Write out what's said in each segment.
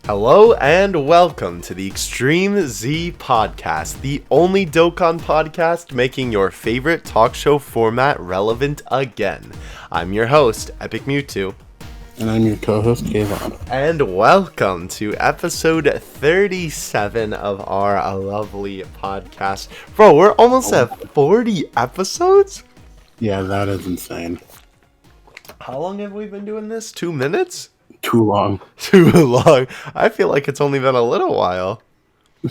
Hello and welcome to the Extreme Z Podcast, the only Dokkan podcast making your favorite talk show format relevant again. I'm your host, Epic Mewtwo. And I'm your co-host, Kayvon. And welcome to episode 37 of our lovely podcast. Bro, we're almost at 40 episodes? Yeah, that is insane. How long have we been doing this? 2 minutes? Too long. Too long. I feel like it's only been a little while.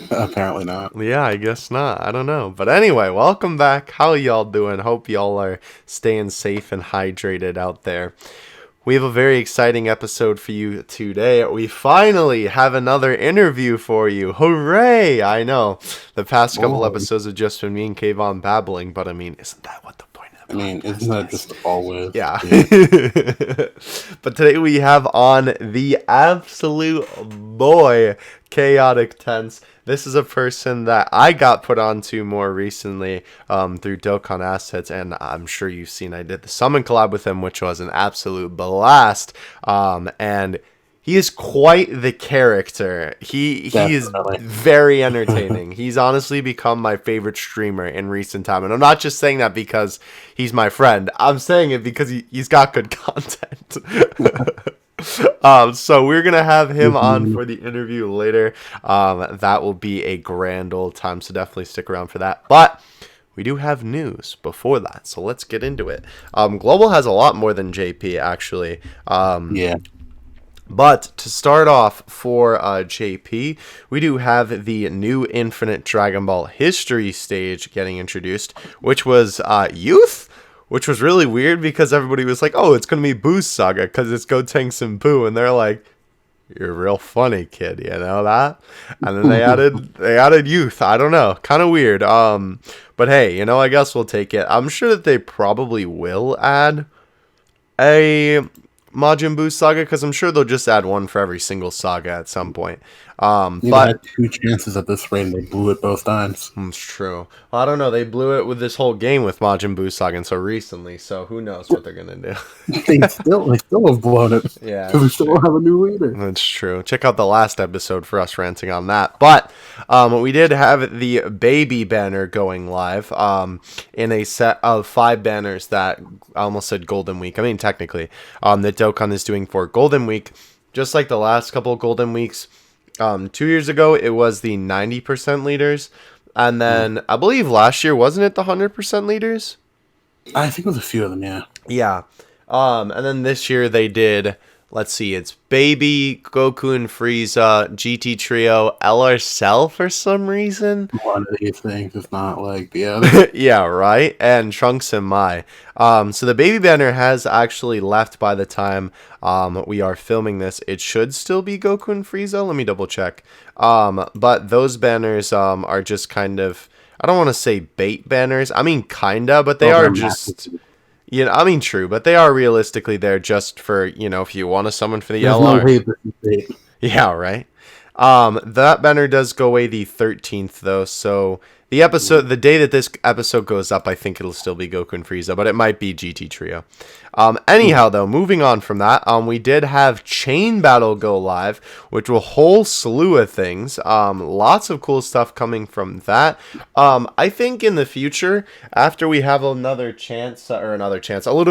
Apparently not. Yeah, I guess not. I don't know. But anyway, welcome back. How y'all doing? Hope y'all are staying safe and hydrated out there. We have a very exciting episode for you today. We finally have another interview for you. Hooray! I know. The past couple episodes have just been me and Kayvon babbling, but I mean, isn't that what the point of the podcast isn't that just always? Yeah. But today we have on the absolute boy, ChaoticTense. This is a person that I got put onto more recently through Dokkan Assets, and I'm sure you've seen I did the Summon collab with him, which was an absolute blast. And he is quite the character. He is very entertaining. He's honestly become my favorite streamer in recent time. And I'm not just saying that because he's my friend. I'm saying it because he's got good content. So we're going to have him on for the interview later. That will be a grand old time, so definitely stick around for that. But we do have news before that, so let's get into it. Global has a lot more than JP, actually. Yeah. But to start off for JP, we do have the new Infinite Dragon Ball History stage getting introduced, which was Youth, which was really weird because everybody was like, oh, it's going to be Boo's Saga because it's Gotenks and Boo, and they're like, you're real funny, kid, you know that? And then they added Youth. I don't know, kind of weird. But hey, you know, I guess we'll take it. I'm sure that they probably will add a Majin Buu saga, because I'm sure they'll just add one for every single saga at some point. But had two chances at this rate, and they blew it both times. It's true. Well, I don't know. They blew it with this whole game with Majin Buu saga and so recently, so who knows what they're gonna do. they still have blown it. Yeah, because we still don't have a new leader. That's true. Check out the last episode for us ranting on that. But we did have the baby banner going live in a set of 5 banners that I almost said Golden Week. I mean, technically, that Dokkan is doing for Golden Week, just like the last couple of Golden Weeks. 2 years ago, it was the 90% leaders. And then I believe last year, wasn't it the 100% leaders? I think it was a few of them, yeah. Yeah. And then this year they did, let's see, it's Baby, Goku and Frieza, GT Trio, LR Cell for some reason. One of these things is not like the other. Yeah, right? And Trunks and Mai. So the baby banner has actually left by the time we are filming this. It should still be Goku and Frieza. Let me double check. But those banners are just kind of, I don't want to say bait banners. I mean, kinda, but they are just... You know, I mean, true, but they are realistically there just for, you know, if you want to summon for the LR. No way this is bait. Yeah, right. That banner does go away the 13th, though, so the day that this episode goes up, I think it'll still be Goku and Frieza, but it might be GT Trio. Anyhow, though, moving on from that, we did have Chain Battle go live, which was a whole slew of things. Lots of cool stuff coming from that. I think in the future, after we have a little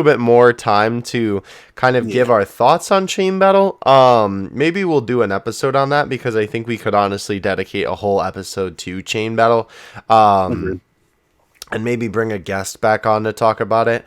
bit more time to kind of give our thoughts on Chain Battle, maybe we'll do an episode on that, because I think we could honestly dedicate a whole episode to Chain Battle. And maybe bring a guest back on to talk about it.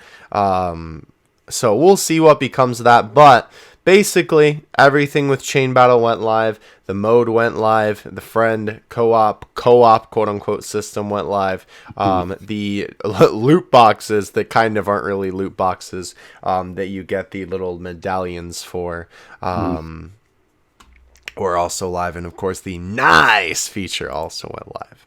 So we'll see what becomes of that. But basically, everything with Chain Battle went live. The mode went live. The friend co-op, quote-unquote, system went live. The loot boxes that kind of aren't really loot boxes that you get the little medallions for were also live. And, of course, the nice feature also went live.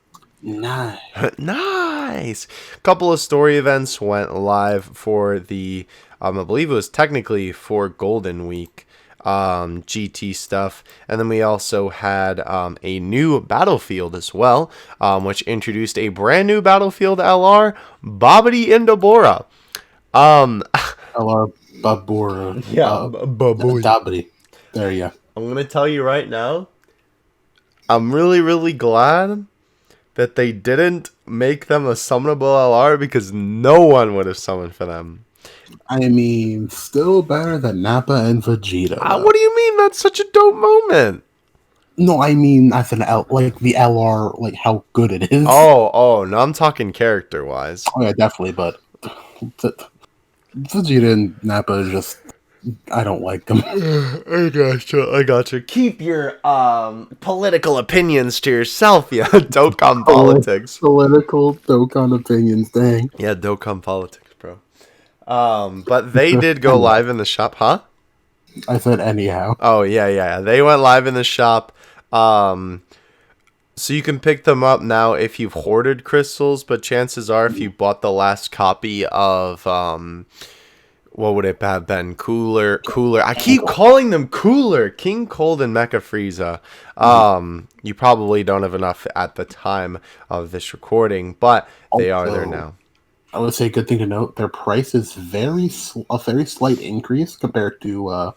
Nice. Couple of story events went live for the I believe it was technically for Golden Week GT stuff, and then we also had a new battlefield as well, which introduced a brand new battlefield LR, Babidi Indobora. LR Babora. Yeah, Babidi. Dabidi. There you go. I'm gonna tell you right now, I'm really, really glad that they didn't make them a summonable LR because no one would have summoned for them. I mean, still better than Nappa and Vegeta, though. What do you mean? That's such a dope moment. No, I mean as an L, like the LR, like how good it is. No, I'm talking character-wise. Oh yeah, definitely. But Vegeta and Nappa are just, I don't like them. I gotcha. Keep your political opinions to yourself, yeah. Dokkan Politics. Political Dokkan opinions, dang. Yeah, Dokkan Politics, bro. But they did go live in the shop, huh? I said anyhow. Oh, yeah. They went live in the shop. So you can pick them up now if you've hoarded crystals, but chances are if you bought the last copy of, what would it have been? Cooler. I keep calling them Cooler. King Cold and Mecha Frieza. You probably don't have enough at the time of this recording, but they are there now. I would say, good thing to note, their price is a very slight increase compared to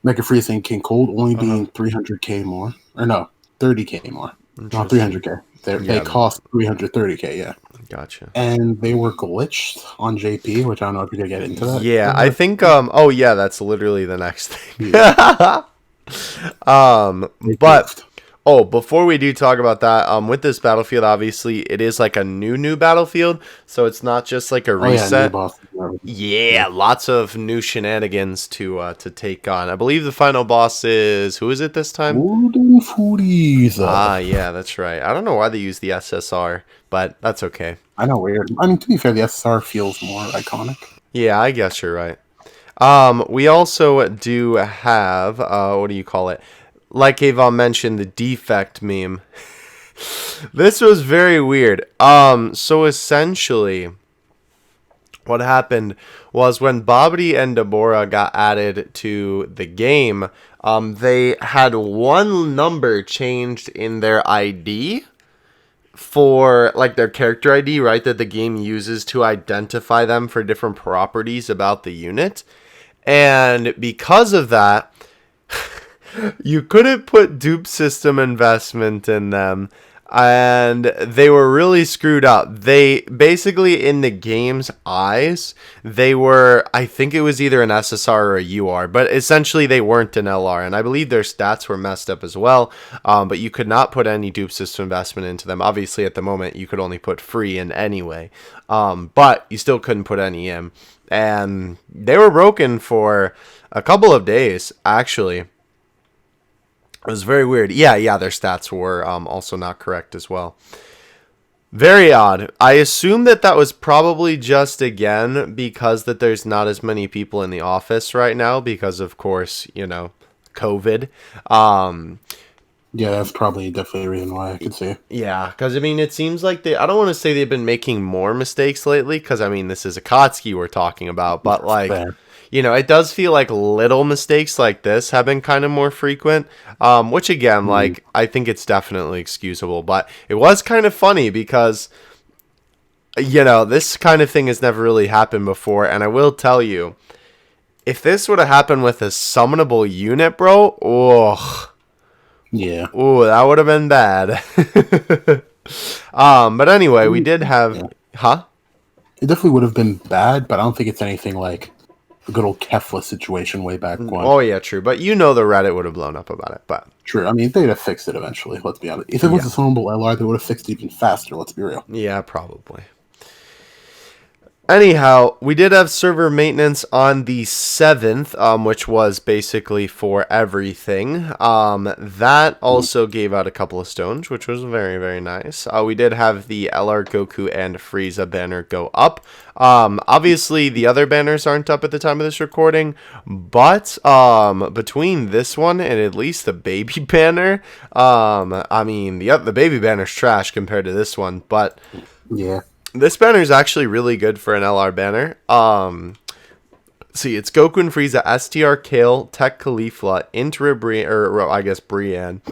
Mecha Frieza and King Cold, only being 300k more. Or no, 30k more. Not 300k. They cost 330k, yeah. Gotcha. And they were glitched on JP, which I don't know if you're going to get into that. Yeah, I think, that's literally the next thing. Yeah. But... Oh, before we do talk about that, with this battlefield, obviously, it is like a new battlefield, so it's not just like a reset. Yeah, lots of new shenanigans to take on. I believe the final boss is... Who is it this time? Golden Frieza. Ah, yeah, that's right. I don't know why they use the SSR, but that's okay. I know, weird. I mean, to be fair, the SSR feels more iconic. Yeah, I guess you're right. We also do have... what do you call it? Like Avon mentioned, the defect meme. This was very weird. So essentially, what happened was when Babidi and Deborah got added to the game, they had one number changed in their ID for, like, their character ID, right, that the game uses to identify them for different properties about the unit. And because of that, you couldn't put dupe system investment in them, and they were really screwed up. They basically, in the game's eyes, they were, I think it was either an SSR or a UR, but essentially they weren't an LR, and I believe their stats were messed up as well, but you could not put any dupe system investment into them. Obviously, at the moment, you could only put free in anyway, but you still couldn't put any in, and they were broken for a couple of days, actually. It was very weird. Yeah, their stats were also not correct as well. Very odd. I assume that was probably just, again, because that there's not as many people in the office right now because, of course, COVID. Yeah, that's probably definitely a reason why I could see. Yeah, because, I mean, it seems like I don't want to say they've been making more mistakes lately because, I mean, this is Akatsuki we're talking about, but, like... Fair. It does feel like little mistakes like this have been kind of more frequent, which again, like, I think it's definitely excusable, but it was kind of funny because, this kind of thing has never really happened before, and I will tell you, if this would have happened with a summonable unit, bro, yeah, that would have been bad. But anyway, we did have, huh? It definitely would have been bad, but I don't think it's anything like the good old Kefla situation way back when. Oh, yeah, true. But the Reddit would have blown up about it. But true. I mean, they'd have fixed it eventually, let's be honest. If it was a summonable LR, they would have fixed it even faster, let's be real. Yeah, probably. Anyhow, we did have server maintenance on the 7th, which was basically for everything. That also gave out a couple of stones, which was very, very nice. We did have the LR Goku and Frieza banner go up. Obviously, the other banners aren't up at the time of this recording, but between this one and at least the baby banner, I mean, the baby banner's trash compared to this one, but... Yeah. This banner is actually really good for an LR banner. See, it's Goku and Frieza, STR Kale, Tech Caulifla, Intra Brienne,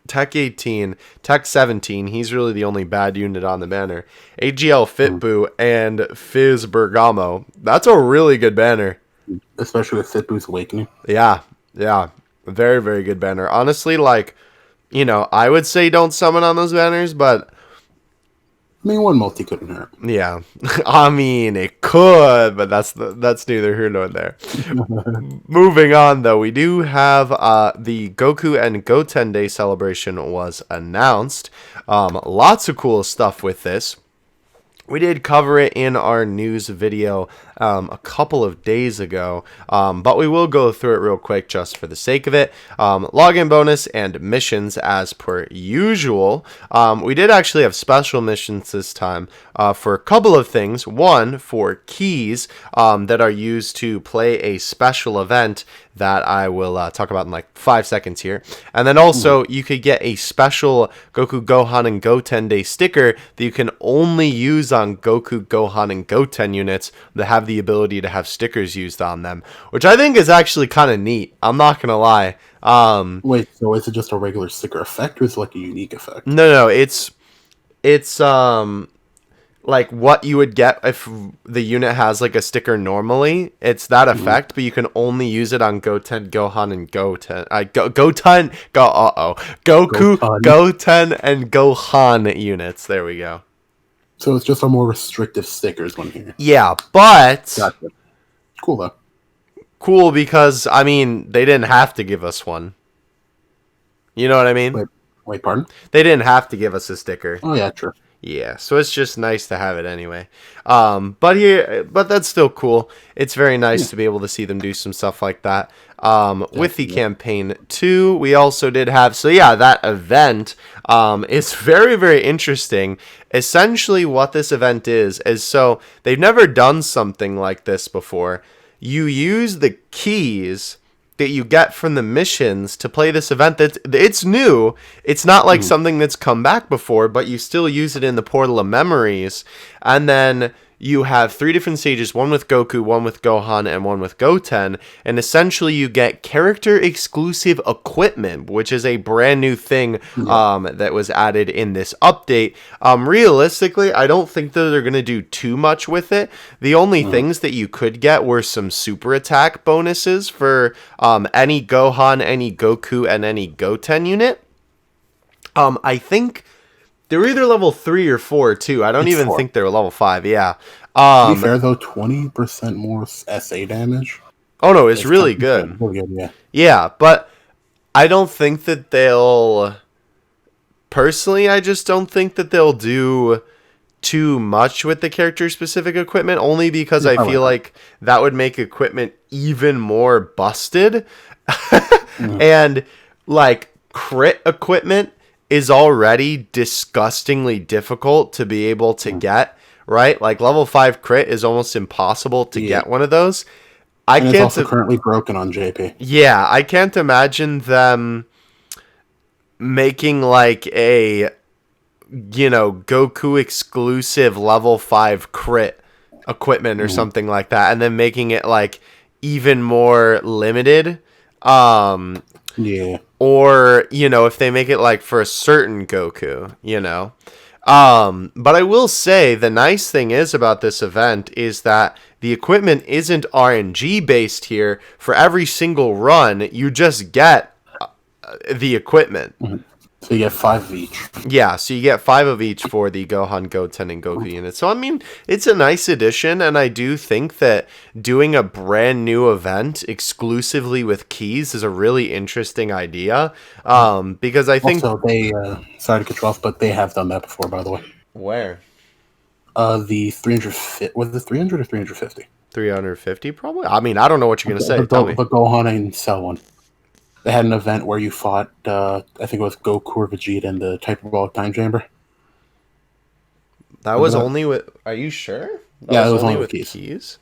Tech 18, Tech 17. He's really the only bad unit on the banner. AGL Fitboo and Fizz Bergamo. That's a really good banner. Especially with Fitboo's Awakening. Yeah. Very, very good banner. Honestly, like, I would say don't summon on those banners, but I mean, one multi couldn't hurt. yeah, I mean it could, but that's neither here nor there. Moving on, though, we do have the Goku and Goten Day celebration was announced. Lots of cool stuff with this. We did cover it in our news video a couple of days ago, but we will go through it real quick just for the sake of it. Login bonus and missions as per usual. We did actually have special missions this time for a couple of things. One, for keys that are used to play a special event that I will talk about in like 5 seconds here. And then also you could get a special Goku, Gohan, and Goten Day sticker that you can only use on Goku, Gohan, and Goten units that have the ability to have stickers used on them, which I think is actually kind of neat. I'm not going to lie. Wait, so is it just a regular sticker effect or is it like a unique effect? No, it's like what you would get if the unit has like a sticker normally. It's that effect, but you can only use it on Goten, Gohan, and Goku, Goten, and Gohan units. There we go. So it's just a more restrictive stickers one here. Yeah, but Gotcha. Cool though. Cool because I mean they didn't have to give us one. You know what I mean? Wait, pardon? They didn't have to give us a sticker. Oh yeah, true. Yeah, so it's just nice to have it anyway. But that's still cool. It's very nice to be able to see them do some stuff like that. With the campaign 2, we also did have, that event is very, very interesting. Essentially what this event is so they've never done something like this before. You use the keys that you get from the missions to play this event. It's new. It's not like something that's come back before, but you still use it in the Portal of Memories. And then you have 3 different stages, one with Goku, one with Gohan, and one with Goten. And essentially you get character-exclusive equipment, which is a brand new thing that was added in this update. Realistically, I don't think that they're going to do too much with it. The only things that you could get were some super attack bonuses for any Gohan, any Goku, and any Goten unit. I think they're either level 3 or 4 too. I don't even think they're level 5. Yeah. To be fair though, 20% more SA damage. Oh no, it's really good. Really good, yeah. Yeah, but I don't think that they'll. Personally, I just don't think that they'll do too much with the character-specific equipment. Only because I feel like that would make equipment even more busted, and like crit equipment is already disgustingly difficult to be able to get, right? Like level 5 crit is almost impossible to get one of those. It's also currently broken on JP. Yeah, I can't imagine them making like a Goku exclusive level 5 crit equipment or something like that, and then making it like even more limited. Yeah. Or, if they make it like for a certain Goku, But I will say the nice thing is about this event is that the equipment isn't RNG based here. For every single run, you just get the equipment. So you get 5 of each. Yeah, so you get 5 of each for the Gohan, Goten, and Goku units. So, I mean, it's a nice addition, and I do think that doing a brand new event exclusively with keys is a really interesting idea. Because I think... Also, they... sorry to cut you off, but they have done that before, by the way. Where? The 350... Was it 300 or 350? 350, probably? I mean, I don't know what you're going to say. Tell me. The Gohan and Cell one. They had an event where you fought, I think it was Goku or Vegeta in the Hyperbolic Time Chamber. That was only with... Are you sure? That it was only with keys.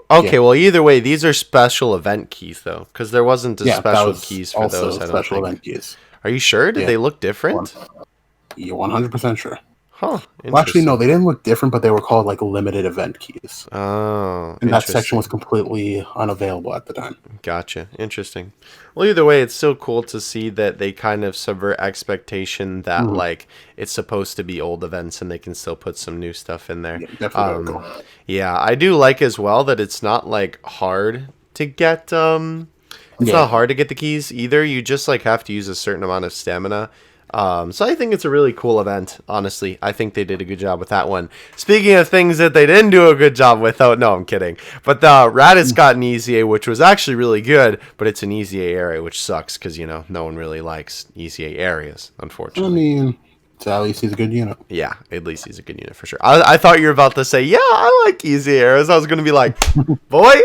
Okay, well, either way, these are special event keys, though. Because there wasn't a special keys for those, I don't think. Event keys. Are you sure? Did they look different? You're 100% sure. Huh. Well, actually, no, they didn't look different, but they were called like limited event keys. Oh, and that section was completely unavailable at the time. Gotcha. Interesting. Well, either way, it's still cool to see that they kind of subvert expectation that like it's supposed to be old events and they can still put some new stuff in there. Yeah, definitely cool. Yeah, I do like as well that it's not like hard to get. It's not hard to get the keys either. You just like have to use a certain amount of stamina. So I think it's a really cool event. Honestly, I think they did a good job with that one. Speaking of things that they didn't do a good job with, oh no, I'm kidding. But the Raditz got an easy A, which was actually really good. But it's an easy A area, which sucks because no one really likes easy A areas, unfortunately. I mean, so at least he's a good unit. Yeah, at least he's a good unit for sure. I thought you were about to say, yeah, I like easy areas. I was gonna be like, boy.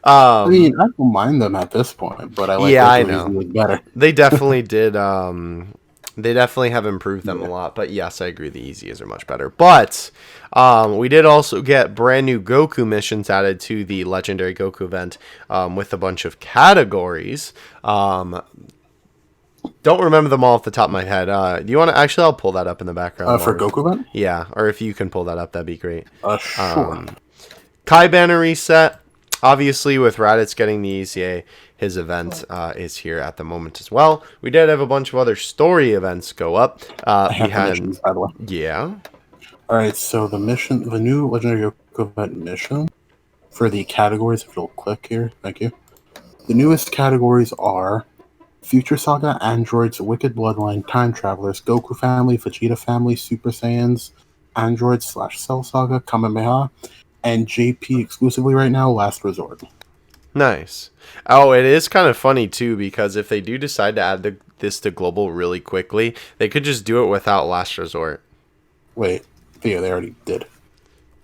I mean, I don't mind them at this point, but I like I know better. They definitely did. They definitely have improved them a lot. But yes, I agree. The easiest are much better. But we did also get brand new Goku missions added to the Legendary Goku event with a bunch of categories. Don't remember them all off the top of my head. Do you want to actually? I'll pull that up in the background. For Goku event? Yeah, or if you can pull that up, that'd be great. Sure. Kai banner reset. Obviously, with Raditz getting the ECA, his event is here at the moment as well. We did have a bunch of other story events go up. We had missions, by the way. Yeah. All right, so the new Legendary Goku event mission for the categories. If you'll click here, thank you. The newest categories are Future Saga, Androids, Wicked Bloodline, Time Travelers, Goku Family, Vegeta Family, Super Saiyans, Androids / Cell Saga, Kamehameha, and JP exclusively right now, Last Resort. Nice. Oh, it is kind of funny too, because if they do decide to add this to global really quickly, they could just do it without Last Resort. Wait, yeah, they already did.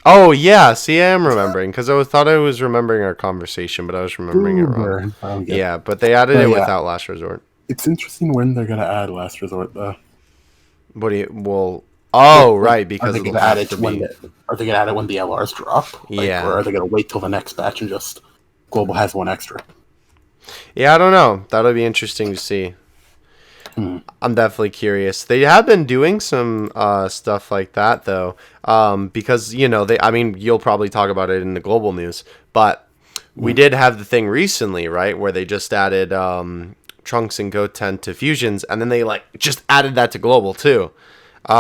Oh yeah, see, I am remembering because thought I was remembering our conversation, but I was remembering it wrong. Yeah, but they added it without Last Resort. It's interesting when they're gonna add Last Resort though. What do you? Well, oh right, because are they gonna add it are they gonna add it when the LRs drop? Yeah, or are they gonna wait till the next batch and just global has one extra? Yeah, I don't know. That'll be interesting to see. I'm definitely curious. They have been doing some stuff like that though, because you'll probably talk about it in the global news, but we did have the thing recently, right, where they just added Trunks and Goten to fusions, and then they just added that to global too. They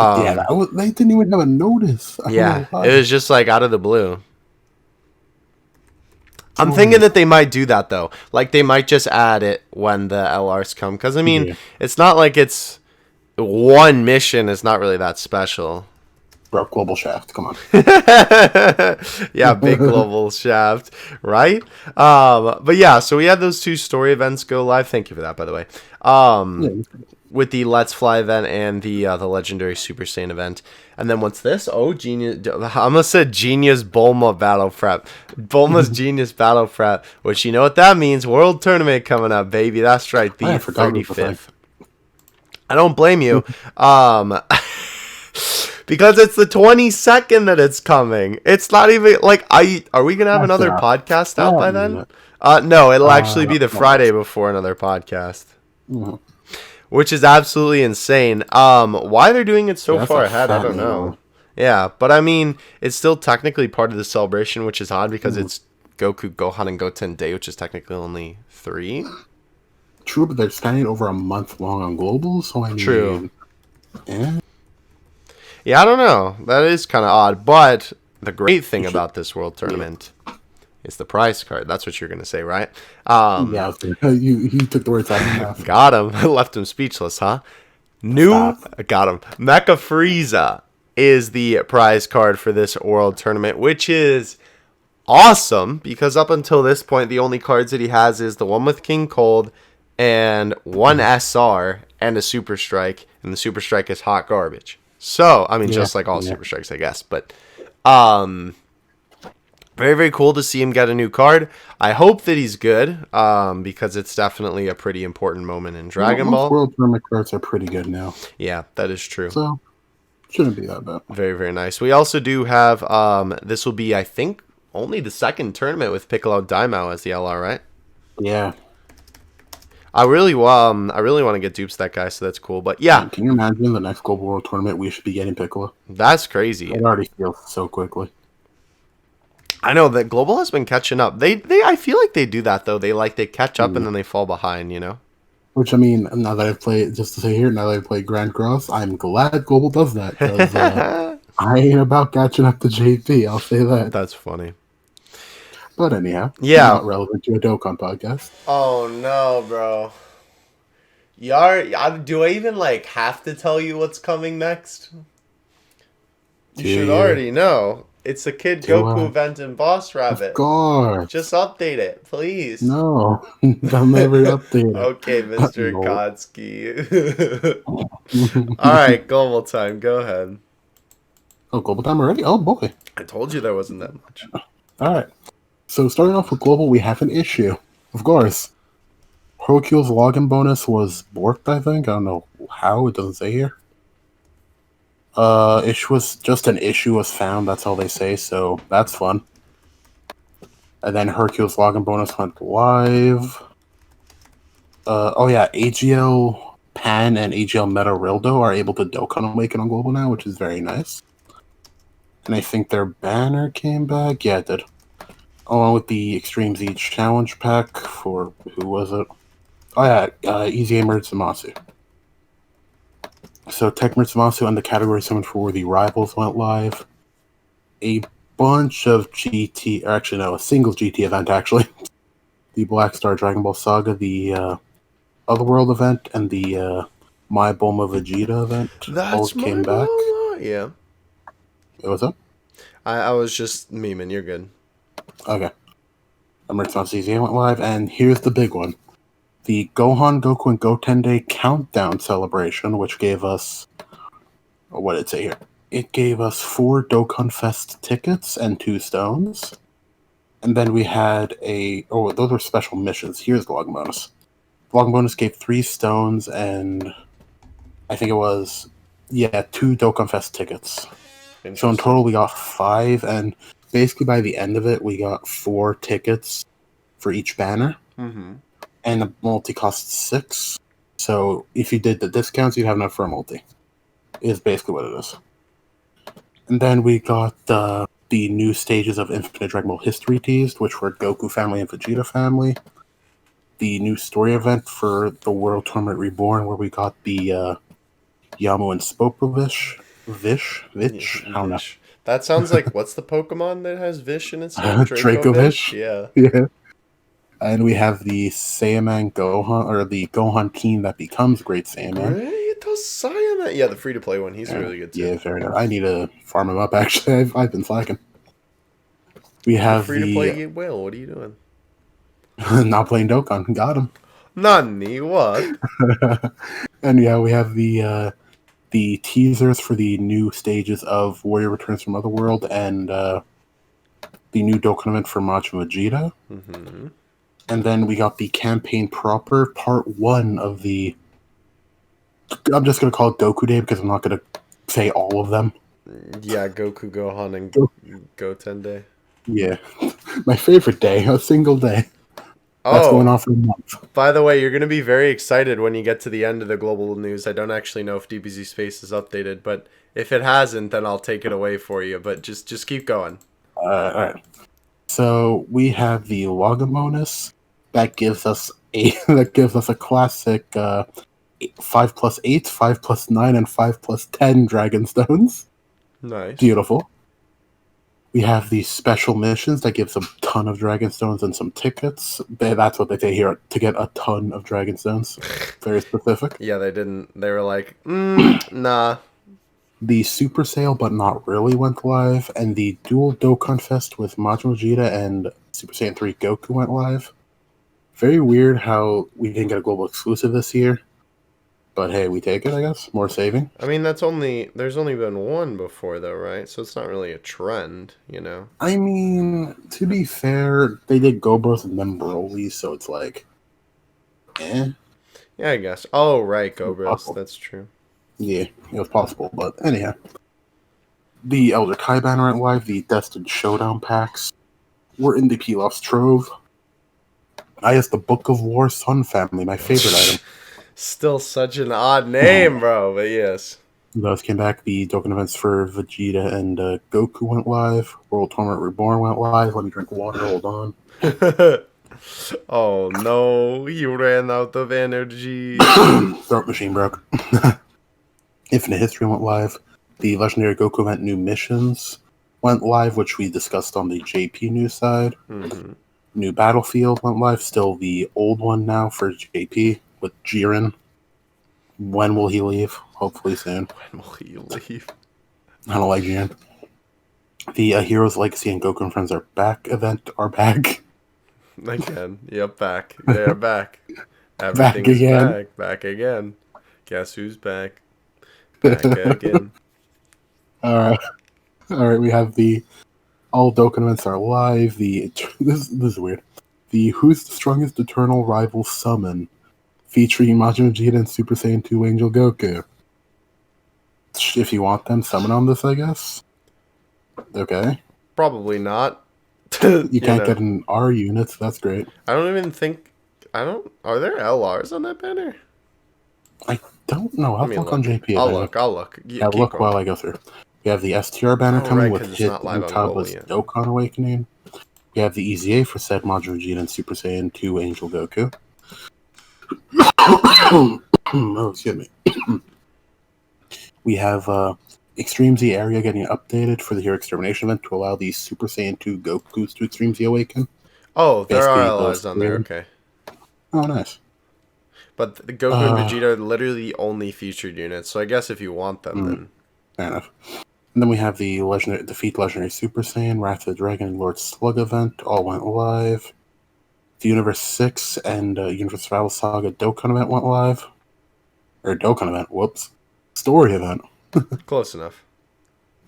didn't even have a notice. It was just out of the blue. I'm thinking that they might do that though. They might just add it when the LRs come, because it's not like it's one mission. It's not really that special. Bro, global shaft, come on. Yeah, big global shaft, right? But yeah, so we had those two story events go live. Thank you for that, by the way. With the Let's Fly event and the Legendary Super Saiyan event. And then what's this? Oh, Genius. I almost said Genius Bulma Battle Prep. Bulma's Genius Battle Prep, which you know what that means. World Tournament coming up, baby. That's right, the 35th. I don't blame you. Because it's the 22nd that it's coming. It's not even are we going to have another podcast out by then? No, it'll actually be the Friday before another podcast. Mm-hmm. Which is absolutely insane. Why they're doing it so far ahead, I don't know. Yeah, but it's still technically part of the celebration, which is odd because it's Goku, Gohan, and Goten Day, which is technically only 3. True, but they're standing over a month long on global, so True. Yeah, I don't know. That is kind of odd, but the great thing about this World Tournament is the prize card. That's what you're going to say, right? You took the words out of my mouth. Got him. I left him speechless, huh? Got him. Mecha Frieza is the prize card for this World Tournament, which is awesome because up until this point, the only cards that he has is the one with King Cold and one SR and a Super Strike, and the Super Strike is hot garbage. So, just like all Super Strikes, I guess, but very, very cool to see him get a new card. I hope that he's good, because it's definitely a pretty important moment in Dragon Ball. World Tournament cards are pretty good now. Yeah, that is true. So, shouldn't be that bad. Very, very nice. We also do have, this will be, I think, only the second tournament with Piccolo Daimao as the LR, right? Yeah. I really want to get dupes that guy, so that's cool. But yeah. Can you imagine the next Global World Tournament we should be getting Piccolo? That's crazy. It already feels so quickly. I know that Global has been catching up. I feel like they do that though. They catch up and then they fall behind, Which now that I've played, just to say here, now that I've played Grand Cross, I'm glad Global does that because I ain't about catching up to JP. I'll say that. That's funny. But anyhow, yeah, not relevant to a Dokkan podcast. Oh no, bro! Do I even have to tell you what's coming next? You Do should you? already know. It's a Kid Do Goku I? event in Boss Of Rabbit. Just course. update it, please. No, they'll never update it. Okay, Mr. No. Kotsky. Alright, global time. Go ahead. Oh, global time already? Oh boy. I told you there wasn't that much. All right. So starting off with global, we have an issue. Of course. Hercule's login bonus was borked, I think. I don't know how, it doesn't say here. Issue was just an issue was found, that's all they say, so that's fun. And then Hercule's login bonus went live. Oh yeah, AGL Pan and AGL Meta Rildo are able to Dokkan Awaken on global now, which is very nice. And I think their banner came back. Yeah, it did. Along with the Extreme Z Challenge Pack for, who was it? Oh yeah, Easy Gamer Tsumasu. So Tecmo Tsumasu and the category summon for the Rivals went live. A bunch of GT, or actually no, a single GT event actually. The Black Star Dragon Ball Saga, the Otherworld event, and the My Bulma Vegeta event all That's came my back. mama. Yeah. What's up? I was just memeing. You're good. Okay. Emergency CZ went live, and here's the big one. The Gohan, Goku, and Goten Day Countdown Celebration, which gave us... What did it say here? It gave us 4 Dokkan Fest tickets and 2 stones. And then we had a... Oh, those were special missions. Here's the log bonus. The log bonus gave 3 stones and... I think it was... Yeah, 2 Dokkan Fest tickets. So in total we got 5, and basically by the end of it we got 4 tickets for each banner. Mm-hmm. And the multi costs 6. So if you did the discounts, you'd have enough for a multi. Is basically what it is. And then we got the new stages of Infinite Dragon Ball History teased, which were Goku Family and Vegeta Family. The new story event for the World Tournament Reborn, where we got the Yamu and Spopovish. Vich? I don't know. That sounds like, what's the Pokemon that has Vish in its name? Dracovish? Yeah. Yeah. And we have the Saiyaman Gohan, or the Gohan team that becomes Great Saiyaman. Great Saiyaman. Yeah, the free-to-play one. He's really good, too. Yeah, fair enough. I need to farm him up, actually. I've been slacking. We have the... Free-to-play whale. What are you doing? Not playing Dokkan. Got him. Nani, what? And yeah, we have the teasers for the new stages of Warrior Returns from Otherworld and the new Dokkan event for Majin Vegeta. Mm-hmm. And then we got the campaign proper, part 1 of the... I'm just going to call it Goku Day because I'm not going to say all of them. Yeah, Goku, Gohan, and Goten Day. Yeah. My favorite day, a single day. That's going on for a month. By the way, you're going to be very excited when you get to the end of the global news. I don't actually know if DBZ Space is updated, but if it hasn't, then I'll take it away for you. But just keep going. Alright. So we have the login bonus that gives us a classic 5+8, 5+9, and 5+10 Dragon Stones. Nice. Beautiful. We have the special missions that gives a ton of Dragon Stones and some tickets. That's what they say here, to get a ton of Dragon Stones. Very specific. Yeah, they didn't. They were like, nah. The Super Sale, but not really, went live, and the Dual Dokkan Fest with Majin Vegeta and Super Saiyan 3 Goku went live. Very weird how we didn't get a global exclusive this year. But hey, we take it, I guess. More saving. I mean, there's only been one before, though, right? So it's not really a trend, you know? I mean, to be fair, they did Go Bros and then Broly, so it's like, eh. Yeah, I guess. Oh, right, Go Bros. That's true. Yeah, it was possible, but anyhow. The Elder Kai banner went live, the Destined Showdown packs were in the Pilaf's Trove. I guess the Book of War Sun Family, my favorite item. Still such an odd name, bro, but yes. Those came back. The Dokkan events for Vegeta and Goku went live. World Tournament Reborn went live. Let me drink water, hold on. Oh no, he ran out of energy. Throat machine broke. Infinite History went live. The Legendary Goku event New Missions went live, which we discussed on the JP news side. Mm-hmm. New Battlefield went live. Still the old one now for JP with Jiren. When will he leave? Hopefully soon. When will he leave? I don't like Jan. The Heroes Legacy and Goku and Friends are back event are back. Again. Yep, back. They're back. Back Everything's again. back. Back again. Guess who's back? Back again. All right. We have the all Dokkan events are live. This is weird. The Who's the Strongest Eternal Rival Summon, featuring Majin Vegeta and Super Saiyan 2 Angel Goku. If you want them, summon on this, I guess. Okay. Probably not. You can't get an R unit, so that's great. I don't even think. Are there LRs on that banner? I don't know. I'll look on JP. I'll look. Yeah, look while I go through. We have the STR banner coming with it's Hit not live and on Toddler's Global Dokkan Awakening. We have the EZA for said Majin Vegeta and Super Saiyan 2 Angel Goku. Oh, excuse me. We have Extreme Z area getting updated for the Hero Extermination event to allow the Super Saiyan 2 Gokus to Extreme Z awaken. Oh, there Basically, are LRs on there, okay. Oh, nice. But the Goku and Vegeta are literally the only featured units, so I guess if you want them, then... Fair enough. And then we have the Defeat Legendary Super Saiyan, Wrath of the Dragon, and Lord Slug event. All went live. The Universe 6 and Universe Survival Saga Dokkan event went live. Or Dokkan event, whoops. Story event. Close enough.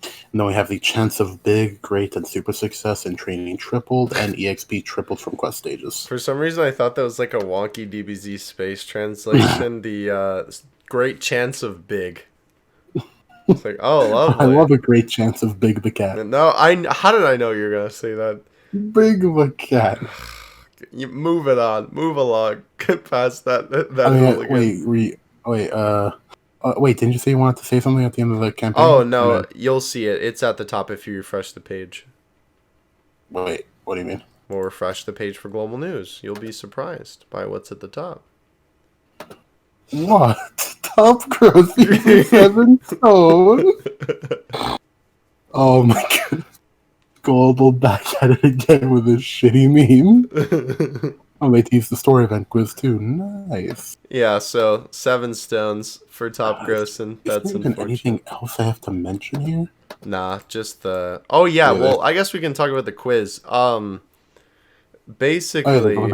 And then we have the Chance of Big, Great, and Super Success in Training tripled, and EXP tripled from quest stages. For some reason, I thought that was like a wonky DBZ space translation. The Great Chance of Big. It's like, oh, lovely. I love a Great Chance of Big the Cat. No, how did I know you were going to say that? Big the Cat. You move it on. Move along. Get past that Wait, didn't you say you wanted to say something at the end of the campaign? Oh, no, you'll see it. It's at the top if you refresh the page. Wait, what do you mean? We'll refresh the page for global news. You'll be surprised by what's at the top. What? Top growth season 7 tone? Oh my god. Global back at it again with this shitty meme. Oh, they teased the story event quiz too. Nice. Yeah, so 7 stones for top gross, and that's unfortunate. Anything else I have to mention here? Nah, just the... Oh, yeah, well, I guess we can talk about the quiz. Basically... I'm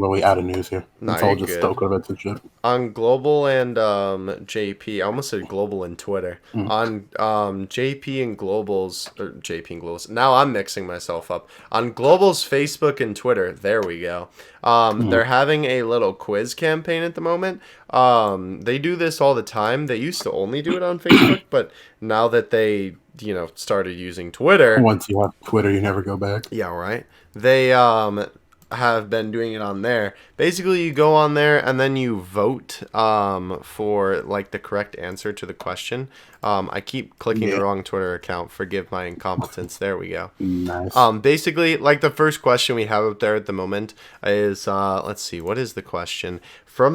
really out of news here. Nah, it's all just Dokkan events and shit. On Global and JP, I almost said Global and Twitter. On JP and Global's... Or JP and Global's... Now I'm mixing myself up. On Global's Facebook and Twitter, there we go. They're having a little quiz campaign at the moment. They do this all the time. They used to only do it on Facebook, but now that they... started using Twitter. Once you have Twitter, you never go back. Yeah, right. They have been doing it on there. Basically, you go on there and then you vote for like the correct answer to the question. I keep clicking the wrong Twitter account. Forgive my incompetence. There we go. Nice. Basically, like the first question we have up there at the moment is let's see, what is the question? From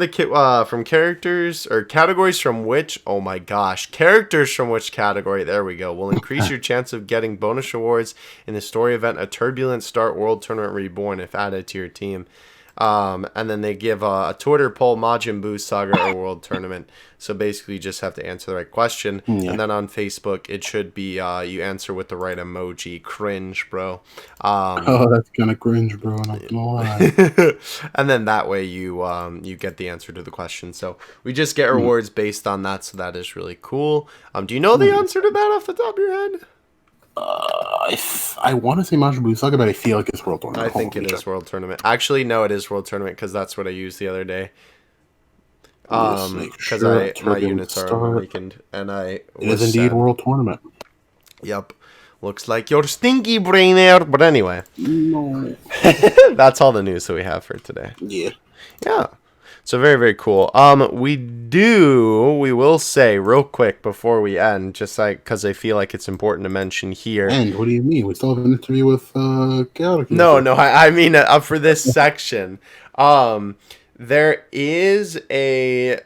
characters or categories from which, oh my gosh, characters from which category, there we go, will increase your chance of getting bonus rewards in the story event A Turbulent Start World Tournament Reborn if added to your team. And then they give a Twitter poll, Majin Buu Saga or World Tournament. So basically you just have to answer the right question. Yeah. And then on Facebook, it should be you answer with the right emoji. Cringe, bro. Oh, that's kind of cringe, bro. Not gonna lie. And then that way you get the answer to the question. So we just get rewards based on that. So that is really cool. Do you know the answer to that off the top of your head? I want to say Majin Buu Saga, but I feel like it's World Tournament. I think it is World Tournament. Actually, no, it is World Tournament because that's what I used the other day. Because my units are awakened, and it is indeed World Tournament. Yep. Looks like you're stinky brain there, but anyway. No. That's all the news that we have for today. Yeah. Yeah. So very, very cool. We will say real quick before we end, just like because I feel like it's important to mention here. And what do you mean? We still have an interview with ChaoticTense. No, I mean for this section. There is a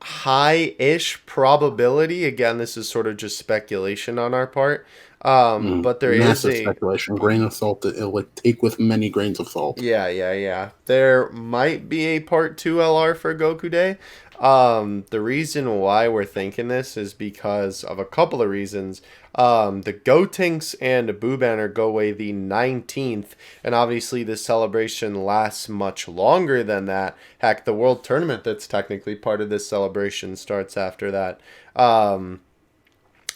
high-ish probability. Again, this is sort of just speculation on our part. But there is Massive a speculation. Grain of salt. It'll like take with many grains of salt. yeah. There might be a part 2 LR for Goku Day. The reason why we're thinking this is because of a couple of reasons. The Gotenks and Boo Banner go away the 19th, and obviously the celebration lasts much longer than that. Heck, the World Tournament that's technically part of this celebration starts after that.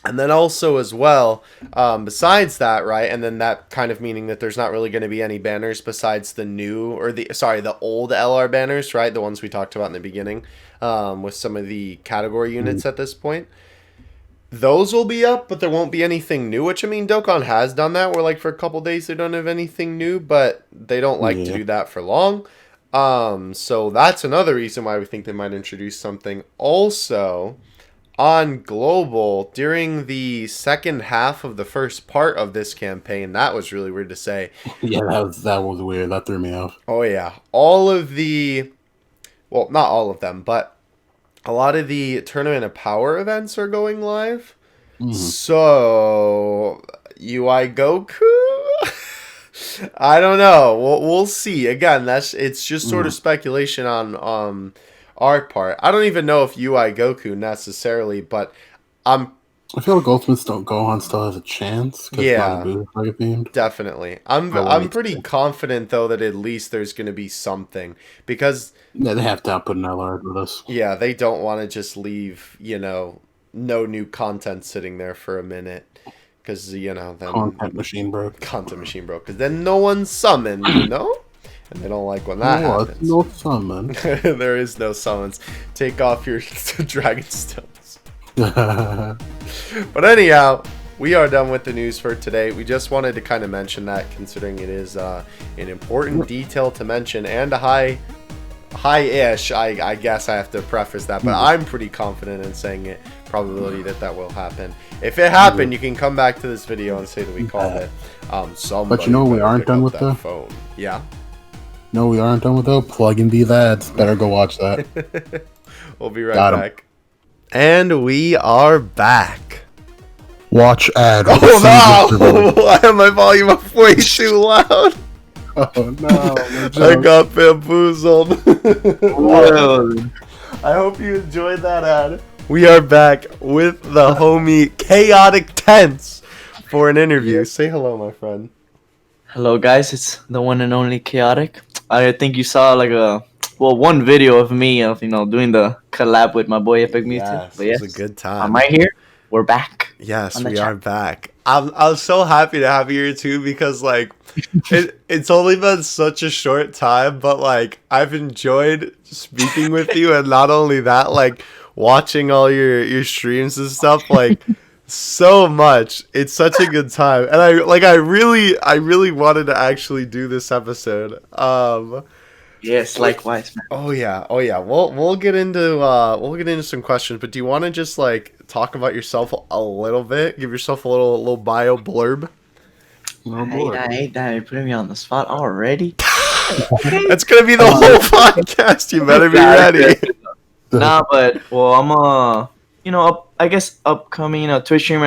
And then also as well, besides that, right, and then that kind of meaning that there's not really going to be any banners besides the the old LR banners, right, the ones we talked about in the beginning, with some of the category units at this point. Those will be up, but there won't be anything new, which, I mean, Dokkan has done that, where, like, for a couple days they don't have anything new, but they don't like to do that for long. So that's another reason why we think they might introduce something. Also, on Global, during the second half of the first part of this campaign, that was really weird to say. Yeah, that was weird. That threw me off. Oh, yeah. All of the... Well, not all of them, but a lot of the Tournament of Power events are going live. So, UI Goku? I don't know. We'll see. Again, it's just sort of speculation on our part. I don't even know if UI Goku necessarily, but I feel like Ultimates Don't Go On still has a chance. Yeah, themed. Definitely. I'm pretty confident though that at least there's going to be something, because they have to output an LR with us. Yeah, they don't want to just leave no new content sitting there for a minute, because then content machine broke. Because then no one's summoned, and they don't like when that happens. No summon. There is no summons. Take off your dragon stones. But anyhow, we are done with the news for today. We just wanted to kind of mention that, considering it is an important detail to mention, and a high-ish, I guess I have to preface that, but I'm pretty confident in saying it, probability that will happen. If it happened, you can come back to this video and say that we called it. But we aren't done with the phone. Yeah. No, we aren't done with the plug in these ads. Better go watch that. We'll be right back. And we are back. Watch ad. Oh no! Why am my volume up way too loud? Oh no! I got bamboozled. I hope you enjoyed that ad. We are back with the homie ChaoticTense for an interview. Say hello, my friend. Hello, guys. It's the one and only Chaotic. I think you saw one video of me doing the collab with my boy Epic Mewtwo. Yes, it was a good time. I'm right here. We're back. Yes, we are back. I'm so happy to have you here too, because it's only been such a short time, but I've enjoyed speaking with you, and not only that, watching all your streams and stuff, so much. It's such a good time, and I really wanted to actually do this episode. Yes, likewise, man. Oh yeah. We'll get into some questions, but do you want to just talk about yourself a little bit? Give yourself a little bio blurb. I hate that. You're putting me on the spot already. That's gonna be the whole podcast. You better be ready. Nah, but I'm I guess upcoming Twitch streamer.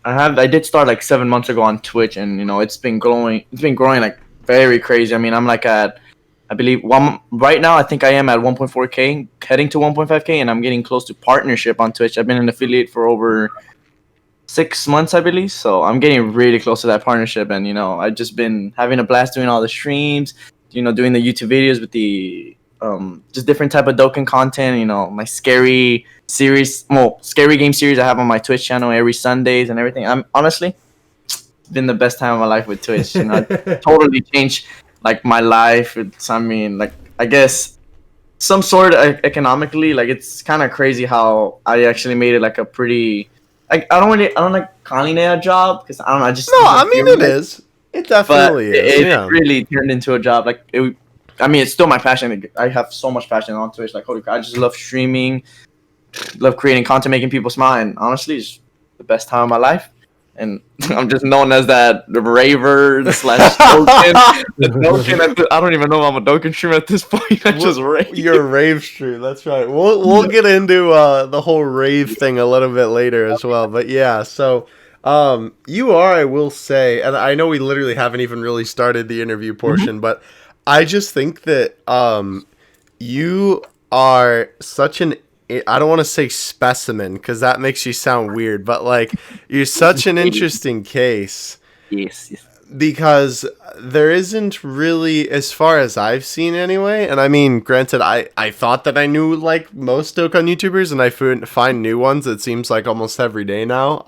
I did start 7 months ago on Twitch, and it's been growing very crazy. I mean, I'm at, I believe right now I think I am at 1.4K, heading to 1.5K, and I'm getting close to partnership on Twitch. I've been an affiliate for over 6 months, I believe, so I'm getting really close to that partnership. And I've just been having a blast doing all the streams, doing the YouTube videos with the just different type of Dokkan content. My scary game series I have on my Twitch channel every Sundays and everything. I'm honestly, it's been the best time of my life with Twitch. It totally changed my life. I guess some sort of economically, it's kind of crazy how I actually made it a pretty, I don't like calling it a job, because I don't know, it is. It definitely is. It really turned into a job. It's still my passion. I have so much passion on Twitch. Holy crap, I just love streaming, love creating content, making people smile, and honestly, it's the best time of my life. And I'm just known as the raver / Dokkan. I don't even know if I'm a Dokkan streamer at this point. I just rave. You're a rave stream. That's right. We'll get into the whole rave thing a little bit later as well. But yeah, so You are, I will say, and I know we literally haven't even really started the interview portion, but I just think that you are such an, I don't want to say specimen because that makes you sound weird, but like you're such an interesting case. Yes. Because there isn't really, as far as I've seen anyway, and I mean, granted, I thought that I knew like most Dokkan YouTubers, and I find new ones, it seems like almost every day now.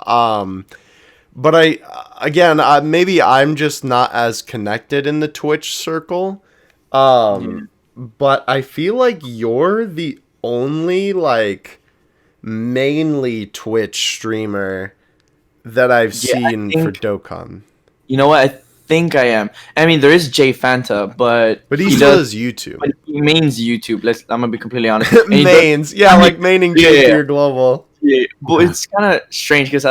But maybe I'm just not as connected in the Twitch circle. But I feel like you're the only like mainly Twitch streamer that I've seen for Dokkan. You know what? I think I am. I mean, there is Jay Fanta, but he still does YouTube. But he mains YouTube. I'm gonna be completely honest. Mains, like maining Jay for your global. Yeah, but it's kind of strange because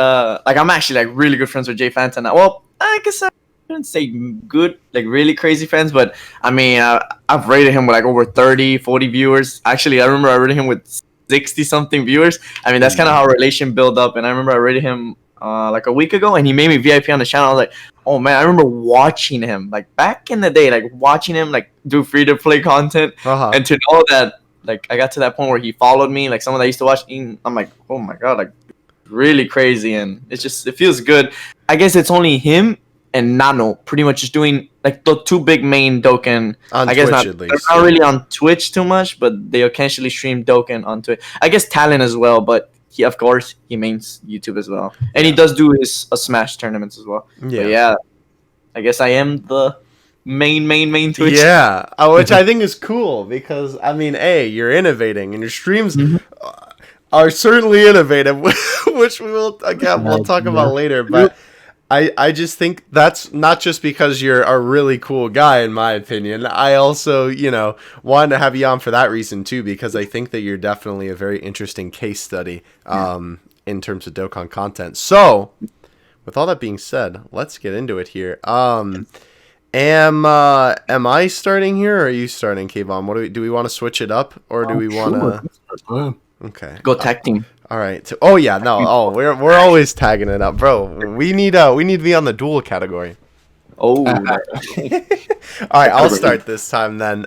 like I'm actually like really good friends with Jay Fanta now. Well, I guess I shouldn't say good, like really crazy friends, but I mean, I've rated him with like over 30, 40 viewers. Actually, I remember I rated him with 60 something viewers. I mean, that's kind of how our relation built up. And I remember I rated him like a week ago, and he made me VIP on the channel. I was like, oh man, I remember watching him like back in the day, like watching him like do free to play content, and to know that like I got to that point where he followed me, like someone that I used to watch. I'm like, oh my god, like really crazy, and it feels good. I guess it's only him and Nano pretty much just doing like the two big main Dokkan. On I guess Twitch, not, at least, they're not really on Twitch too much, but they occasionally stream Dokkan on Twitch. I guess Talon as well, but he mains YouTube as well, and he does do his Smash tournaments as well. Yeah, but yeah. I guess I am the main Twitch. Yeah, which I think is cool because I mean, you're innovating, and your streams are certainly innovative, which we'll talk about later. But I just think that's not just because you're a really cool guy, in my opinion. I also, wanted to have you on for that reason too, because I think that you're definitely a very interesting case study in terms of Dokkan content. So, with all that being said, let's get into it here. Am I starting here, or are you starting, Kayvon? Do we want to switch it up, or do we want to? Okay. Go tag team. All right. We're always tagging it up, bro. We need to be on the duel category. Oh. All right, I'll start this time then.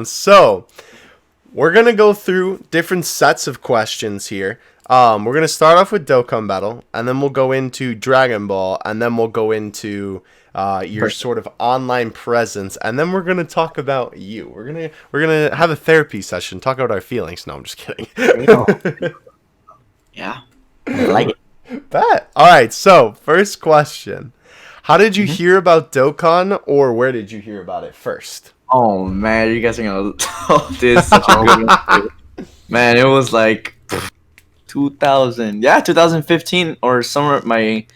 So we're gonna go through different sets of questions here. We're gonna start off with Dokkan Battle, and then we'll go into Dragon Ball, and then we'll go into your sort of online presence, and then we're gonna talk about you. We're gonna have a therapy session, talk about our feelings. No, I'm just kidding. Yeah, I like it. Bet. All right. So first question: how did you hear about Dokkan, or where did you hear about it first? Oh man, you guys are gonna love this. Such a good one. Man, it was like 2015 or summer, my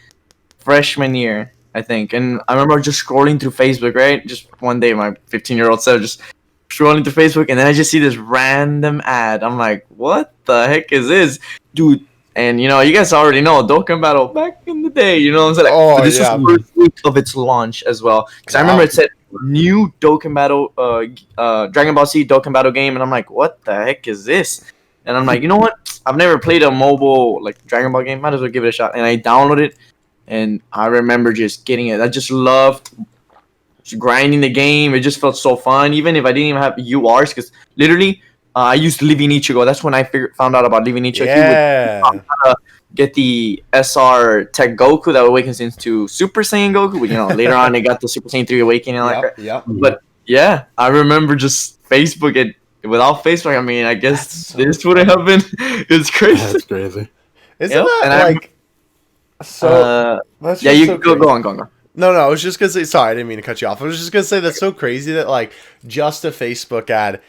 freshman year, I think. And I remember just scrolling through Facebook, right? Just one day, my 15-year-old self just scrolling through Facebook, and then I just see this random ad. I'm like, what the heck is this? Dude, and you guys already know Dokkan Battle back in the day, what I'm saying? Like, this was the first week of its launch as well. Because I remember it said new Dokkan Battle, Dragon Ball Z Dokkan Battle game, and I'm like, what the heck is this? And I'm like, you know what? I've never played a mobile like Dragon Ball game. Might as well give it a shot. And I downloaded it, and I remember just getting it. I just loved grinding the game. It just felt so fun, even if I didn't even have URs, because literally I used Living Ichigo. That's when I found out about Living Ichigo. Yeah. He would get the SR Tech Goku that awakens into Super Saiyan Goku. Later on they got the Super Saiyan 3 awakening. Yep. But yeah, I remember just Facebook it. Without Facebook, I mean, I guess this wouldn't have been. It's crazy. That's crazy. Isn't that like so? That's you so go on. No, I was just gonna say. Sorry, I didn't mean to cut you off. I was just gonna say that's so crazy that like just a Facebook ad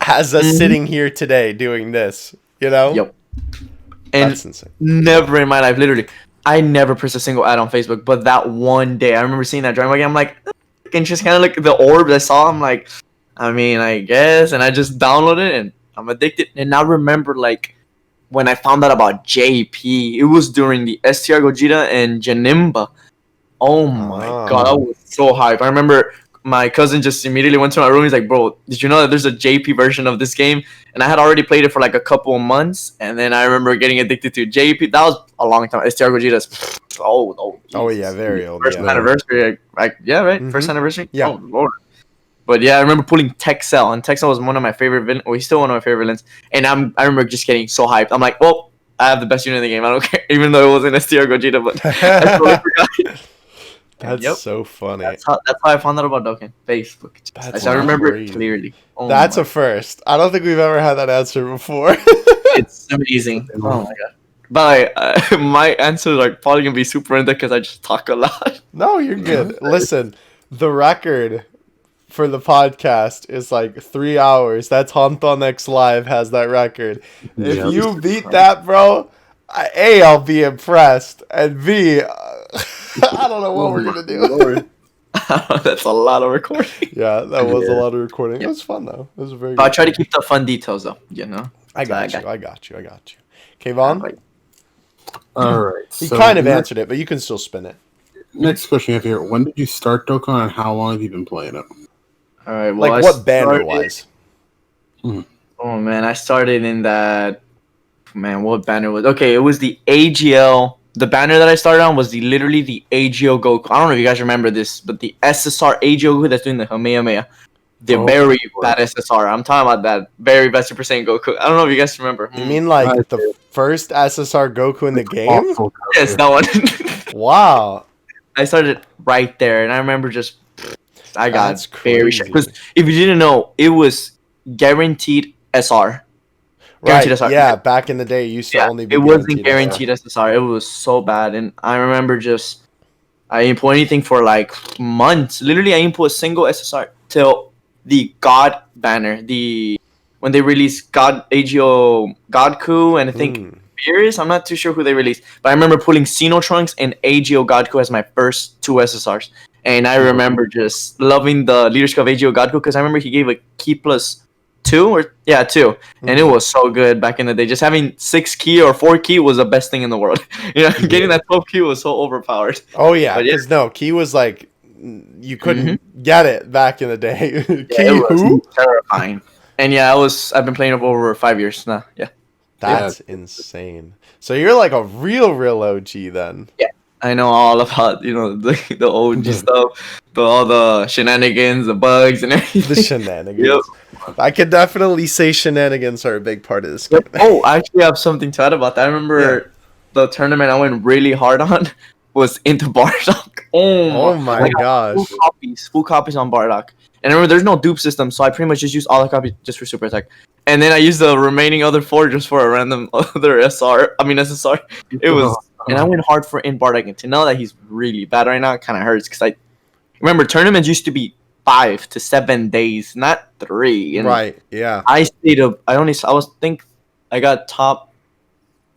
has us sitting here today doing this. Yep. And that's insane. Never in my life, literally, I never pressed a single ad on Facebook. But that one day, I remember seeing that Dragon Ball game. I'm like, and just kind of like the orbs I saw. I'm like, I mean, I guess, and I just downloaded it, and I'm addicted. And I remember, like, when I found out about JP, it was during the STR Gogeta and Janimba. Oh my god, I was so hyped. I remember my cousin just immediately went to my room. He's like, "Bro, did you know that there's a JP version of this game?" And I had already played it for like a couple of months, and then I remember getting addicted to JP. That was a long time. Estiar Gogeta's Oh yeah, very old. First Yeah. anniversary, right? Mhm. First anniversary. Yeah. Oh lord. But yeah, I remember pulling Texel, and Texel was one of my favorite villains. Well, he's still one of my favorite villains. And I remember just getting so hyped. I'm like, well, I have the best unit in the game. I don't care, even though it wasn't Estiar Gogeta, but I totally forgot. That's Yep. so funny. That's how I found out about Dokkan. Facebook. That's I remember crazy. it clearly. Oh That's my- a first. I don't think we've ever had that answer before. It's amazing. Oh my god. But my answers are probably gonna be super in there because I just talk a lot. No, you're good. Listen, the record for the podcast is like 3 hours. That's Honton X Live has that record. If Yeah. you beat that, bro, I'll be impressed, and B, I don't know what we're gonna do. That's a lot of recording. Yeah, that was a Yeah. lot of recording. It was fun though. It was a very. But I good try to time. keep the fun details though. You know. I So got you. I got you. Okay, Vaughn. Like, All right. You so kind of next, answered it, but you can still spin it. Next question you have here: when did you start Dokkan, and how long have you been playing it? all right. Well, Like I what banner started- wise? Oh man, I started in that. Man, what banner was? Okay, it was the AGL. The banner that I started on was literally the AGO Goku. I don't know if you guys remember this, but the SSR AGO Goku that's doing the Kamehameha. The Oh, very boy. bad SSR. I'm talking about that very bad Super Saiyan Goku. I don't know if you guys remember. You mean like I the first SSR Goku in the game? Awful Yes, character. that one. Wow. I started right there, and I remember just I got That's very crazy. because if you didn't know, it was guaranteed SR. Right. Guaranteed SR. Yeah, back in the day, it used to Yeah, only be it wasn't guaranteed. guaranteed SSR. It was so bad, and I remember just I didn't put anything for like months. Literally, I didn't put a single SSR till the God banner. When they released God AGO Godku, and I think Mm. Beerus. I'm not too sure who they released, but I remember pulling Xeno Trunks and AGO Godku as my first two SSRs, and I remember just loving the leadership of AGO Godku because I remember he gave a key plus 2 2, and it was so good back in the day. Just having 6 key or 4 key was the best thing in the world. Getting that 12 key was so overpowered. Oh yeah, But yeah. because no, Key was like you couldn't get it back in the day. Key Yeah, it was who? terrifying. And yeah, I've been playing it for over 5 years now. Yeah. That's insane. So you're like a real OG then. I know all about the OG stuff, all the shenanigans, the bugs, and everything. The shenanigans. Yep. I could definitely say shenanigans are a big part of this game. Yep. Oh, I actually have something to add about that. I remember the tournament I went really hard on was into Bardock. Oh my I got gosh. full copies on Bardock. And remember, there's no dupe system, so I pretty much just used all the copies just for super attack. And then I used the remaining other 4 just for a random other SSR. It was, and I went hard for in Bardock. And to know that he's really bad right now kind of hurts because I remember tournaments used to be 5 to 7 days, not 3. And Right, yeah. I stayed up. I got top.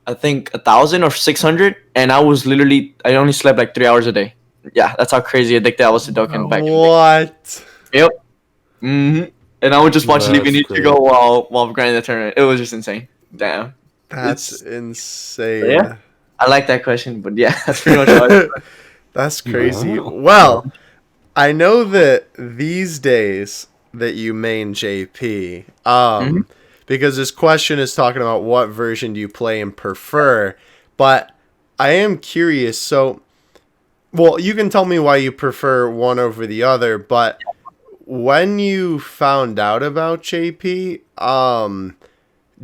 I think 1,000 or 600, and I only slept like 3 hours a day. Yeah, that's how crazy addicted I was to Dokkan back in the day. What? Yep. And I would just watch That's Leaving great. go while grinding the tournament. It was just insane. Damn. That's insane. Yeah. I like that question, but yeah, that's pretty much what I That's crazy. Wow. Well, I know that these days that you main JP, because this question is talking about what version do you play and prefer, but I am curious. So, well, you can tell me why you prefer one over the other, but when you found out about JP,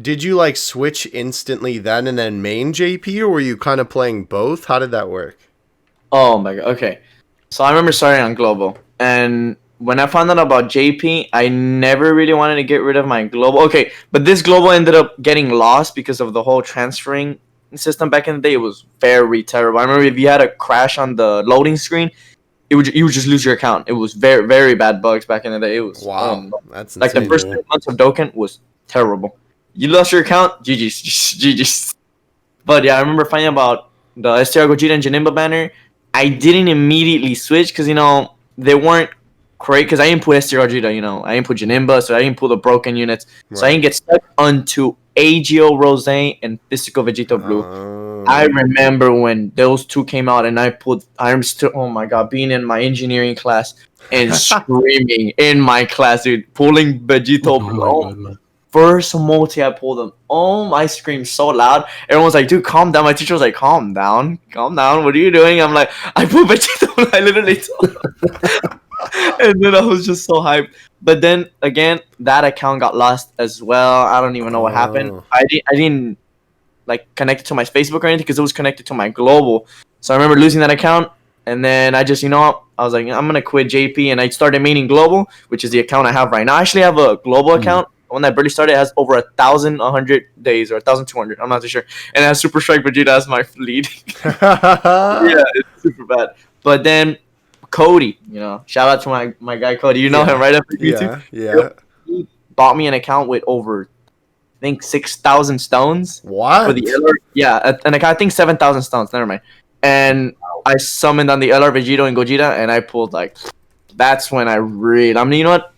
did you like switch instantly then and then main JP, or were you kind of playing both? How did that work? Oh my god. Okay. So I remember starting on Global, and when I found out about JP, I never really wanted to get rid of my Global. Okay, but this Global ended up getting lost because of the whole transferring system back in the day. It was very terrible. I remember if you had a crash on the loading screen, you would just lose your account. It was very, very bad bugs back in the day. It was Wow, that's like the insane. first 2 months of Dokkan was terrible. You lost your account, GG's. But yeah, I remember finding about the Estiar Gogeta and Janemba banner. I didn't immediately switch because they weren't great because I didn't put Estiar Gogeta. I didn't put Janemba, so I didn't pull the broken units. So I didn't get stuck onto AGO Rose and Physical Vegeta Blue. I remember when those 2 came out, and I'm still, oh my god, being in my engineering class, and screaming in my class, dude, pulling Vegito. First multi I pulled him. Oh, I screamed so loud. Everyone's like, dude, calm down. My teacher was like, calm down. What are you doing? I'm like, I pulled Vegito. I literally told him. And then I was just so hyped. But then again, that account got lost as well. I don't even know what happened. I didn't like connect it to my Facebook or anything because it was connected to my global. So I remember losing that account. And then I just, you know what? I was like, I'm going to quit JP. And I started maining global, which is the account I have right now. I actually have a global account. The one that barely started has over 1,100 days or 1,200. I'm not too sure. And it has Super Strike Vegeta as my lead. Yeah, it's super bad. But then Cody, you know, shout out to my guy Cody. You know him right after YouTube. Yeah. He bought me an account with over, I think, 6,000 stones. What? For the LR. Yeah, and I think 7,000 stones. Never mind. And I summoned on the LR Vegito and Gogeta, and I pulled like. That's when I really. I mean, you know what?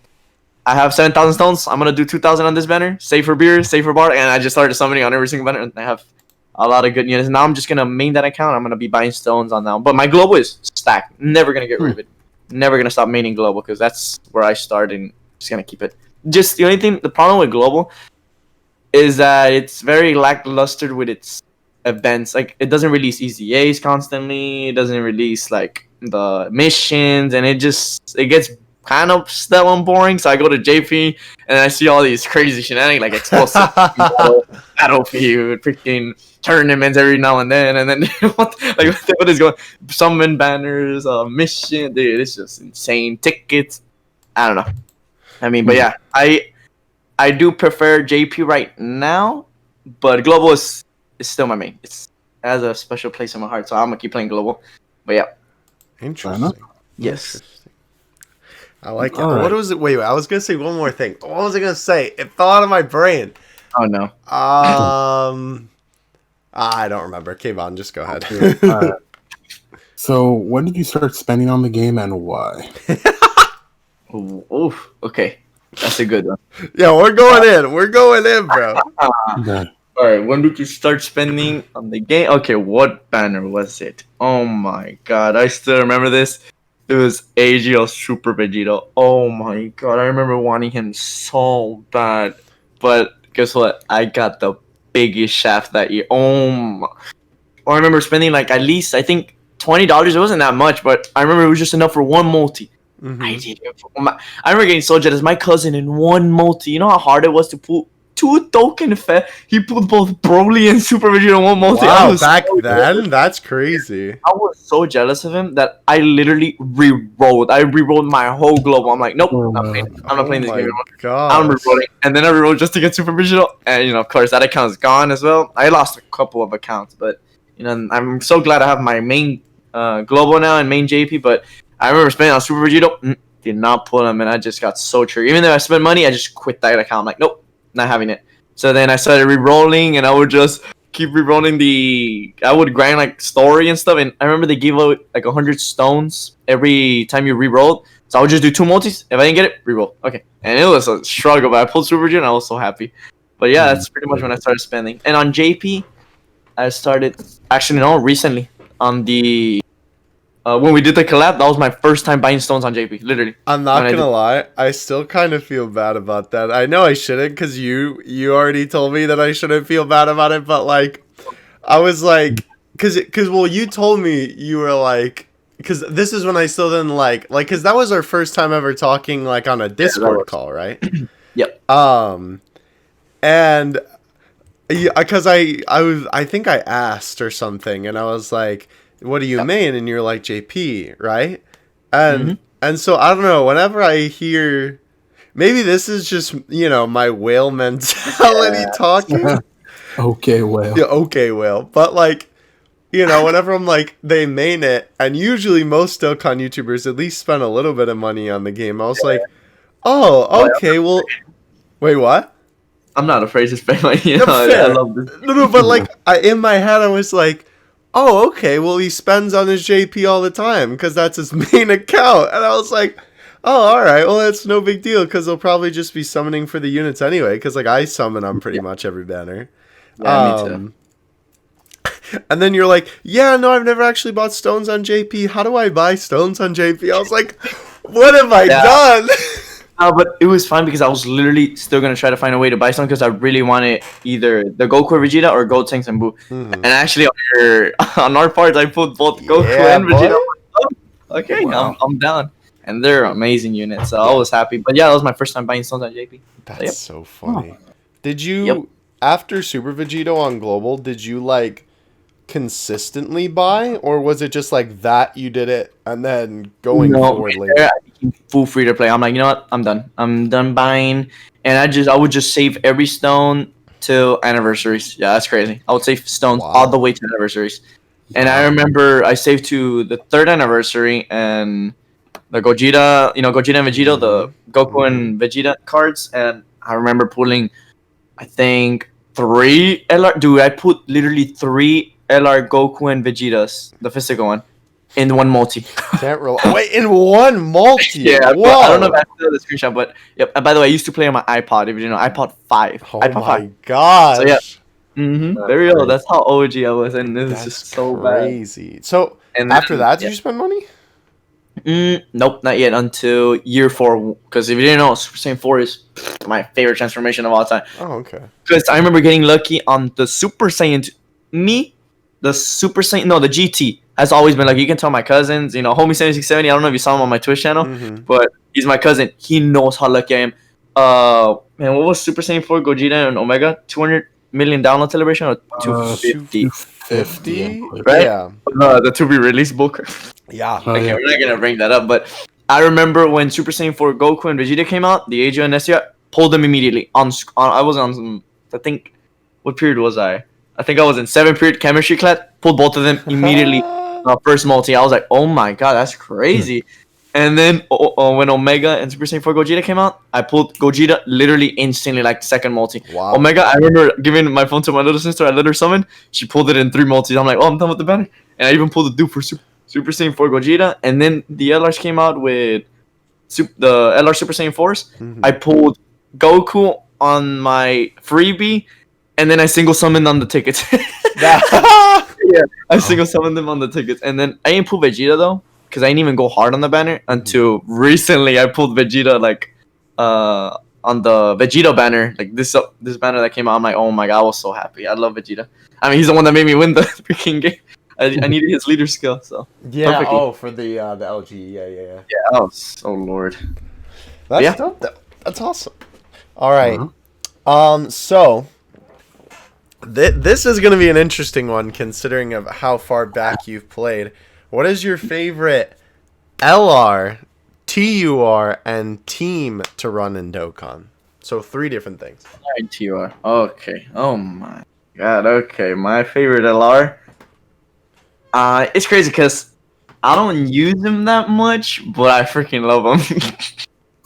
I have 7,000 stones. I'm gonna do 2,000 on this banner. Save for beer, save for bar, and I just started summoning on every single banner. And I have a lot of good units. Now I'm just gonna main that account. I'm gonna be buying stones on now. But my global is stacked. Never gonna get rid of it. Never gonna stop maining global because that's where I started. And just gonna keep it. Just the only thing. The problem with global is that it's very lackluster with its events. Like it doesn't release EZAs constantly. It doesn't release like the missions, and it gets kind of still and boring. So I go to JP and I see all these crazy shenanigans like explosive battlefield, freaking tournaments every now and then what is going? Summon banners, mission, dude. It's just insane. Tickets. I don't know. I mean, but yeah, I do prefer JP right now, but global is still my main. It has a special place in my heart, so I'm gonna keep playing global. But yeah. Interesting. Yes. Interesting. I like it. Right. What was it? Wait, I was gonna say one more thing. What was I gonna say? It fell out of my brain. Oh no. I don't remember. Kayvon, just go ahead. So, when did you start spending on the game and why? Oof. Okay, that's a good one. Yeah, we're going in. We're going in, bro. Okay. All right. When did you start spending on the game? Okay, what banner was it? Oh my god, I still remember this. It was AGL Super Vegeta. Oh my god, I remember wanting him so bad. But guess what? I got the biggest shaft that year. I remember spending like at least, I think, $20. It wasn't that much, but I remember it was just enough for one multi. Mm-hmm. I remember getting so jealous. My cousin in one multi. You know how hard it was to pull 2 Dokkan Fett? He pulled both Broly and Super Vegeta in one multi. Wow, back then? That's crazy. I was so jealous of him that I literally re-rolled. I re-rolled my whole global. I'm like, nope, I'm not playing this game anymore. I'm re-rolling. And then I re-rolled just to get Super Vegeta. And, of course, that account is gone as well. I lost a couple of accounts, but, I'm so glad I have my main global now and main JP, but I remember spending on Super Vegeta. Did not pull him, and I just got so triggered. Even though I spent money, I just quit that account. I'm like, nope. Not having it. So then I started re-rolling, and I would just keep re-rolling I would grind like story and stuff, and I remember they gave out like 100 stones every time you re-rolled. So I would just do 2 multis. If I didn't get it, re-roll. Okay. And it was a struggle, but I pulled Super Vegeta and I was so happy. But yeah, that's pretty much when I started spending. And on JP, I started recently on the when we did the collab. That was my first time buying stones on JP. Literally. I'm not gonna lie. I still kind of feel bad about that. I know I shouldn't, because you already told me that I shouldn't feel bad about it. But like, I was like, because you told me you were like, because this is when I still didn't like, because that was our first time ever talking like on a Discord call, right? Yep. And because I think I asked or something, and I was like, what do you mean? And you're like, JP, right? And so I don't know, whenever I hear, maybe this is just, my whale mentality talking. Okay, whale. Yeah, okay, whale. But like, whenever I'm like, they main it, and usually most Dokkan YouTubers at least spend a little bit of money on the game. I was like, oh, okay, well, wait, what? I'm not afraid to spend money. I love this. No, but like, in my head, I was like, oh, okay, well, he spends on his JP all the time because that's his main account. And I was like, oh, all right, well, that's no big deal because they'll probably just be summoning for the units anyway, because like I summon on pretty much every banner. Yeah, me too. And then you're like, yeah, no, I've never actually bought stones on JP. How do I buy stones on JP? I was like, What have I done? But it was fun because I was literally still gonna try to find a way to buy some because I really wanted either the Goku or Vegeta or Gotenks and Buu. And actually, on our part, I put both Goku and Vegeta. Okay, Wow. I'm down. And they're amazing units, so I was happy. But yeah, that was my first time buying stones on JP. That's so funny. Did you, after Super Vegito on Global, did you like consistently buy, or was it just like that you did it and then going forward later? I became full free to play. I'm like, you know what? I'm done. I'm done buying, and I would just save every stone to anniversaries. Yeah, that's crazy. I would save stones all the way to anniversaries. And I remember I saved to the 3rd anniversary and the Gogeta, Gogeta and Vegeta, the Goku and Vegeta cards, and I remember pulling, I think 3 LR. Dude, I put literally 3 LR Goku and Vegetas, the physical one, in one multi. Can't roll. Wait, in one multi? Yeah, whoa. I don't know if I still have the screenshot, but yep. And by the way, I used to play on my iPod. If you didn't know, iPod 5. Oh iPod my 5. gosh. So yeah. Very old. That's how OG I was, and it was just so crazy. So And after then, that, did you spend money? Nope, not yet until year 4. Because if you didn't know, Super Saiyan 4 is my favorite transformation of all time. Oh, okay. Because I remember getting lucky on the Super Saiyan. The Super Saiyan, no, the GT has always been like, you can tell my cousins, homie 7670. I don't know if you saw him on my Twitch channel, but he's my cousin. He knows how lucky I am. Man, what was Super Saiyan 4 Gogeta and Omega? 200 million download celebration or 250? 50, right? Yeah. The to be released book. Yeah. Okay, we're not gonna bring that up, but I remember when Super Saiyan 4 Goku and Vegeta came out, the Aegyo and STR, pulled them immediately. I was on some, I think, what period was I? I think I was in 7th period chemistry class. Pulled both of them immediately. First multi. I was like, oh my god, that's crazy. And then when Omega and Super Saiyan 4 Gogeta came out, I pulled Gogeta literally instantly, like second multi. Wow. Omega, I remember giving my phone to my little sister. I let her summon. She pulled it in 3 multis. I'm like, oh, I'm done with the banner. And I even pulled the dupe for Super Saiyan 4 Gogeta. And then the LRs came out with the LR Super Saiyan 4s. I pulled Goku on my freebie. And then I single summoned on the tickets. Yeah, I single summoned them on the tickets. And then I didn't pull Vegeta though, because I didn't even go hard on the banner until recently. I pulled Vegeta on the Vegeta banner, like this banner that came out. I'm like, oh my god, I was so happy. I love Vegeta. I mean, he's the one that made me win the freaking game. I needed his leader skill, so yeah. perfectly. Oh, for the LG. Yeah. Oh, so lord. That's dope. That's awesome. All right. So. This is going to be an interesting one, considering of how far back you've played. What is your favorite LR, TUR, and team to run in Dokkan? So 3 different things. TUR. Okay. Oh my god. Okay. My favorite LR. It's crazy because I don't use him that much, but I freaking love him.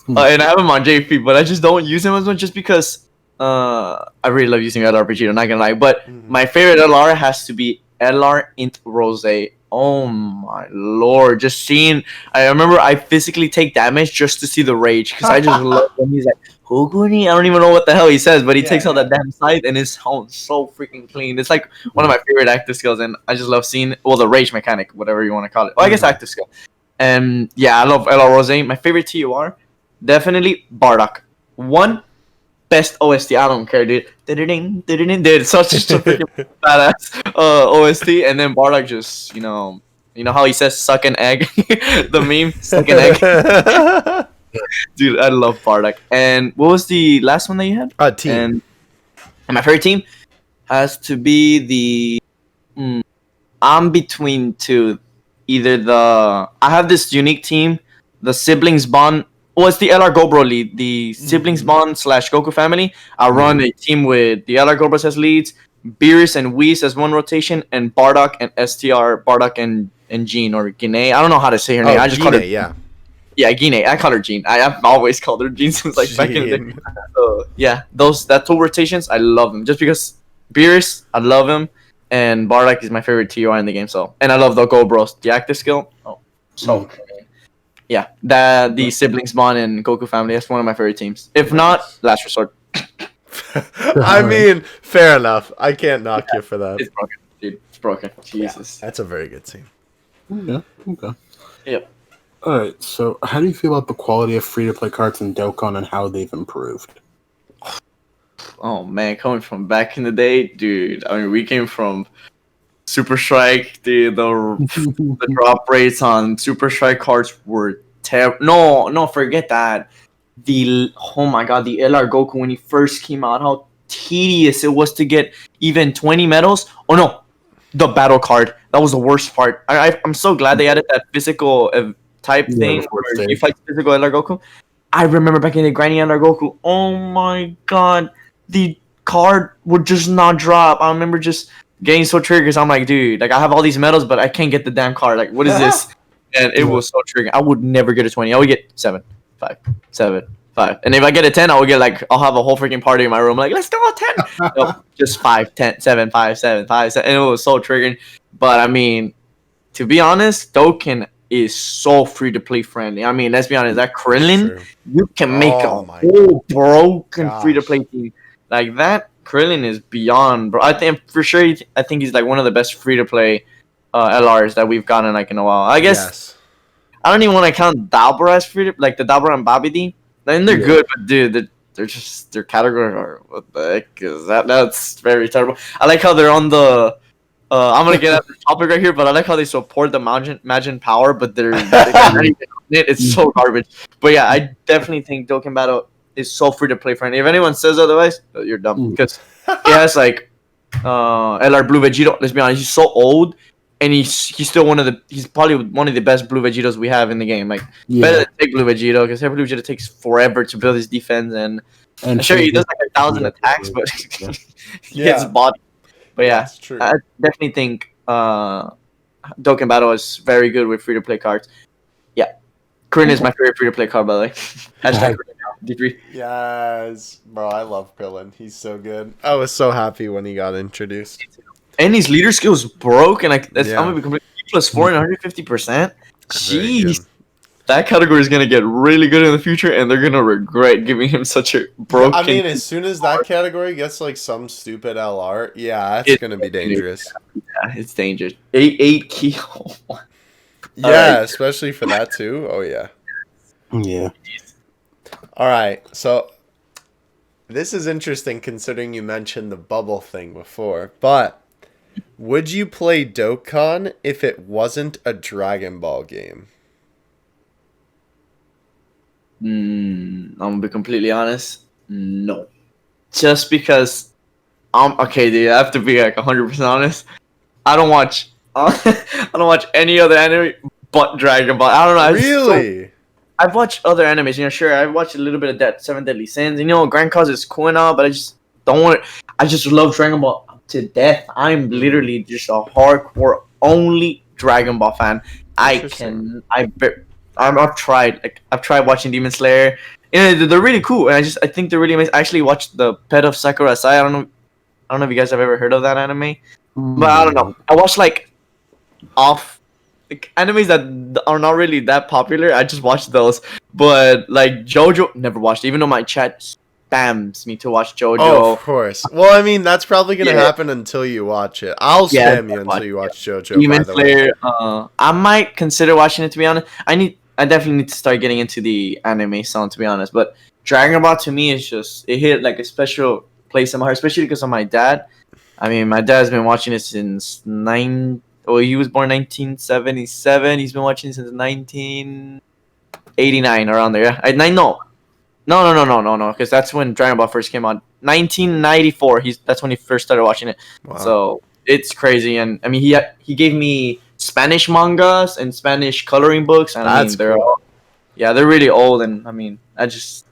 And I have him on JP, but I just don't use him as much just because. I really love using LR Vegeta, not gonna lie, but my favorite LR has to be LR Int Rose. Oh my lord, just seeing, I remember I physically take damage just to see the rage, because I just love when he's like, Hoguni, I don't even know what the hell he says, but he takes out that damn scythe and it's so freaking clean. It's like one of my favorite active skills, and I just love seeing, well, the rage mechanic, whatever you want to call it. Well, I guess active skill. And yeah, I love LR Rose. My favorite TUR, definitely Bardock. Best OST, I don't care, dude. Dude, such a freaking badass OST. And then Bardock just, you know how he says suck an egg? The meme, suck an egg. Dude, I love Bardock. And what was the last one that you had? Team. And my favorite team has to be the... I'm between 2. Either I have this unique team, the Siblings Bond. Well, it's the LR Gobro lead, the Siblings Bond / Goku family. I run a team with the LR Gobros as leads, Beerus and Whis as one rotation, and Bardock and STR, Bardock and Jean or Guinea. I don't know how to say her name. I just call her. Yeah, Guinea. I call her Jean. I've always called her Jean since like back in the day. Yeah, that 2 rotations, I love them. Just because Beerus, I love him, and Bardock is my favorite TUR in the game. So, and I love the Gobros, the active skill. Oh, so. Yeah, the Siblings Bond and Goku family, that's one of my favorite teams. If not, Last Resort. I mean, fair enough. I can't knock you for that. It's broken, dude. It's broken. Jesus. Yeah, that's a very good team. Yeah, okay. Yep. All right. So, how do you feel about the quality of free-to-play cards in Dokkan and how they've improved? Oh man, coming from back in the day, dude. I mean, we came from Super Strike. The drop rates on Super Strike cards were terrible. No, forget that. Oh my god, the LR Goku when he first came out, how tedious it was to get even 20 medals. Oh no, the battle card. That was the worst part. I'm so glad they added that physical type thing where you fight physical LR Goku. I remember back in the grinding LR Goku. Oh my god, the card would just not drop. I remember just getting so triggered because I'm like, dude, like I have all these medals, but I can't get the damn card. Like, what is this? And it was so triggering. I would never get a 20. I would get 7, 5, 7, 5. And if I get a 10, I would get like, I'll have a whole freaking party in my room. Like, let's go a 10. Nope, just 5, 10, 7, 5, 7, 5, 7. And it was so triggering. But I mean, to be honest, Dokkan is so free to play friendly. I mean, let's be honest, that Krillin, you can make a whole broken free to play team. Like that Krillin is beyond, bro. I think for sure. I think he's like one of the best free to play LRs that we've gotten like in a while. I guess I don't even want to count Dabra as free to like the Dabra and Babidi. Then they're good, but dude, they're just their category. Or what the heck is that? That's very terrible. I like how they're on the. I'm gonna get at the topic right here, but I like how they support the Imagine Power, but they're not even on it. It's so garbage. But yeah, I definitely think Dokkan Battle is so free to play friendly. If anyone says otherwise, you're dumb because he has like LR Blue Vegito. Let's be honest, he's so old, and he's still he's probably one of the best Blue Vegetos we have in the game. Like better than take Blue Vegito because Blue Vegeta takes forever to build his defense, and I'm sure he does like 1,000 attacks, but he gets bodied. But yeah, I definitely think Dokkan Battle is very good with free to play cards. Yeah, Krillin is my favorite free to play card, by the way. Hashtag D3. Yes, bro, I love Krillin. He's so good. I was so happy when he got introduced. And his leader skills broke, and I'm gonna be completely +4 and 150%. Jeez, that category is gonna get really good in the future, and they're gonna regret giving him such a broken. I mean, as soon as that category gets like some stupid LR, that's gonna be dangerous. Yeah, it's dangerous. 8 kilo. Yeah, especially for that too. Oh yeah. Yeah. All right, so this is interesting considering you mentioned the bubble thing before, but would you play Dokkan if it wasn't a Dragon Ball game? I'm gonna be completely honest. No, just because okay, dude. I have to be like 100% honest. I don't watch. I don't watch any other anime but Dragon Ball. I don't know. Really? I've watched other animes. Sure, I've watched a little bit of that Seven Deadly Sins. Grand Cause is cool and all, but I just don't want it. I just love Dragon Ball to death. I'm literally just a hardcore only Dragon Ball fan. I've tried watching Demon Slayer. They're really cool, and I think they're really amazing. I actually watched the Pet of Sakura Sai. I don't know if you guys have ever heard of that anime, but I don't know. I watched like animes that are not really that popular. I just watched those, but like JoJo, never watched. Even though my chat spams me to watch JoJo. Oh, of course. Well, I mean that's probably gonna happen until you watch it. I'll spam you until you watch JoJo. Demon Slayer. I might consider watching it. To be honest, I definitely need to start getting into the anime sound. To be honest, but Dragon Ball to me is it hit like a special place in my heart, especially because of my dad. I mean, my dad's been watching it since he was born 1977. He's been watching it since 1989, around there. No, because that's when Dragon Ball first came out. 1994. That's when he first started watching it. Wow. So it's crazy, and I mean, he gave me Spanish mangas and Spanish coloring books, and I mean, they're cool. They're really old, and I mean, I just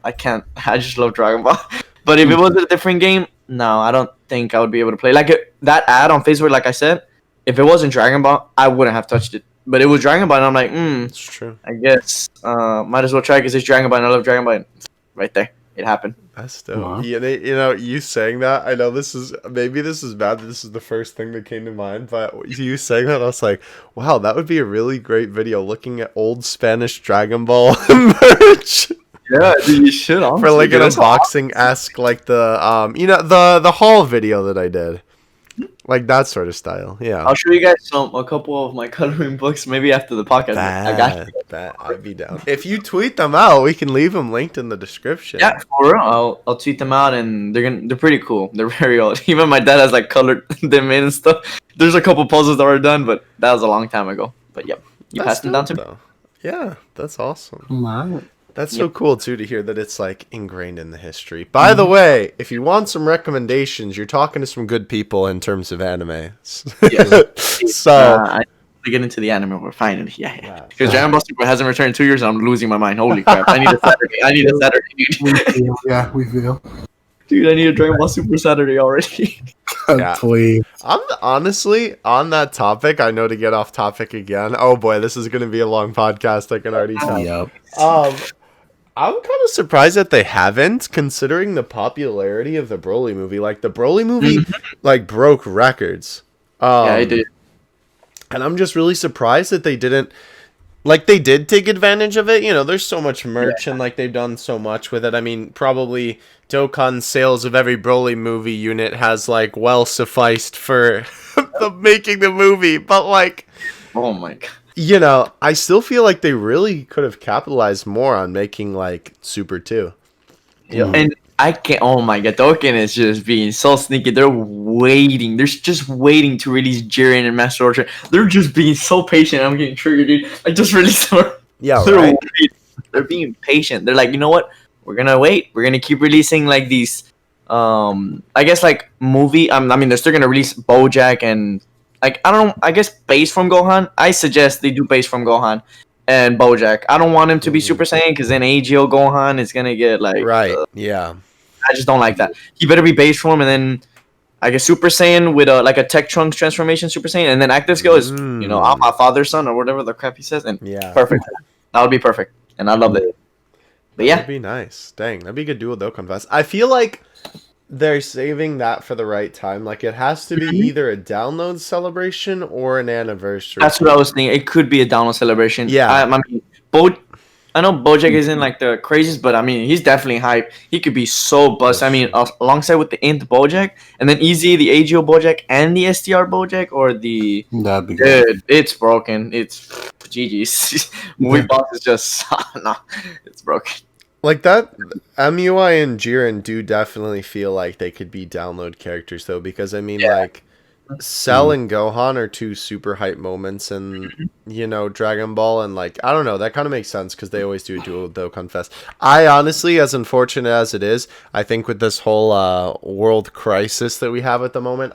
love Dragon Ball. But if it was a different game, no, I don't think I would be able to play. Like that ad on Facebook, like I said, if it wasn't Dragon Ball, I wouldn't have touched it. But it was Dragon Ball, and I'm like, it's true. I guess might as well try because it's Dragon Ball, and I love Dragon Ball. And right there, it happened. That's dope. Yeah, you saying that, I know this is bad. This is the first thing that came to mind, but you saying that, I was like, wow, that would be a really great video looking at old Spanish Dragon Ball merch. Yeah, dude, you should honestly. For like an unboxing-esque, like the the haul video that I did. Like that sort of style. Yeah. I'll show you guys a couple of my coloring books maybe after the podcast. I got you. That I'd be down. If you tweet them out, we can leave them linked in the description. Yeah, for real. I'll tweet them out, and they're pretty cool. They're very old. Even my dad has like colored them in and stuff. There's a couple puzzles that were done, but that was a long time ago. But yep, you passed them down to me. Yeah, that's awesome. Wow. That's so cool too to hear that it's like ingrained in the history. By the way, if you want some recommendations, you're talking to some good people in terms of anime. Yes. So I get into the anime world finally. Yeah. Because Dragon Ball Super hasn't returned in 2 years, and I'm losing my mind. Holy crap! I need a Saturday. Dude. Yeah, we feel. Dude, I need a Dragon Ball Super Saturday already. Yeah. Please. I'm honestly on that topic. I know to get off topic again. Oh boy, this is going to be a long podcast. I can already tell. Yep. I'm kind of surprised that they haven't, considering the popularity of the Broly movie. Like the Broly movie, like broke records. Yeah, I did. And I'm just really surprised that they didn't. Like they did take advantage of it. You know, there's so much merch and like they've done so much with it. I mean, probably Dokkan sales of every Broly movie unit has like well sufficed for making the movie. But like, Oh my god. you know, I still feel like they really could have capitalized more on making like Super 2. Yeah. And I can't. Oh my god, Dokkan is just being so sneaky. They're waiting. They're just waiting to release Jiren and Master Ultra. They're just being so patient. I'm getting triggered, dude. I just released them. Yeah, They're right. They're being patient. They're like, you know what? We're gonna wait. We're gonna keep releasing like these. I guess like movie. I mean, they're still gonna release BoJack and like I don't know. I guess base from Gohan. I suggest they do base from Gohan and BoJack. I don't want him to be Super Saiyan because then AGO Gohan is gonna get like Right. Yeah. I just don't like that. He better be base form and then I guess Super Saiyan with like a Tech Trunks transformation Super Saiyan and then active skill is you know I'm my father's son or whatever the crap he says and Yeah. perfect. That would be perfect and I love it. But yeah, That'd be nice. Dang, that'd be a good duo Dokkan Fest. I feel like they're saving that for the right time. Like it has to be either a download celebration or an anniversary. that's what I was thinking. It could be a download celebration. Yeah. I mean, I know BoJack isn't like the craziest, but I mean he's definitely hype. He could be so bust. I mean, alongside with the Int BoJack, and then easy the AGO BoJack and the STR BoJack, or the That'd be good. dude, it's broken. It's GG's. Movie box is just no, it's broken. Like that, MUI and Jiren do definitely feel like they could be download characters though, because I mean, like Cell and Gohan are two super hype moments, and you know Dragon Ball and like I don't know, that kind of makes sense because they always do a dual Dokkan Fest. I honestly, as unfortunate as it is, I think with this whole world crisis that we have at the moment,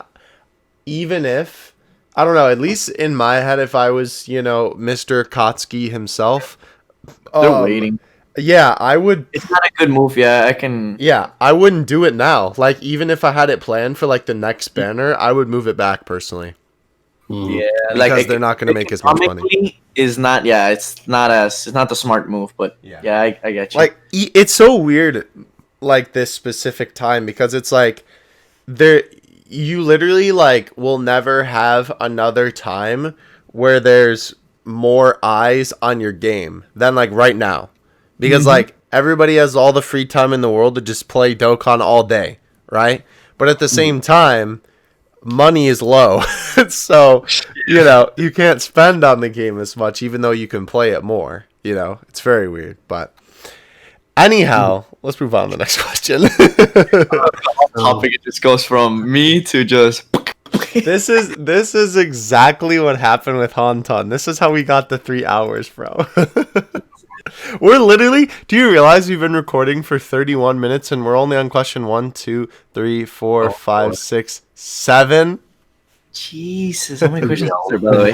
even if I don't know, at least in my head, if I was Mr. Kotsky himself, They're waiting. Yeah, I would. It's not a good move. Yeah, I can. Yeah, I wouldn't do it now. Like, even if I had it planned for like the next banner, I would move it back personally. Yeah, because they're not going to make as much money. Is not. Yeah, it's not the smart move. But yeah, I get you. Like, it's so weird, like this specific time because it's like you literally like will never have another time where there's more eyes on your game than like right now. Because, like, everybody has all the free time in the world to just play Dokkan all day, right? But at the same time, money is low. So, you can't spend on the game as much, even though you can play it more. It's very weird. But anyhow, let's move on to the next question. Topic, it just goes from me to just... This is exactly what happened with Hantan. This is how we got the 3 hours, bro. We're literally, do you realize we've been recording for 31 minutes and we're only on question 1, 2, 3, 4, 5, 6, 7? Jesus, how many questions are there, by the way?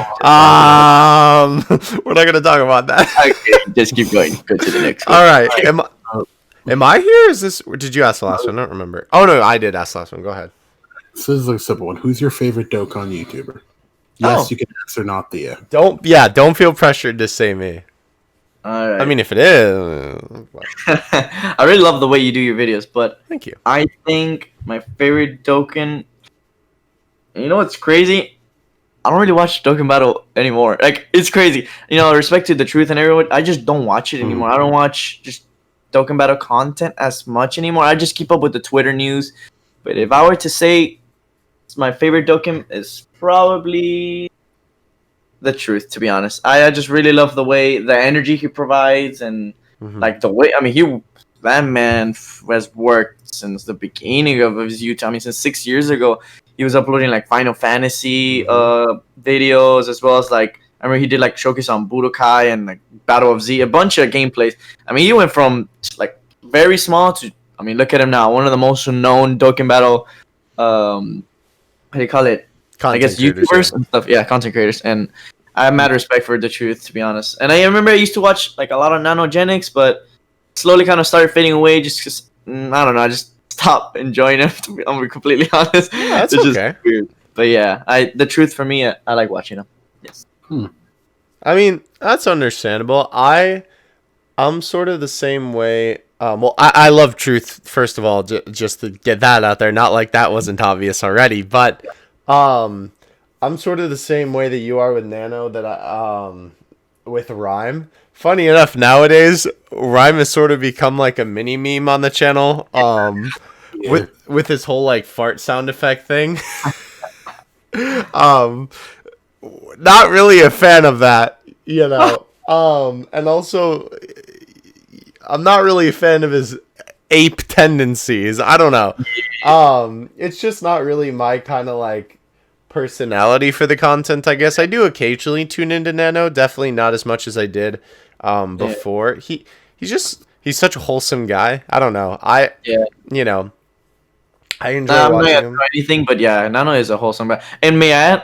We're not going to talk about that. Okay, just keep going. Go to the next one. All right. Am I here? Did you ask the last one? I don't remember. Oh, no, I did ask the last one. Go ahead. This is a simple one. Who's your favorite Dokkan YouTuber? Yes, you can answer, not the. Don't feel pressured to say me. All right. I mean, if it is, I really love the way you do your videos, but thank you. I think my favorite Dokkan. You know what's crazy? I don't really watch Dokkan Battle anymore. Like, it's crazy. Respect to the truth and everyone, I just don't watch it anymore. I don't watch just Dokkan Battle content as much anymore. I just keep up with the Twitter news. But if I were to say my favorite Dokkan is probably the truth. To be honest, I just really love the way the energy he provides and like the way. I mean, that man has worked since the beginning of his YouTube. I mean, since 6 years ago, he was uploading like Final Fantasy videos, as well as like I remember he did like showcase on Budokai and like Battle of Z, a bunch of gameplays. I mean, he went from like very small to, I mean, look at him now, one of the most known Dokkan Battle, how do you call it? Content I guess YouTubers and stuff. Yeah, content creators. And I have mad respect for the truth, to be honest. And I remember I used to watch like a lot of nanogenics, but slowly kind of started fading away just because, I don't know, I just stopped enjoying it, to be completely honest. Yeah, that's it's okay. just weird. But yeah, the truth for me, I like watching them. Yes. I mean, that's understandable. I'm sort of the same way. Well, I love truth, first of all, just to get that out there. Not like that wasn't obvious already, but I'm sort of the same way that you are with Nano, that with Rhyme. Funny enough, nowadays, Rhyme has sort of become like a mini meme on the channel, with his whole like fart sound effect thing. Not really a fan of that, you know. And also, I'm not really a fan of his ape tendencies. I don't know. It's just not really my kind of like personality for the content, I guess. I do occasionally tune into Nano, definitely not as much as I did before. He's such a wholesome guy. I don't know. You know, I enjoy watching him. Anything, but yeah, Nano is a wholesome guy. And may I add,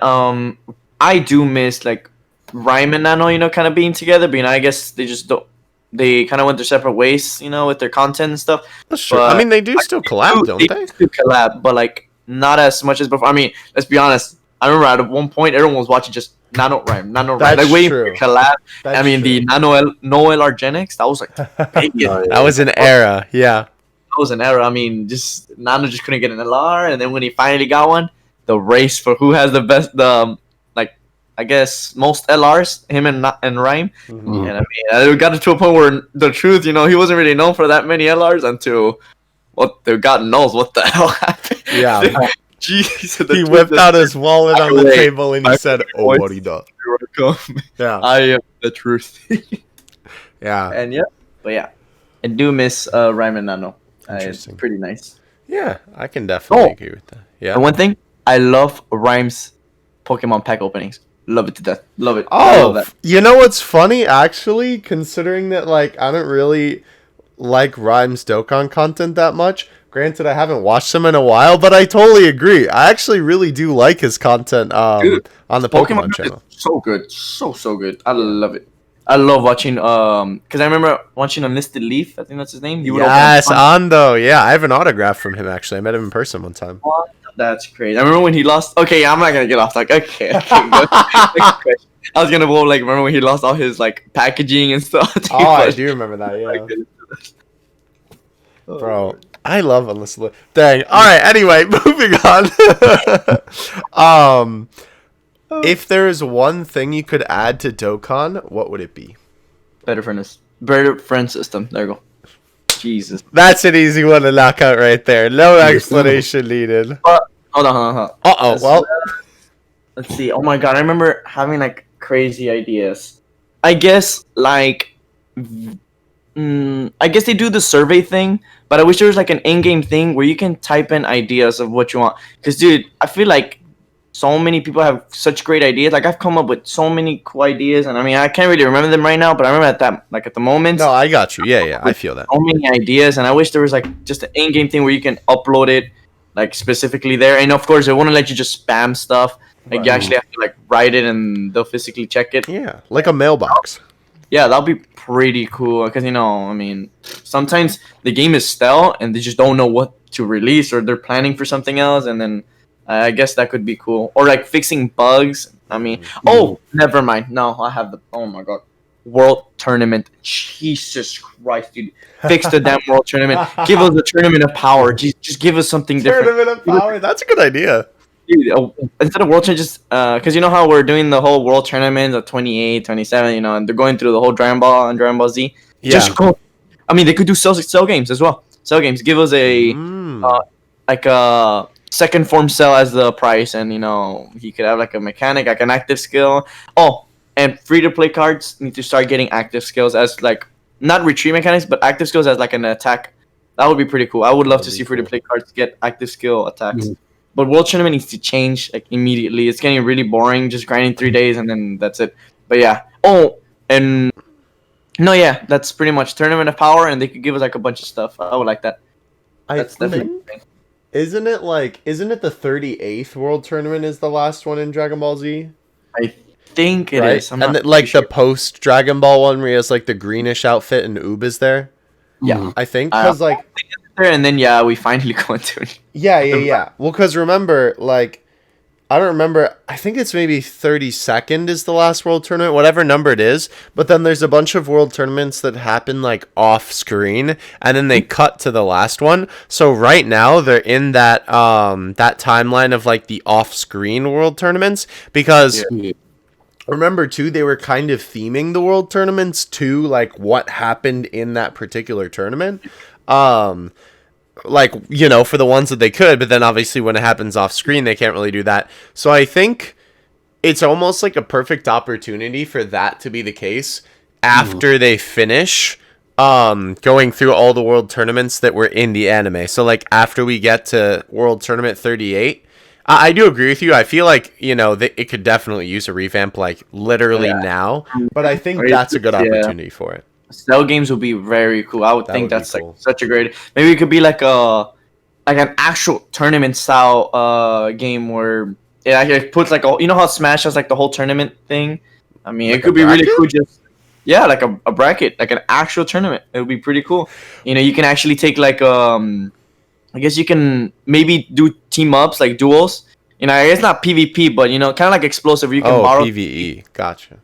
I do miss like Rhyme and Nano, you know, kind of being together, but you know, I guess they just don't. They kind of went their separate ways, you know, with their content and stuff. That's true. I mean, they do still collab, don't they? They do collab, but like not as much as before. I mean, let's be honest. I remember at one point everyone was watching just Nano Rhyme, like waiting for a collab. I mean, the No LRgenics, that was like that was an era, yeah. That was an era. I mean, just Nano just couldn't get an LR, and then when he finally got one, the race for who has the best, I guess most LRs, him and Rhyme. And I mean, it got to a point where the truth, you know, he wasn't really known for that many LRs until God knows what the hell happened. Yeah. Jeez, he whipped out his wallet on the table and he said, "Oh, what he does." Yeah. I am the truth. Yeah. And yeah, but yeah, I do miss Rhyme and Nano. It's pretty nice. Yeah, I can definitely agree with that. Yeah. And one thing, I love Rhyme's Pokemon pack openings. Love it to death. Love it. Oh, that. You know what's funny, actually, considering that, like, I don't really like Rhyme's Dokkan content that much. Granted, I haven't watched him in a while, but I totally agree. I actually really do like his content on the Pokemon channel. So good. So good. I love it. I love watching, because I remember watching Unlisted Leaf. I think that's his name. Yes, Ando. Yeah, I have an autograph from him, actually. I met him in person one time. What? That's crazy. I remember when he lost. Okay, I'm not gonna get off. Like, okay. I was gonna go like, remember when he lost all his like packaging and stuff. Oh, I do remember that. Yeah, bro, I love Unlisted Leaf. Dang. All right. Anyway, moving on. If there is one thing you could add to Dokkan, what would it be? Better friend system. There you go. Jesus. That's an easy one to knock out right there. No explanation needed. Hold on. Uh-oh, well. Let's see. Oh my god, I remember having like crazy ideas. I guess like I guess they do the survey thing, but I wish there was like an in-game thing where you can type in ideas of what you want. Because dude, I feel like so many people have such great ideas. Like I've come up with so many cool ideas, and I mean I can't really remember them right now, but I remember at the moment. No, I got you. Yeah, I feel that. So many ideas, and I wish there was like just an in-game thing where you can upload it, like specifically there. And of course, they won't let you just spam stuff. Like you actually have to like write it, and they'll physically check it. Yeah, like a mailbox. Yeah, that'll be pretty cool. Because I mean, sometimes the game is stale, and they just don't know what to release, or they're planning for something else, and then. I guess that could be cool. Or like fixing bugs. I mean, never mind. No, I have oh my god. World Tournament. Jesus Christ, dude. Fix the damn World Tournament. Give us a Tournament of Power. Just give us something different. Tournament of Power. That's a good idea. Dude, instead of World Tournament, just, because you know how we're doing the whole World Tournament of 28, 27, you know, and they're going through the whole Dragon Ball and Dragon Ball Z. Yeah. Just go. I mean, they could do cell games as well. Cell games. Give us a, second form Cell as the price, and he could have like a mechanic, like an active skill. Oh, and free to play cards need to start getting active skills as like not retreat mechanics, but active skills as like an attack. That would be pretty cool. I would love to see free to play cards get active skill attacks. But World Tournament needs to change like immediately. It's getting really boring, just grinding 3 days and then that's it. But yeah. Oh, and no, yeah, that's pretty much Tournament of Power, and they could give us like a bunch of stuff. I would like that. That's definitely. Isn't it the 38th World Tournament is the last one in Dragon Ball Z? I think it is. I'm and not like sure. the post Dragon Ball one where he has like the greenish outfit and Oob is there. Yeah, I think because like. And then we finally go into it. Yeah. Well, because remember, like, I don't remember. I think it's maybe 32nd is the last World Tournament, whatever number it is. But then there's a bunch of World Tournaments that happen like off screen, and then they cut to the last one. So right now they're in that that timeline of like the off screen World Tournaments because. Yeah. Remember too, they were kind of theming the World Tournaments to like what happened in that particular tournament. Like, for the ones that they could, but then obviously when it happens off screen, they can't really do that. So I think it's almost like a perfect opportunity for that to be the case after they finish going through all the World Tournaments that were in the anime. So like after we get to World Tournament 38, I do agree with you. I feel like, it could definitely use a revamp like literally now, but I think that's a good opportunity for it. Cell games would be very cool. I would think that's cool. Like such a great. Maybe it could be like an actual tournament style game where it puts like how Smash has like the whole tournament thing. I mean, like it could be really cool. Just like a bracket, like an actual tournament. It would be pretty cool. You can actually take like I guess you can maybe do team ups like duels. I guess not PvP, but kind of like explosive. Where you can borrow PvE. Gotcha.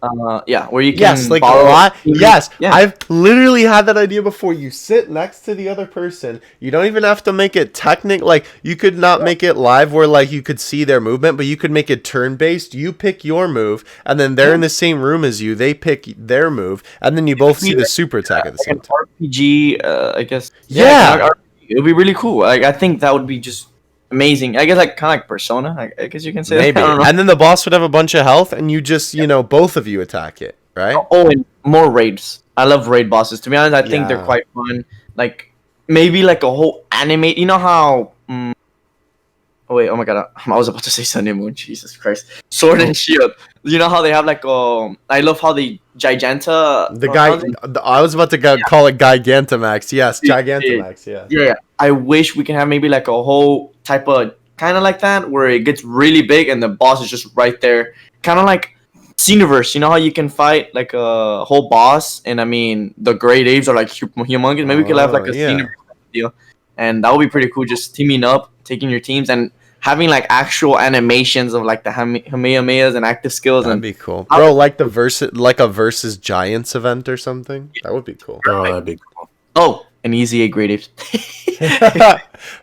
Where you can like borrow. A lot. Yes, yeah. I've literally had that idea before. You sit next to the other person. You don't even have to make it technical. Like you could not make it live where like you could see their movement, but you could make it turn based. You pick your move, and then they're in the same room as you. They pick their move, and then you both see the super attack at the same time. RPG, I guess. Yeah. It would be really cool. Like I think that would be just amazing. I guess like kind of like Persona. I guess you can say maybe. That. I don't know. And then the boss would have a bunch of health, and you just both of you attack it, right? Oh, and more raids. I love raid bosses. To be honest, I think they're quite fun. Like maybe like a whole anime. You know how? Oh wait! Oh my god! I was about to say Sun and Moon. Jesus Christ! Sword and Shield. You know how they have like I love how the Giganta. The guy. I was about to call it Gigantamax. Yes, Gigantamax. Yeah. I wish we can have maybe like a whole type of kind of like that where it gets really big and the boss is just right there. Kind of like Xenoverse. You know how you can fight like a whole boss, and I mean the Great Apes are like humongous. Maybe we could have like a Xenoverse deal, and that would be pretty cool. Just teaming up, taking your teams, and having like actual animations of like the Kamehamehas and active skills. That'd be cool, bro. Like a versus Giants event or something. That would be cool. Oh, that'd be cool. Oh, an easy A Great Apes.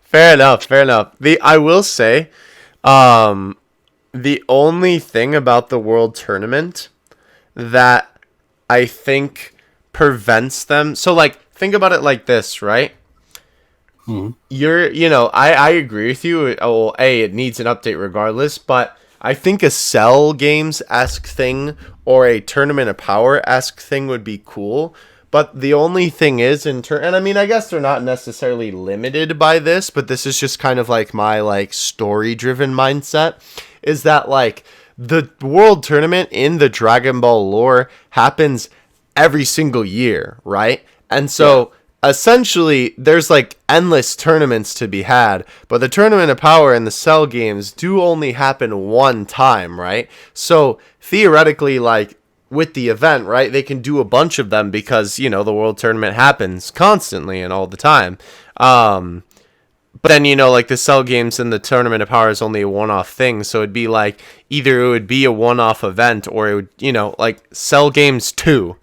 Fair enough. I will say, the only thing about the World Tournament that I think prevents them. So like, think about it like this, right? I agree with you. Oh, it needs an update regardless, but I think a Cell Games-esque thing or a Tournament of Power-esque thing would be cool. But the only thing is, and I mean, I guess they're not necessarily limited by this, but this is just kind of like my like story-driven mindset, is that like the World Tournament in the Dragon Ball lore happens every single year, right? And so essentially there's like endless tournaments to be had, but the Tournament of Power and the Cell games do only happen one time, right? So theoretically, like with the event, right, they can do a bunch of them because the World Tournament happens constantly and all the time. But then like the Cell games and the Tournament of Power is only a one-off thing, so it'd be like either it would be a one-off event or it would like Cell Games 2.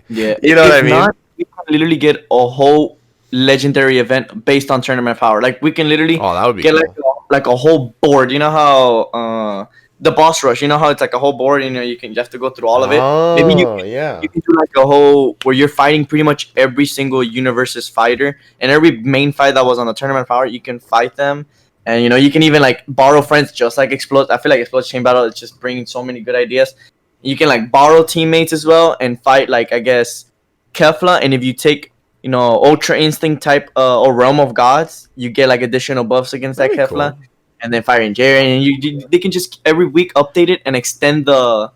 Yeah, you know what I mean? We can literally get a whole legendary event based on Tournament of Power. Like we can literally that would be get cool. like a whole board. You know how the boss rush. You know how it's like a whole board. You have to go through all of it. Maybe you can do like a whole where you're fighting pretty much every single universe's fighter, and every main fight that was on the Tournament of Power, you can fight them. And you can even like borrow friends, just like Explode. I feel like Explode Chain Battle is just bringing so many good ideas. You can like borrow teammates as well and fight like, I guess, Kefla. And if you take Ultra Instinct type or Realm of Gods, you get like additional buffs against that Kefla. Cool. And then fighting Jerry, and they can just every week update it and extend the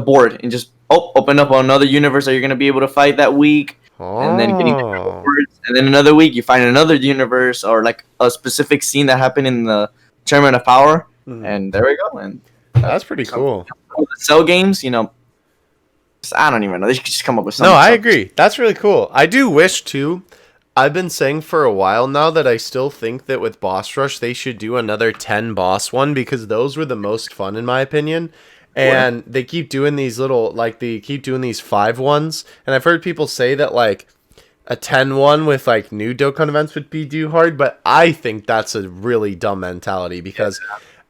board and just open up another universe that you're gonna be able to fight that week. And then getting different rewards. And then another week you find another universe or like a specific scene that happened in the Tournament of Power. And there we go. And that's pretty cool. Cell games, I don't even know. They should just come up with something. No, I agree. That's really cool. I do wish too. I've been saying for a while now that I still think that with Boss Rush they should do another 10 boss one, because those were the most fun in my opinion. And they keep doing these they keep doing these 5 ones. And I've heard people say that like a 10 one with like new Dokkan events would be too hard, but I think that's a really dumb mentality because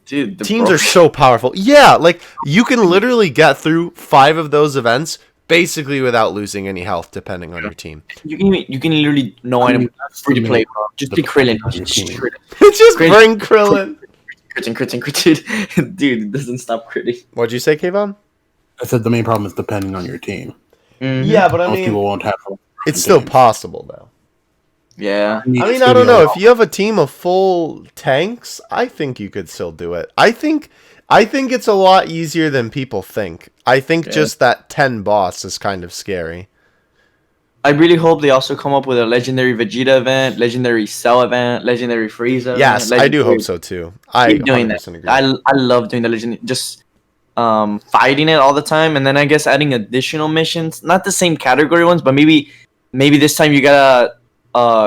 dude, teams are so powerful. Yeah, like you can literally get through 5 of those events basically without losing any health, depending on your team. You can literally free to play. Just be Krillin. Just bring Krillin. Critting. Dude, it doesn't stop critting. What'd you say, Kayvon? I said the main problem is depending on your team. Mm-hmm. Yeah, but most people won't have. It's still possible though. Yeah. I don't know. If you have a team of full tanks, I think you could still do it. I think it's a lot easier than people think. I think just that 10 boss is kind of scary. I really hope they also come up with a legendary Vegeta event, legendary Cell event, legendary Frieza. Yes, I do hope so too. I keep doing that. Agree. I love doing the legend, just fighting it all the time, and then I guess adding additional missions, not the same category ones, but maybe this time you gotta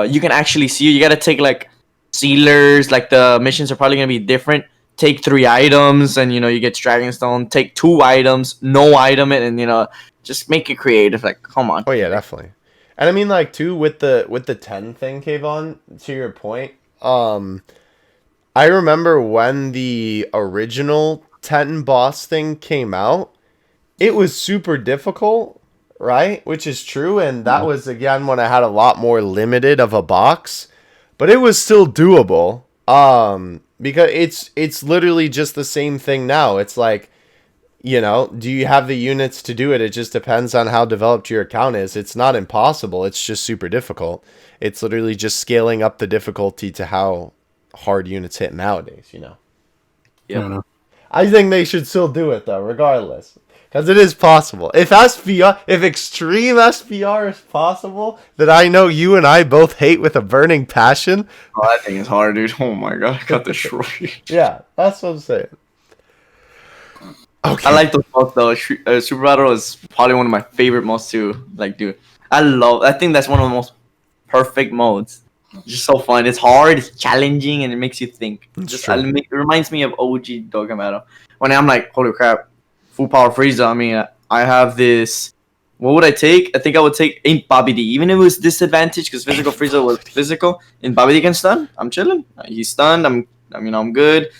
you can actually see. You gotta take like sealers. Like the missions are probably gonna be different. Take 3 items, and you get Dragonstone. Take 2 items, no item it, and just make it creative. Like, come on. Oh yeah, definitely. And I mean, like, too, with the 10 thing, Kayvon, to your point, I remember when the original 10 boss thing came out, it was super difficult, right? Which is true, and that was, again, when I had a lot more limited of a box, but it was still doable, because it's literally just the same thing now. It's like, do you have the units to do it? It just depends on how developed your account is. It's not impossible. It's just super difficult. It's literally just scaling up the difficulty to how hard units hit nowadays, Yeah. I think they should still do it, though, regardless. Because it is possible. If extreme SPR is possible, that I know you and I both hate with a burning passion. Oh, that thing is hard, dude. Oh my god, I got destroyed. Yeah, that's what I'm saying. Okay. I like those modes though. Super Battle is probably one of my favorite modes too. Like, dude, I think that's one of the most perfect modes. It's just so fun. It's hard, it's challenging, and it makes you think. It reminds me of OG Dokkan Battle. When I'm like, holy crap, full power Frieza. I mean, I have this. What would I take? I think I would take Ain't Bobby D. Even if it was disadvantage because physical Frieza was physical. And Bobby D can stun. I'm chilling. He's stunned. I'm good.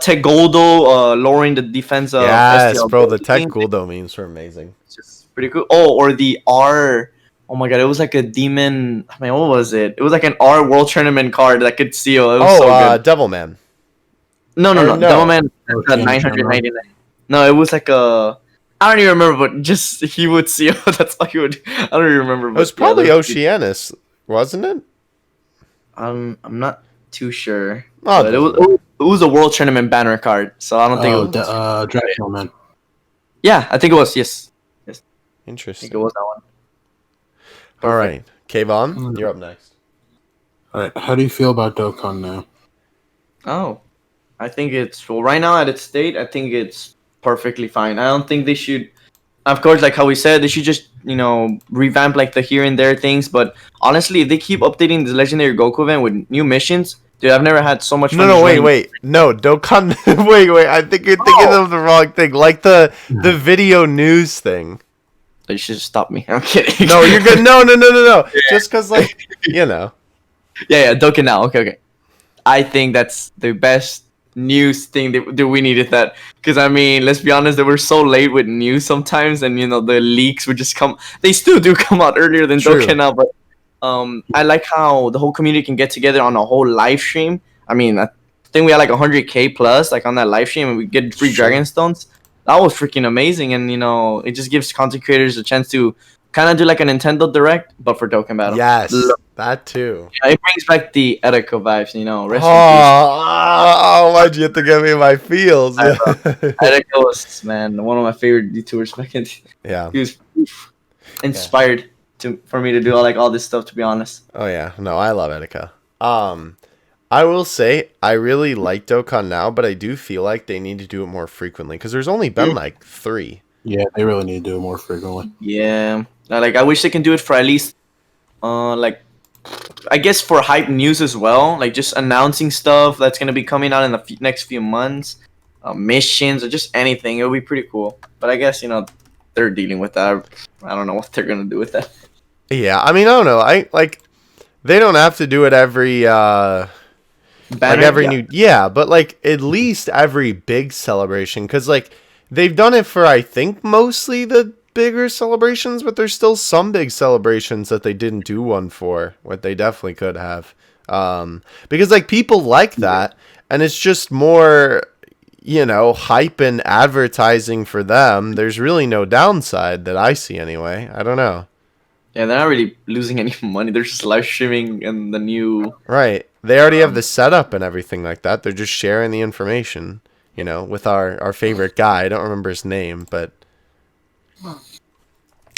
Tech Goldo, lowering the defense of yes, STL bro, the Tech Goldo memes were amazing. It's just pretty cool. Oh, or the R. Oh my god, it was like a demon. I mean, what was it? It was like an R World Tournament card that could seal. It was so good. Devilman. No. Devilman 999. No, it was like a. I don't even remember, but just he would seal. That's all he would. I don't even remember. It was probably Oceanus, wasn't it? I'm not too sure. Oh, but it was a World Tournament banner card, so I don't think it was. Dragon Man. Yeah, I think it was. Yes. Interesting. I think it was that one. Perfect. All right, Kayvon, you're up next. All right, how do you feel about Dokkan now? Oh, I think right now at its state, I think it's perfectly fine. I don't think they should. Of course, like how we said, they should just revamp like the here and there things. But honestly, if they keep updating the Legendary Goku event with new missions. Dude, I've never had so much fun. No, wait. No, Dokkan. wait. I think you're thinking of the wrong thing. Like the video news thing. You should stop me. I'm kidding. No, you're good. No. Yeah. Just because, like, Yeah, Dokkan now. Okay. I think that's the best news thing that we needed that. Because, I mean, let's be honest, they were so late with news sometimes. And, the leaks would just come. They still do come out earlier than Dokkan now. But I like how the whole community can get together on a whole live stream. I mean, I think we had like 100K plus like on that live stream, and we get free Dragon Stones. That was freaking amazing, and it just gives content creators a chance to kind of do like a Nintendo Direct, but for Dokkan Battle. Yes, that too. Yeah, it brings back the Etika vibes, Rest why'd you have to get me in my feels? Etika was, man, one of my favorite YouTubers back in. Yeah, he was inspired for me to do all this stuff. To be honest. Oh yeah, no, I love Etika. I will say I really like Dokkan now, but I do feel like they need to do it more frequently because there's only been like 3. Yeah, they really need to do it more frequently. Yeah, I wish they can do it for at least, I guess for hype news as well, like just announcing stuff that's gonna be coming out in the next few months, missions or just anything. It would be pretty cool. But I guess they're dealing with that. I don't know what they're gonna do with that. Yeah, I mean I don't know. They don't have to do it every but like at least every big celebration, because like they've done it for I think mostly the bigger celebrations, but there's still some big celebrations that they didn't do one for, what they definitely could have, because like people like that, and it's just more hype and advertising for them. There's really no downside that I see anyway. I don't know. Yeah, they're not really losing any money. They're just live streaming and the new... Right. They already have the setup and everything like that. They're just sharing the information, with our favorite guy. I don't remember his name, but...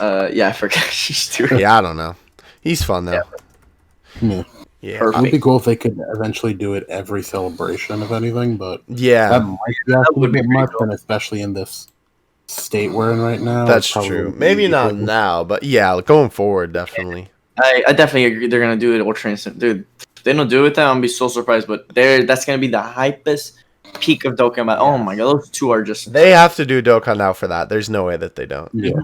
Yeah, I forgot. She's too... Yeah, I don't know. He's fun, though. Yeah. It would be cool if they could eventually do it every celebration of anything, but... Yeah. That would be much, and especially in this state we're in right now. That's true. Maybe not now, but yeah, going forward, definitely. I definitely agree they're gonna do it ultra instant, dude. If they don't do it, then I'm gonna be so surprised. But that's gonna be the hypest peak of Dokkan. Oh my god, those two are just. They have to do Dokkan now for that. There's no way that they don't. Yeah.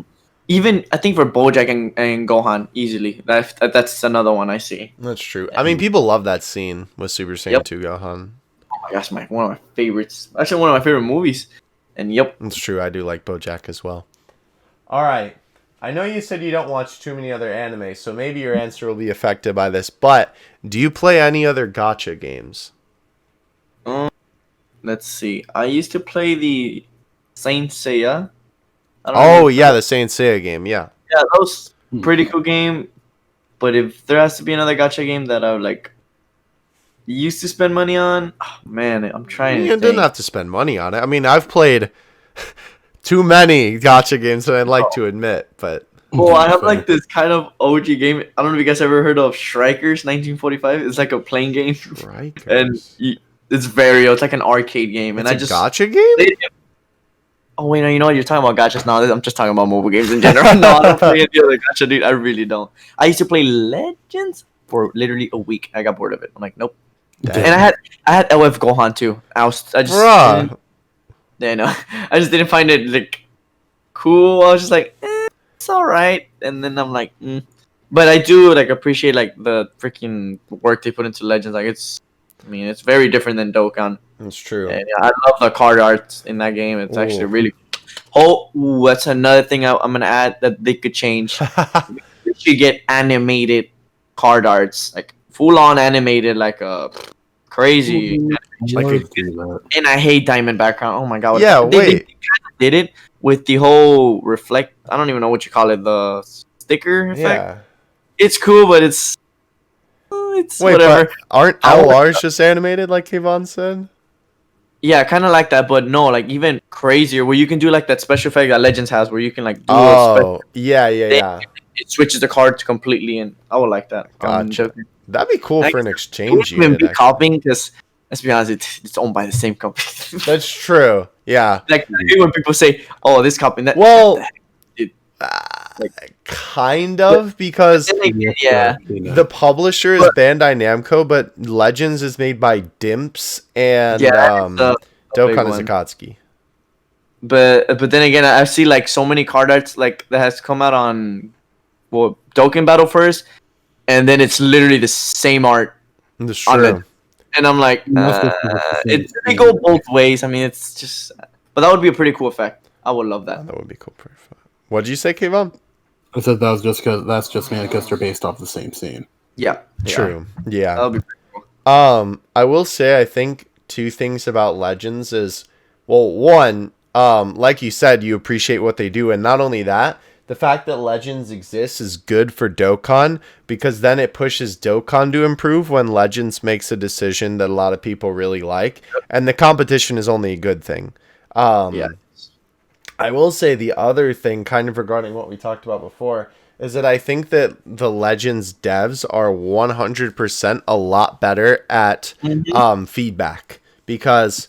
Even I think for Bojack and Gohan easily. That's another one I see. That's true. I mean, people love that scene with Super Saiyan 2 Gohan. Oh my gosh, one of my favorites. Actually, one of my favorite movies. And yep. That's true. I do like BoJack as well. All right. I know you said you don't watch too many other anime, so maybe your answer will be affected by this, but do you play any other gacha games? Let's see. I used to play the Saint Seiya. The Saint Seiya game, yeah. Yeah, that was pretty cool game. But if there has to be another gacha game that I would used to spend money on, oh man, I'm trying. You didn't have to spend money on it. I mean, I've played too many gacha games that I'd like to admit, but. Well, I have this kind of OG game. I don't know if you guys ever heard of Strikers 1945. It's like a playing game. Strikers. And it's like an arcade game. And it's a gacha game? Oh wait, no, you know what? You're talking about gachas now. I'm just talking about mobile games in general. No, I don't play any other gacha, dude. I really don't. I used to play Legends for literally a week. I got bored of it. I'm like, nope. Damn. And I had LF Gohan too. I just didn't find it cool. I was just like, it's alright. And then I'm like, But I do appreciate the freaking work they put into Legends. It's very different than Dokkan. That's true. And, I love the card art in that game. It's actually really that's another thing I'm gonna add that they could change. They should get animated card arts, full on animated, crazy. And I hate diamond background. Oh my god. Yeah, they kind of did it with the whole reflect. I don't even know what you call it. The sticker effect. Yeah. It's cool, but it's whatever. But aren't LRs just animated like Kayvon said? Yeah, kind of like that, but no, even crazier, where you can do that special effect that Legends has, where you can do yeah. It switches the card completely, and I would like that. Gotcha. That'd be cool for an exchange unit. Even be copying, because let's be honest, it's owned by the same company. That's true. Yeah. When people say, "Oh, this copy," that. Well, kind of, because the publisher is Bandai Namco, but Legends is made by Dimps, and Dokkan is Akatsuki. But then again, I see so many card arts that has come out on Dokkan Battle first, and then it's literally the same art. That's true. And I'm like, they go both ways. I mean, it's just, but that would be a pretty cool effect. I would love that. That would be cool. What did you say, Kayvon? I said that was just because that's just mainly because they're based off the same scene. Yeah. True. Yeah. That'll be pretty cool. I will say I think two things about Legends is, well, one, like you said, you appreciate what they do, and not only that, the fact that Legends exists is good for Dokkan because then it pushes Dokkan to improve when Legends makes a decision that a lot of people really like, and the competition is only a good thing. Yeah. I will say the other thing, kind of regarding what we talked about before, is that I think that the Legends devs are 100% a lot better at feedback because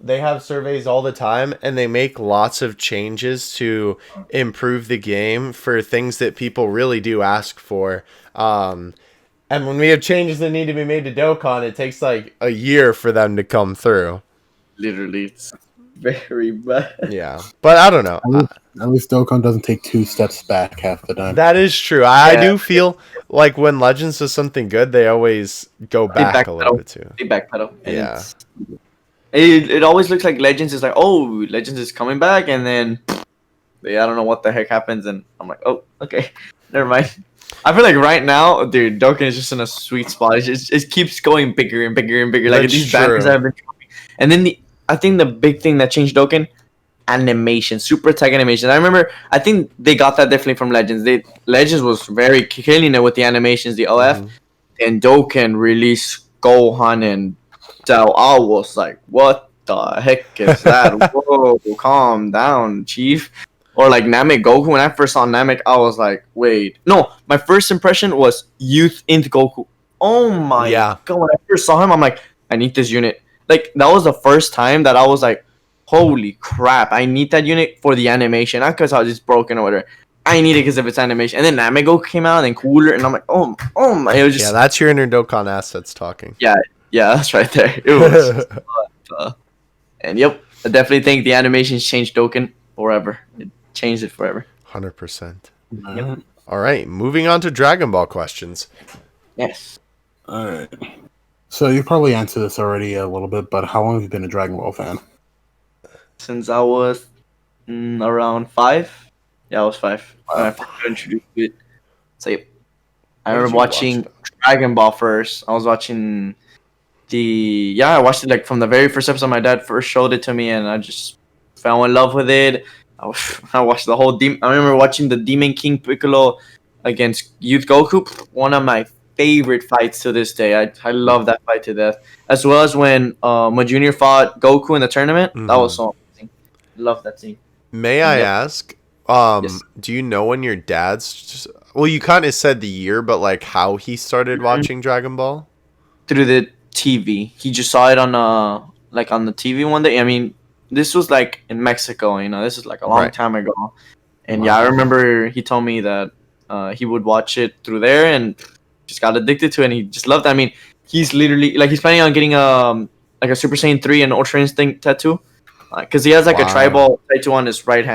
they have surveys all the time and they make lots of changes to improve the game for things that people really do ask for. And when we have changes that need to be made to Dokkan, it takes like a year for them to come through. Literally, it's very bad. Yeah, but I don't know. At least Dokkan doesn't take 2 steps back half the time. That is true. I do feel like when Legends does something good, they always go back a little bit too. They backpedal. Yeah. It always looks like Legends is like, oh, Legends is coming back, and then I don't know what the heck happens, and I'm like, oh, okay, never mind. I feel like right now, dude, Dokkan is just in a sweet spot. It keeps going bigger and bigger and bigger. Like That's these true. banners have been coming. And then I think the big thing that changed Dokkan, animation, super tech animation. I remember, I think they got that definitely from Legends. Legends was very killing it with the animations, the OF, and Dokkan released Gohan and Cell. I was like, what the heck is that? Whoa, calm down, chief. Or like Namek Goku. When I first saw Namek, I was like, wait. No, my first impression was Youth into Goku. Oh my god. When I first saw him, I'm like, I need this unit. Like, that was the first time that I was like, holy crap, I need that unit for the animation. Not because I was just broken or whatever. I need it because of its animation. And then Namek Goku came out and then Cooler, and I'm like, oh my. It was just, yeah, that's your inner Dokkan assets talking. Yeah, that's right there. It was. And yep, I definitely think the animations changed Dokkan forever. It changed it forever. 100%. Yep. All right, moving on to Dragon Ball questions. Yes. All right. So you probably answered this already a little bit, but how long have you been a Dragon Ball fan? Since I was around 5. Yeah, I was 5. When I first got introduced to it. So yep. I remember watching Dragon Ball first. I was watching I watched it like from the very first episode. My dad first showed it to me, and I just fell in love with it. I watched the whole I remember watching the Demon King Piccolo against Youth Goku. One of my favorite fights to this day. I love that fight to death. As well as when Junior fought Goku in the tournament. That was so amazing. Love that scene. May I ask, Yes. do you know when your dad's well, you kind of said the year, but like how he started watching Dragon Ball? Through the TV. He just saw it on on the TV one day. I mean, this was like in Mexico, this is like a long time ago. And I remember he told me that he would watch it through there and just got addicted to it, and he just loved it. I mean, he's literally like he's planning on getting like a Super Saiyan 3 and Ultra Instinct tattoo. Because he has like a tribal tattoo on his right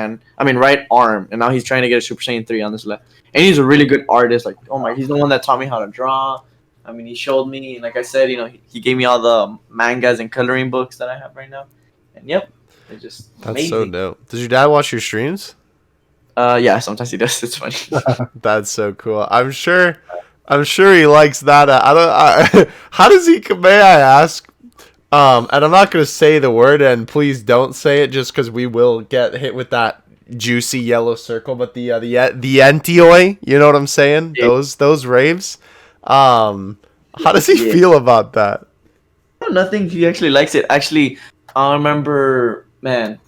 arm, and now he's trying to get a Super Saiyan 3 on his left. And he's a really good artist. Like, oh my, he's the one that taught me how to draw. I mean, he showed me, like I said, he gave me all the mangas and coloring books that I have right now. And yep, it's just That's amazing. so dope. Does your dad watch your streams? Yeah, sometimes he does. It's funny. That's so cool. I'm sure he likes that. How does he? May I ask? And I'm not gonna say the word, and please don't say it, just because we will get hit with that juicy yellow circle. But the Entioi, you know what I'm saying? Yeah. Those raves. How does he feel about that? No, nothing. He actually likes it. Actually, I remember, man,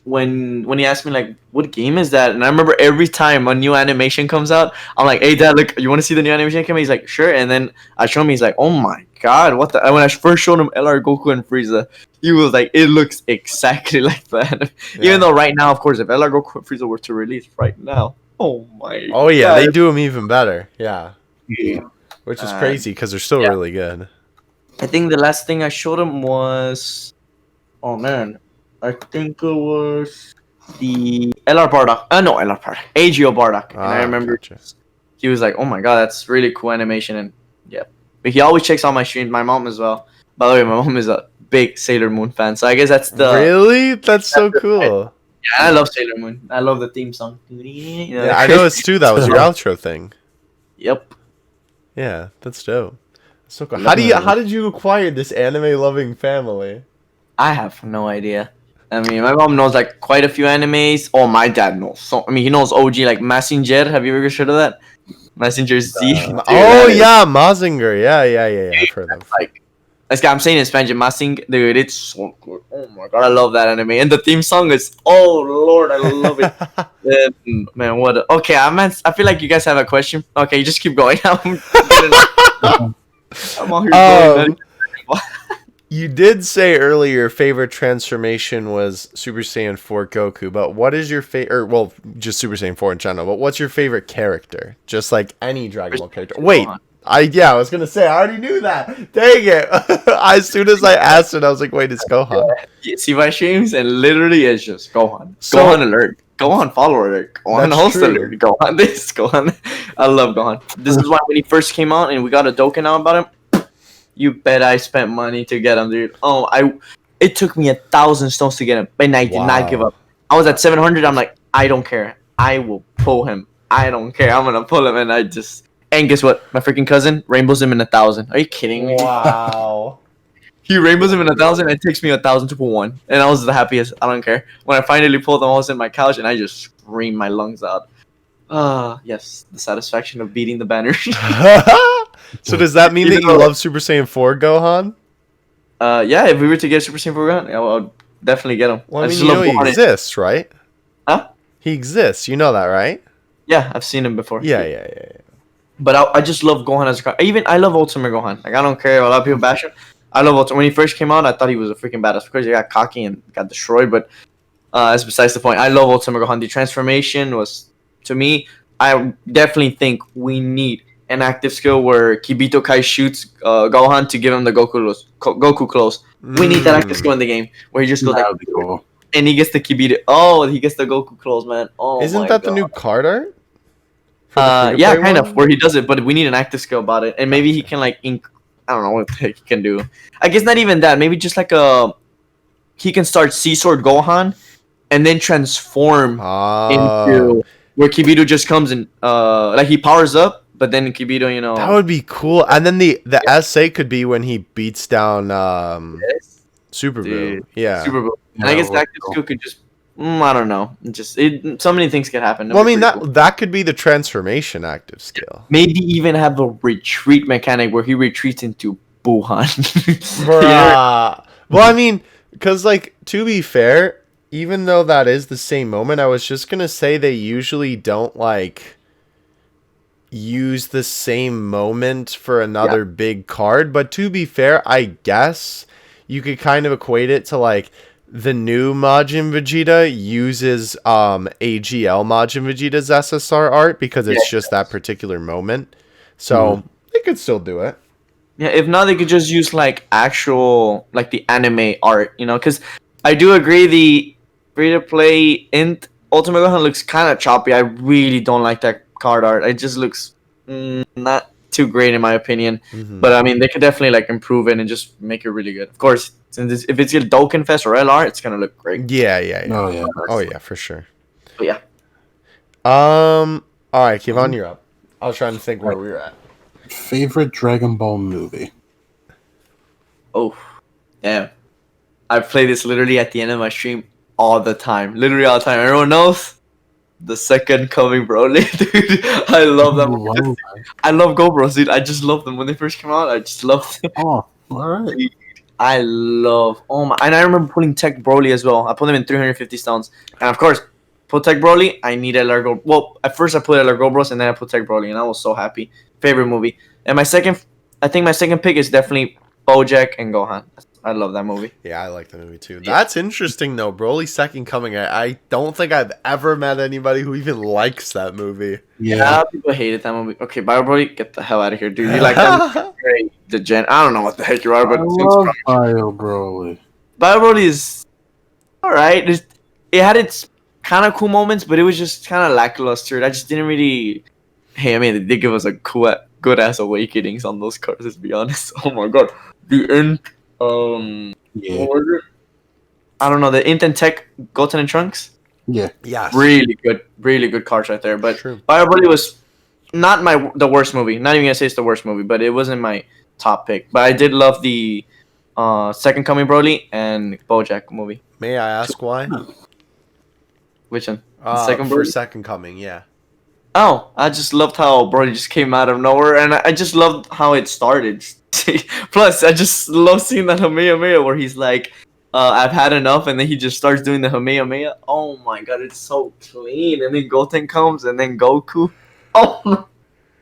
when he asked me like, what game is that? And I remember every time a new animation comes out, I'm like, hey dad, look, you want to see the new animation coming? He's like, sure. And then I show him, he's like, oh my god, what the? And when I first showed him LR Goku and Frieza, he was like, it looks exactly like that. Even though right now, of course, if LR Goku and Frieza were to release right now, oh my Oh yeah, god. they do them even better. Yeah. Yeah. Which is crazy because they're still really good. I think the last thing I showed him was, oh man, I think it was the LR Bardock. No, LR Bardock. AGO Bardock. And I remember he was like, oh my god, that's really cool animation. And yeah. But he always checks out my streams. My mom as well. By the way, my mom is a big Sailor Moon fan. So I guess that's the... Really? That's so cool. Yeah, I love Sailor Moon. I love the theme song. Yeah, I noticed too. That was your outro thing. Yep. Yeah, that's dope. So cool. Love it. How did you acquire this anime loving family? I have no idea. I mean, my mom knows like quite a few animes. Oh, my dad knows. So I mean, he knows OG like Messenger. Have you ever heard of that? Messenger Z. Dude, Oh that is, yeah, Mazinger. Yeah. I've heard of. like this guy. I'm saying in Spanish, Mazinger. Dude, it's so good. Oh my god, I love that anime. And the theme song is, oh lord, I love it. Man, what? Okay, I feel like you guys have a question. Okay, you just keep going. I'm all here going. You did say earlier your favorite transformation was Super Saiyan 4 Goku, but what is your favorite? Well, just Super Saiyan 4 in general. But what's your favorite character? Just like any Dragon Ball character. Wait, I was gonna say I already knew that. Dang it! As soon as I asked it, I was like, wait, it's Gohan. You see my streams, and literally it's just Gohan. So- Gohan alert. Gohan follower alert. Gohan That's host true. alert. Gohan this. Gohan. I love Gohan. This is why when he first came out and we got a Dokkan out about him. You bet I spent money to get him, dude. Oh, it took me 1,000 stones to get him, and I did not give up. I was at 700. I'm like, I don't care. I will pull him. I don't care. I'm gonna pull him, and and guess what? My freaking cousin rainbows him in 1,000. Are you kidding me? Wow. He rainbows him in 1,000. It takes me 1,000 to pull one, and I was the happiest. I don't care. When I finally pulled him, I was in my couch, and I just screamed my lungs out. Yes, the satisfaction of beating the banner. So does that mean that you love Super Saiyan 4 Gohan? Yeah, if we were to get Super Saiyan 4 Gohan, I would definitely get him. Well, I mean, just you know love he Gohan. exists, right? Huh? He exists. You know that, right? Yeah, I've seen him before. Yeah. But I just love Gohan as a character. I love Ultimate Gohan. Like, I don't care. A lot of people bash him. I love Ultimate. When he first came out, I thought he was a freaking badass. Of course, he got cocky and got destroyed, but that's besides the point. I love Ultimate Gohan. The transformation was, to me, I definitely think we need an active skill where Kibito Kai shoots Gohan to give him the Goku close. We need that active skill in the game where he just goes That like, would be cool. and he gets the Kibito. Oh, he gets the Goku close, man. Oh, Isn't my that the God. new card art? For the free-to-play Yeah, kind one? of where he does it, but we need an active skill about it, and maybe he can like I don't know what the heck he can do. I guess not even that. Maybe just like he can start Sea Sword Gohan, and then transform into where Kibito just comes and like he powers up, but then Kibito, That would be cool. And then the SA could be when he beats down Yes, Super Boo. dude. Yeah. Super Bowl. And Yeah, I guess the that active would be skill could just I don't know, so many things could happen. Well, I mean That'd be pretty cool. that could be the transformation active skill. Maybe even have a retreat mechanic where he retreats into Buhan. Bruh. Well, I mean, because like to be fair, even though that is the same moment, I was just gonna say they usually don't like use the same moment for another big card. But to be fair, I guess you could kind of equate it to like the new Majin Vegeta uses AGL Majin Vegeta's SSR art because it's just that particular moment. So they could still do it. Yeah, if not, they could just use like actual like the anime art, because I do agree the free to play Int Ultimate Gohan looks kind of choppy. I really don't like that card art. It just looks not too great in my opinion. But I mean, they could definitely like improve it and just make it really good. Of course, since if it's a Dokkan Fest or LR, it's gonna look great. Yeah. Oh yeah. Oh yeah, for sure. But yeah, All right, Kevon, you're up. I was trying to think where we were at. Favorite Dragon Ball movie? oh, damn, I play this literally at the end of my stream all the time. Literally all the time. Everyone knows the second coming Broly, dude. I love that movie. Love I love Go Bros, dude. I just love them when they first came out. I just loved them. Oh, all right. I love and I remember putting Tech Broly as well. I put them in 350 stones, and of course, put Tech Broly. I need LR Go. Well, at first I put LR Go Bros, and then I put Tech Broly, and I was so happy. Favorite movie, and I think my second pick is definitely BoJack and Gohan. I love that movie. Yeah, I like the movie too. That's interesting though. Broly's Second Coming. I don't think I've ever met anybody who even likes that movie. Yeah. People hated that movie. Okay, Bio Broly, get the hell out of here, dude. You like that movie? Great. I don't know what the heck you are, I but love Bio Broly. Bio Broly is alright. It had its kind of cool moments, but it was just kind of lackluster. I just didn't really. Hey, I mean, they did give us a good ass awakenings on those cards. Let's be honest. Oh my god, the end. Yeah. What was it? I don't know. The Int and Tech Goten and Trunks. Yeah. Yes. Really good cards right there. But True. Bio Broly was not the worst movie. Not even gonna say it's the worst movie, but it wasn't my top pick. But I did love the Second Coming Broly and BoJack movie. May I ask why? Which one? The second For Broly? Second Coming, yeah. Oh, I just loved how Broly just came out of nowhere, and I just loved how it started. Plus, I just love seeing that Kamehameha where he's like, I've had enough, and then he just starts doing the Kamehameha. Oh my god, it's so clean. And then Goten comes, and then Goku. Oh,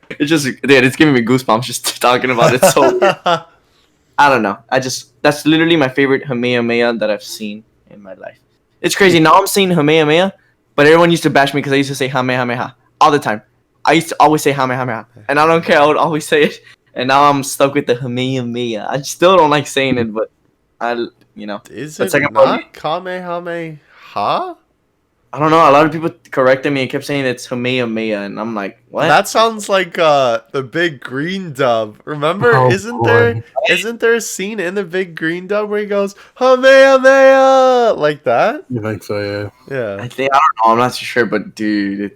it's just, dude, it's giving me goosebumps just talking about it. So weird. I don't know. That's literally my favorite Kamehameha that I've seen in my life. It's crazy. Now I'm saying Kamehameha, but everyone used to bash me because I used to say Kamehameha all the time. I used to always say Kamehameha, and I don't care. I would always say it, and now I'm stuck with the Kamehameha. I still don't like saying it, but Is but it second not Kamehameha? I don't know. A lot of people corrected me and kept saying it's Kamehameha, and I'm like, what? That sounds like the big green dub. Remember? Oh, Isn't there a scene in the big green dub where he goes Kamehameha like that? You think so? Yeah. Yeah. I don't know. I'm not too sure, but dude,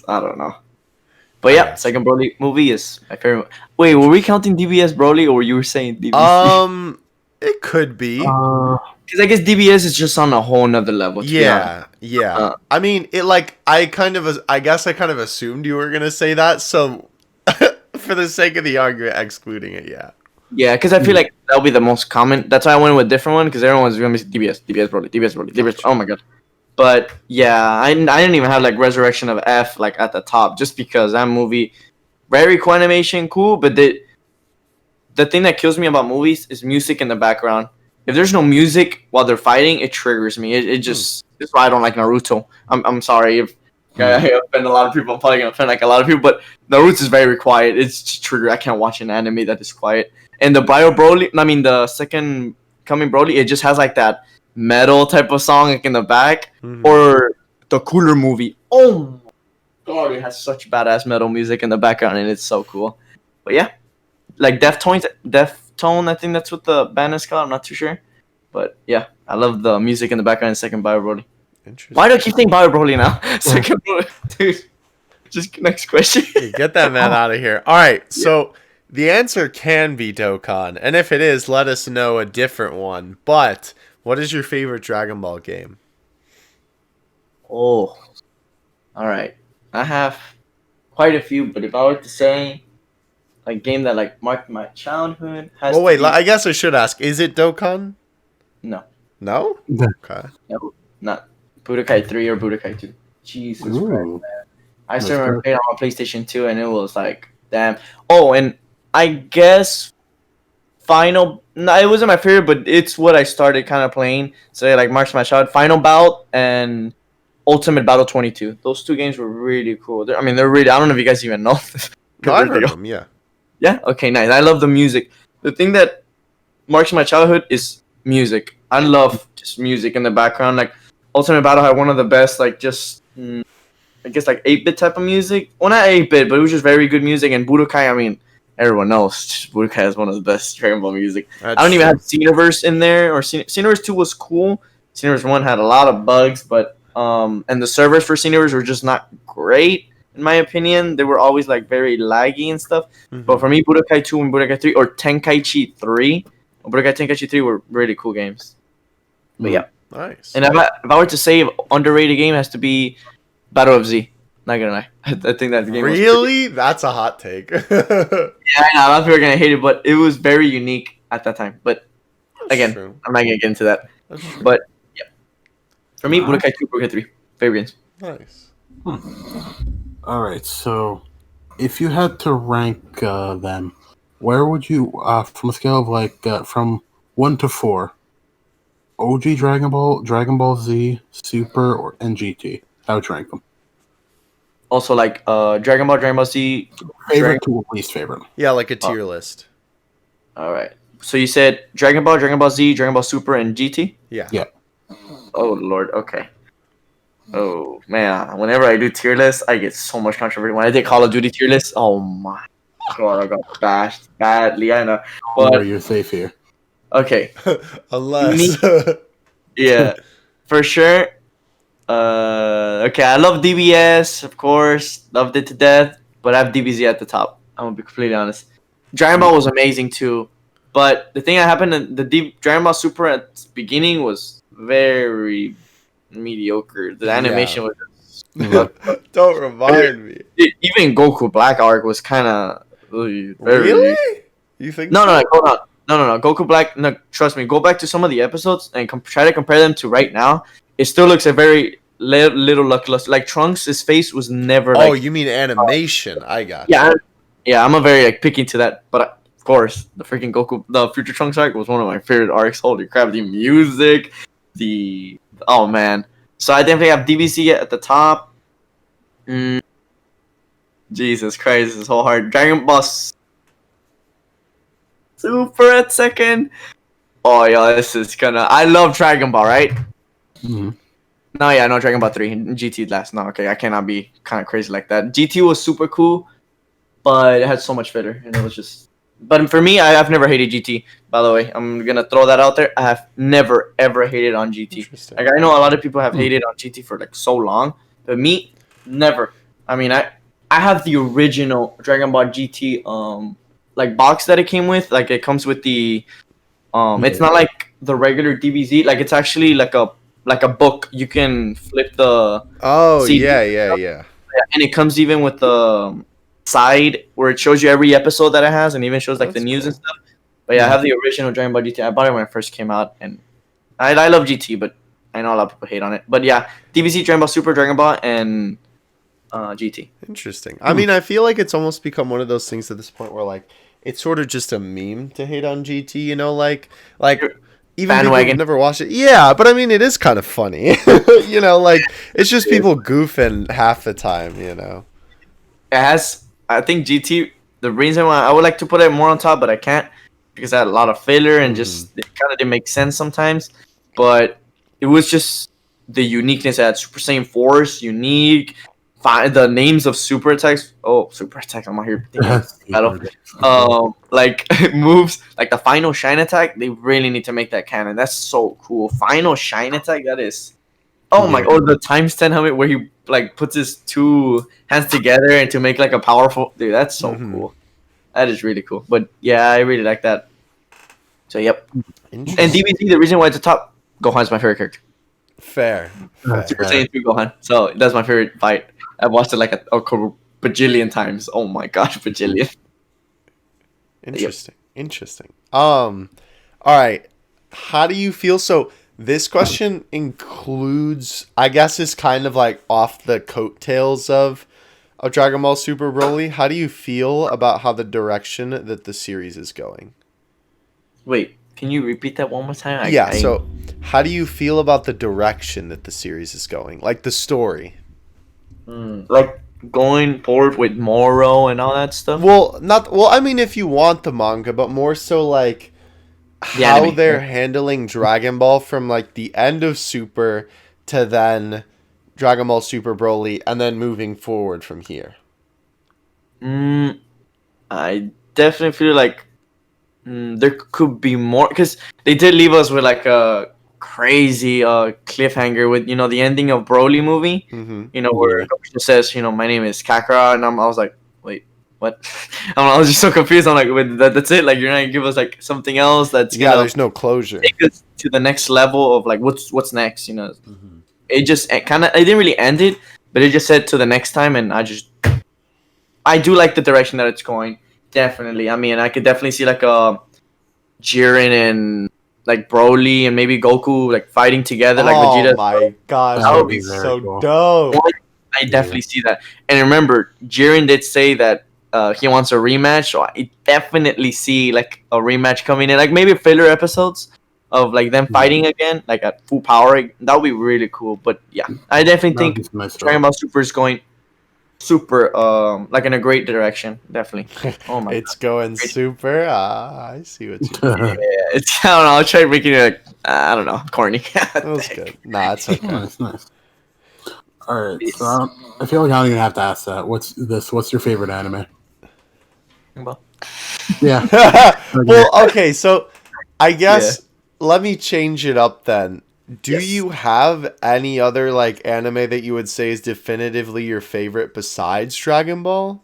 I don't know. But yeah, second Broly movie is my favorite. Wait, were we counting DBS Broly, or you were saying DBS? It could be. Because I guess DBS is just on a whole nother level. Yeah. I mean, I guess I kind of assumed you were gonna say that, so for the sake of the argument, excluding it, yeah. Yeah, because I feel like that'll be the most common. That's why I went with a different one, because everyone's gonna be DBS Broly, DBS Broly, DBS. Oh my god. But yeah, I didn't even have like Resurrection of F like at the top, just because that movie, very cool animation, cool. But the thing that kills me about movies is music in the background. If there's no music while they're fighting, it triggers me. It just that's why I don't like Naruto. I'm sorry if I offend a lot of people. I'm probably gonna offend like a lot of people, but Naruto is very quiet. It's just trigger. I can't watch an anime that is quiet. And the Second Coming Broly, it just has like that metal type of song like in the back, or the Cooler movie. Oh my god, it has such badass metal music in the background, and it's so cool. But yeah, like Deftone, I think that's what the band is called. I'm not too sure, but yeah, I love the music in the background in Second Bio Broly. Interesting. Why do I keep saying Bio Broly now? Second Broly, dude. Just next question. Hey, get that man out of here. All right, so the answer can be Dokkan, and if it is, let us know a different one. But what is your favorite Dragon Ball game? Oh, all right. I have quite a few, but if I were to say a game that like marked my childhood, has Well, wait. to be... I guess I should ask: is it Dokkan? No. No. Yeah. Okay. No, not Budokai 3 or Budokai 2. Jesus Christ, Ooh. man. I still remember playing on my PlayStation 2, and it was like, damn. Oh, and I guess Final... No, it wasn't my favorite, but it's what I started kind of playing. So it like marks my childhood. Final Bout and Ultimate Battle 22. Those two games were really cool. They're really... I don't know if you guys even know. No, I've heard of them, yeah. Yeah? Okay, nice. I love the music. The thing that marks my childhood is music. I love just music in the background. Like, Ultimate Battle had one of the best, like, just, I guess, like, 8-bit type of music. Well, not 8-bit, but it was just very good music. And Budokai, I mean, everyone knows Budokai is one of the best Dragon Ball music. I don't even have Xenoverse in there. Or Xenoverse 2 was cool. Xenoverse 1 had a lot of bugs, but, and the servers for Xenoverse were just not great. In my opinion, they were always like very laggy and stuff. But for me, Budokai 2 and Budokai 3 or Tenkaichi 3, Budokai Tenkaichi 3 were really cool games. But yeah, nice. And if I were to say underrated game, it has to be Battle of Z. Not gonna lie, I think that the game really that's a hot take. Yeah, I know a lot of people are gonna hate it, but it was very unique at that time. But again, true. I'm not gonna get into that. But yeah, for me, Budokai 2, Budokai 3, favorite games. Nice. All right, so if you had to rank them, where would you, from a scale of like from 1 to 4, OG Dragon Ball Z, Super, and GT? How would you rank them? Also, like Dragon Ball Z, favorite to least favorite. Yeah, like a tier list. All right. So you said Dragon Ball Z, Dragon Ball Super, and GT. Yeah. Yeah. Oh Lord. Okay. Oh man, whenever I do tier lists, I get so much controversy. When I did Call of Duty tier lists, oh my god, I got bashed badly. I know, but you're safe here. Okay. Unless. Yeah, for sure. Okay, I love DBS, of course. Loved it to death. But I have DBZ at the top. I'm gonna be completely honest. Dragon Ball was amazing too. But the thing that happened in Dragon Ball Super at the beginning was very mediocre. The animation was just Don't remind me. even Goku Black arc was kind of very. Really? You think? No, hold on. No. Goku Black. No, trust me. Go back to some of the episodes and try to compare them to right now. It still looks a very little luckless. Like Trunks' his face was never. Oh, like, you mean animation? I got. Yeah. I'm a very picky to that, but. Of course, the freaking Goku, the Future Trunks arc was one of my favorite arcs. Holy crap, the music, oh man. So I definitely have DBC at the top. Jesus Christ, this is so hard. Dragon Ball Super at second. Oh yeah, this is gonna. I love Dragon Ball, right? Mm-hmm. No, Dragon Ball 3. GT last. No, okay, I cannot be kind of crazy like that. GT was super cool, but it had so much filler, and it was just. But for me, I've never hated GT. By the way, I'm gonna throw that out there. I have never ever hated on GT. Like I know a lot of people have hated on GT for like so long, but me, never. I mean, I have the original Dragon Ball GT like box that it came with. Like it comes with the It's not like the regular DBZ. Like it's actually like a book. You can flip the. Oh CD, yeah. And it comes even with the. Side where it shows you every episode that it has and even shows like the news and stuff. But yeah, I have the original Dragon Ball GT. I bought it when it first came out, and I love GT, but I know a lot of people hate on it. But yeah, DBZ, Dragon Ball Super, Dragon Ball, and GT. Interesting. I mean, I feel like it's almost become one of those things at this point where like it's sort of just a meme to hate on GT. You know, like even people who've never watched it. Yeah, but I mean, it is kind of funny. You know, like it's just people goofing half the time. You know, it has. I think GT, the reason why I would like to put it more on top, but I can't because I had a lot of filler and just it kind of didn't make sense sometimes. But it was just the uniqueness that Super Saiyan 4 is unique. The names of super attacks. Oh, super attack! I'm out here thinking battle. Like moves like the final shine attack. They really need to make that canon. That's so cool. Final shine attack. That is. Oh my! Or the times 10 helmet where he like puts his two hands together and to make like a powerful dude. That's so cool. That is really cool. But yeah, I really like that. So yep. And DBZ, the reason why it's the top, Gohan's my favorite character. Fair. Super Saiyan 3 Gohan. So that's my favorite fight. I've watched it like a bajillion times. Oh my gosh, bajillion. Interesting. All right. How do you feel? So this question includes, I guess, is kind of like off the coattails of Dragon Ball Super Broly. How do you feel about how the direction that the series is going? Wait, can you repeat that one more time? So how do you feel about the direction that the series is going? Like the story? Like going forward with Moro and all that stuff? Well, I mean, if you want the manga, but more so like how they're handling Dragon Ball from like the end of Super to then Dragon Ball Super Broly and then moving forward from here. I definitely feel like there could be more because they did leave us with like a crazy cliffhanger with the ending of Broly movie. Where Goku says my name is Kakarot, and I was like, wait, what? I was just so confused. I'm like, wait, that's it? Like you're not gonna give us like something else that's there's no closure. Take us to the next level of like what's next. It didn't really end it, but it just said to the next time, and I do like the direction that it's going. Definitely. I mean, I could definitely see like a Jiren and like Broly and maybe Goku like fighting together like Vegeta. Oh my gosh, that would be so cool. Dope. I definitely see that. And remember, Jiren did say that he wants a rematch, so I definitely see like a rematch coming in, like maybe filler episodes of like them fighting again, like at full power. That would be really cool. But yeah, I definitely think Dragon Ball Super is going super like in a great direction. Definitely. Oh my it's going super. I see what you mean. Yeah, I don't know, I'll try making it like I don't know, corny. That was good. Nah, it's okay. Nice. Alright, so I feel like I don't even have to ask that. What's your favorite anime? Yeah. Well, okay, so I guess let me change it up then. Do you have any other like anime that you would say is definitively your favorite besides Dragon Ball?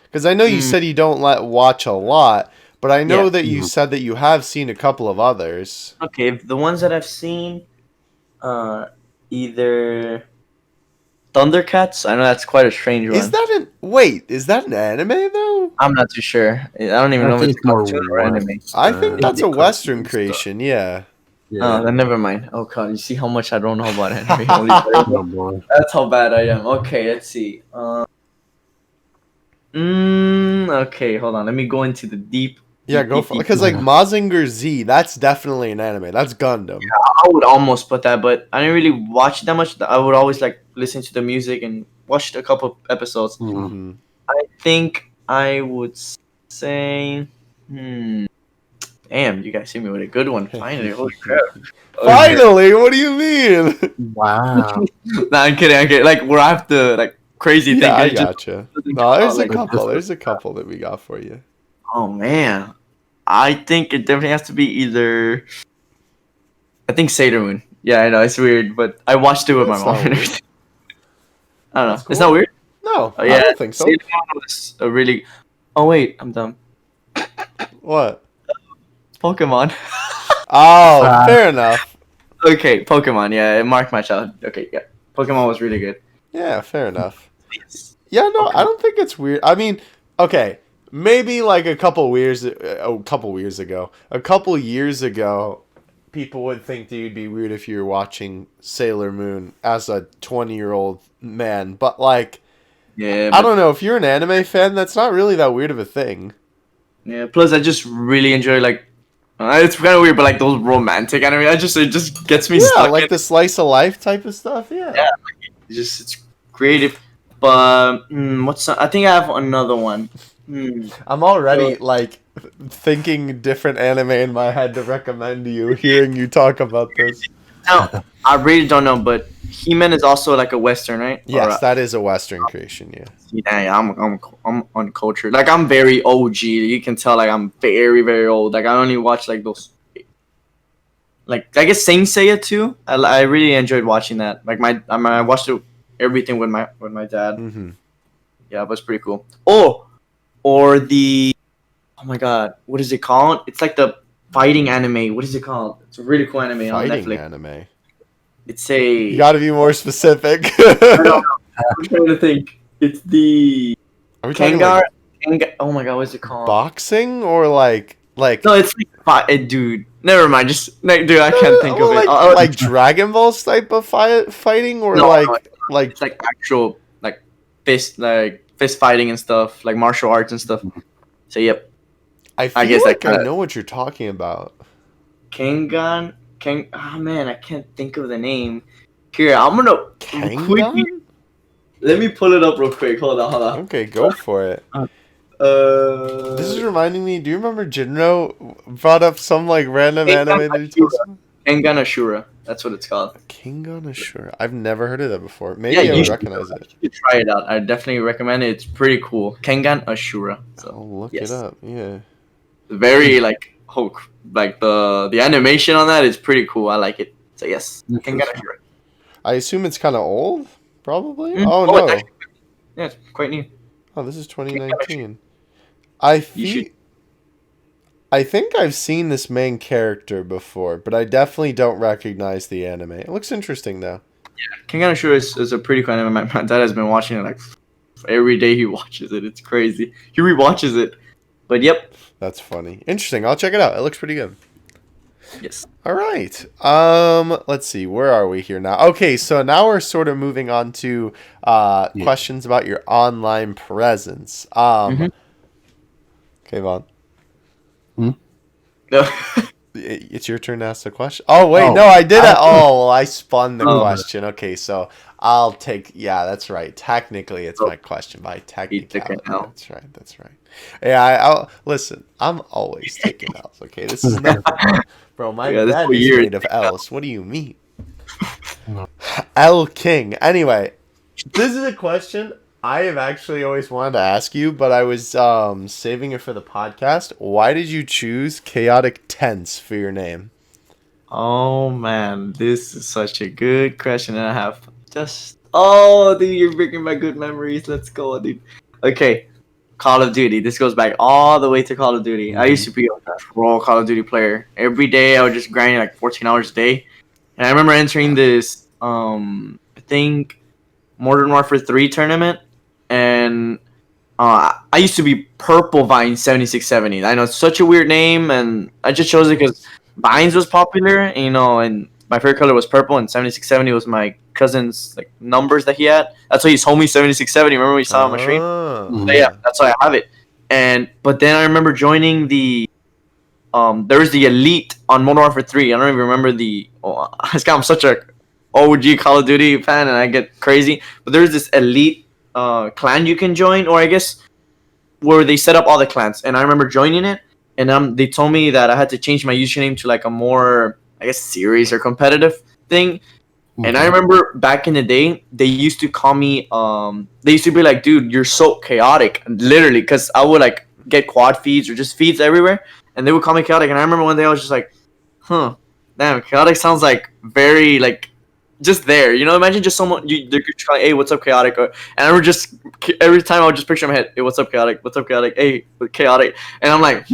Because I know you said you don't watch a lot, but I know that you said that you have seen a couple of others. Okay, the ones that I've seen, either Thundercats. I know that's quite a strange one. Is that an anime though? I'm not too sure. I don't even know if it's a cartoon or anime. I think that's a Western creation. Yeah. Oh, then never mind. Oh god, you see how much I don't know about anime. That's how bad I am. Okay, let's see. Okay, hold on. Let me go into the deep. Yeah, go for it. Because like Mazinger Z, that's definitely an anime. That's Gundam. Yeah, I would almost put that, but I didn't really watch it that much. I would always like listen to the music and watch a couple episodes. Mm-hmm. I think I would say, damn, you guys see me with a good one. Finally, holy crap. Finally, what do you mean? Wow. Nah, I'm kidding. Like, where I have to, like, crazy thing. I gotcha. No, there's a couple. There's a couple that we got for you. Oh, man. I think it definitely has to be either... I think Sailor Moon. Yeah, I know, it's weird, but I watched it with my mom and everything. I don't know. Cool. It's not weird? No, yeah, I don't think so. Sailor Moon was a really... Oh, wait, I'm dumb. What? Pokemon. Oh, fair enough. Okay, Pokemon. Yeah, it marked my childhood. Okay, yeah. Pokemon was really good. Yeah, fair enough. Yeah, no, I don't think it's weird. I mean, okay, maybe like a couple years ago, people would think that you'd be weird if you were watching Sailor Moon as a 20-year-old man. But like, yeah, I don't know, if you're an anime fan, that's not really that weird of a thing. Yeah, plus I just really enjoy like, it's kind of weird, but like those romantic anime, it just gets me stuck. Like the slice of life type of stuff. Yeah, like, it's creative. But I think I have another one. I'm already like thinking different anime in my head to recommend to you. Hearing you talk about this. Now, I really don't know, but He-Man is also like a Western, right? Yes, that is a Western creation. Yeah. Yeah, I'm uncultured. Like I'm very OG. You can tell like I'm very very old. Like I only watch like those. Like I guess Saint Seiya too. I really enjoyed watching that. Like I watched everything with my dad. Mm-hmm. Yeah, but it's pretty cool. Or the, oh my god, what is it called? It's like the fighting anime. What is it called? It's a really cool anime on Netflix. Fighting anime. It's a. You got to be more specific. I'm trying to think. It's the. Are we talking like oh my god, what's it called? boxing or like? No, it's like dude. Never mind. Just dude, I can't think of it. Like Dragon Ball type of fighting or like it's like actual like fist fighting and stuff, like martial arts and stuff. So yep. I guess like I know what you're talking about. Kengan. Oh man, I can't think of the name. Here, I'm gonna quickly. Let me pull it up real quick. Hold on. Okay, go for it. This is reminding me. Do you remember Jinro brought up some like random anime that he told us? Kengan Ashura. That's what it's called. Kengan Ashura. I've never heard of that before. Maybe I would recognize it. You should try it out. I definitely recommend it. It's pretty cool. Kengan Ashura. So, I'll look it up. Yeah. Very like the animation on that is pretty cool. I like it. So yes, Kengan Ashura. I assume it's kind of old. Probably. Mm-hmm. Oh no. Actually, yeah, it's quite new. Oh, this is 2019. I think I've seen this main character before, but I definitely don't recognize the anime. It looks interesting though. Yeah, Kengan Ashura is a pretty cool anime. My dad has been watching it like every day. He watches it. It's crazy. He rewatches it. But yep. That's funny. Interesting. I'll check it out. It looks pretty good. Yes. All right. Let's see. Where are we here now? Okay, so now we're sort of moving on to questions about your online presence. Okay, Vaughn. No. It's your turn to ask the question. Oh wait, no, I did it. Oh, well, I spun the question. Okay, so I'll take. Yeah, that's right. Technically, it's my question by technicality. That's right. That's right. Yeah, I'll listen. I'm always taking L's. Okay, this is not, bro. My dad is made of L's. What do you mean? L King. Anyway, this is a question I have actually always wanted to ask you, but I was saving it for the podcast. Why did you choose ChaoticTense for your name? Oh man, this is such a good question, and I have just oh, dude, you're bringing back good memories. Let's go, dude. Okay, Call of Duty. This goes back all the way to Call of Duty. I used to be a pro Call of Duty player. Every day I would just grind like 14 hours a day, and I remember entering this I think Modern Warfare 3 tournament, and I used to be Purple Vine 7670. I know it's such a weird name, and I just chose it because Vines was popular, and my favorite color was purple, and 7670 was my cousin's like numbers that he had. That's why he's homie 7670. Remember we saw on my stream? Oh. So yeah, that's why I have it. But then I remember joining the there was the Elite on Modern Warfare 3. I don't even remember I'm such a OG Call of Duty fan, and I get crazy. But there's this Elite clan you can join, or I guess where they set up all the clans. And I remember joining it, and they told me that I had to change my username to like a more, I guess, serious or competitive thing. And I remember back in the day, they used to call me. They used to be like, "Dude, you're so chaotic," literally, because I would like get quad feeds or just feeds everywhere, and they would call me chaotic. And I remember one day I was just like, "Huh, damn, chaotic sounds like very like just there." Imagine just someone they're just like, "Hey, what's up, chaotic?" And I would just every time I would just picture in my head, "Hey, what's up, chaotic? What's up, chaotic? Hey, chaotic." And I'm like,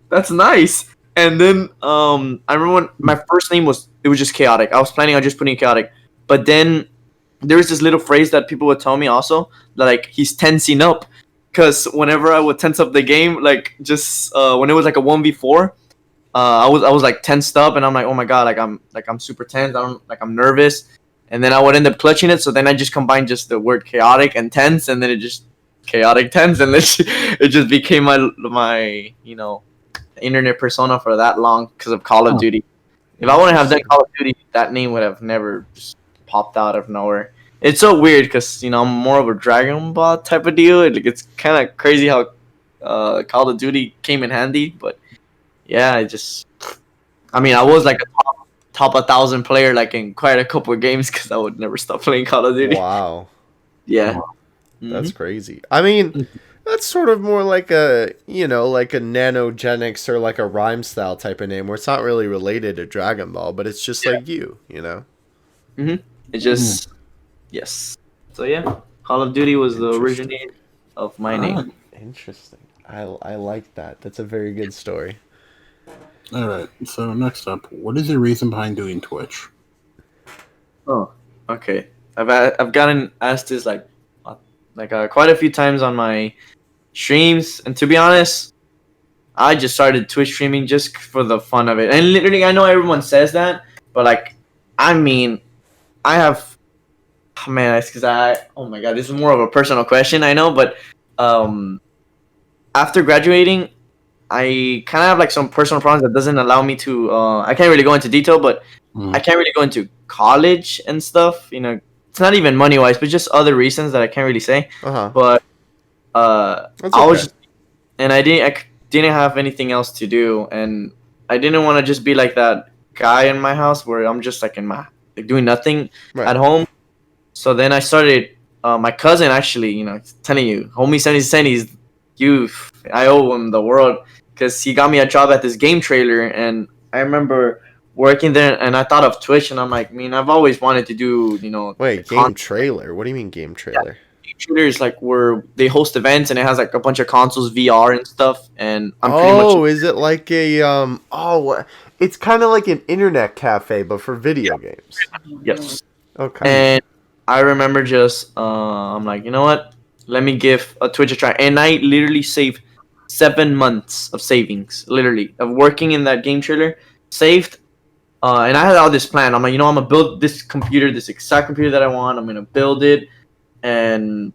that's nice. And then I remember when my first name was just chaotic. I was planning on just putting chaotic, but then there was this little phrase that people would tell me also that like he's tensing up, because whenever I would tense up the game, like just when it was like a 1v4, I was like tensed up, and I'm like, oh my god, I'm super tense. I'm nervous, and then I would end up clutching it. So then I just combined just the word chaotic and tense, and then it just chaotic tense, and then it just became my internet persona for that long because of Call of Duty. If I wouldn't have done Call of Duty, that name would have never just popped out of nowhere. It's so weird because I'm more of a Dragon Ball type of deal. It's kind of crazy how Call of Duty came in handy, but yeah, I was like a top 1,000 player like in quite a couple of games because I would never stop playing Call of Duty. Wow. Yeah, That's crazy. I mean, that's sort of more like a nanogenics or like a rhyme style type of name where it's not really related to Dragon Ball, but it's just like you. It just yes. So yeah, Call of Duty was the originator of my name. Interesting. I like that. That's a very good story. All right. So next up, what is your reason behind doing Twitch? Oh, okay. I've gotten asked this quite a few times on my streams, and to be honest, I just started Twitch streaming just for the fun of it. And literally, I know everyone says that, but I have, because oh my god, this is more of a personal question, I know, but after graduating, I kind of have like some personal problems that doesn't allow me to. I can't really go into detail, but I can't really go into college and stuff. It's not even money wise, but just other reasons that I can't really say. But I was, and I didn't have anything else to do, and I didn't want to just be like that guy in my house where I'm just like doing nothing at home. So then I started. My cousin actually, telling you, homie 70 I owe him the world because he got me a job at this game trailer, and I remember working there, and I thought of Twitch, and I'm like, I've always wanted to do, Wait, game trailer? What do you mean game trailer? Yeah, game trailer is like where they host events, and it has like a bunch of consoles, VR and stuff, and I'm pretty much. Is it like a it's kind of like an internet cafe, but for video games. Yes. Okay. And I remember just I'm like, you know what? Let me give a Twitch a try, and I literally saved 7 months of savings, literally of working in that game trailer, saved. And I had all this plan. I'm like, I'm gonna build this computer, this exact computer that I want. I'm gonna build it, and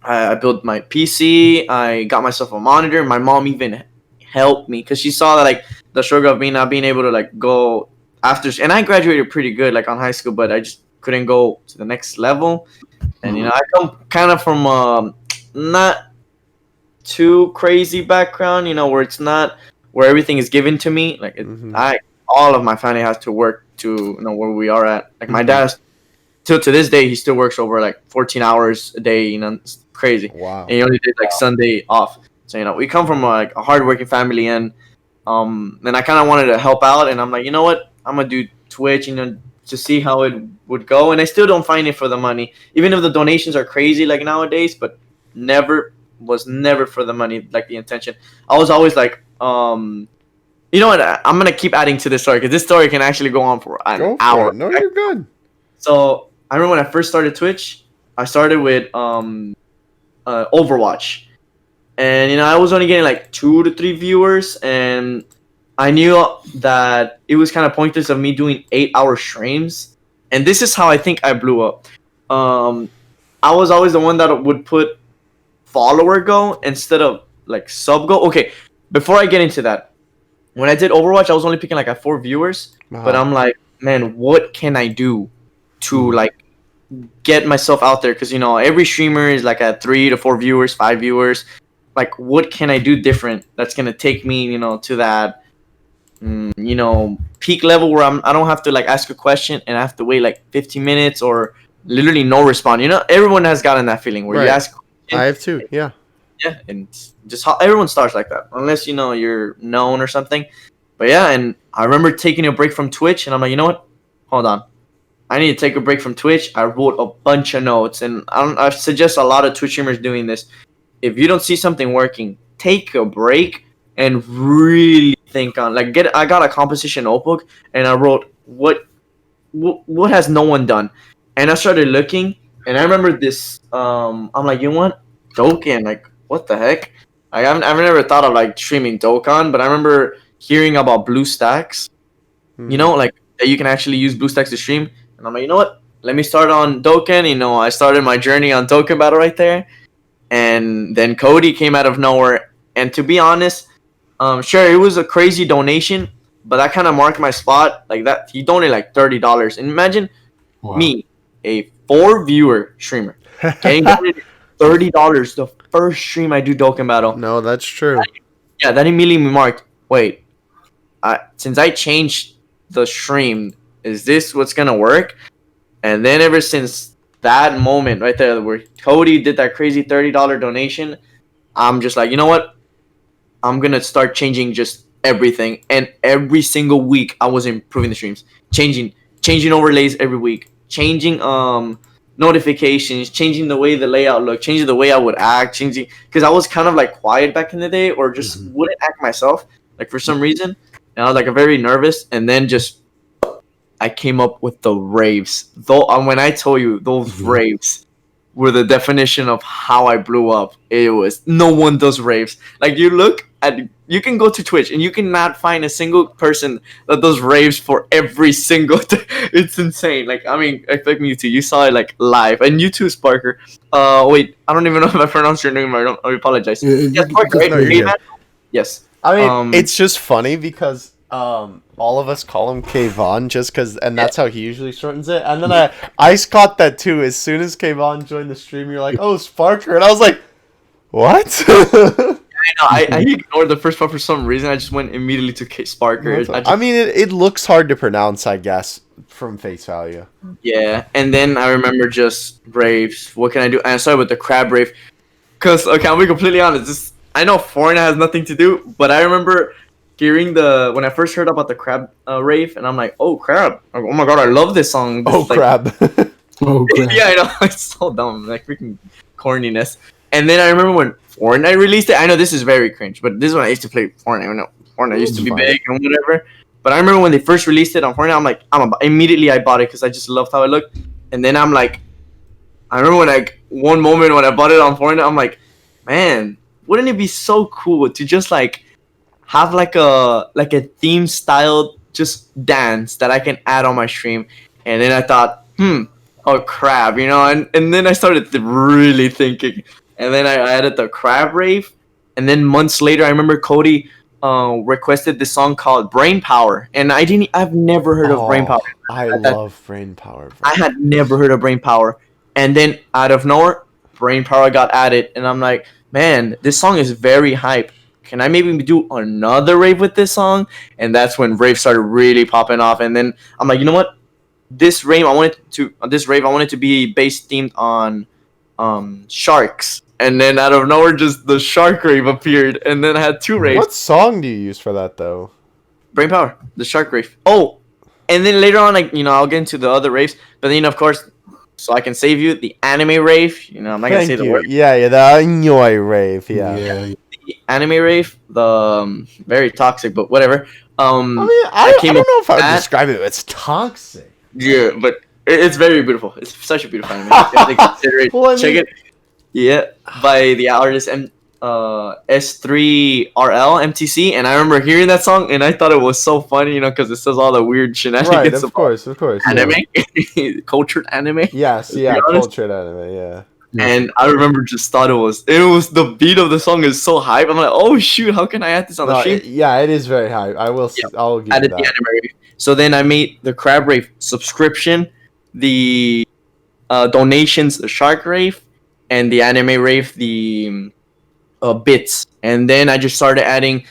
I built my PC. I got myself a monitor. My mom even helped me because she saw that like the struggle of me not being able to like go after. And I graduated pretty good, like on high school, but I just couldn't go to the next level. And I come kind of from not too crazy background, where it's not where everything is given to me. Like all of my family has to work to where we are at. Like my dad, till to this day, he still works over like 14 hours a day. It's crazy. Wow. And he only did like Sunday off. So we come from like a hardworking family, and I kind of wanted to help out, and I'm like, you know what? I'm gonna do Twitch, to see how it would go. And I still don't find it for the money, even if the donations are crazy like nowadays. But never for the money, like the intention. I was always like, you know what? I'm gonna keep adding to this story because this story can actually go on for an hour. It. No, you're good. So I remember when I first started Twitch, I started with Overwatch, and I was only getting like 2 to 3 viewers, and I knew that it was kind of pointless of me doing 8-hour streams, and this is how I think I blew up. I was always the one that would put follower go instead of like sub go. Okay, before I get into that, when I did Overwatch, I was only picking like at 4 viewers, but I'm like, man, what can I do to like get myself out there? Because every streamer is like at 3 to 4 viewers, 5 viewers. Like, what can I do different that's gonna take me, to that, peak level where I don't have to like ask a question and I have to wait like 15 minutes or literally no response. Everyone has gotten that feeling where you ask. I have too. Yeah. Yeah, and just how everyone starts like that, unless you're known or something. But yeah, and I remember taking a break from Twitch, and I'm like, you know what? Hold on, I need to take a break from Twitch. I wrote a bunch of notes, and I suggest a lot of Twitch streamers doing this. If you don't see something working, take a break and really think on I got a composition notebook, and I wrote what has no one done, and I started looking, and I remember this. I'm like, you know what? Dokkan, like, what the heck? I've never thought of like streaming Dokkan, but I remember hearing about BlueStacks. Like that you can actually use BlueStacks to stream, and I'm like, you know what? Let me start on Dokkan. I started my journey on Dokkan Battle right there, and then Cody came out of nowhere. And to be honest, sure, it was a crazy donation, but that kind of marked my spot. Like that, he donated like $30, and imagine me, a 4-viewer streamer, getting donated $30 the first stream I do Dokkan Battle. No, that's true. That immediately marked, wait, since I changed the stream, is this what's gonna work? And then ever since that moment right there where Cody did that crazy $30 donation, I'm just like, you know what? I'm gonna start changing just everything. And every single week I was improving the streams. Changing overlays every week. Changing notifications, changing the way the layout looked, changing the way I would act, because I was kind of like quiet back in the day, or just wouldn't act myself, like for some reason, and I was like very nervous. And then just I came up with the raves. Though when I told you those raves were the definition of how I blew up, it was no one does raves. Like you can go to Twitch and you cannot find a single person that does raves for every single it's insane. Like, I mean, expect me to. You saw it like live, and you too, Sparker. Wait, I don't even know if I pronounced your name right. I apologize. Yes, Sparker, right? Yes. I mean, it's just funny because all of us call him Kayvon just because, and that's how he usually shortens it. And then I caught that too. As soon as Kayvon joined the stream, you're like, "Oh, Sparker," and I was like, "What?" I ignored the first part for some reason. I just went immediately to Sparker. I mean, it looks hard to pronounce, I guess, from face value. Yeah, and then I remember just raves. What can I do? And I started with the crab rave. Because, okay, I'll be completely honest. I know Fortnite has nothing to do, but I remember hearing when I first heard about the crab rave, and I'm like, oh, crab. Oh my god, I love this song. This crab. Oh, crab. Yeah, I know. It's so dumb. Like, freaking corniness. And then I remember when Fortnite released it. I know this is very cringe, but this is when I used to play Fortnite. I know Fortnite used to be big and whatever. But I remember when they first released it on Fortnite, I'm like, immediately I bought it because I just loved how it looked. And then I'm like, I remember when one moment when I bought it on Fortnite, I'm like, man, wouldn't it be so cool to just like have like a theme style just dance that I can add on my stream? And then I thought, oh crap, and then I started really thinking. And then I added the crab rave. And then months later, I remember Cody requested this song called Brain Power. And I've never heard of Brain Power. I love Brain Power. I had never heard of Brain Power. And then out of nowhere, Brain Power got added. And I'm like, man, this song is very hype. Can I maybe do another rave with this song? And that's when rave started really popping off. And then I'm like, you know what? This rave, I wanted to be base themed on sharks. And then out of nowhere, just the shark rave appeared, and then I had 2 raves. What song do you use for that though? Brain Power, the shark rave. Oh, and then later on, like, I'll get into the other raves. But then, of course, so I can save you, the anime rave. I'm not gonna say the word. Yeah, the anime rave. Yeah. Yeah. The anime rave, the very toxic, but whatever. I mean, I don't know if I would describe it as toxic. Yeah, but it's very beautiful. It's such a beautiful anime. Consider it. Well, Check it. Yeah, by the artist S3RL MTC, and I remember hearing that song, and I thought it was so funny, because it says all the weird shenanigans. Right, of course. Anime, cultured anime. Yes, yeah, cultured anime, yeah. And I remember just thought it was the beat of the song is so hype. I'm like, oh shoot, how can I add this on the stream? Yeah, it is very hype. I'll give you added that. the anime rave. So then I made the crab rave subscription, the donations, the shark rave, and the anime rave, the bits. And then I just started getting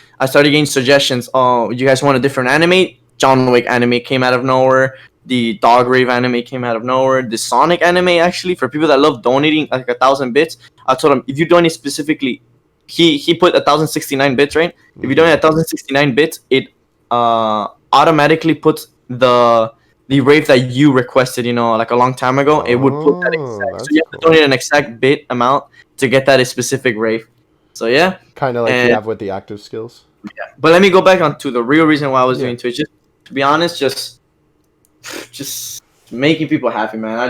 suggestions. Oh, you guys want a different anime? John Wick anime came out of nowhere. The Dog Rave anime came out of nowhere. The Sonic anime, actually, for people that love donating like 1,000 bits, I told him, if you donate specifically, he put 1,069 bits, right? If you donate 1,069 bits, it automatically puts the rave that you requested, like a long time ago. It would put that exact. So you have to donate an exact bit amount to get that specific rave. So yeah, kind of like you have with the active skills. Yeah, but let me go back on to the real reason why I was doing Twitch. Just to be honest, just making people happy, man. I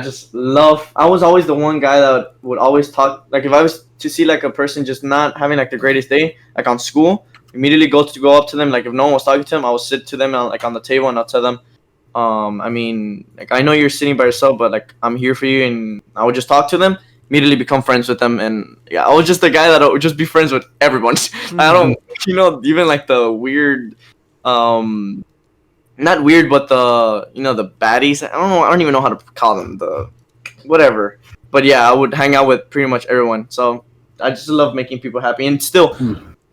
was always the one guy that would always talk. Like, if I was to see like a person just not having like the greatest day, like on school, immediately go up to them. Like, if no one was talking to them, I would sit to them like on the table, and I'll tell them, I mean, like, I know you're sitting by yourself, but like, I'm here for you. And I would just talk to them, immediately become friends with them. And yeah, I was just the guy that would just be friends with everyone. I don't, even like the weird, not weird, but the baddies. I don't even know how to call them, the whatever. But yeah, I would hang out with pretty much everyone. So I just love making people happy. And still,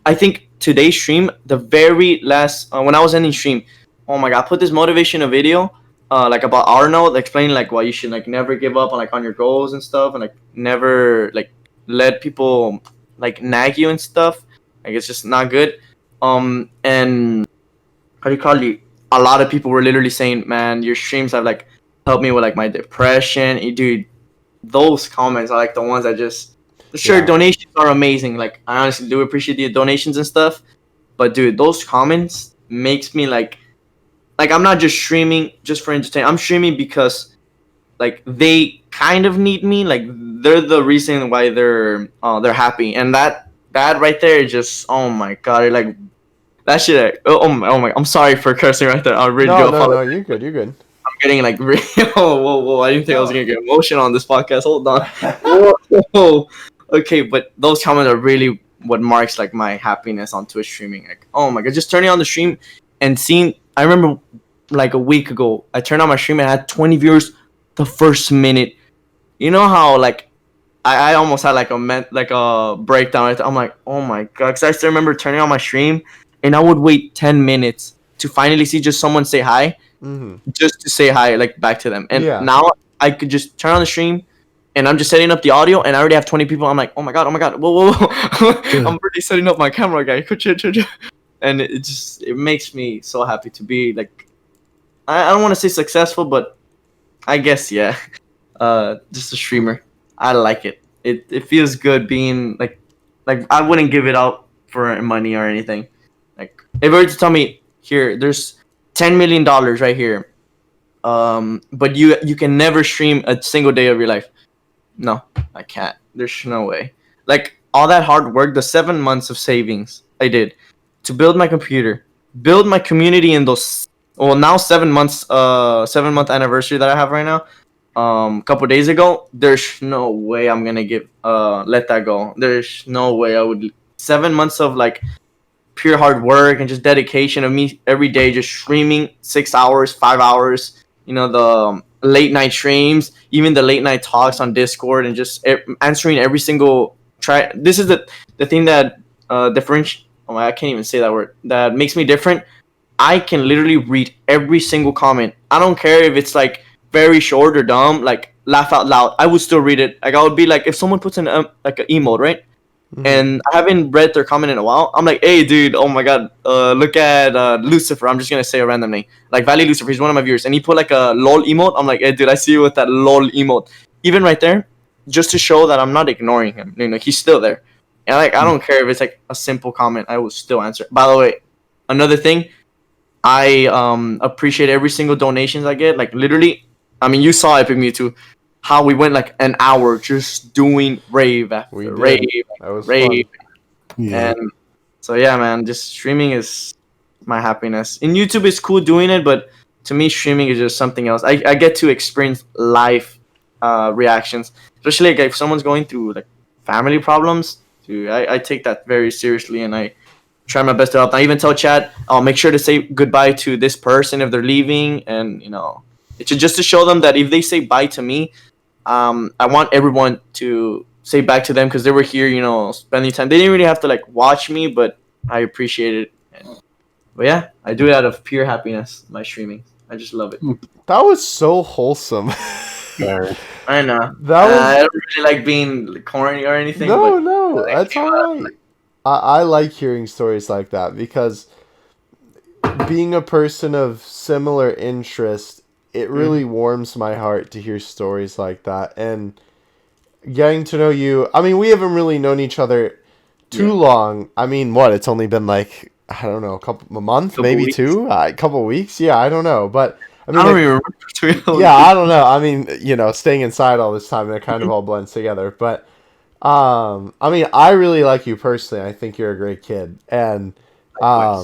I think today's stream, the very last, when I was ending stream, oh my god, I put this motivational video, like about Arnold, explaining like why you should like never give up on like on your goals and stuff, and like never like let people like nag you and stuff. Like, it's just not good. And how do you call it? A lot of people were literally saying, man, your streams have like helped me with like my depression. Dude, those comments are like the ones that just, sure, donations are amazing. Like, I honestly do appreciate the donations and stuff, but dude, those comments makes me like I'm not just streaming just for entertainment. I'm streaming because like they kind of need me. Like, they're the reason why they're happy. And that right there is just, oh my god, like that shit. Oh my, I'm sorry for cursing right there. I really do apologize. No, you're good. I'm getting like real. Whoa! I didn't think I was gonna get emotional on this podcast. Hold on. Whoa. Okay, but those comments are really what marks like my happiness on Twitch streaming. Like, oh my god, just turning on the stream and seeing. I remember like a week ago, I turned on my stream and I had 20 viewers the first minute. You know how like I almost had like a breakdown. Right there. I'm like, oh my god, because I still remember turning on my stream and I would wait 10 minutes to finally see just someone say hi, just to say hi like back to them. And now I could just turn on the stream and I'm just setting up the audio and I already have 20 people. I'm like, oh my god, whoa. I'm already setting up my camera, guy. And it makes me so happy to be like, I don't want to say successful, but I guess just a streamer. I like it. It feels good being like I wouldn't give it out for money or anything. Like, if you were to tell me, here, there's $10 million right here, but you can never stream a single day of your life. No, I can't. There's no way. Like, all that hard work, the 7 months of savings I did to build my computer, build my community in those, now 7 months, 7-month anniversary that I have right now. A couple days ago, there's no way I'm gonna let that go. There's no way I would. 7 months of like pure hard work and just dedication of me every day, just streaming 6 hours, 5 hours. The late night streams, even the late night talks on Discord, and just answering every single try. This is the thing that I can't even say that word. That makes me different. I can literally read every single comment. I don't care if it's like very short or dumb, like laugh out loud. I would still read it. Like, I would be like, if someone puts in like an emote, right? and I haven't read their comment in a while. I'm like, hey, dude, oh my god, look at Lucifer. I'm just gonna say a random name, like Valley Lucifer. He's one of my viewers, and he put like a lol emote. I'm like, hey, dude, I see you with that lol emote. Even right there, just to show that I'm not ignoring him. He's still there, and like I don't care if it's like a simple comment. I will still answer. By the way, another thing, I appreciate every single donations I get. Like literally, I mean, you saw Epic Mewtwo. How we went like an hour just doing rave after rave, that was rave, fun. Yeah. and so yeah, man, just streaming is my happiness. In YouTube, it's cool doing it, but to me, streaming is just something else. I get to experience live reactions, especially like if someone's going through like family problems. Dude, I take that very seriously, and I try my best to help. I even tell chat, I'll make sure to say goodbye to this person if they're leaving, and it's just to show them that if they say bye to me. I want everyone to say back to them because they were here, spending time. They didn't really have to like watch me, but I appreciate it. But yeah, I do it out of pure happiness. My streaming, I just love it. That was so wholesome. Very. I know. That was I don't really like being corny or anything. no, but no, that's all right. I like hearing stories like that because being a person of similar interest, it really warms my heart to hear stories like that. And getting to know you, I mean, we haven't really known each other too long. I mean, what? It's only been like, I don't know, a month, maybe weeks. 2, a couple weeks. Yeah, I don't know. But I mean, I don't like, even remember. To be honest. yeah, I don't know. I mean, staying inside all this time, it kind of all blends together. But I mean, I really like you personally. I think you're a great kid, and I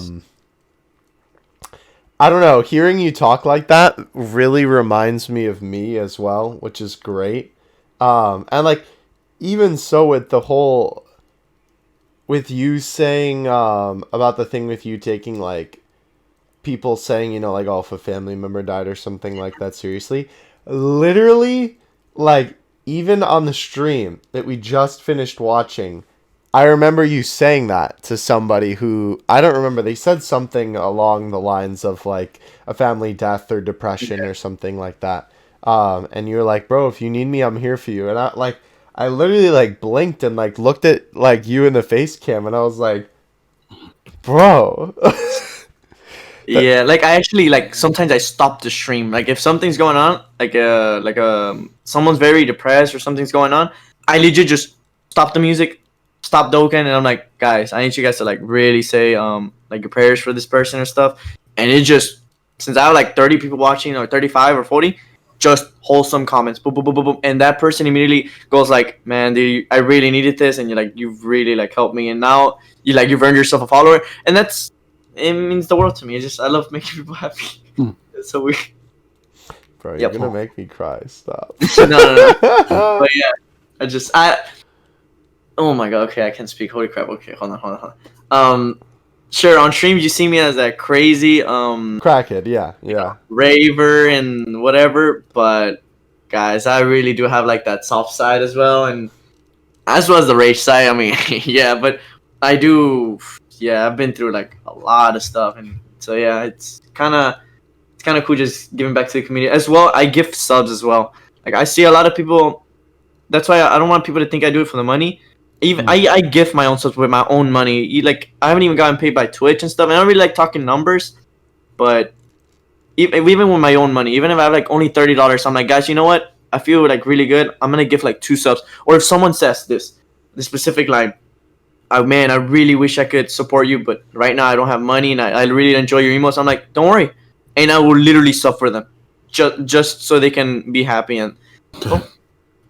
don't know. Hearing you talk like that really reminds me of me as well, which is great. And like, even so, with you saying about the thing with you taking like people saying, like, oh, if a family member died or something like that, seriously, literally, like, even on the stream that we just finished watching, I remember you saying that to somebody who, I don't remember, they said something along the lines of like a family death or depression or something like that. And you were like, bro, if you need me, I'm here for you. And I literally like blinked and like looked at like you in the face cam and I was like, bro. Yeah, like I actually like sometimes I stop the stream. Like if something's going on, like someone's very depressed or something's going on, I legit just stop the music, stop Dokkan, and I'm like, guys, I need you guys to like really say like your prayers for this person or stuff. And it just, since I have like 30 people watching or 35 or 40, just wholesome comments, boom, boom, boom, boom, boom, and that person immediately goes like, man, dude, I really needed this, and you've really like helped me, and now you've earned yourself a follower, and it means the world to me. I love making people happy. It's so weird. Bro, you're gonna make me cry. Stop. No. But yeah, oh my god, okay, I can't speak. Holy crap. Okay, hold on. Sure, on stream you see me as that crazy crackhead, yeah. Raver and whatever, but guys, I really do have like that soft side as well, and as well as the rage side. I mean, yeah, but I do. Yeah, I've been through like a lot of stuff, and so yeah, it's kind of cool just giving back to the community as well. I gift subs as well. Like I see a lot of people. That's why I don't want people to think I do it for the money. Even I gift my own subs with my own money. Like I haven't even gotten paid by Twitch and stuff. And I don't really like talking numbers, but even with my own money, even if I have like only $30, I'm like, guys, you know what? I feel like really good. I'm gonna gift like 2 subs. Or if someone says the specific line, oh man, I really wish I could support you, but right now I don't have money, and I really enjoy your emotes. I'm like, don't worry, and I will literally sub for them, just so they can be happy, and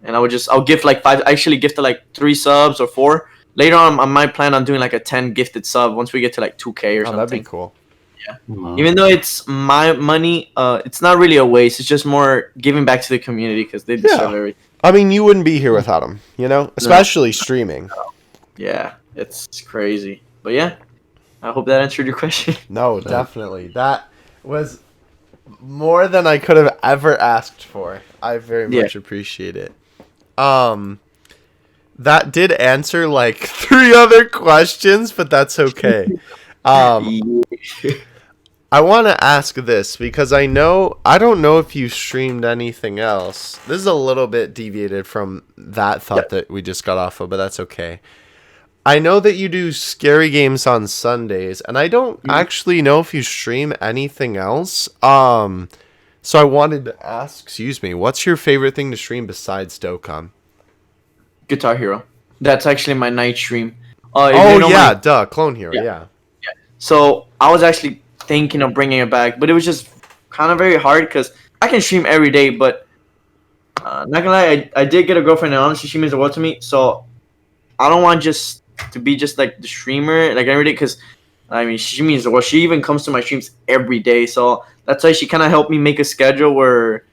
I'll gift like 5. I actually gifted like 3 subs or 4. Later on, I might plan on doing like a 10 gifted sub once we get to like 2K or something. That'd be cool. Yeah. Wow. Even though it's my money, it's not really a waste. It's just more giving back to the community because they deserve everything. I mean, you wouldn't be here without them, especially streaming. Yeah, it's crazy. But yeah, I hope that answered your question. No, definitely. That was more than I could have ever asked for. I very much appreciate it. That did answer like 3 other questions, but that's okay. I want to ask this because I don't know if you streamed anything else. This is a little bit deviated from that thought that we just got off of, but that's okay. I know that you do scary games on Sundays, and I don't actually know if you stream anything else. So I wanted to ask, excuse me, what's your favorite thing to stream besides Dokkan? Guitar Hero. That's actually my night stream. Clone Hero, yeah. So I was actually thinking of bringing it back, but it was just kind of very hard because I can stream every day, but not gonna lie, I did get a girlfriend, and honestly, she means the world to me. So I don't want just to be just like the streamer like every day, because I mean she means the world. She even comes to my streams every day, so that's why she kind of helped me make a schedule where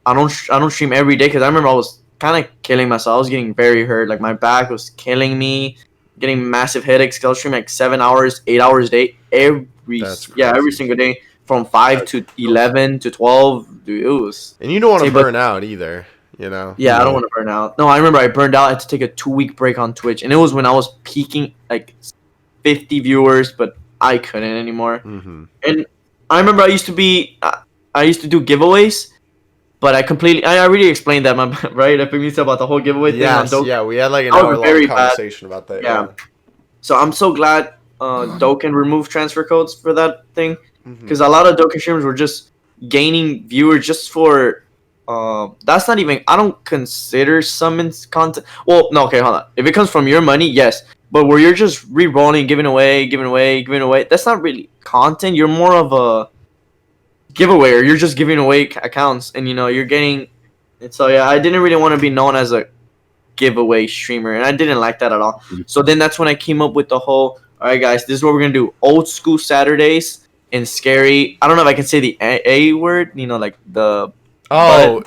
I don't stream every day, because I remember I was kind of killing myself. I was getting very hurt, like my back was killing me, getting massive headaches. 'Cause I was streaming like 7 hours, 8 hours a day every single day from 5 to 11 to 12. Dude, it was. And you don't want to burn out either. You know? Yeah, I don't want to burn out. No, I remember I burned out. I had to take a 2-week break on Twitch, and it was when I was peaking like 50 viewers, but I couldn't anymore. Mm-hmm. And I remember I used to do giveaways, but I already explained that, right? I think about the whole giveaway thing on Dokkan. Yeah, we had like an hour-long conversation about that. Yeah. So I'm so glad Dokkan removed transfer codes for that thing, because a lot of Dokkan streamers were just gaining viewers just for. That's not even. I don't consider summons content. Well, no, okay, hold on. If it comes from your money, yes. But where you're just re-rolling, giving away, that's not really content. You're more of a giveaway, or you're just giving away accounts, and you're getting. And so yeah, I didn't really want to be known as a giveaway streamer, and I didn't like that at all. So then that's when I came up with the whole. All right, guys, this is what we're gonna do: old school Saturdays and scary. I don't know if I can say the A word. Like the.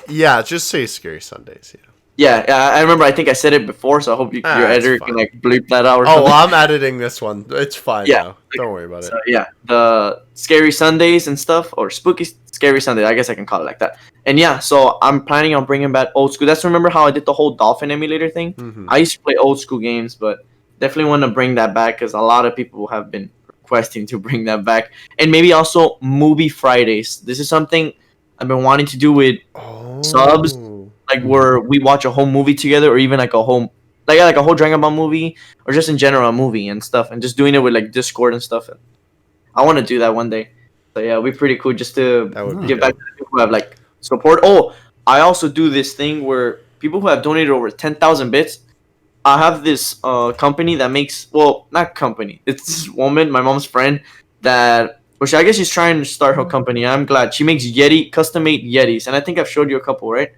Yeah, just say Scary Sundays, Yeah, I remember. I think I said it before, so I hope your editor can like bleep that out. Or something. Well, I'm editing this one. It's fine now. Don't worry about it. Yeah, the Scary Sundays and stuff, or Spooky Scary Sundays. I guess I can call it like that. And yeah, so I'm planning on bringing back old school. That's remember how I did the whole Dolphin emulator thing. Mm-hmm. I used to play old school games, but definitely want to bring that back because a lot of people have been requesting to bring that back. And maybe also movie Fridays. This is something I've been wanting to do with subs, like where we watch a whole movie together, or even like a whole Dragon Ball movie, or just in general a movie and stuff, and just doing it with like Discord and stuff. I want to do that one day. So yeah, it'd be pretty cool just to give back to the people who have like support. Oh, I also do this thing where people who have donated over 10,000 bits. I have this company that makes not company. It's this woman, my mom's friend, which I guess she's trying to start her company. I'm glad she makes custom-made Yetis, and I think I've showed you a couple, right?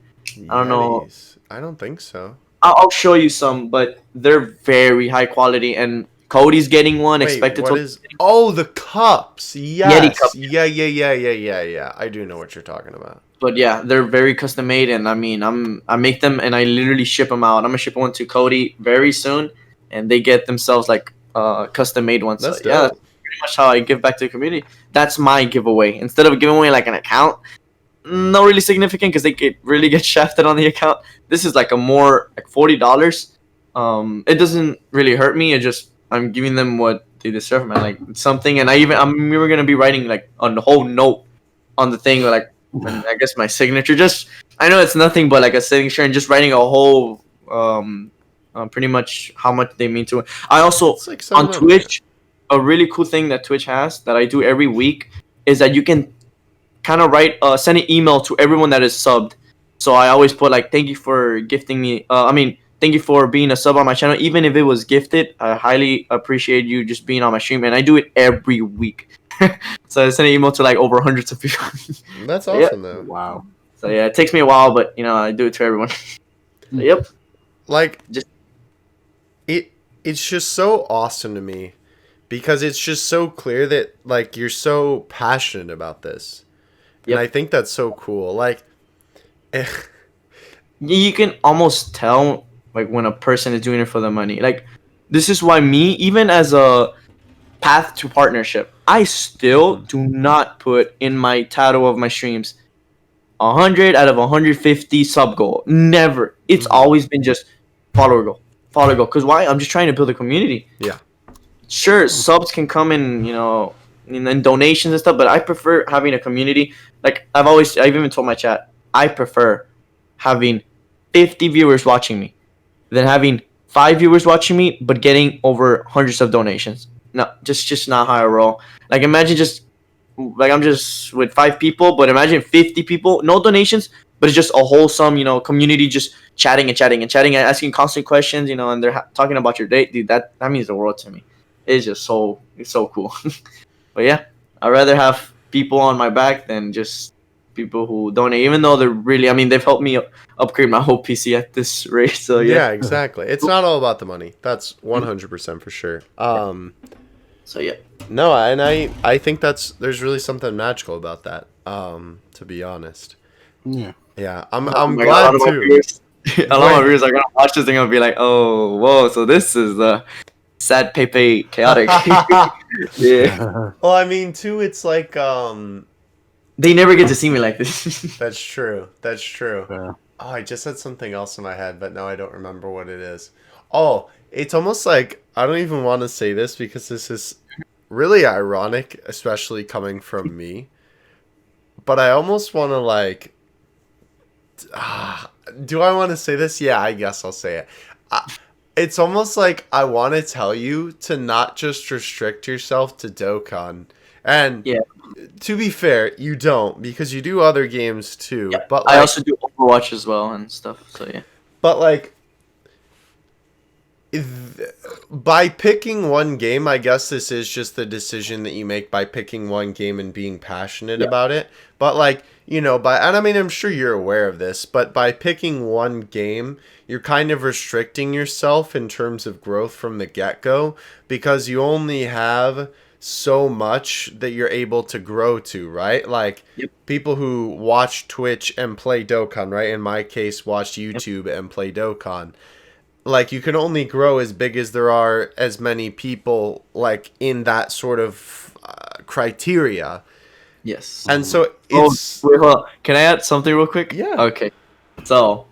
I don't know. I don't think so. I'll show you some, but they're very high quality. And Cody's getting one. Expected to. Oh, the cups. Yes. Yeti cup. Yeah. I do know what you're talking about. But yeah, they're very custom made, and I mean, I make them and I literally ship them out. I'm gonna ship one to Cody very soon, and they get themselves like custom made ones. That's so, yeah, that's pretty much how I give back to the community. That's my giveaway. Instead of giving away like an account, not really significant because they really get shafted on the account. This is like a more like $40. It doesn't really hurt me. I'm giving them what they deserve, man. Like something, and we were gonna be writing like on the whole note on the thing, like I guess my signature. Just I know it's nothing but like a signature, and just writing a whole pretty much how much they mean to it. I also like on Twitch. A really cool thing that Twitch has that I do every week is that you can kind of send an email to everyone that is subbed. So I always put like, thank you for gifting me. Thank you for being a sub on my channel. Even if it was gifted, I highly appreciate you just being on my stream. And I do it every week. So I send an email to like over hundreds of people. That's awesome though. Wow. So yeah, it takes me a while, but I do it to everyone. So, yep. Like, it's just so awesome to me. Because it's just so clear that, like, you're so passionate about this. Yep. And I think that's so cool. Like, you can almost tell, like, when a person is doing it for the money. Like, this is why even as a path to partnership, I still do not put in my title of my streams 100 out of 150 sub goal. Never. It's always been just follower goal. Because why? I'm just trying to build a community. Yeah. Sure, subs can come in, in donations and stuff, but I prefer having a community. Like I've even told my chat, I prefer having 50 viewers watching me than having 5 viewers watching me, but getting over hundreds of donations. No, just not how I roll. Like imagine just like I'm just with 5 people, but imagine 50 people, no donations, but it's just a wholesome, community, just chatting and chatting and chatting and asking constant questions, and they're talking about your date, dude. That means the world to me. It's just it's so cool. But yeah, I'd rather have people on my back than just people who donate, even though they're really, I mean, they've helped me upgrade my whole PC at this rate. So Yeah, exactly. It's not all about the money. That's 100% for sure. So yeah. No, and I think there's really something magical about that. To be honest. Yeah. Yeah, I'm God, glad too. A lot of my viewers are gonna watch this thing and be like, "Oh, whoa! So this is the sad Pepe chaotic." Yeah, Well, I mean, too, it's like they never get to see me like this. That's true. That's true. Yeah. Oh, I just had something else in my head, but now I don't remember what it is. Oh, it's almost like I don't even want to say this because this is really ironic, especially coming from me. But I almost want to like. Do I want to say this? Yeah, I guess I'll say it. It's almost like I want to tell you to not just restrict yourself to Dokkan. And Yeah. to be fair, you don't because you do other games too. Yeah, But I like, also do Overwatch as well and stuff. So yeah. but like, by picking one game, I guess this is just the decision that you make by picking one game and being passionate about it. But like, and I mean, I'm sure you're aware of this, but by picking one game, you're kind of restricting yourself in terms of growth from the get-go because you only have so much that you're able to grow to, right? Like people who watch Twitch and play Dokkan, right? In my case, watch YouTube and play Dokkan. Like you can only grow as big as there are as many people like in that sort of criteria. Yes. And so it's wait, hold on. Can I add something real quick? Yeah. Okay. So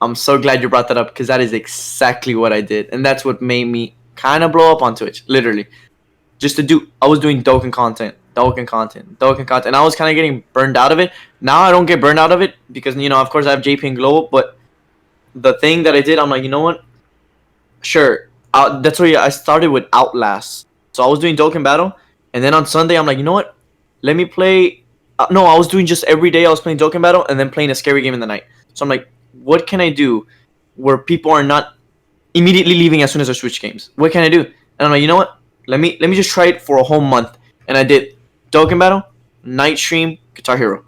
I'm so glad you brought that up because that is exactly what I did, and that's what made me kind of blow up on Twitch. Literally, I was doing Dokkan content. And I was kind of getting burned out of it. Now I don't get burned out of it because of course I have JP and Global, but the thing that I did, I'm like, you know what? Sure. That's why I started with Outlast. So I was doing Dokkan Battle, and then on Sunday, I'm like, you know what? Let me play. No, I was doing just every day. I was playing Dokkan Battle and then playing a scary game in the night. So I'm like, what can I do where people are not immediately leaving as soon as I switch games? What can I do? And I'm like, you know what? Let me just try it for a whole month. And I did Dokkan Battle, night stream, Guitar Hero,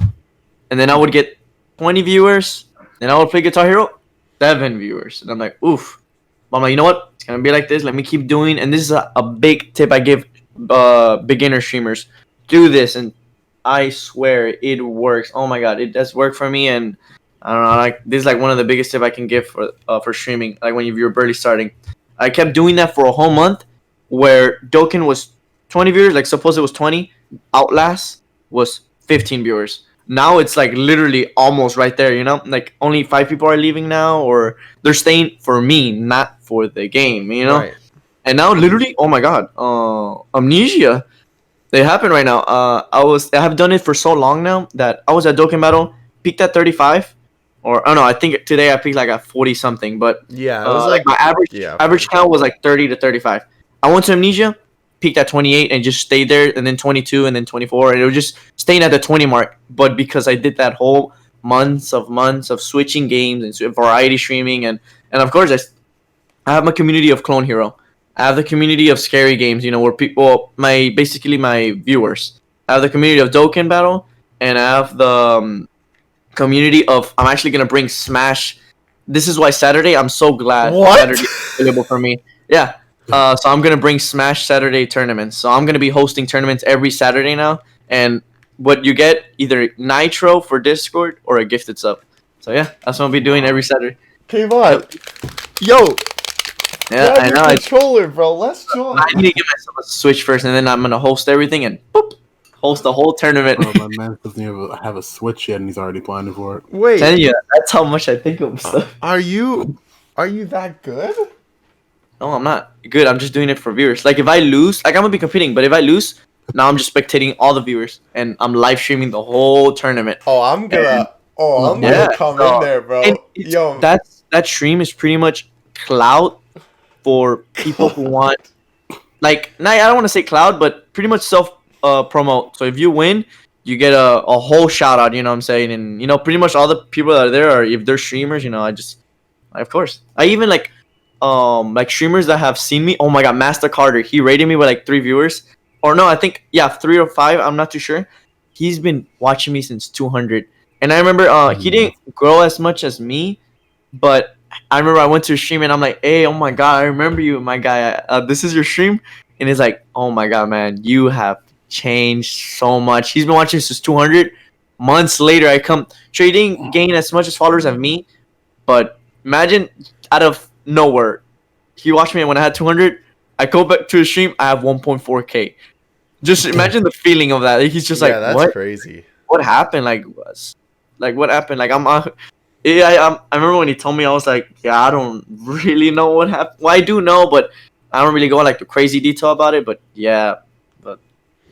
and then I would get 20 viewers. Then I would play Guitar Hero, 7 viewers, and I'm like, oof. But I'm like, you know what? It's gonna be like this. Let me keep doing. And this is a big tip I give beginner streamers. Do this, and I swear it works. Oh my god, it does work for me. And I don't know, like this is like one of the biggest tip I can give for streaming. Like when you're barely starting, I kept doing that for a whole month, where Dokkan was 20 viewers. Like suppose it was 20, Outlast was 15 viewers. Now it's like literally almost right there. Like only 5 people are leaving now, or they're staying for me, not for the game. Right. And now literally, oh my god, Amnesia. They happen right now. I have done it for so long now that I was at Dokkan Battle, peaked at 35, or I don't know. I think today I peaked like at 40 something. But yeah, it was like my average count was like 30 to 35. I went to Amnesia, peaked at 28, and just stayed there, and then 22, and then 24, and it was just staying at the 20 mark. But because I did that whole months of switching games and variety streaming, and of course I have my community of Clone Hero. I have the community of scary games, where people, my viewers. I have the community of Dokkan Battle, and I have the community of, I'm actually going to bring Smash. This is why Saturday, I'm so glad Saturday is available for me. Yeah. So I'm going to bring Smash Saturday tournaments. So I'm going to be hosting tournaments every Saturday now. And what you get, either Nitro for Discord or a gifted sub. So yeah, that's what I'll be doing every Saturday. Come on. Yo. Yeah, I know. Controller, bro. Let's join. I need to get myself a Switch first, and then I'm gonna host everything and boop, host the whole tournament. Oh, my man doesn't even have a Switch yet, and he's already planning for it. Wait. Tell you, that's how much I think of stuff. Are you that good? No, I'm not good. I'm just doing it for viewers. Like if I lose, like I'm gonna be competing, but if I lose, now I'm just spectating all the viewers, and I'm live streaming the whole tournament. Oh, I'm gonna come in there, bro. Yo, that stream is pretty much clout for people who want, like, I don't want to say clout, but pretty much self promote. So if you win, you get a whole shout out. You know what I'm saying? And pretty much all the people that are there are, if they're streamers, of course, I even like streamers that have seen me. Oh my god, Master Carter, he rated me with like 3 viewers, or no, I think, yeah, 3 or 5. I'm not too sure. He's been watching me since 200, and I remember he didn't grow as much as me, but I remember I went to a stream and I'm like, hey, oh my god, I remember you, my guy. This is your stream, and he's like, oh my god, man, you have changed so much. He's been watching since 200. Months later, I come. Sure, he didn't gain as much as followers as me, but imagine out of nowhere, he watched me when I had 200. I go back to the stream, I have 1.4K. Just imagine the feeling of that. He's just like, that's what? Crazy. What happened? Like what happened? Like I remember when he told me, I was like, yeah, I don't really know what happened. Well, I do know, but I don't really go like the crazy detail about it. But yeah, but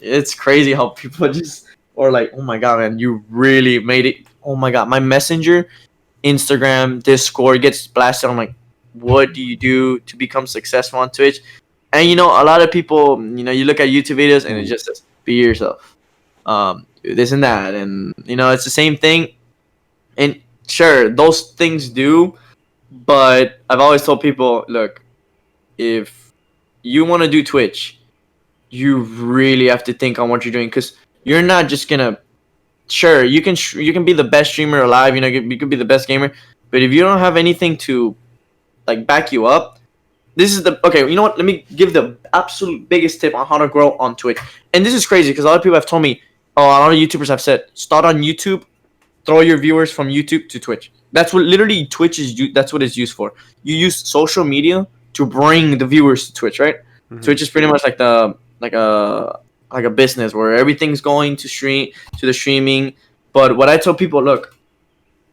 it's crazy how people just are like, oh my god, man, you really made it. Oh my god, my Messenger, Instagram, Discord gets blasted. I'm like, what do you do to become successful on Twitch? And a lot of people, you look at YouTube videos and it just says, be yourself, do this and that, and it's the same thing. And sure, those things do, but I've always told people, look, if you want to do Twitch, you really have to think on what you're doing, because you're not just gonna. Sure, you can be the best streamer alive. You could be the best gamer, but if you don't have anything to like back you up, this is the okay. You know what? Let me give the absolute biggest tip on how to grow on Twitch. And this is crazy because a lot of people have told me, a lot of YouTubers have said, start on YouTube, throw your viewers from YouTube to Twitch. That's what literally Twitch is. That's what it's used for. You use social media to bring the viewers to Twitch, right? Mm-hmm. Twitch is pretty much like a business where everything's going to the streaming. But what I tell people, look,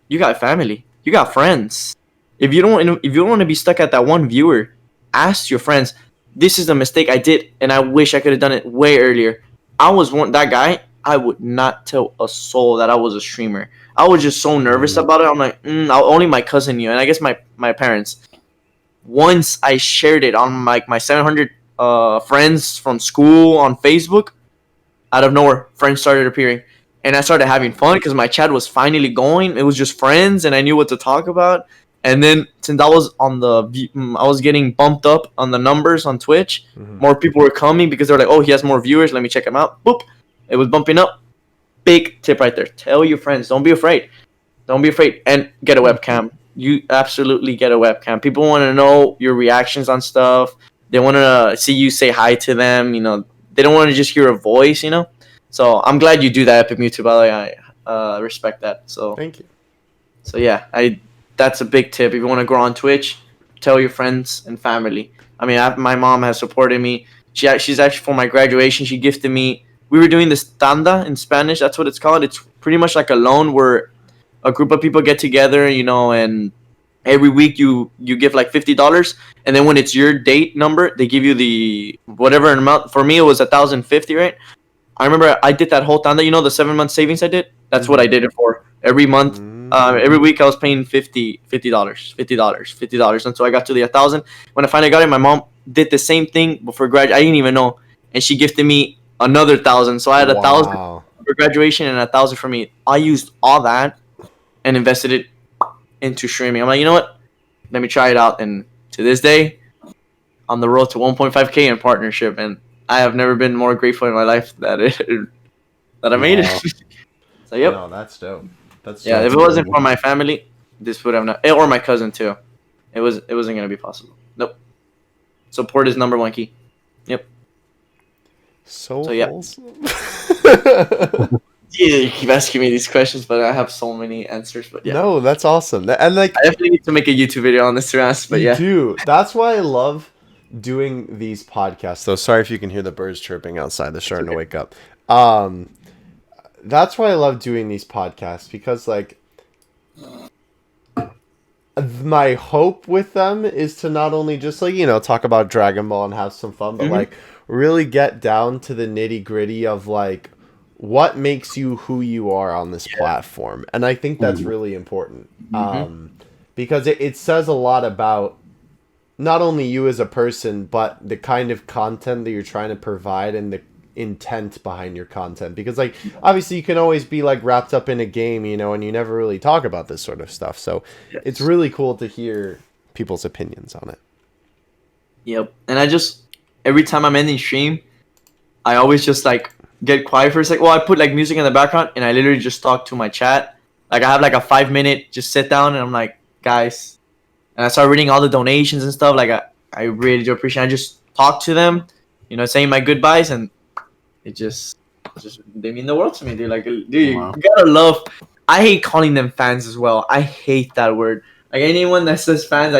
you got family, you got friends. If you don't want to be stuck at that one viewer, ask your friends. This is a mistake I did, and I wish I could have done it way earlier. I was that guy. I would not tell a soul that I was a streamer. I was just so nervous about it. I'm like, only my cousin knew, and I guess my parents. Once I shared it on my 700 friends from school on Facebook, out of nowhere, friends started appearing, and I started having fun because my chat was finally going. It was just friends, and I knew what to talk about. And then since I was I was getting bumped up on the numbers on Twitch. Mm-hmm. More people were coming because they're like, oh, he has more viewers. Let me check him out. Boop. It was bumping up. Big tip right there. Tell your friends. Don't be afraid. Don't be afraid. And get a webcam. You absolutely get a webcam. People want to know your reactions on stuff. They want to see you say hi to them. They don't want to just hear a voice, So I'm glad you do that, Epic Mewtwo. By the way, I respect that. So thank you. So yeah, that's a big tip. If you want to grow on Twitch, tell your friends and family. I mean, my mom has supported me. She's actually, for my graduation, she gifted me. We were doing this tanda in Spanish. That's what it's called. It's pretty much like a loan where a group of people get together, and every week you give like $50, and then when it's your date number, they give you the whatever amount. For me, it was 1,050, right? I remember I did that whole tanda. The 7-month savings I did. That's what I did it for. Every month, every week I was paying $50 until I got to the 1,000. When I finally got it, my mom did the same thing, but for grad, I didn't even know, and she gifted me another 1,000. So I had 1,000 for graduation and 1,000 for me. I used all that and invested it into streaming. I'm like, you know what? Let me try it out. And to this day, on the road to 1.5K in partnership, and I have never been more grateful in my life that I made it. So yep. No, that's dope. That's yeah. If it wasn't for my family, this would have not, or my cousin too. It wasn't gonna be possible. Nope. Support is number one key. Yep. So wholesome. Yeah, you keep asking me these questions, but I have so many answers. But yeah. No, that's awesome. And like, I definitely need to make a YouTube video on this, to be honest. But yeah, do. That's why I love doing these podcasts. So sorry if you can hear the birds chirping outside. They're starting to wake up. That's why I love doing these podcasts, because like my hope with them is to not only just like, talk about Dragon Ball and have some fun, but like really get down to the nitty gritty of like what makes you who you are on this platform. And I think that's really important. Because it says a lot about not only you as a person, but the kind of content that you're trying to provide and the intent behind your content. Because, like, obviously you can always be, like, wrapped up in a game, you know, and you never really talk about this sort of stuff. So it's really cool to hear people's opinions on it. Yep. And I just, every time I'm ending stream, I always just, like, get quiet for a second. Well, I put, like, music in the background, and I literally just talk to my chat. Like, I have, like, a 5-minute just sit down, and I'm like, guys. And I start reading all the donations and stuff. Like, I really do appreciate it. I just talk to them, you know, saying my goodbyes, and it just they mean the world to me, dude. Like, dude, you gotta love. I hate calling them fans as well. I hate that word. Like, anyone that says fans,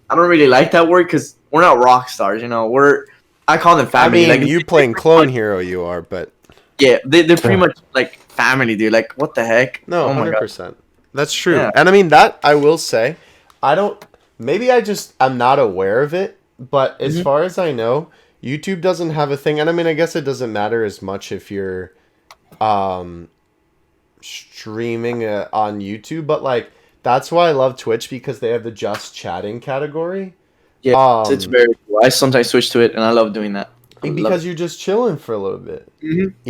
I don't really like that word because we're not rock stars, you know. I call them family. I mean, like, you playing Clone Hero, you are, but yeah, they're pretty much like family, dude. Like, what the heck? no, Oh my 100%. God. That's true. Yeah. And I mean, that I will say, maybe I'm not aware of it, but as far as I know, YouTube doesn't have a thing. And I mean, I guess it doesn't matter as much if you're streaming on YouTube, but like, that's why I love Twitch, because they have the just chatting category. Yeah, it's very cool. I sometimes switch to it, and I love doing that. Because you're just chilling for a little bit.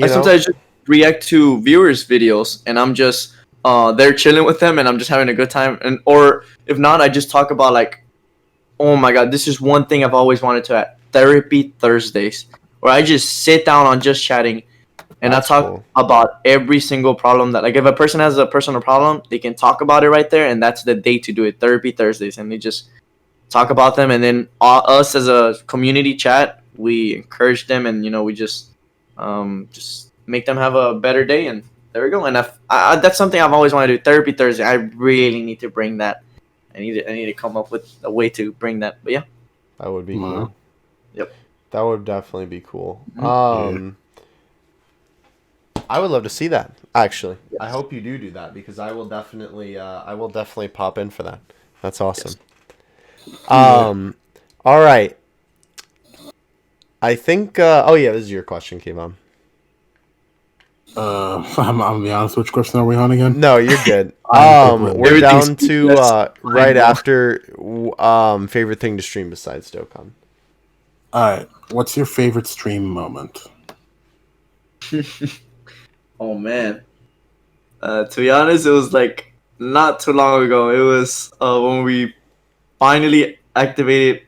I sometimes just react to viewers' videos, and I'm just they're chilling with them, and I'm just having a good time. And or if not, I just talk about, like, oh my God, this is one thing I've always wanted to add: Therapy Thursdays, where I just sit down on just chatting, and I talk about every single problem that, like, if a person has a personal problem, they can talk about it right there, and that's the day to do it. Therapy Thursdays, and they just talk about them, and then us as a community chat, we encourage them, and, you know, we just make them have a better day, and there we go. And that's something I've always wanted to do. Therapy Thursday. I really need to bring that. I need to come up with a way to bring that. But yeah, that would be cool. Yep, that would definitely be cool. I would love to see that, actually. Yes. I hope you do that, because I will definitely pop in for that. That's awesome. Yes. All right. I think. This is your question, Kevon. I'm gonna be honest. Which question are we on again? No, you're good. We're down to right after favorite thing to stream besides Dokkan. All right. What's your favorite stream moment? Oh man. To be honest, it was like not too long ago. It was when we finally activated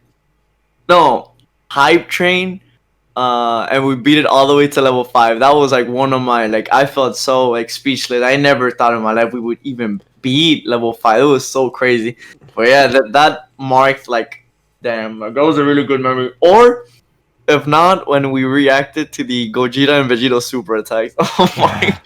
Hype Train, and we beat it all the way to level 5. That was like one of my, like, I felt so, like, speechless. I never thought in my life we would even beat level 5. It was so crazy. But yeah, that marked, like, damn, that was a really good memory. Or if not, when we reacted to the Gogeta and Vegeta super attacks. Oh my,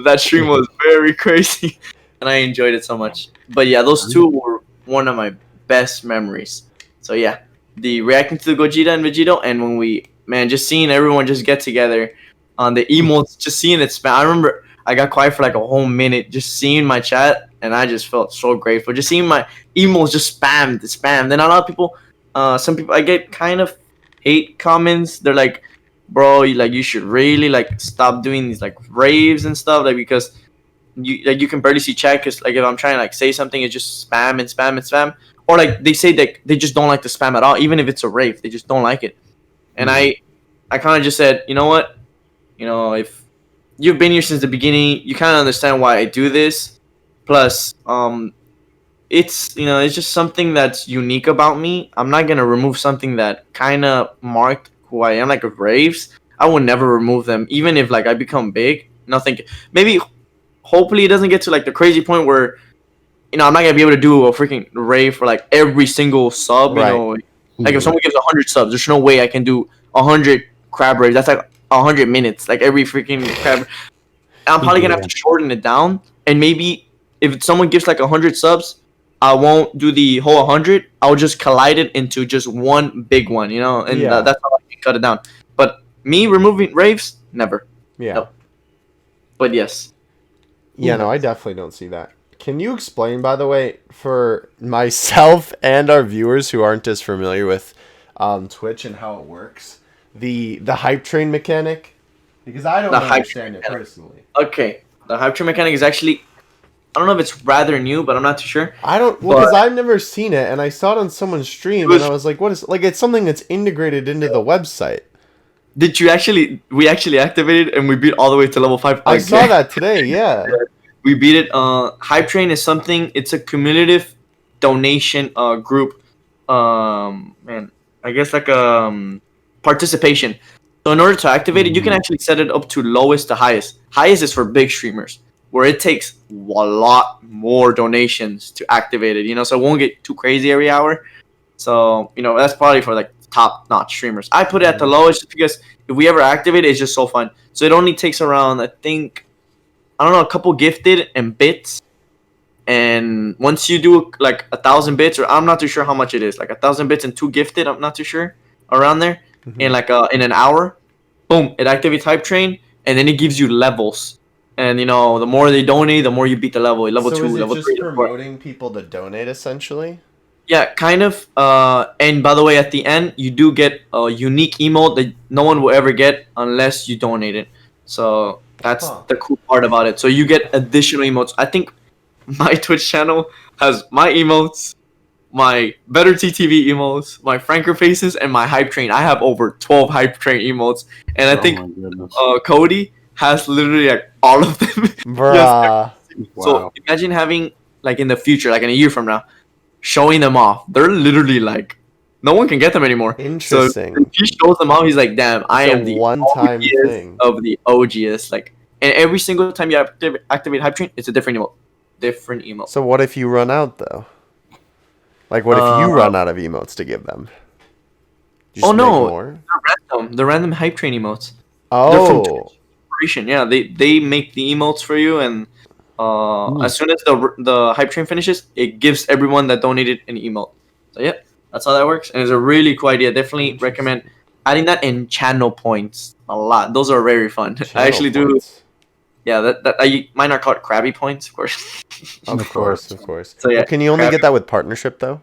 that stream was very crazy, and I enjoyed it so much. But yeah, those two were one of my best memories. So yeah, the reacting to the Gogeta and Vegeta, and when we, man, just seeing everyone just get together on the emotes, just seeing it spam. I remember I got quiet for like a whole minute, just seeing my chat, and I just felt so grateful. Just seeing my emotes just spammed. Then a lot of people, some people, I get kind of hate comments. They're like, bro, you should really, like, stop doing these, like, raves and stuff, like, because you can barely see chat, because, like, if I'm trying to, like, say something, it's just spam and spam and spam. Or, like, they say that they just don't like the spam at all, even if it's a rave. They just don't like it. And I kind of just said, you know what? You know, if you've been here since the beginning, you kind of understand why I do this. Plus, it's, you know, it's just something that's unique about me. I'm not going to remove something that kind of marked who I am, like, raves. I would never remove them, even if, like, I become big. Nothing. Maybe, hopefully it doesn't get to, like, the crazy point where, you know, I'm not gonna be able to do a freaking rave for, like, every single sub. Right. You know, like, if someone gives 100 subs, there's no way I can do 100 crab raves. That's like 100 minutes, like, every freaking crab. I'm probably gonna have to shorten it down, and maybe if someone gives like 100 subs, I won't do the whole 100. I'll just collide it into just one big one, you know, and that's how I can cut it down. But me removing raves, never. Yeah. Nope. But yes. Yeah, no, I definitely don't see that. Can you explain, by the way, for myself and our viewers who aren't as familiar with Twitch and how it works, the hype train mechanic? Because I don't understand it personally. Okay, the hype train mechanic is actually I don't know if it's rather new, but I'm not too sure. I don't, well, because I've never seen it, and I saw it on someone's stream, and I was like, what is, like, it's something that's integrated into the website. Did you actually? We actually activated and we beat all the way to level 5. I saw that today, yeah. We beat it. Hype Train is something. It's a cumulative donation group. Man, I guess like participation. So in order to activate it, you can actually set it up to lowest to highest. Highest is for big streamers, where it takes a lot more donations to activate it. You know, so it won't get too crazy every hour. So you know, that's probably for like top-notch streamers. I put it at the lowest because if we ever activate it, it's just so fun. So it only takes around, I think, I don't know, a couple gifted and bits. And once you do like 1,000 bits, or I'm not too sure how much it is, like 1,000 bits and 2 gifted, I'm not too sure, around there, in like in an hour, boom, it activates Hype Train, and then it gives you levels. And you know, the more they donate, the more you beat the level. Level 2, level 3. So is it just promoting people to donate, essentially? Yeah, kind of. And by the way, at the end, you do get a unique emote that no one will ever get unless you donate it. So that's the cool part about it. So you get additional emotes. I think my Twitch channel has my emotes, my Better TTV emotes, my Franker faces, and my Hype Train. I have over 12 Hype Train emotes. And I think Cody has literally like all of them. Bruh. So imagine having, like in the future, like in a year from now, showing them off. They're literally like, no one can get them anymore. Interesting. So if he shows them off, he's like, damn, I am the one-time OGest thing of the OGS. Like, and every single time you activate Hype Train, it's a different emote. So what if you run out, though? Like, what if you run out of emotes to give them? Oh no, they're random Hype Train emotes. Oh, they're from Corporation. Yeah, they make the emotes for you, and as soon as the Hype Train finishes, it gives everyone that donated an emote. So yeah, that's how that works, and it's a really cool idea. Definitely recommend adding that in channel points a lot. Those are very fun. I actually do. Yeah, mine are called Krabby Points, of course. Of course. So yeah, well, can you only get that with partnership though?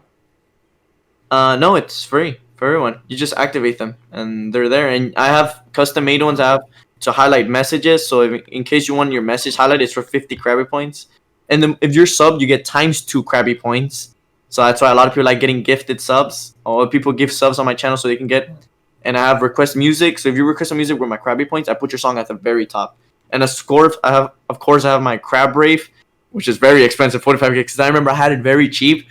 No, it's free for everyone. You just activate them, and they're there. And I have custom made ones. I have to highlight messages. So in case you want your message highlighted, it's for 50 Krabby Points. And then if you're subbed, you get ×2 Krabby Points. So that's why a lot of people like getting gifted subs. Or people give subs on my channel so they can get. And I have request music. So if you request a music with my Krabby Points, I put your song at the very top. And a score, I have my Crab Rave, which is very expensive, 45 gigs. Because I remember I had it very cheap,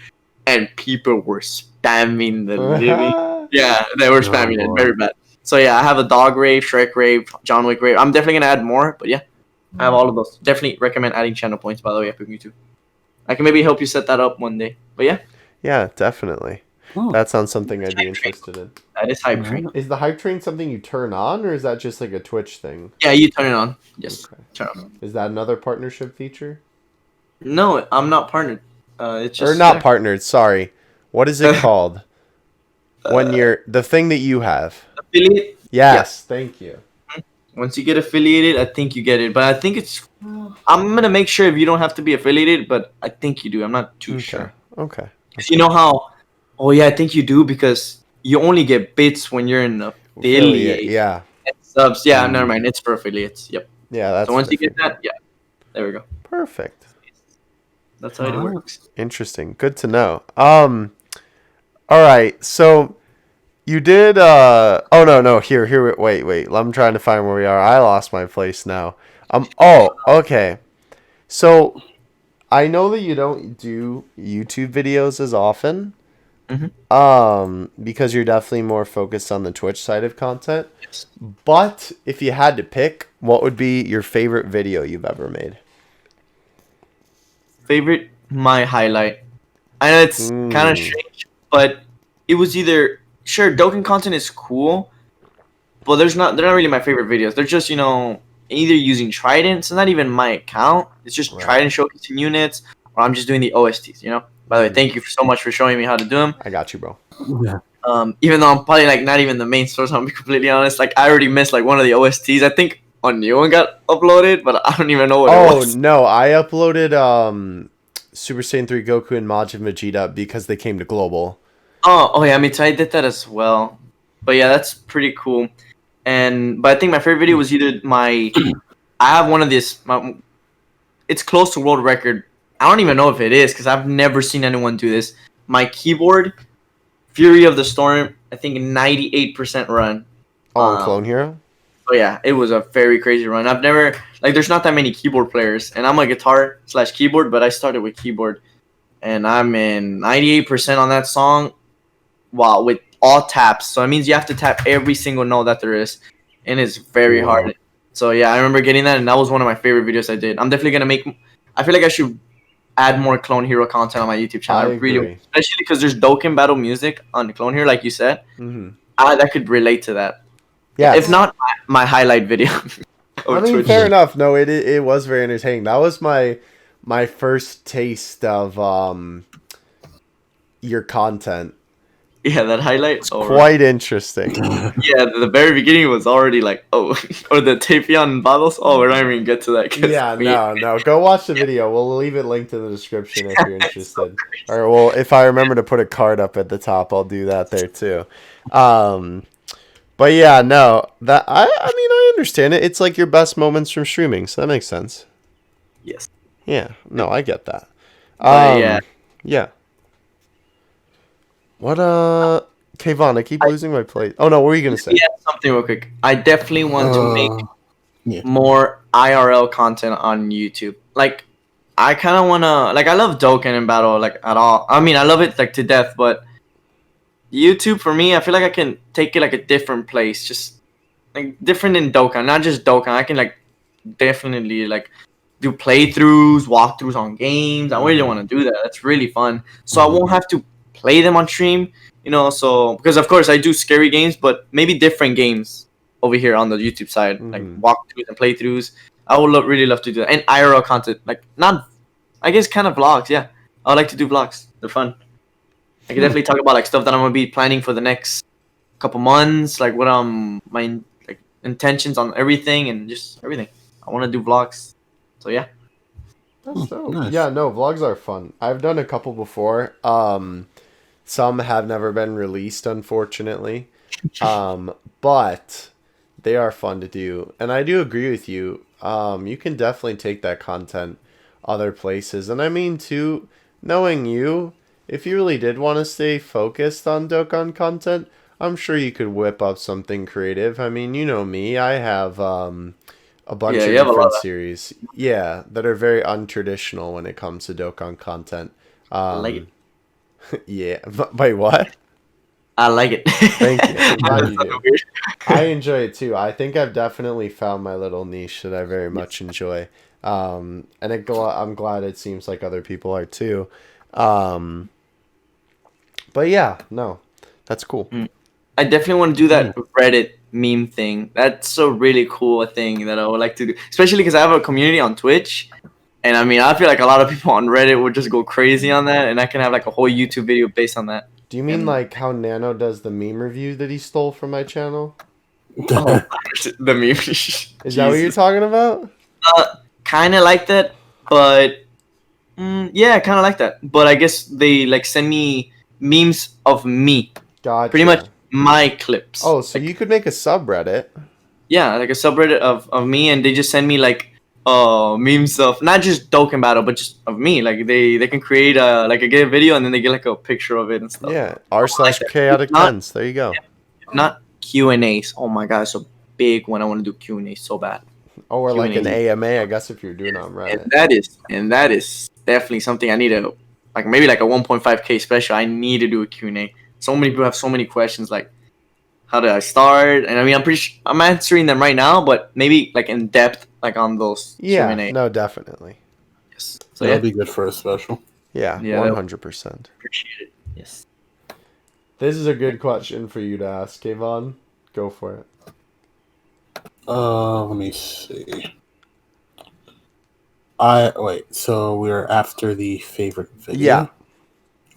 and people were spamming the living. Yeah, they were spamming it very bad. So yeah, I have a Dog Rave, Shrek Rave, John Wick Rave. I'm definitely gonna add more, but yeah, I have all of those. Definitely recommend adding channel points. By the way, Epic YouTube. I can maybe help you set that up one day. But yeah. Yeah, definitely. That sounds something I'd be interested in. That is Hype Train. Is the Hype Train something you turn on, or is that just like a Twitch thing? Yeah, you turn it on. Yes. Okay. Turn it on. Is that another partnership feature? No, I'm not partnered. It's just partnered. Sorry. What is it called? When you're the thing that you have. Affiliate. Yes. Thank you. Once you get affiliated, I think you get it. But I think it's. I'm gonna make sure if you don't have to be affiliated, but I think you do. I'm not too sure. Okay. You know how? Oh yeah, I think you do because you only get bits when you're an affiliate. Yeah. And subs. Yeah, never mind. It's for affiliates. Yep. Yeah, that's. So once you get that, yeah, there we go. Perfect. That's how it works. Interesting. Good to know. All right. So you did. Oh no. Here. Wait. I'm trying to find where we are. I lost my place now. Oh. Okay. So I know that you don't do YouTube videos as often. Because you're definitely more focused on the Twitch side of content. Yes. But if you had to pick, what would be your favorite video you've ever made? Favorite, my highlight. I know it's kind of strange, but it was either Dokkan content is cool, but they're not really my favorite videos. They're just either using Tridents, and not even my account. It's just Trident showcasing units, or I'm just doing the OSTs. By the way, thank you so much for showing me how to do them. I got you, bro. Yeah. Even though I'm probably like not even the main source, I'll be completely honest. Like I already missed like one of the OSTs. I think a new one got uploaded, but I don't even know what it was. Oh no, I uploaded Super Saiyan 3 Goku and Majin Vegeta because they came to global. Oh yeah, I mean, I did that as well. But yeah, that's pretty cool. But I think my favorite video was either I have one of this. It's close to world record I don't even know if it is because I've never seen anyone do this. My keyboard, Fury of the Storm, I think 98% run. On Clone Hero? Oh yeah, it was a very crazy run. I've never there's not that many keyboard players, and I'm a guitar / keyboard, but I started with keyboard, and I'm in 98% on that song. Wow, with all taps, so it means you have to tap every single note that there is, and it's very hard. So yeah, I remember getting that, and that was one of my favorite videos I did. I'm definitely gonna make. I feel like I should add more Clone Hero content on my YouTube channel. I agree. Especially because there's Dokkan battle music on the Clone Hero, like you said. Mm-hmm. That could relate to that. Yeah. If not, my highlight video. I mean, fair enough. No, it was very entertaining. That was my first taste of your content. Yeah, that highlight. It's quite interesting. Yeah, the very beginning was already like, oh, or the Tapion battles. Oh, we're not even get to that. Yeah, no. Go watch the video. We'll leave it linked in the description if you're interested. Or well, if I remember to put a card up at the top, I'll do that there too. But yeah, no, that I mean I understand it. It's like your best moments from streaming, so that makes sense. Yes. Yeah. No, I get that. Yeah. Yeah. What Kayvon, I keep losing my place. Oh no, what were you gonna say? Yeah, something real quick. I definitely want to make more IRL content on YouTube. Like, I kind of wanna I love Dokkan and battle at all. I mean, I love it to death, but YouTube for me, I feel like I can take it a different place, just different in Dokkan, not just Dokkan. I can definitely do playthroughs, walkthroughs on games. I really want to do that. That's really fun. So I won't have to play them on stream, so because of course I do scary games, but maybe different games over here on the YouTube side, like walkthroughs and playthroughs. I would really love to do that, and IRL content, not, I guess, kind of vlogs. Yeah, I would like to do vlogs. They're fun. I can definitely talk about stuff that I'm gonna be planning for the next couple months, what my intentions on everything and just everything. I want to do vlogs, so yeah. That's dope. Nice. Yeah, no, vlogs are fun. I've done a couple before. Some have never been released, unfortunately. But they are fun to do. And I do agree with you. You can definitely take that content other places. And I mean, too, knowing you, if you really did want to stay focused on Dokkan content, I'm sure you could whip up something creative. I mean, you know me. I have a bunch of different series. Yeah, that are very untraditional when it comes to Dokkan content. I like it. Yeah. Wait, what? I like it. Thank you. I'm glad you do. I enjoy it too. I think I've definitely found my little niche that I very much enjoy. And I'm glad it seems like other people are too. But yeah, no, that's cool. I definitely want to do that Reddit meme thing. That's a really cool thing that I would like to do, especially because I have a community on Twitch. And I mean, I feel like a lot of people on Reddit would just go crazy on that, and I can have a whole YouTube video based on that. Do you mean how Nano does the meme review that he stole from my channel? The meme. Is that what you're talking about? Kind of like that, but yeah, kind of like that. But I guess they send me memes of me. Gotcha. Pretty much my clips. Oh, so you could make a subreddit. Yeah, a subreddit of me, and they just send me memes of not just Dokkan battle, but just of me. They can create a get a video, and then they get a picture of it and stuff. Yeah, r/ChaoticTense. There you go. Not Q&As. Oh my god, it's a big one. I want to do Q&A so bad. Oh, or like an AMA, I guess, if you're doing it on Reddit. And that is definitely something I need to maybe a 1.5K special. I need to do a Q&A. So many people have so many questions how did I start? And I mean, I'm answering them right now, but maybe in depth on those Q&A. No, definitely. Yes. So that'd be good for a special. Yeah, 100%. Appreciate it. Yes. This is a good question for you to ask, Kayvon. Go for it. Let me see. So we're after the favorite video? Yeah.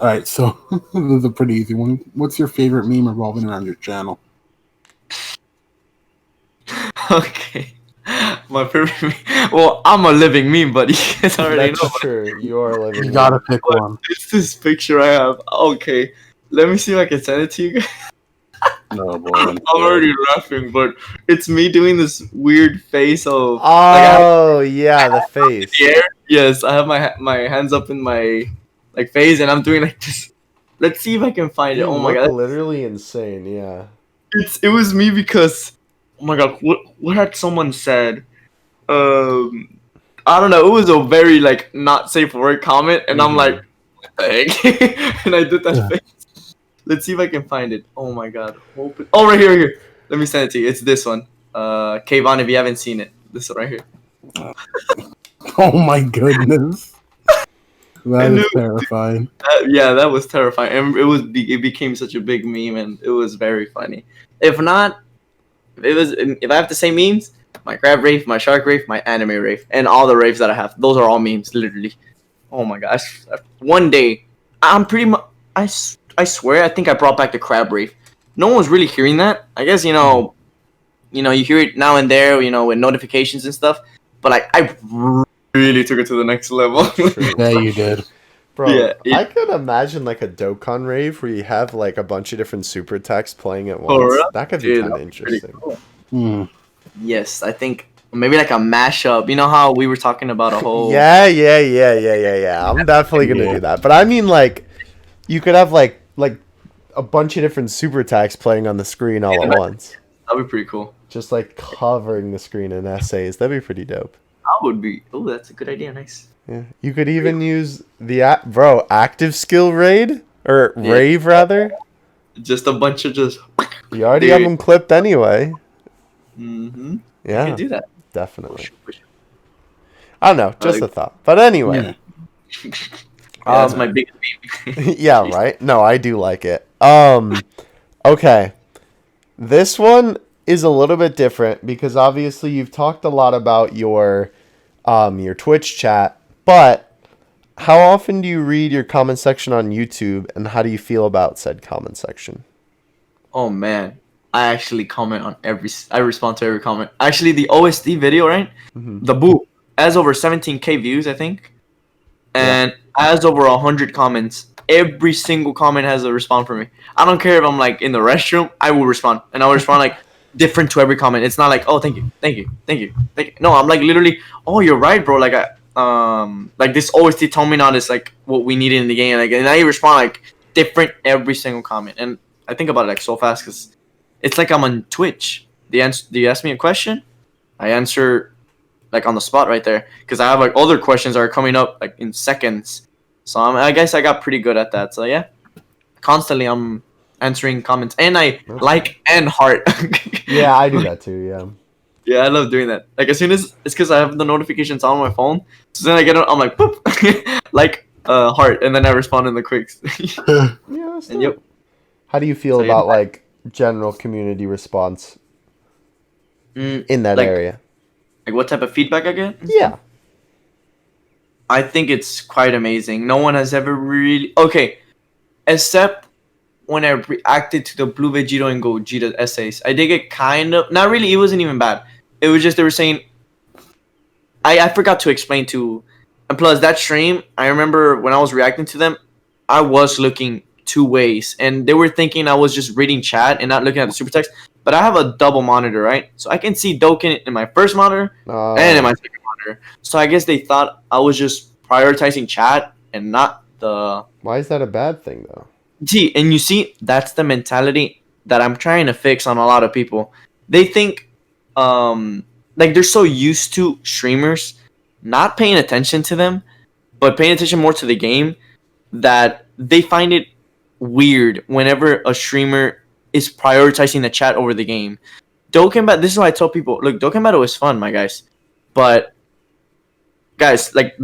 Alright, so this is a pretty easy one. What's your favorite meme revolving around your channel? Okay. My favorite meme. Well, I'm a living meme, but you guys already know. That's true. You are a living You gotta pick one. It's this picture I have. Okay. Let me see if I can send it to you guys. No boy. I'm already laughing, but it's me doing this weird face of Oh, yeah, the face. the air. Yes, I have my hands up in my like face, and I'm doing like this. Let's see if I can find it. You Oh my look god, literally insane, yeah. it was me because oh my god, what had someone said? I don't know. It was a very like not safe for work comment, and I'm like, what the heck? And I did that face. Let's see if I can find it. Oh my god. Oh, right here, right here. Let me send it to you. It's this one. Kayvon, if you haven't seen it, this one right here. Oh my goodness. That is terrifying. Yeah, that was terrifying, and it became such a big meme, and it was very funny. If not, if I have to say memes, my crab rave, my shark rave, my anime rave, and all the raves that I have, those are all memes, literally. Oh my gosh! One day, I'm pretty much. I swear, I think I brought back the crab rave. No one was really hearing that. I guess you hear it now and there, with notifications and stuff. But like, I really took it to the next level. Yeah, you did. Bro, I could imagine like a Dokkan rave where you have like a bunch of different super texts playing at once. Really? That could be kind of interesting. Cool. Yes, I think maybe like a mashup. You know how we were talking about a whole. Yeah. I'm definitely gonna do that. But I mean, like, you could have like a bunch of different super texts playing on the screen all at once. That'd be pretty cool. Just like covering the screen in essays. That'd be pretty dope. That would be. Oh, that's a good idea. Nice. Yeah, you could even use the active skill raid or rave rather. Just a bunch of just. You already have them clipped anyway. Mm-hmm. Yeah, You could do that. Definitely. I don't know, just a thought. But anyway, that's my biggest meme. yeah, right. No, I do like it. Okay, this one is a little bit different because obviously you've talked a lot about your Twitch chat, but how often do you read your comment section on YouTube, and how do you feel about said comment section? Oh man, I actually comment on I respond to every comment. Actually, the OST video, right? Mm-hmm. The boo has over 17K views, I think, and has over 100 comments. Every single comment has a response for me. I don't care if I'm like in the restroom, I will respond, and I will respond like different to every comment. It's not like, oh, thank you. No, I'm like literally, oh, you're right, bro. Like like this OST told me now this like what we needed in the game, like, and I respond like different every single comment, and I think about it like so fast because it's like I'm on Twitch. Do you ask me a question? I answer like on the spot right there because I have like other questions that are coming up like in seconds. So I guess I got pretty good at that. So yeah, constantly I'm answering comments, and I like and heart. Yeah, I do that too. Yeah. Yeah, I love doing that. Like as soon as it's because I have the notifications on my phone, so then I get it, I'm like, boop, like heart, and then I respond in the quicks. Yeah. And yep. How do you feel about like general community response in that area? Like what type of feedback I get? Yeah. I think it's quite amazing. No one has ever really except when I reacted to the Blue Vegeta and Gogeta essays. I did get kind of not really. It wasn't even bad. It was just they were saying. I forgot to explain to, and plus that stream. I remember when I was reacting to them, I was looking two ways, and they were thinking I was just reading chat and not looking at the super text. But I have a double monitor, right? So I can see Dokkan in my first monitor and in my second monitor. So I guess they thought I was just prioritizing chat and not the. Why is that a bad thing, though? See, and you see, that's the mentality that I'm trying to fix on a lot of people. They think, like they're so used to streamers not paying attention to them, but paying attention more to the game, that they find it weird whenever a streamer is prioritizing the chat over the game. Dokkan Battle, this is why I tell people, look, Dokkan Battle is fun, my guys. But, guys, like,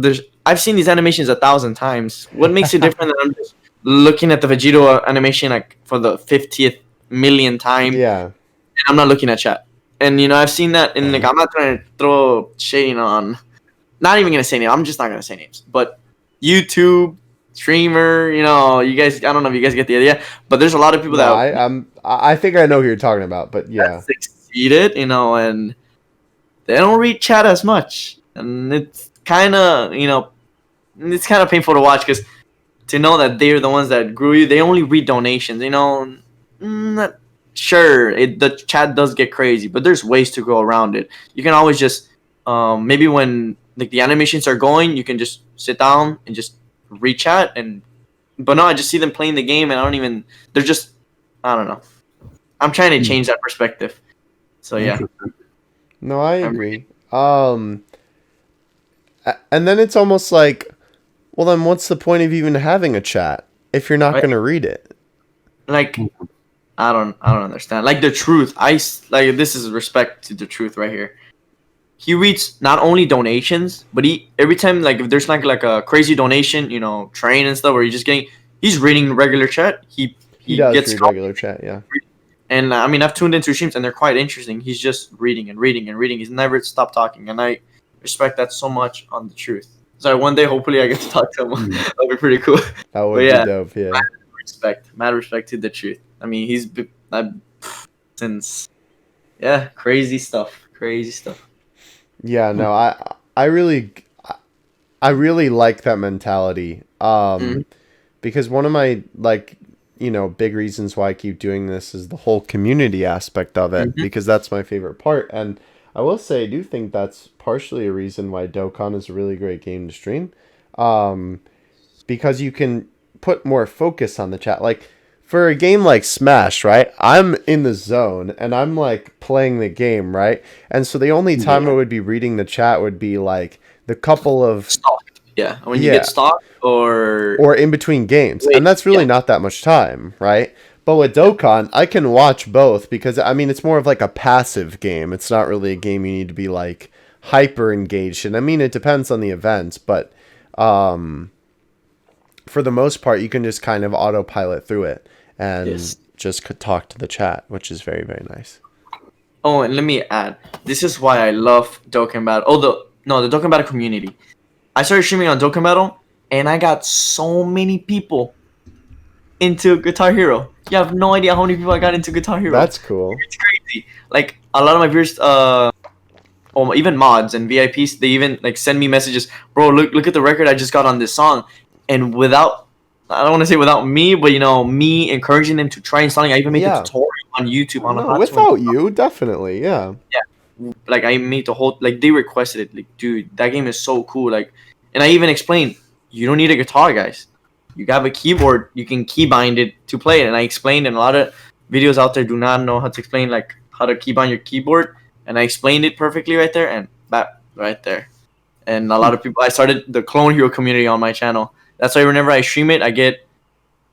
I've seen these animations 1,000 times. What makes it different than I'm just looking at the Vegito animation, like, for the 50th million time? Yeah. And I'm not looking at chat. And, I've seen that, and, like, I'm not trying to throw shading on, not even going to say names, I'm just not going to say names. But YouTube, streamer, you guys, I don't know if you guys get the idea, but there's a lot of people I think I know who you're talking about, but yeah, succeeded, and they don't read chat as much, and it's kind of, it's kind of painful to watch because to know that they're the ones that grew you, they only read donations, sure, the chat does get crazy, but there's ways to go around it. You can always just maybe when like the animations are going, you can just sit down and just read chat. And but no, I just see them playing the game, and I don't even. They're just, I don't know. I'm trying to change that perspective. So yeah. No, I agree. And then it's almost like, well, then what's the point of even having a chat if you're not Right. going to read it? Like, I don't understand. Like the truth, like this is respect to the truth right here. He reads not only donations, but every time like if there's like a crazy donation, train and stuff, where he's reading regular chat. He He does gets read regular chat, yeah. And I mean, I've tuned into streams and they're quite interesting. He's just reading and reading and reading. He's never stopped talking, and I respect that so much on the truth. So one day, hopefully, I get to talk to him. That'll be pretty cool. That would be dope, yeah. Mad respect to the truth. I mean, he's since, crazy stuff. Yeah, no, I really like that mentality. Because one of my big reasons why I keep doing this is the whole community aspect of it, because that's my favorite part. And I will say, I do think that's partially a reason why Dokkan is a really great game to stream. Because you can put more focus on the chat. Like, for a game like Smash, right? I'm in the zone and I'm like playing the game, right? And so the only time I would be reading the chat would be like the couple of stalked. Yeah, when you get stalked or in between games. And that's really not that much time, right? But with Dokkan, I can watch both because I mean it's more of like a passive game. It's not really a game you need to be like hyper engaged in. I mean it depends on the events, but for the most part you can just kind of autopilot through it and just talk to the chat, which is very, very nice. Oh, and let me add, this is why I love Dokkan Battle. The Dokkan Battle community. I started streaming on Dokkan Battle, and I got so many people into Guitar Hero. You have no idea how many people I got into Guitar Hero. That's cool. It's crazy. Like a lot of my viewers, even mods and VIPs, they even like send me messages. Bro, look at the record I just got on this song, and I don't want to say without me, but me encouraging them to try installing. I even made a tutorial on YouTube without you, definitely, yeah. Yeah, like I made the whole they requested it. Like, dude, that game is so cool. Like, and I even explained, you don't need a guitar, guys. You have a keyboard, you can keybind it to play it. And I explained, and a lot of videos out there do not know how to explain like how to keybind your keyboard. And I explained it perfectly right there, and that right there. And a lot of people, I started the Clone Hero community on my channel. That's why whenever I stream it, I get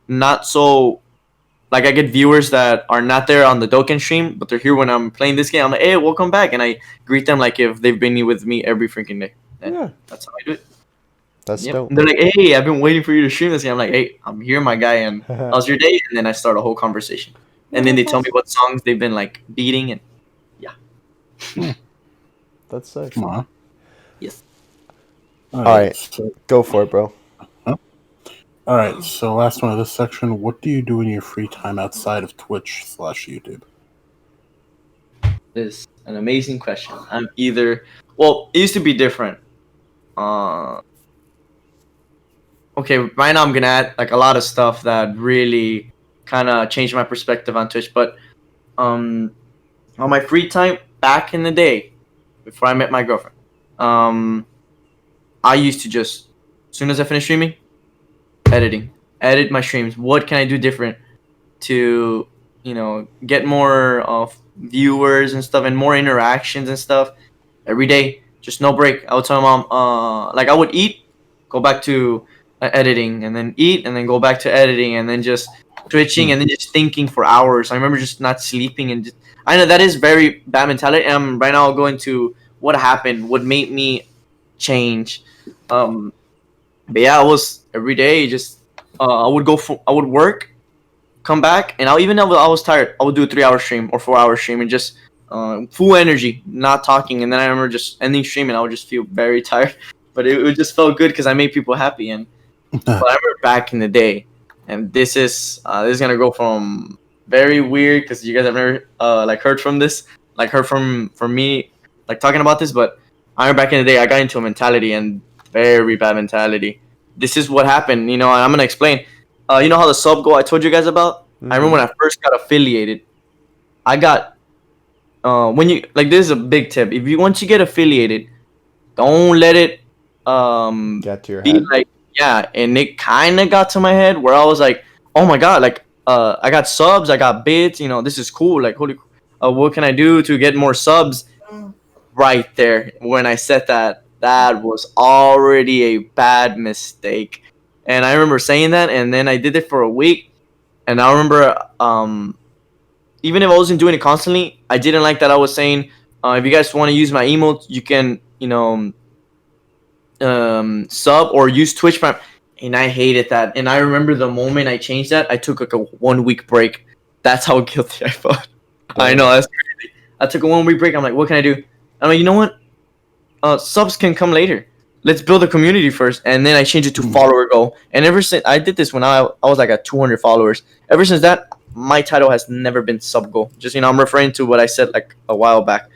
I get viewers that are not there on the Dokkan stream, but they're here when I'm playing this game. I'm like, hey, welcome back. And I greet them like if they've been with me every freaking day. And that's how I do it. That's dope. And they're like, hey, I've been waiting for you to stream this game. I'm like, hey, I'm here, my guy. And how's your day? And then I start a whole conversation. And then they tell me what songs they've been like beating. And That's sick. Come on. Yes. All right. So, go for it, bro. All right, so last one of this section. What do you do in your free time outside of Twitch/YouTube? This is an amazing question. I'm either... Well, it used to be different. Okay, right now I'm going to add like a lot of stuff that really kind of changed my perspective on Twitch. But on my free time back in the day, before I met my girlfriend, I used to just... As soon as I finished streaming, edit my streams. What can I do different to get more of viewers and stuff and more interactions and stuff every day? Just no break. I would tell my mom I would eat, go back to editing, and then eat, and then go back to editing, and then just twitching, and then just thinking for hours. I remember just not sleeping, and I know that is very bad mentality. And right now I'll go into what happened, what made me change. But yeah, I was every day just I would work, come back, and even though I was tired, I would do a 3-hour stream or 4-hour stream and just full energy, not talking. And then I remember just ending stream and I would just feel very tired, but it just felt good because I made people happy. And but I remember back in the day, and this is gonna go from very weird because you guys have never heard from me talking about this, but I remember back in the day I got into a mentality, and very bad mentality. This is what happened, and I'm gonna explain. You know how the sub goal I told you guys about? I remember when I first got affiliated, I got when you like, this is a big tip. If you once you get affiliated, don't let it Get to your be head. like, yeah. And it kind of got to my head where I was like, oh my god, like I got subs, I got bits, this is cool, like holy, what can I do to get more subs? Right there, when I said that, that was already a bad mistake. And I remember saying that, and then I did it for a week. And I remember, even if I wasn't doing it constantly, I didn't like that I was saying, if you guys want to use my emote, you can, sub or use Twitch Prime. And I hated that. And I remember the moment I changed that, I took like a 1 week break. That's how guilty I felt. I know, that's crazy. I took a 1 week break. I'm like, what can I do? I'm like, you know what? Subs can come later. Let's build a community first. And then I changed it to follower goal. And ever since I did this when I was like at 200 followers, ever since that, my title has never been sub goal. Just, I'm referring to what I said like a while back.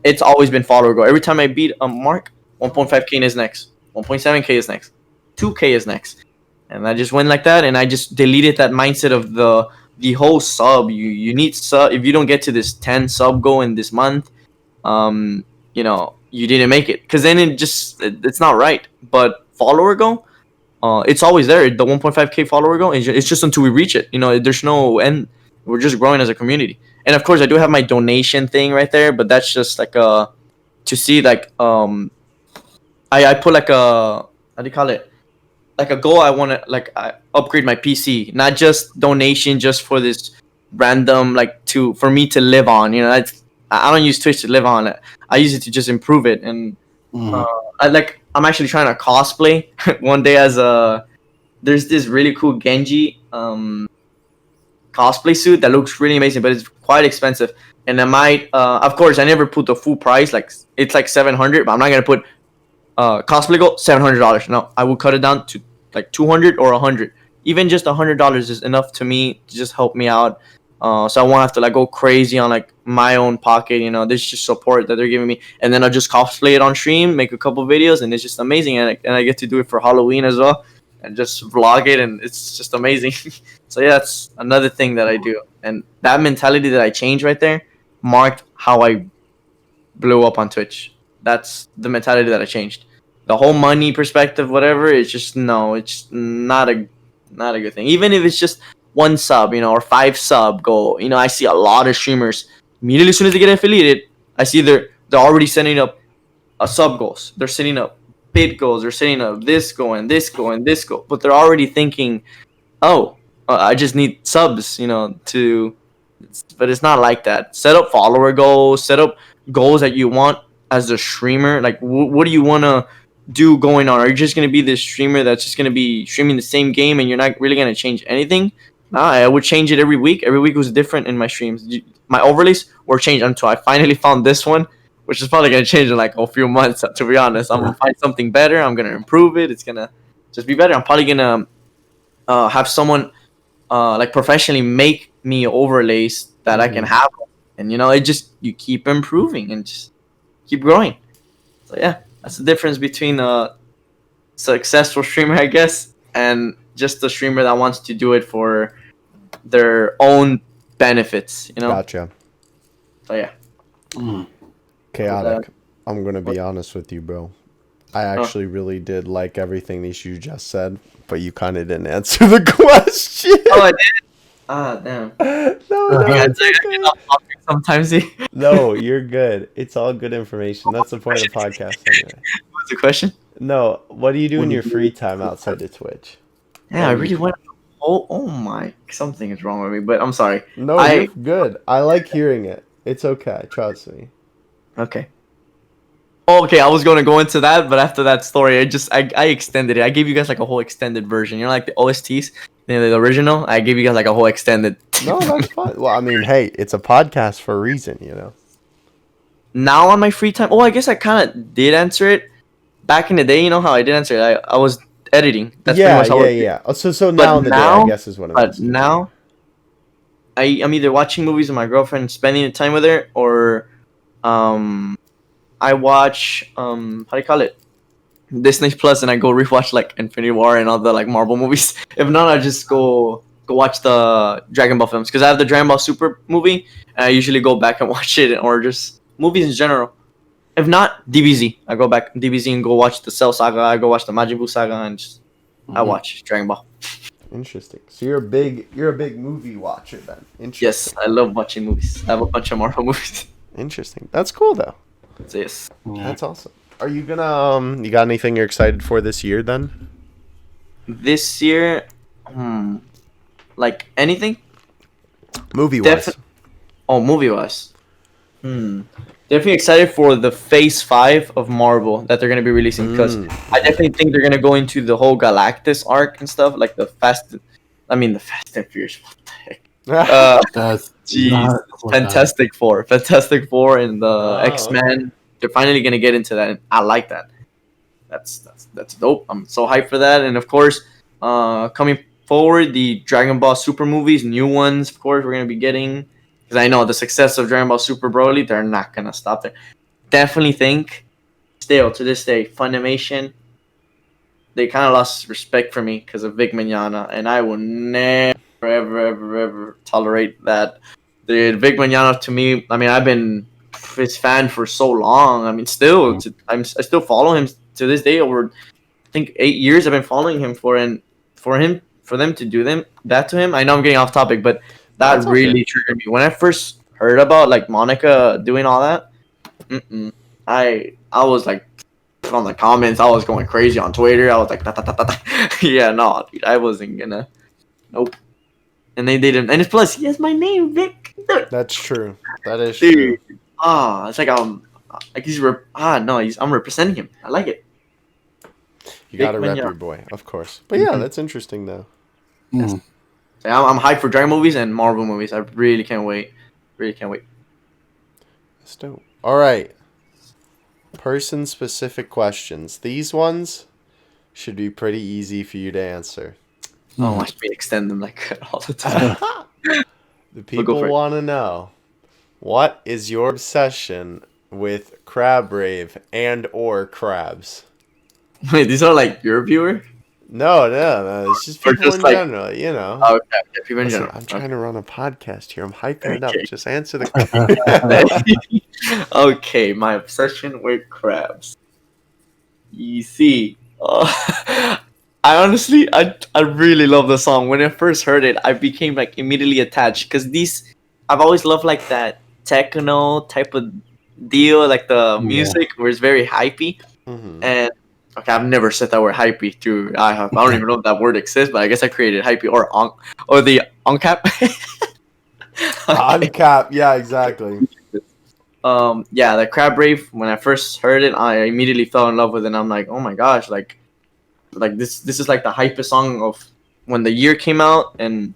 It's always been follower goal. Every time I beat a mark, 1.5K is next. 1.7K is next. 2K is next. And I just went like that, and I just deleted that mindset of the whole sub. You need sub. If you don't get to this 10 sub goal in this month, you didn't make it, because then it's not right. But follower goal, it's always there. The 1.5K follower goal, it's just until we reach it. There's no end. We're just growing as a community. And of course, I do have my donation thing right there, but that's just like to see like I put like a, how do you call it? Like a goal. I want to like I upgrade my PC, not just donation just for this random like for me to live on. I don't use Twitch to live on it. I use it to just improve it. And I'm actually trying to cosplay one day as there's this really cool Genji cosplay suit that looks really amazing, but it's quite expensive. And I might, of course, I never put the full price. Like it's like 700, but I'm not gonna put cosplay goal $700. No, I will cut it down to like 200 or 100. Even just $100 is enough to me to just help me out. So I won't have to like go crazy on like my own pocket. This is just support that they're giving me, and then I'll just cosplay it on stream, make a couple videos, and it's just amazing. And I get to do it for Halloween as well, and just vlog it, and it's just amazing. So yeah, that's another thing that I do, and that mentality that I changed right there marked how I blew up on Twitch. That's the mentality that I changed. The whole money perspective, whatever, it's just it's not a good thing. Even if it's just 1 sub, or 5 sub goal. I see a lot of streamers immediately as soon as they get affiliated. I see they're already setting up sub goals. They're setting up bid goals. They're setting up this goal and this goal and this goal. But they're already thinking, oh, I just need subs, But it's not like that. Set up follower goals. Set up goals that you want as a streamer. Like, what do you want to do going on? Are you just going to be this streamer that's just going to be streaming the same game and you're not really going to change anything? Nah, I would change it every week. Every week was different in my streams. My overlays were changed until I finally found this one, which is probably going to change in like a few months, to be honest. I'm going to find something better. I'm going to improve it. It's going to just be better. I'm probably going to have someone like professionally make me overlays that I can have. And, it just, you keep improving and just keep growing. So, yeah, that's the difference between a successful streamer, I guess, and just a streamer that wants to do it for their own benefits, Gotcha. So yeah. Chaotic. I'm gonna be honest with you, bro. I actually really did like everything that you just said, but you kind of didn't answer the question. Oh, I did. Ah, damn. No, it's okay. Sometimes No, you're good. It's all good information. That's the point of the podcast anyway. What's the question? No, what do you do in your free time outside of Twitch? Yeah, I really went. Oh my! Something is wrong with me, but I'm sorry. No, you're good. I like hearing it. It's okay. Trust me. Okay. Oh, okay, I was going to go into that, but after that story, I extended it. I gave you guys like a whole extended version. Like the OSTs, the original. I gave you guys like a whole extended. No, that's fine. Well, I mean, hey, it's a podcast for a reason, Now on my free time, I guess I kind of did answer it. Back in the day, you know how I did answer it. I was editing. That's pretty much how yeah. So now in the day, I guess is what I'm But now, I'm either watching movies with my girlfriend, spending the time with her, or I watch how do you call it, Disney Plus, and I go rewatch like Infinity War and all the like Marvel movies. If not, I just go go watch the Dragon Ball films because I have the Dragon Ball Super movie, and I usually go back and watch it, or just movies in general. If not, DBZ. I go back DBZ and go watch the Cell Saga. I go watch the Majin Buu Saga, and just I watch Dragon Ball. Interesting. So you're a big movie watcher then. Interesting. Yes, I love watching movies. I have a bunch of Marvel movies. Interesting. That's cool though. So yes. That's awesome. Are you gonna you got anything you're excited for this year then? This year, like anything? Movie wise. Movie wise. Definitely excited for the Phase 5 of Marvel that they're gonna be releasing because I definitely think they're gonna go into the whole Galactus arc and stuff like the Fast and Furious. What the heck? That's Jeez, not what Fantastic Four, and the X-Men. They're finally gonna get into that, and I like that. That's dope. I'm so hyped for that, and of course, coming forward, the Dragon Ball Super movies, new ones, of course, we're gonna be getting. Because I know the success of Dragon Ball Super Broly, they're not gonna stop there. Definitely think, still to this day, Funimation, they kind of lost respect for me because of Vic Mignogna, and I will never, ever tolerate that. Dude, Vic Mignogna to me, I mean, I've been his fan for so long. I mean, I still follow him to this day. Over, I think 8 years I've been following him for them to do that to him. I know I'm getting off topic, but. That really triggered me when I first heard about like Monica doing all that. I was like on the comments. I was going crazy on Twitter. I was like, yeah, no, dude, I wasn't gonna. Nope. And they didn't. And it's plus, he has my name, Vic. That's true. That is true. It's like I'm representing him. I like it. You gotta rep your boy, of course. But yeah, that's interesting though. Mm. I'm hyped for Dragon movies and Marvel movies. I really can't wait. That's dope. All right. Person-specific questions. These ones should be pretty easy for you to answer. Watch me extend them like all the time. The people want to know, what is your obsession with Crab Rave and or crabs? Wait, these are like your viewer? No. It's just people in general, you know. Oh, okay. People in general. I'm trying to run a podcast here. I'm hyping it up. Just answer the question. Okay, my obsession with crabs. You see, I honestly, I really love the song. When I first heard it, I became like immediately attached because I've always loved like that techno type of deal, like the music where it's very hypey. And okay, I've never said that word hypey too. I don't even know if that word exists, but I guess I created hypey or the uncap. Uncap, yeah, exactly. The Crab Rave. When I first heard it, I immediately fell in love with it. And I'm like, oh my gosh, like this is like the hypest song of when the year came out and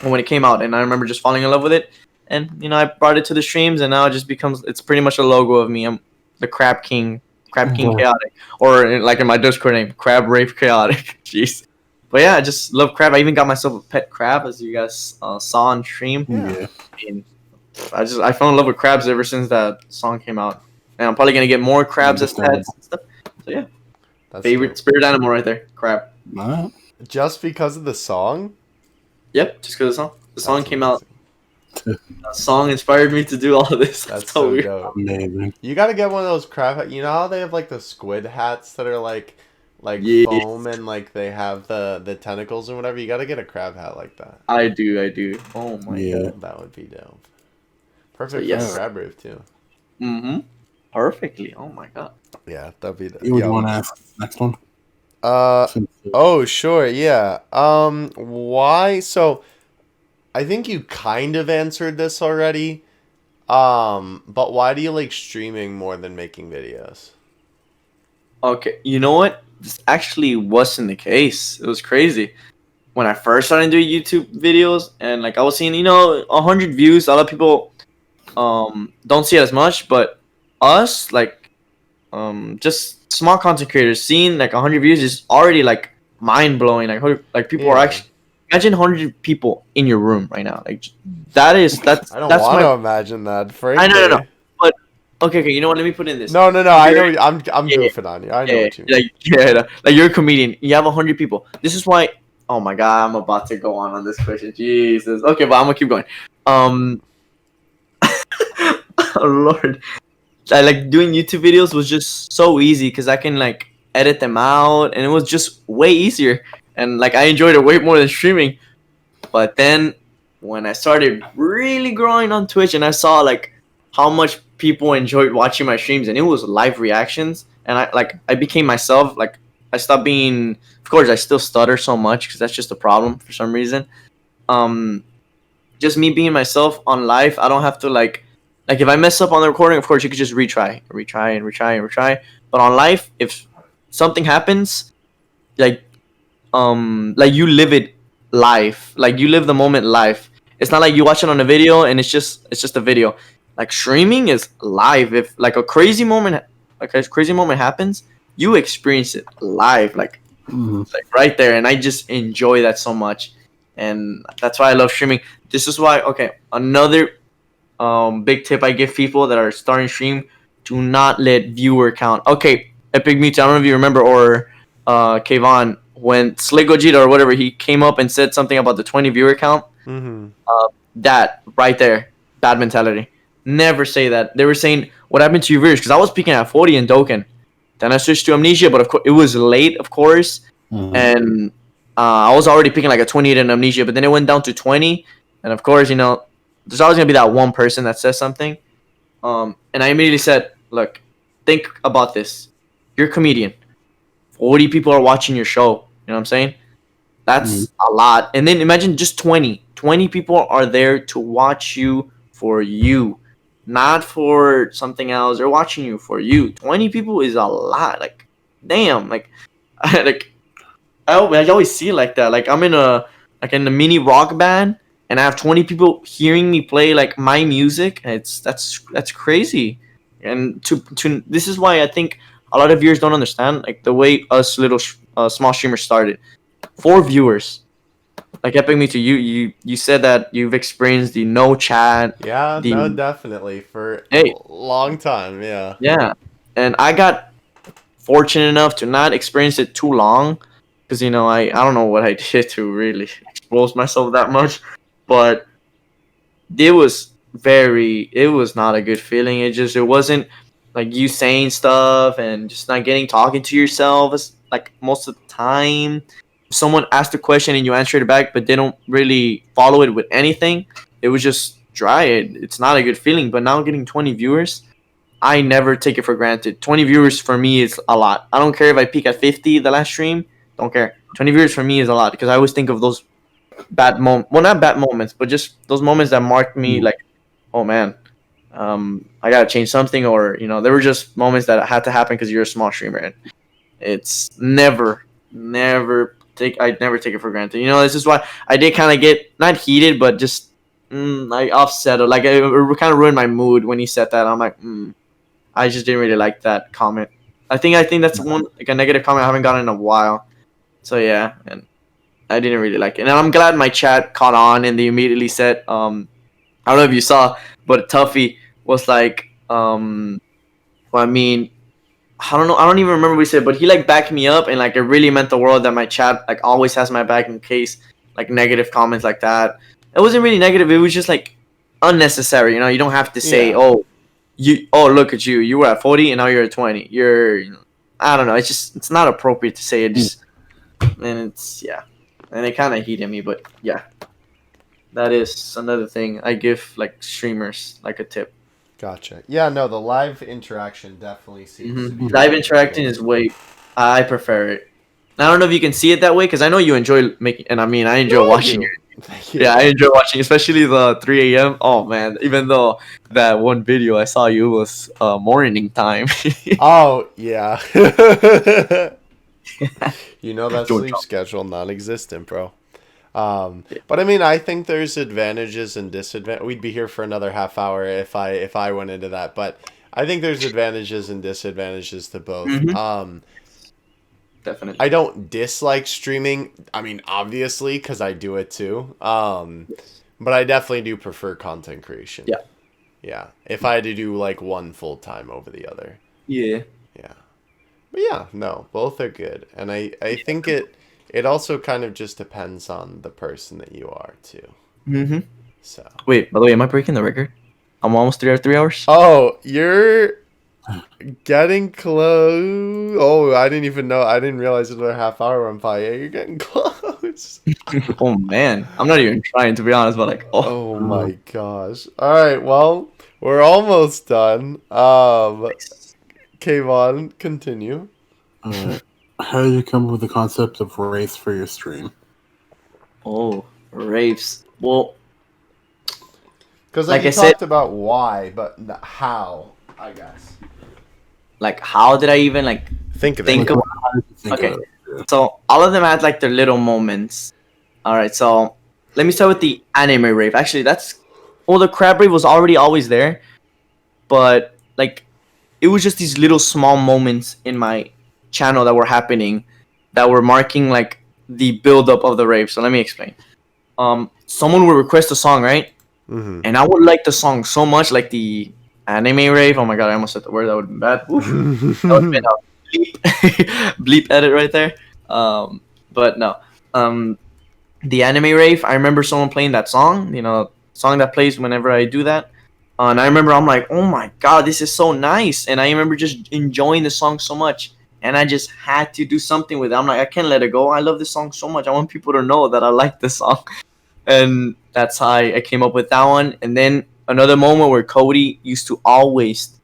when it came out, and I remember just falling in love with it. And I brought it to the streams, and now it's pretty much a logo of me. I'm the Crab King Chaotic, or like in my Discord name, Crab Rave Chaotic. Jeez, but yeah, I just love crab. I even got myself a pet crab, as you guys saw on stream. Yeah. And I fell in love with crabs ever since that song came out, and I'm probably gonna get more crabs as pets and stuff. So yeah, that's favorite spirit animal right there, crab. Just because of the song? Yep, just because of the song. The song came out. That song inspired me to do all of this. That's so weird. Dope. Amazing. You gotta get one of those crab. You know how they have like the squid hats that are like foam and like they have the tentacles and whatever. You gotta get a crab hat like that. I do. Oh my god, that would be dope. Perfect for Crab Rave too. Perfectly. Oh my god. Yeah, that'd be. You would want to ask the next one? Oh sure, yeah. Why? So. I think you kind of answered this already, but why do you like streaming more than making videos? Okay, you know what? This actually wasn't the case. It was crazy. When I first started doing YouTube videos, and like I was seeing, 100 views. A lot of people don't see it as much, but us, like, just small content creators, seeing like 100 views is already like mind blowing. Like people are actually. Imagine 100 people in your room right now. Like that's. I don't want to imagine that. Frankly. I know. But okay. You know what? Let me put in this. No. I know. I'm goofing on you. I know what you mean. Like you're a comedian. You have 100 people. This is why Oh my god, I'm about to go on this question. Jesus. Okay, but I'm gonna keep going. Um, oh Lord, I like doing YouTube videos was just so easy because I can like edit them out, and it was just way easier. And like I enjoyed it way more than streaming. But then when I started really growing on Twitch, and I saw like how much people enjoyed watching my streams, and it was live reactions, and I became myself. Like I stopped being. Of course, I still stutter so much because that's just a problem for some reason. Um, just me being myself on live. I don't have to like if I mess up on the recording, of course you could just retry. But on live, if something happens, like like you live it live, like you live the moment live. It's not like you watch it on a video and it's just a video. Like streaming is live. If like a crazy moment happens, you experience it live, like right there, and I just enjoy that so much, and that's why I love streaming. This is why, okay, another big tip I give people that are starting stream: do not let viewer count. Okay, Epic Mute, I don't know if you remember, or Kayvon, when Slick Gogeta or whatever, he came up and said something about the 20 viewer count. Mm-hmm. That right there, bad mentality. Never say that. They were saying, what happened to your viewers? Because I was peaking at 40 in Dokkan. Then I switched to Amnesia, but of course it was late, of course, and I was already picking like a 28 in Amnesia, but then it went down to 20, and of course, there's always gonna be that one person that says something, and I immediately said, look, think about this. You're a comedian. 40 people are watching your show. You know what I'm saying? That's a lot. And then imagine just 20. 20 people are there to watch you for you, not for something else. They're watching you for you. 20 people is a lot. Like, damn. Like, I always see it like that. Like, I'm in a mini rock band, and I have 20 people hearing me play like my music. That's crazy. And this is why I think a lot of viewers don't understand like the way us little small streamers started. 4 viewers. Like Epic Me Too, you said that you've experienced the no chat. Yeah, no, definitely for Hey. a long time. Yeah. Yeah, and I got fortunate enough to not experience it too long, because I don't know what I did to really expose myself that much, but it was not a good feeling. It wasn't like you saying stuff and just not talking to yourself. It's like most of the time, if someone asked a question and you answer it back, but they don't really follow it with anything, it was just dry. It's not a good feeling. But now getting 20 viewers, I never take it for granted. 20 viewers for me is a lot. I don't care if I peak at 50 the last stream. Don't care. 20 viewers for me is a lot, because I always think of those bad moments. Well, not bad moments, but just those moments that marked me like, oh man, I gotta change something, or there were just moments that had to happen because you're a small streamer, and it's never take it for granted. This is why I did kind of get not heated, but just I upset, or like it kind of ruined my mood when he said that. I'm like, I just didn't really like that comment. I think that's one like a negative comment I haven't gotten in a while. So yeah, and I didn't really like it, and I'm glad my chat caught on, and they immediately said, I don't know if you saw, but Tuffy was like, well, I mean, I don't know, I don't even remember what he said, but he like backed me up, and like it really meant the world that my chat like always has my back in case like negative comments like that. It wasn't really negative, it was just like unnecessary. You don't have to say, oh, look at you were at 40 and now you're at 20. I don't know, it's not appropriate to say it. Just, and and it kind of heated me, but yeah. That is another thing I give like streamers like a tip. Gotcha. Yeah, no, the live interaction definitely seems to be live interacting is I prefer it. I don't know if you can see it that way, because I know you enjoy making, and I mean I enjoy watching it. Thank you. Yeah, I enjoy watching, especially the 3 a.m. Oh man, even though that one video I saw you was morning time. Oh yeah. That sleep schedule non-existent, bro. But I mean, I think there's advantages and disadvantages. We'd be here for another half hour if I went into that, but I think there's advantages and disadvantages to both. Definitely. I don't dislike streaming. I mean, obviously, because I do it too. But I definitely do prefer content creation. Yeah. Yeah. If I had to do like one full time over the other. Yeah. Yeah. But yeah, no, both are good, and I think it it also kind of just depends on the person that you are too. Mm-hmm. So. Wait, by the way, am I breaking the record? I'm almost 3 hours. Oh, you're getting close. Oh, I didn't even know. I didn't realize it was a half hour went by. Yeah, you're getting close. Oh man, I'm not even trying to be honest, but like, Oh my gosh. All right, well, we're almost done. Kayvon, continue. How did you come up with the concept of race for your stream? oh, raves. Well, Because like you I said, talked about why, but how, I guess. like, how did I even like Think of think it. of? How did you think Okay. of it? So all of them had like their little moments. All right, so let me start with the anime rave. Actually, the crab rave was already always there, but like it was just these little small moments in my channel that were happening that were marking like the build up of the rave. So let me explain. Someone would request a song, right? Mm-hmm. And I would like the song so much, like the anime rave. Oh my god, I almost said the word. That would have been bad. Oof. That would have been a bleep, bleep edit right there. But no. The anime rave. I remember someone playing that song. Song that plays whenever I do that. And I remember I'm like, oh my god, this is so nice. And I remember just enjoying the song so much. And I just had to do something with it. I'm like, I can't let it go. I love this song so much. I want people to know that I like this song. And that's how I came up with that one. And then another moment where Cody used to always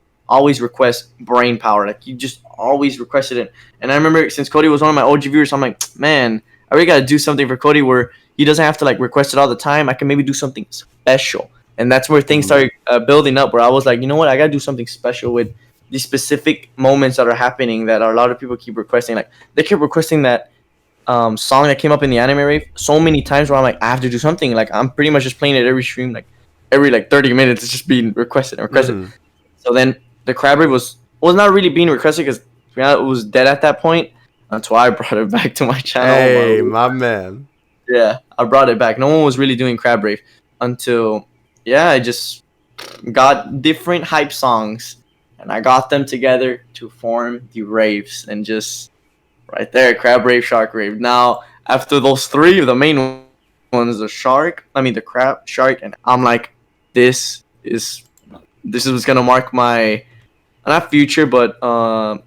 request brain power. Like, you just always requested it. And I remember since Cody was one of my OG viewers, I'm like, man, I really got to do something for Cody where he doesn't have to like request it all the time. I can maybe do something special. And that's where things started building up, where I was like, you know what, I got to do something special with these specific moments that are happening that a lot of people keep requesting. Like, they kept requesting that song that came up in the anime rave so many times where I'm like, I have to do something. Like, I'm pretty much just playing it every stream, like every like 30 minutes. It's just being requested. Mm-hmm. So then the crab rave was not really being requested because it was dead at that point. That's why I brought it back to my channel. Hey, my man. Yeah, I brought it back. No one was really doing crab rave until I just got different hype songs and I got them together to form the raves, and just right there, crab rave, shark rave. Now, after those three, the main ones, the crab, shark, and I'm like, this is what's gonna mark my not future, but I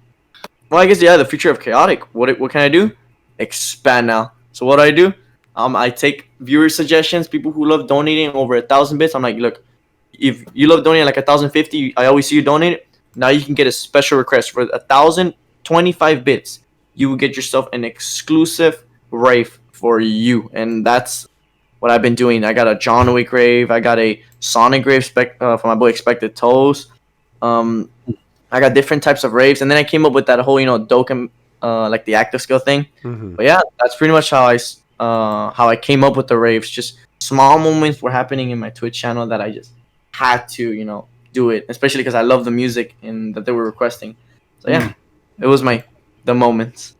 guess the future of Chaotic. What can I do? Expand now. So what do? I take viewer suggestions, people who love donating over 1,000 bits. I'm like, look, if you love donating like 1,050, I always see you donate it. Now you can get a special request for 1,025 bits. You will get yourself an exclusive rave for you, and that's what I've been doing. I got a John Wick rave. I got a Sonic rave for my boy Expected Toes. I got different types of raves, and then I came up with that whole Dokkan like the active skill thing. Mm-hmm. But yeah, that's pretty much how I came up with the raves. Just small moments were happening in my Twitch channel that I just had to do it, especially because I love the music and that they were requesting. So yeah, it was the moments.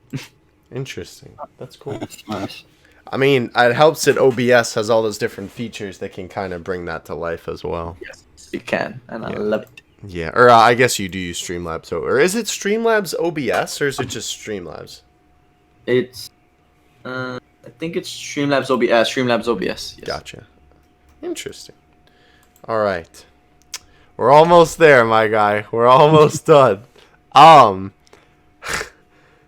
Interesting. That's cool. That's nice. I mean, it helps that OBS has all those different features that can kind of bring that to life as well. Yes, you can, and I love it. Yeah, or I guess you do use Streamlabs. Or is it Streamlabs OBS or is it just Streamlabs? It's, I think it's Streamlabs OBS. Streamlabs OBS. Yes. Gotcha. Interesting. All right, we're almost there, my guy. We're almost done.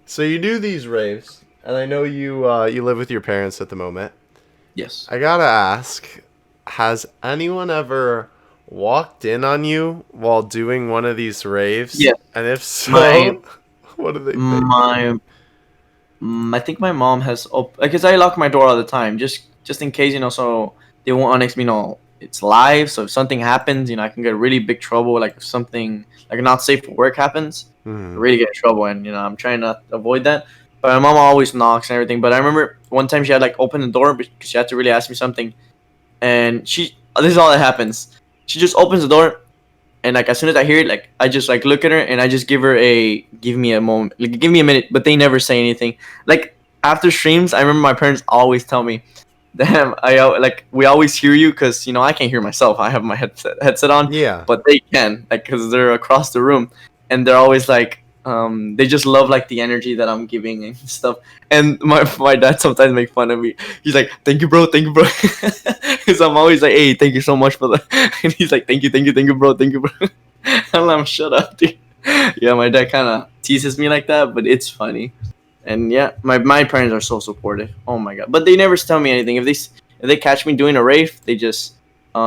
So you do these raves, and I know you live with your parents at the moment. Yes. I gotta ask, has anyone ever walked in on you while doing one of these raves? Yes. And if so, what do they think? I think my mom has because I lock my door all the time just in case so they won't annex me. It's live, so if something happens, I can get in really big trouble. Like if something like not safe for work happens, I really get in trouble, and I'm trying to avoid that. But my mom always knocks and everything. But I remember one time she had like opened the door because she had to really ask me something, and this is all that happens. She just opens the door, and like as soon as I hear it, like I just like look at her and I just give me a moment, like give me a minute. But they never say anything. Like after streams, I remember my parents always tell me, "Damn, we always hear you because I can't hear myself. I have my headset on. Yeah. But they can because they're across the room, and they're always like, they just love like the energy that I'm giving and stuff. And my dad sometimes make fun of me. He's like, "Thank you, bro. Thank you, bro." Because I'm always like, "Hey, thank you so much for that." And he's like, "Thank you, bro. Thank you, bro." And I'm shut up, dude. Yeah, my dad kind of teases me like that, but it's funny. And yeah, my parents are so supportive. Oh my god! But they never tell me anything. If they catch me doing a rave, they just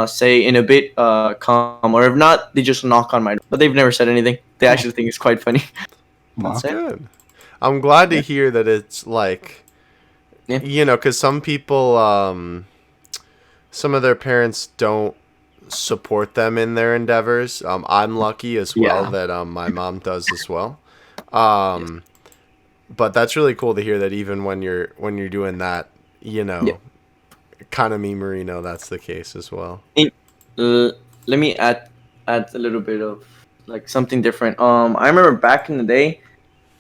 say in a bit, come, or if not, they just knock on my door. But they've never said anything. They actually think it's quite funny. Wow. Good. I'm glad to hear that it's like, Yeah. you know, because some people, some of their parents don't support them in their endeavors. I'm lucky as well Yeah. that my mom does as well. But that's really cool to hear that even when you're doing that, you know, Yeah. kind of me, Marino, that's the case as well. Let me add a little bit of like something different. I remember back in the day,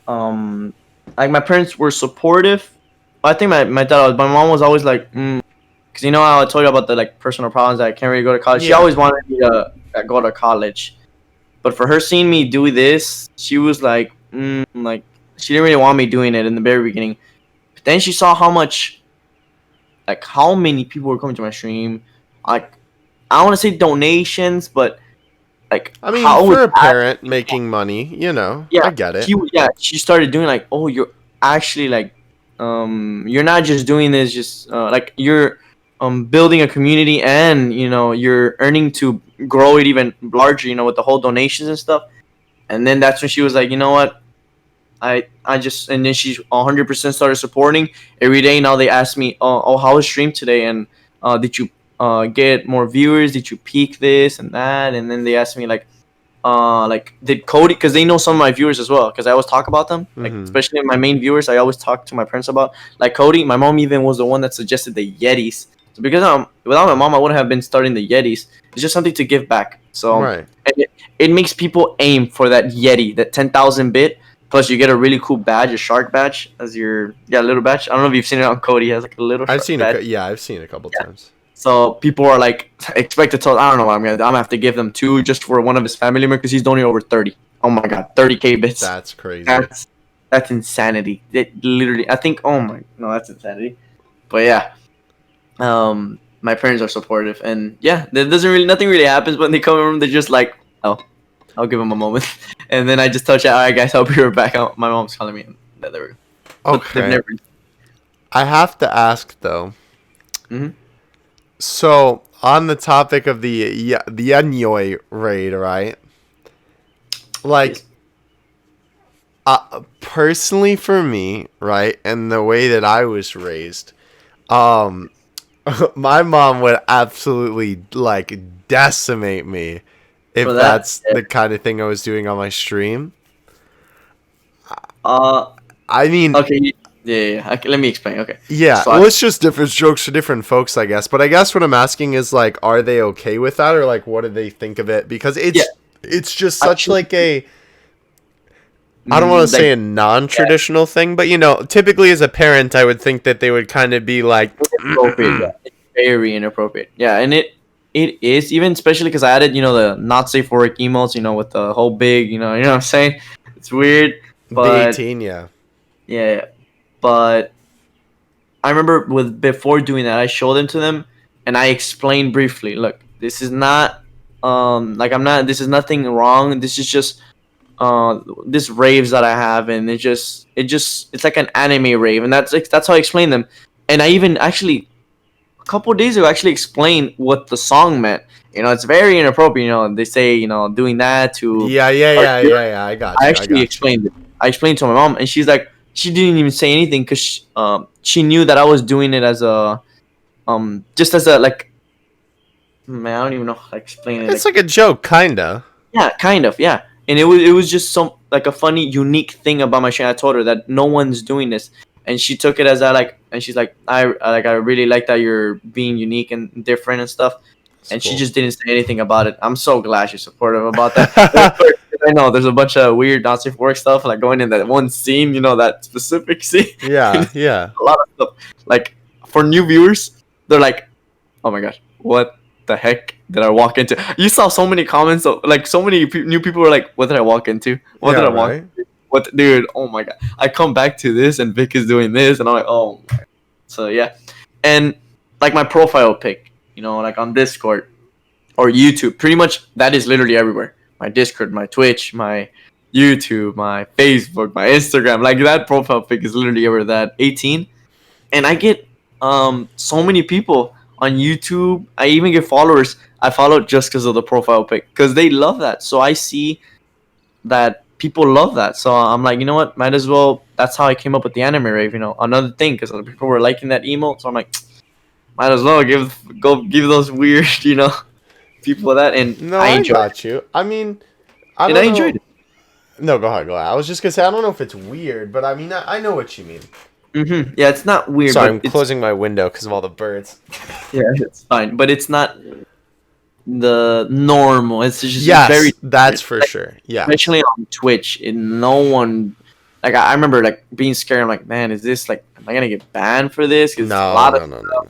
like my parents were supportive. I think my mom was always like, because you know how I told you about the like personal problems that I can't really go to college. She Yeah. always wanted me to go to college, but for her seeing me do this, she was like, like she didn't really want me doing it in the very beginning. But then she saw how many people were coming to my stream. Like, I don't want to say donations, but like, I mean, how for a would that- parent making money, you know, yeah, I get it. she started doing like, oh, you're actually like, you're not just doing this, just like you're building a community, and you know you're earning to grow it even larger, you know, with the whole donations and stuff. And then that's when she was like, you know what, I just, and then she 100% started supporting every day. Now they ask me, oh, how was stream today, and did you get more viewers, did you peak this and that? And then they ask me like did Cody, because they know some of my viewers as well, because I always talk about them, like especially my main viewers, I always talk to my parents about, like Cody. My mom even was the one that suggested the Yetis. So because without my mom, I wouldn't have been starting the Yetis. It's just something to give back. So Right. and it makes people aim for that Yeti, that 10,000 bit. Plus, you get a really cool badge, a shark badge, as your little badge. I don't know if you've seen it on Cody. He has like a little. I've seen badge. it. Yeah, I've seen it a couple times. So people are like expected to. I don't know what I'm gonna have to give them 2 just for one of his family members, because he's donating over 30. Oh my god, 30K bits. That's crazy. That's insanity. It literally, I think. Oh my, no, that's insanity. But yeah, my parents are supportive, and yeah, nothing really happens when they come in. They're just like, oh, I'll give them a moment, and then I just touch it. All right, guys, I'll be right back. My mom's calling me. There we go. Okay. I have to ask though. So on the topic of the Anyoi raid, right? Like, personally for me, right, and the way that I was raised, my mom would absolutely like decimate me if that's the kind of thing I was doing on my stream. I mean, okay. Yeah. Okay, let me explain. Okay. Yeah, So well, it's just different strokes for different folks, I guess. But I guess what I'm asking is, like, are they okay with that, or like, what do they think of it? Because it's just such like a, I don't want to say a non-traditional thing, but you know, typically as a parent, I would think that they would kind of be like, inappropriate. It's very inappropriate. Yeah, and it is, even especially because I added, you know, the not safe for work emotes, you know, with the whole big, you know what I'm saying? It's weird, but the 18, yeah. Yeah, but I remember before doing that, I showed them to them, and I explained briefly. Look, this is not this is nothing wrong. This is just this raves that I have, and it's like an anime rave, and that's how I explained them. And I even actually a couple of days ago actually explained what the song meant. You know, it's very inappropriate. You know, they say, you know, doing that to Yeah. I got you. I actually explained it. I explained to my mom, and she's like, she didn't even say anything because she knew that I was doing it as a just as a like, man, I don't even know how to explain it. It's like a joke, kinda. Yeah, kind of, yeah. And it was just some like a funny, unique thing about my channel. I told her that no one's doing this, and she took it as I like, and she's like, I really like that you're being unique and different and stuff. And cool. She just didn't say anything about it. I'm so glad she's supportive about that. I know there's a bunch of weird not safe for work stuff, like going in that one scene, you know, that specific scene. Yeah. A lot of stuff. Like, for new viewers, they're like, oh my gosh, what the heck did I walk into? You saw so many comments, like so many new people were like, what did I walk into? What did I walk into? what, dude? Oh my god! I come back to this, and Vic is doing this, and I'm like, oh. My. So yeah, and like my profile pic, like on Discord or YouTube, pretty much that is literally everywhere. My Discord, my Twitch, my YouTube, my Facebook, my Instagram, like that profile pic is literally over that 18, and I get so many people on YouTube. I even get followers I follow just because of the profile pic because they love that. So I see that people love that. So I'm like, you know what? Might as well. That's how I came up with the anime rave. Another thing because other people were liking that emote. So I'm like, might as well give those weird, people that. And No, I I enjoyed got it. you. I mean, I And don't I know. enjoyed it. No, go ahead. I was just gonna say I don't know if it's weird, but I mean I know what you mean. Yeah, it's not weird. Sorry, but I'm it's, closing my window because of all the birds. yeah, it's fine. But it's not the normal. It's just Yes, very. that's for like, sure. Yeah. Especially on Twitch, and no one. Like I remember like being scared. I'm like, man, is this like? Am I gonna get banned for this? 'Cause it's a lot of. No.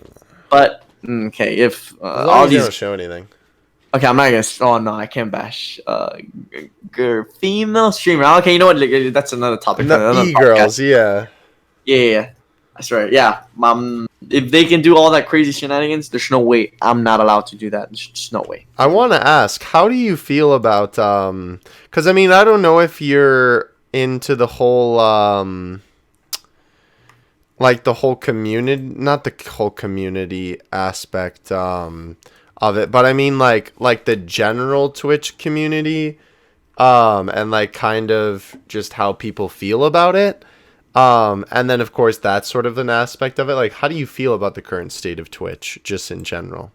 But okay, if As long all as you these. don't show anything. Okay, I'm not gonna. Oh no, I can't bash. Female streamer. Okay, you know what? Like, that's another topic. For No, another e-girls, podcast. Yeah. That's right. Yeah. If they can do all that crazy shenanigans, there's no way I'm not allowed to do that. There's just no way. I want to ask, how do you feel about because I mean, I don't know if you're into the whole like the whole community, not the whole community aspect of it, but I mean like the general Twitch community and like kind of just how people feel about it. And then of course that's sort of an aspect of it. Like, how do you feel about the current state of Twitch just in general?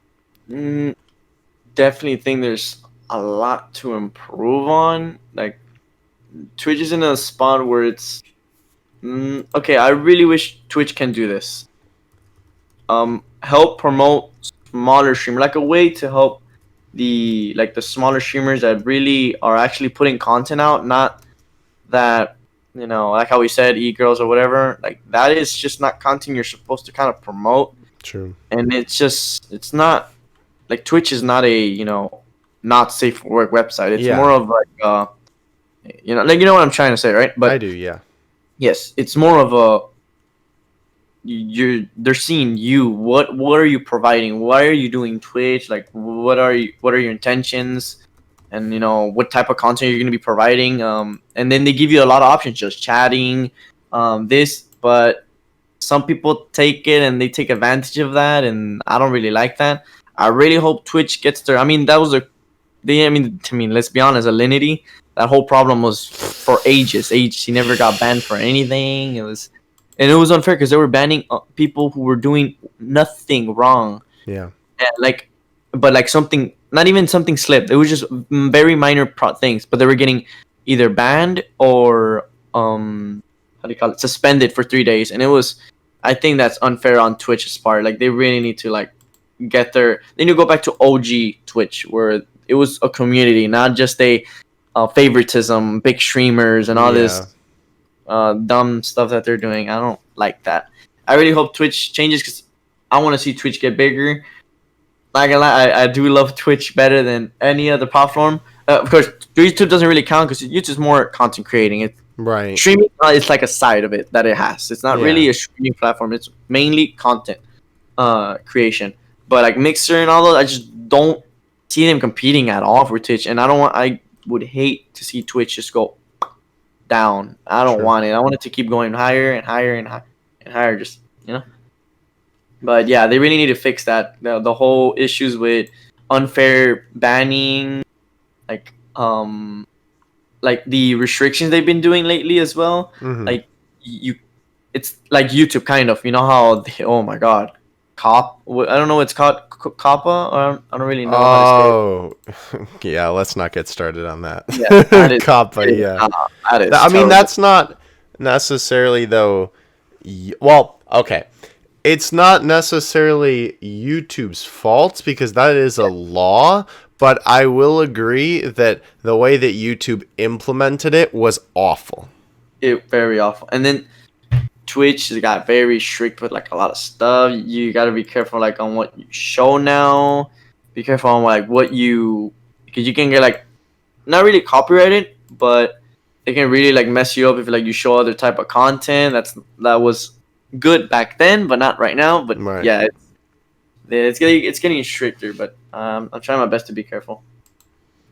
Definitely think there's a lot to improve on. Like, Twitch is in a spot where it's okay. I really wish Twitch can do this. Help promote smaller streamers, like a way to help the smaller streamers that really are actually putting content out, not that like how we said, e-girls or whatever. Like that is just not content you're supposed to kind of promote. True. And it's not like Twitch is not a not safe for work website. It's Yeah. more of like like you know what I'm trying to say, right? But I do, yeah. yes, it's more of a they're seeing you. What are you providing? Why are you doing Twitch? Like what are your intentions? And what type of content you're going to be providing. And then they give you a lot of options, just chatting, but some people take it and they take advantage of that, and I don't really like that. I really hope Twitch gets there. I mean, that was let's be honest, Alinity, that whole problem was for ages. He never got banned for anything. It was unfair because they were banning people who were doing nothing wrong. Yeah. And but something, not even something slipped. It was just very minor things, but they were getting either banned or how do you call it, suspended for 3 days. And I think that's unfair on Twitch's part. Like they really need to get their. They need to go back to OG Twitch where it was a community, not just a favoritism, big streamers and all this dumb stuff that they're doing. I don't like that. I really hope Twitch changes because I want to see Twitch get bigger. Not gonna lie, I do love Twitch better than any other platform. Of course, YouTube doesn't really count because YouTube's more content creating. It's Right. streaming is like a side of it that it has. It's not really a streaming platform. It's mainly content creation. But like Mixer and all those, I just don't see them competing at all for Twitch. And I would hate to see Twitch just go down. I don't want it. I want it to keep going higher and higher and higher and higher. Just But yeah, they really need to fix that. The whole issues with unfair banning, like the restrictions they've been doing lately as well. Mm-hmm. Like it's like YouTube kind of. You know how oh my god, I don't know what it's called, COPPA. Or I don't really know. Oh, yeah. Let's not get started on that. Yeah, that is, COPPA, yeah. That is. I mean, terrible. that's not necessarily though. Well, okay. It's not necessarily YouTube's fault because that is a law, but I will agree that the way that YouTube implemented it was awful. Very awful. And then Twitch got very strict with a lot of stuff. You got to be careful on what you show now. Be careful on what you, because you can get not really copyrighted, but it can really like mess you up if like you show other type of content. That was good back then, but not right now. But Right. yeah, it's getting stricter. But I'm trying my best to be careful.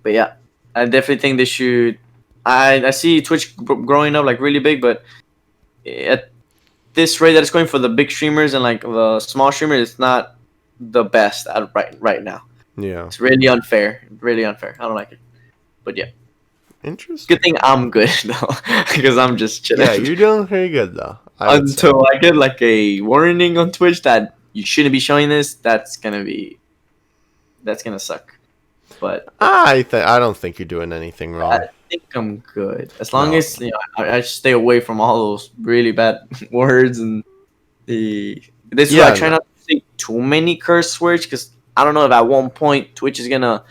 But yeah, I definitely think they should. I see Twitch growing up like really big, but at this rate that it's going for the big streamers and like the small streamers, it's not the best at right now. Yeah. It's really unfair. Really unfair. I don't like it. But yeah. Interesting. Good thing I'm good though, because I'm just chilling. Yeah, you're doing pretty good though. Until I get like a warning on Twitch that you shouldn't be showing this, that's gonna suck. But I don't think you're doing anything wrong. I think I'm good as long as I stay away from all those really bad words and this is why I try not to say too many curse words, because I don't know if at one point Twitch is gonna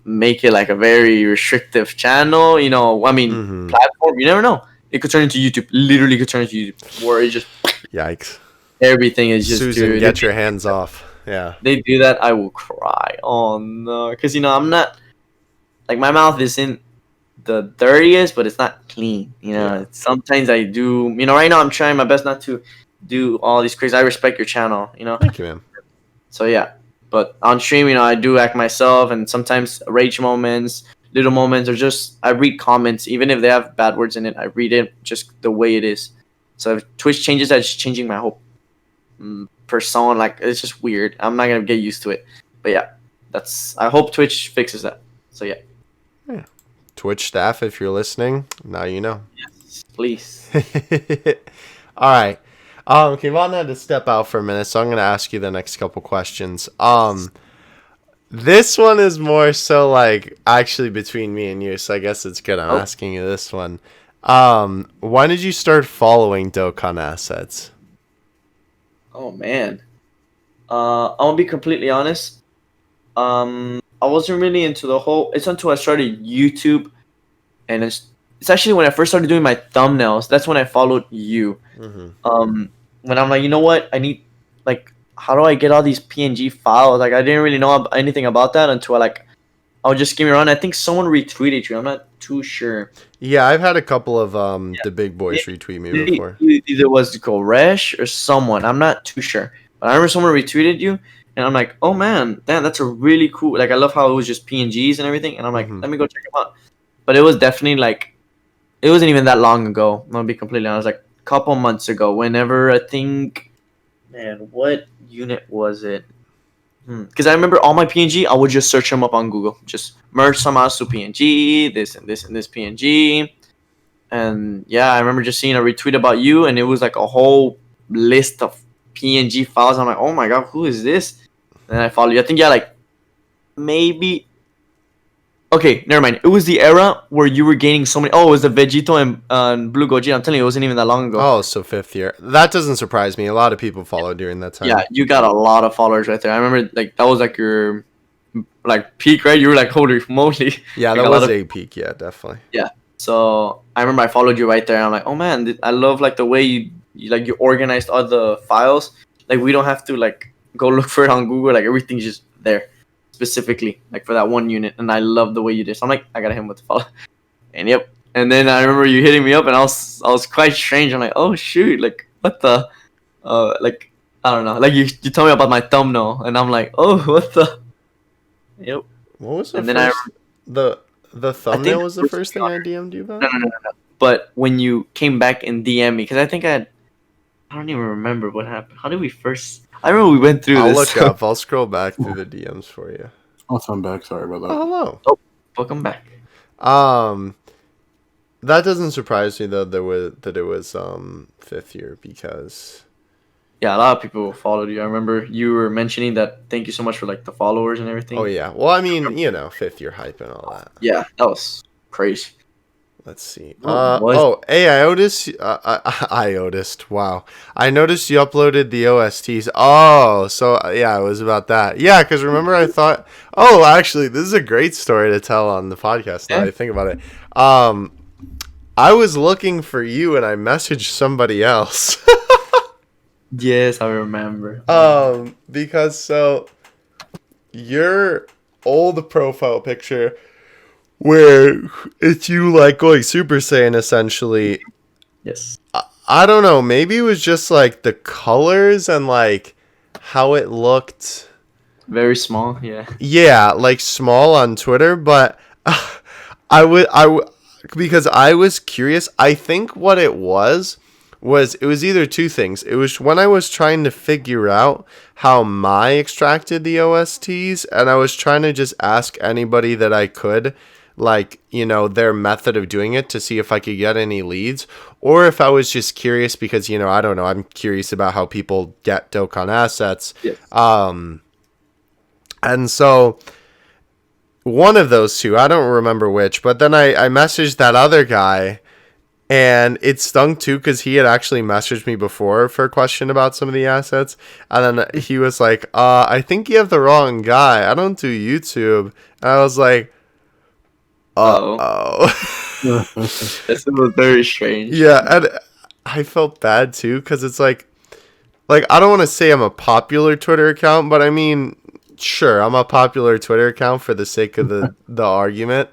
make it like a very restrictive channel, platform. You never know. It could turn into YouTube. Literally could turn into YouTube, where it just Yikes. everything is just Susan, get your hands off. Yeah. They do that, I will cry. Oh no, because I'm not like, my mouth isn't the dirtiest, but it's not clean. Sometimes I do. Right now I'm trying my best not to do all these crazy. I respect your channel. Thank you, man. So yeah. But on stream, I do act myself, and sometimes rage moments, little moments, or just I read comments, even if they have bad words in it. I read it just the way it is. So if Twitch changes that, it's changing my whole persona. Like, it's just weird. I'm not gonna get used to it. But yeah, I hope Twitch fixes that. So yeah. Yeah. Twitch staff, if you're listening, now you know. Yes, please. All right. Kevon had to step out for a minute, so I'm going to ask you the next couple questions. This one is more so like actually between me and you, so I guess it's good I'm asking you this one. When did you start following Dokkan Assets? Oh man, I'm gonna be completely honest. I wasn't really into the whole. It's until I started YouTube, and it's actually when I first started doing my thumbnails. That's when I followed you. Mm-hmm. When I'm like, you know what, I need, like, how do I get all these PNG files? Like, I didn't really know anything about that until I was just skimming around. I think someone retweeted you. I'm not too sure. Yeah, I've had a couple of the big boys retweet me before. Either it was Goresh or someone. I'm not too sure. But I remember someone retweeted you, and I'm like, oh man, damn, that's a really cool. Like, I love how it was just PNGs and everything. And I'm like, let me go check them out. But it was definitely like, it wasn't even that long ago. I'm gonna be completely honest. Like, couple months ago, whenever I think, man, what unit was it? Because I remember all my PNG, I would just search them up on Google, just merge Samasu PNG, this and this and this PNG, and yeah, I remember just seeing a retweet about you, and it was like a whole list of PNG files. I'm like, oh my god, who is this? And I follow you. I think like maybe. Okay, never mind. It was the era where you were gaining so many. Oh, it was the Vegito and Blue Goji. I'm telling you, it wasn't even that long ago. Oh, so 5th year. That doesn't surprise me. A lot of people followed during that time. Yeah, you got a lot of followers right there. I remember like that was like your peak, right? You were like, holy moly. Yeah, like, that was a peak. Yeah, definitely. Yeah. So I remember I followed you right there. I'm like, oh man, I love like the way you organized all the files. Like, we don't have to like go look for it on Google. Like, everything's just there. Specifically, like for that one unit, and I love the way you did. So I'm like, I got him with the follow, and yep. And then I remember you hitting me up, and I was quite strange. I'm like, oh shoot, like what the, like I don't know, like you told me about my thumbnail, and I'm like, oh what the, yep. What was the first, the thumbnail was the first thing I DM'd you about? No. But when you came back and DM me, because I think I don't even remember what happened. How did we first? I remember we went through I'll this. look up. I'll scroll back through the DMs for you. Oh, I'm back. Sorry about that. Oh, hello. Oh, welcome back. That doesn't surprise me though. That it was 5th year, because yeah, a lot of people followed you. I remember you were mentioning that. Thank you so much for like the followers and everything. Oh yeah. Well, I mean, 5th year hype and all that. Yeah, that was crazy. Let's see. Hey, I noticed. Wow. I noticed you uploaded the OSTs. Oh, so yeah, it was about that. Yeah, because remember I thought, oh, actually, this is a great story to tell on the podcast. Now I think about it. I was looking for you and I messaged somebody else. Yes, I remember. Because so your old profile picture where it's you like going Super Saiyan essentially. Yes. I don't know, maybe it was just like the colors and like how it looked. Very small. Yeah. Yeah, like small on Twitter, but because I was curious. I think what it was it was either two things. It was when I was trying to figure out how Mai extracted the OSTs, and I was trying to just ask anybody that I could, like, their method of doing it to see if I could get any leads, or if I was just curious because, I don't know, I'm curious about how people get Dokkan assets. Yes. And so one of those two, I don't remember which, but then I messaged that other guy, and it stung too because he had actually messaged me before for a question about some of the assets, and then he was like, I think you have the wrong guy. I don't do YouTube. And I was like, uh-oh. This was very strange. Yeah, and I felt bad too because it's like I don't want to say I'm a popular Twitter account, but I mean, sure, I'm a popular Twitter account for the sake of the argument.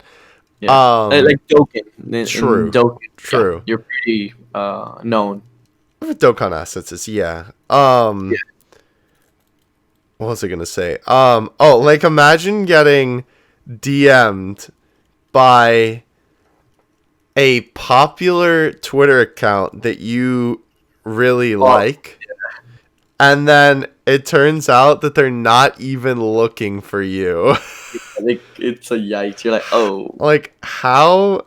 Yeah. Like Dokkan. True. Dokkan. True. Yeah, you're pretty known. Dokkan assets is yeah. What was I gonna say? Like imagine getting DM'd by a popular Twitter account that you really like, and then it turns out that they're not even looking for you. Like, it's a yikes. You're like, oh. Like, how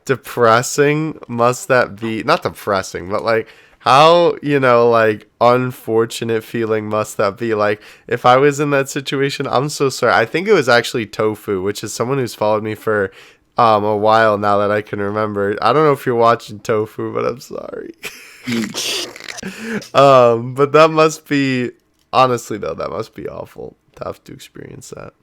depressing must that be? Not depressing, but like, how, like, unfortunate feeling must that be? Like, if I was in that situation, I'm so sorry. I think it was actually Tofu, which is someone who's followed me for a while now that I can remember. I don't know if you're watching Tofu, but I'm sorry. But that must be, honestly though, that must be awful to have to experience that.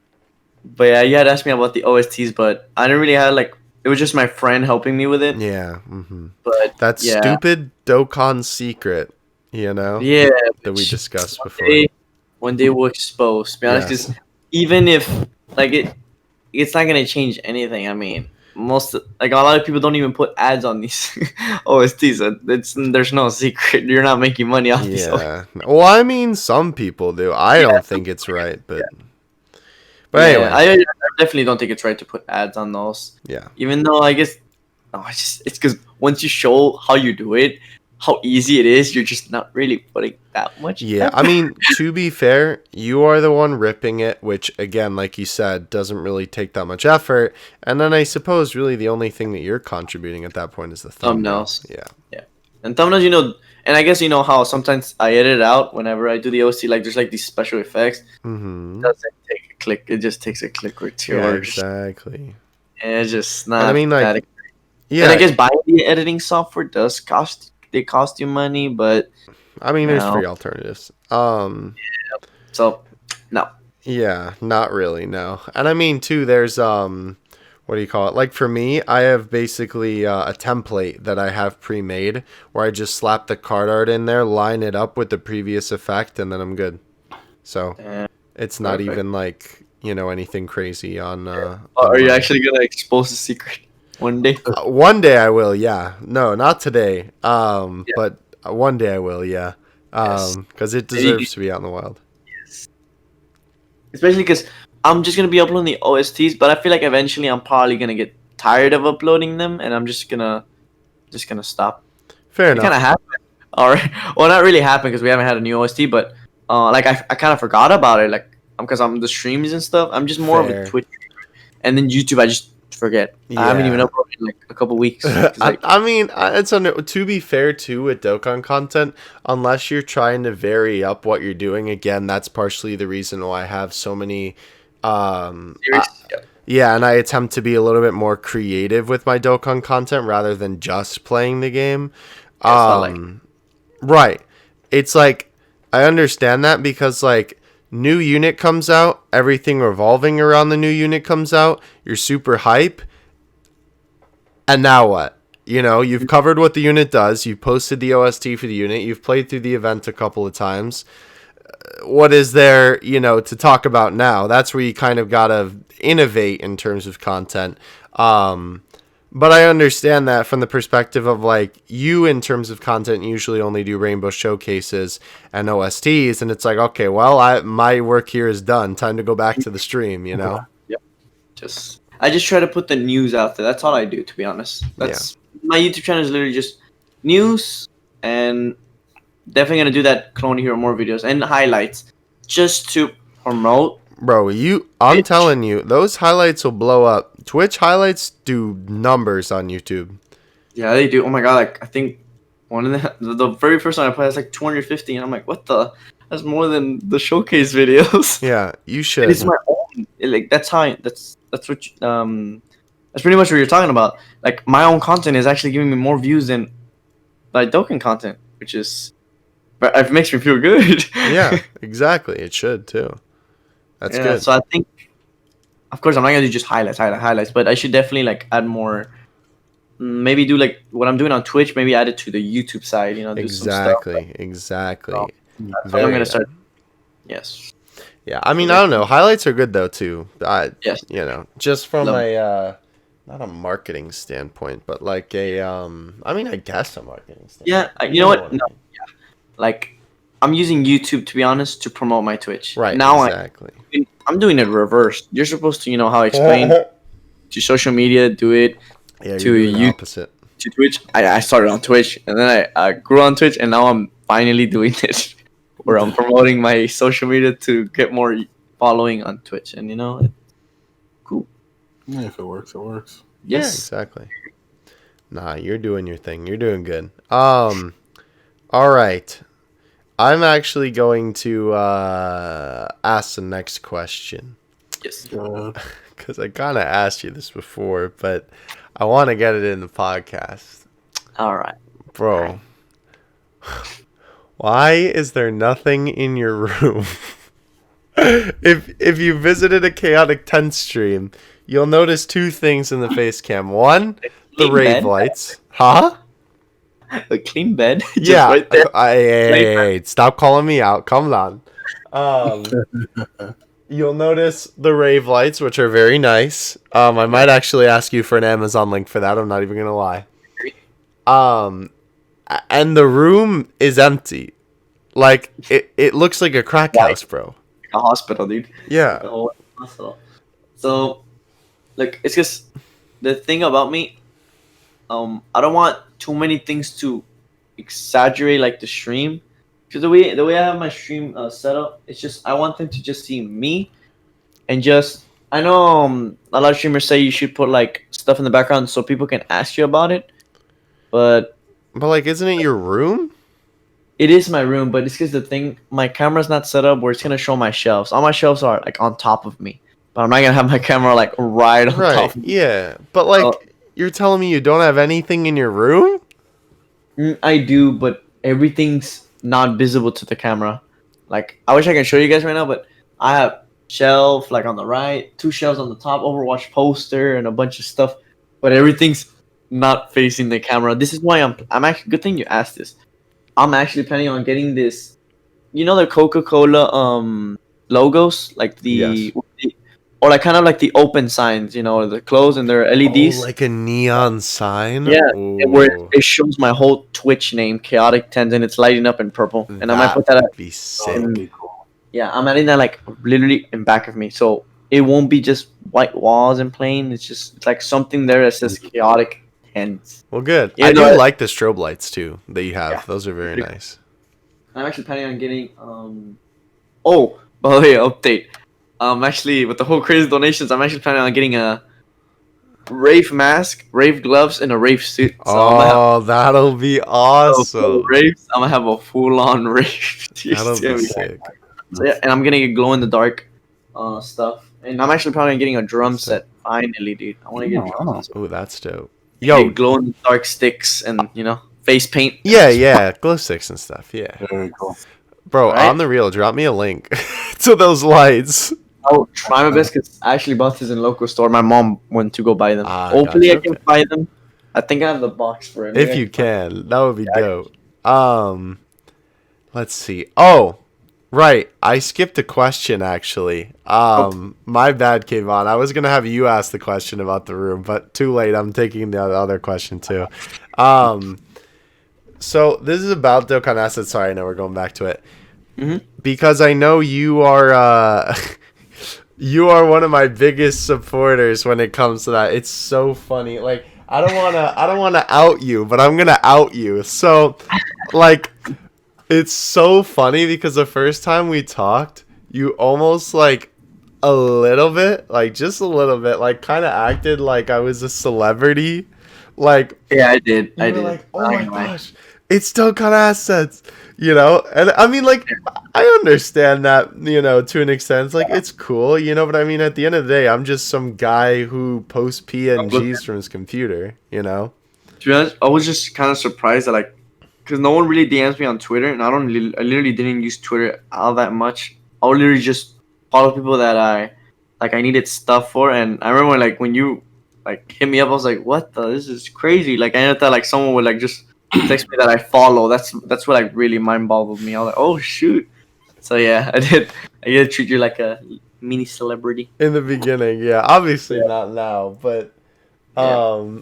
But yeah, you had asked me about the OSTs, but I didn't really have it was just my friend helping me with it. Yeah. Mm-hmm. But that stupid Dokkan secret, Yeah. that we discussed before. When they will expose, to be honest, because even if it's not gonna change anything. I mean, a lot of people don't even put ads on these OSTs. There's no secret. You're not making money off these. Yeah. Well, I mean, some people do. I don't think it's right, but. But anyway, I definitely don't think it's right to put ads on those. Yeah. Even though I guess, it's because once you show how you do it, how easy it is, you're just not really putting that much. Yeah, I mean, to be fair, you are the one ripping it, which again, like you said, doesn't really take that much effort. And then I suppose really the only thing that you're contributing at that point is the thumbnails. Yeah. And thumbnails, and I guess you know how sometimes I edit out whenever I do the OC, like there's like these special effects. Mm-hmm. It doesn't take a click. It just takes a click or two. Yeah, exactly. And it's just not. I mean, like, yeah. And I guess buying the editing software does cost you money, but I mean, there's free alternatives. So no. Yeah, not really. No, and I mean too. There's what do you call it? Like for me, I have basically a template that I have pre-made where I just slap the card art in there, line it up with the previous effect, and then I'm good. So it's not even like, anything crazy on. Are you actually gonna expose the secret one day? One day I will. Yeah. No, not today. But one day I will. Yeah. Because it deserves to be out in the wild. Yes. Especially because I'm just gonna be uploading the OSTs, but I feel like eventually I'm probably gonna get tired of uploading them, and I'm just gonna stop. Fair enough. It kind of happened. All right. Well, not really happened because we haven't had a new OST, but I kind of forgot about it, like because I'm the streams and stuff. I'm just more of a Twitch, and then YouTube I just forget. Yeah. I haven't even uploaded in like a couple weeks. I mean, it's to be fair too with Dokkan content, unless you're trying to vary up what you're doing. Again, that's partially the reason why I have so many. And I attempt to be a little bit more creative with my Dokkan content rather than just playing the game. Right. It's like I understand that because like new unit comes out, everything revolving around the new unit comes out, you're super hype. And now what? You've covered what the unit does, you've posted the OST for the unit, you've played through the event a couple of times. What is there, to talk about now? That's where you kind of gotta innovate in terms of content. But I understand that from the perspective of like you in terms of content usually only do rainbow showcases and OSTs, and it's like, okay, well, my work here is done. Time to go back to the stream, you know? Yep. I just try to put the news out there. That's all I do, to be honest. That's my YouTube channel is literally just news, and definitely gonna do that Clone Hero more videos and highlights just to promote. Bro, I'm telling you, those highlights will blow up. Twitch highlights do numbers on YouTube. Yeah, they do. Oh my god, like I think one of the very first one I played was like 250, and I'm like, what the? That's more than the showcase videos. Yeah, you should. It's my own. Like that's what that's pretty much what you're talking about. Like my own content is actually giving me more views than my Dokkan content, which is, but it makes me feel good. Yeah, exactly. It should too. That's good. So I think, of course, I'm not gonna do just highlights, but I should definitely like add more. Maybe do like what I'm doing on Twitch. Maybe add it to the YouTube side. You know, do some stuff. Exactly. So, I'm gonna start. Yes. Yeah, I mean, I don't know. Highlights are good though too. Yes. You know, just from not a marketing standpoint, but like I mean, I guess a marketing standpoint. Yeah, you know what? No, yeah. Like, I'm using YouTube, to be honest, to promote my Twitch. Right. Now exactly. I'm doing it reverse. You're supposed to, how I explained to social media, do it Yeah, to you're doing you opposite. to Twitch. I started on Twitch, and then I grew on Twitch, and now I'm finally doing it, where I'm promoting my social media to get more following on Twitch, and cool. Yeah, if it works, it works. Yes, Yeah, exactly. Nah, you're doing your thing. You're doing good. All right. I'm actually going to ask the next question. Yes. Because I kind of asked you this before, but I want to get it in the podcast. All right. Bro, why is there nothing in your room? If you visited a ChaoticTense stream, you'll notice two things in the face cam. One, the rave lights. Huh? A clean bed. Just Yeah. Right there. Hey, stop calling me out. Come on. You'll notice the rave lights, which are very nice. I might actually ask you for an Amazon link for that. I'm not even gonna lie. And the room is empty. Like it looks like a crack house, bro. A hospital, dude. Yeah. Oh, hospital. So, look, it's just the thing about me. I don't want too many things to exaggerate like the stream, because the way I have my stream set up, it's just I want them to just see me, and just I know a lot of streamers say you should put like stuff in the background so people can ask you about it, but like, isn't it your room? it is my room, but it's because the thing, my camera's not set up where it's gonna show my shelves. All my shelves are like on top of me, but I'm not gonna have my camera like right on top of me. Yeah, but like you're telling me you don't have anything in your room? I do, but everything's not visible to the camera. Like, I wish I can show you guys right now, but I have shelf like on the right, 2 shelves on the top, Overwatch poster, and a bunch of stuff, but everything's not facing the camera. This is why I'm actually, good thing you asked this. I'm actually planning on getting this, the Coca-Cola logos, like or like kind of like the open signs, the closed and their LEDs. Oh, like a neon sign? Yeah, Ooh. where it shows my whole Twitch name, ChaoticTense, and it's lighting up in purple. And I might put that be sick. Yeah, I'm adding that like literally in back of me, so it won't be just white walls and plain. It's like something there that says ChaoticTense. Well, good. Yeah, I do like the strobe lights too that you have. Yeah. Those are very nice. I'm actually planning on getting oh, by the way, update. Actually, with the whole crazy donations, I'm actually planning on getting a rave mask, rave gloves, and a rave suit. So that'll be awesome. Raves, I'm gonna have a full-on rave. That'll be sick. So yeah, and I'm gonna get glow-in-the-dark stuff. And I'm actually planning on getting a drum set. Finally, dude. I want to get a drum set. Oh, that's dope. Yo, glow-in-the-dark sticks and, face paint. Yeah, glow sticks and stuff. Yeah. Very cool. Bro, on the real, drop me a link to those lights. I'll try my best because I actually bought this in a local store. My mom went to go buy them. Hopefully I can buy them. I think I have the box for it. If you can, that would be dope. Let's see. Oh, Right. I skipped a question actually. My bad, Kayvon. I was gonna have you ask the question about the room, but too late. I'm taking the other question too. So this is about Dokkan Assets. Sorry, I know we're going back to it. Mm-hmm. Because I know you are you are one of my biggest supporters when it comes to that. It's so funny. Like I don't wanna out you, but I'm gonna out you. So like it's so funny because the first time we talked, you almost like a little bit, like just a little bit, like kind of acted like I was a celebrity. Like Yeah, I did. you I were did. like, "Oh my gosh, it's Dokkan Assets," you know. And I mean, like, I understand that, you know, to an extent. It's like it's cool, you know. But I mean, at the end of the day, I'm just some guy who posts PNGs from his computer, you know. To be honest, I was just kind of surprised that like, because no one really DMs me on Twitter, and I literally didn't use Twitter all that much. I would literally just follow people that I needed stuff for, and I remember like when you like hit me up, I was like, what the? This is crazy. Like I thought like someone would like just text me that I follow. That's what like really mind boggled me. I was like, oh shoot. So yeah, I did treat you like a mini celebrity. In the beginning, yeah. Obviously Yeah. not now, but Yeah.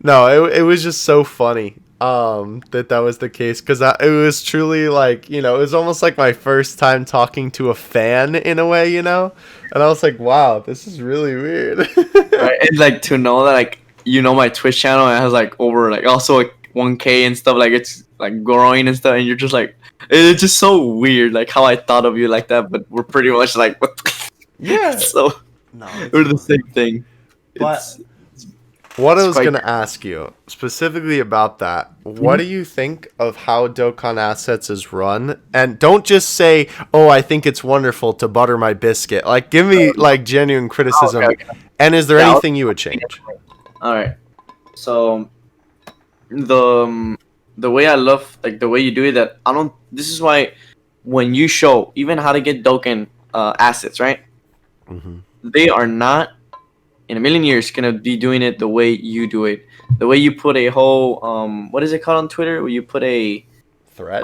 no, it was just so funny that was the case because it was truly like, you know, it was almost like my first time talking to a fan in a way, you know, and I was like, wow, this is really weird. Right? And like to know that like you know my Twitch channel and it has like over like also like 1K and stuff, like it's like growing and stuff, and you're just like it's just so weird like how I thought of you like that, but we're pretty much like what Yeah. so No, we're the same thing. But It's what I it's was quite- going to ask you specifically about that, what do you think of how Dokkan Assets is run? And don't just say, "Oh, I think it's wonderful to butter my biscuit." Like, give me like genuine criticism. okay. And is there Yeah, anything you would change? All right. So the way I love like the way you do it, that I don't. This is why when you show even how to get Dokkan assets, right? Mm-hmm. They are not in a million years gonna be doing it the way you do it. The way you put a whole what is it called on Twitter? Where you put a Thread?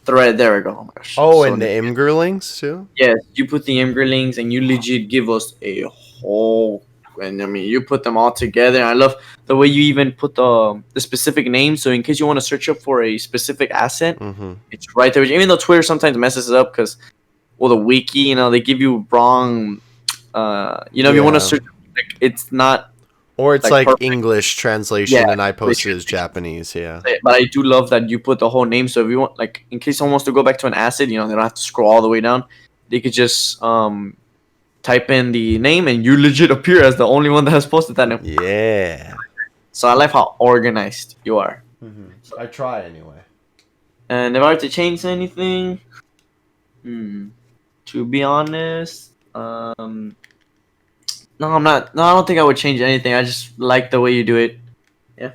thread. There we go. Oh my gosh. Oh, So and the Imgerlings too? yes, you put the Imgerlings and you legit give us a whole. And I mean, you put them all together. I love the way you even put the specific name. So in case you want to search up for a specific asset, Mm-hmm. it's right there. Even though Twitter sometimes messes it up because, well, the wiki, you know, they give you wrong. You know, if you want to Yeah. search, like, it's not. Or it's Like, like perfect. English translation Yeah, and I posted as translation. Japanese, yeah. But I do love that you put the whole name. So if you want, like, in case someone wants to go back to an asset, you know, they don't have to scroll all the way down. They could just type in the name and you legit appear as the only one that has posted that name. Yeah. So I like how organized you are. Mm-hmm. I try anyway. And if I were to change anything, to be honest, no, I'm not. No, I don't think I would change anything. I just like the way you do it. Yeah,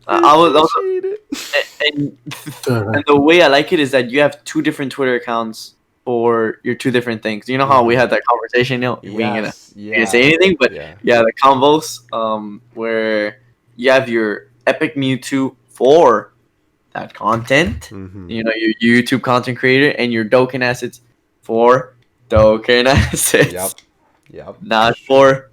I would also, and the way I like it is that you have two different Twitter accounts for your two different things. You know how we had that conversation? You know, we ain't gonna say anything, but yeah. the combos, where you have your epic Mewtwo for that content. Mm-hmm. You know, your YouTube content creator, and your Dokkan assets for Dokkan assets. Yep. Not for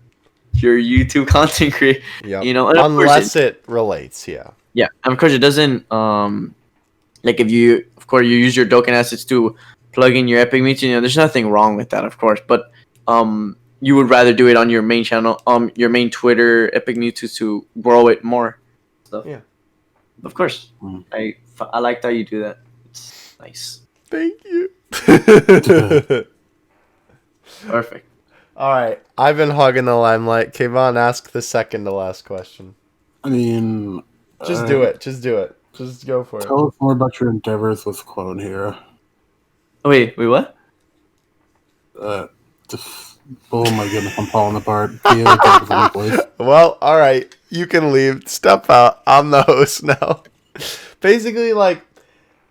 your YouTube content creator. Yep. You know, and of course Unless it relates, yeah. yeah, and of course it doesn't. Like if you, of course, you use your Dokkan assets to plug in your epic Mewtwo. You know, there's nothing wrong with that, of course. But you would rather do it on your main channel, your main Twitter epic Mewtwo to grow it more. So Yeah. Of course, Mm. I like how you do that. It's nice. Thank you. Perfect. All right. I've been hogging the limelight. Kayvon, ask the second to last question. I mean, Just do it. Just do it. Just go for it. Tell us more about your endeavors with Clone Hero. Oh, wait, what? Oh my goodness, I'm falling apart. Yeah, thank you for my voice. Well, all right. You can leave. Step out. I'm the host now. Basically, like,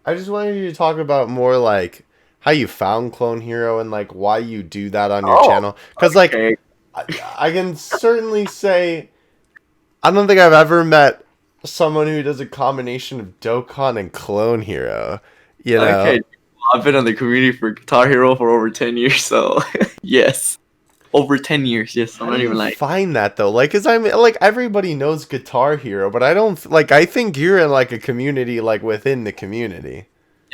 I just wanted you to talk about more, like, how you found Clone Hero and, like, why you do that on your channel. Because, like, Okay. I can certainly say I don't think I've ever met someone who does a combination of Dokkan and Clone Hero. You know? Okay. I've been on the community for Guitar Hero for over 10 years, so yes. Over 10 years, yes. I'm How not do even you like. find that though? Like, cause I'm like everybody knows Guitar Hero, but I don't like. I think you're in like a community, like within the community.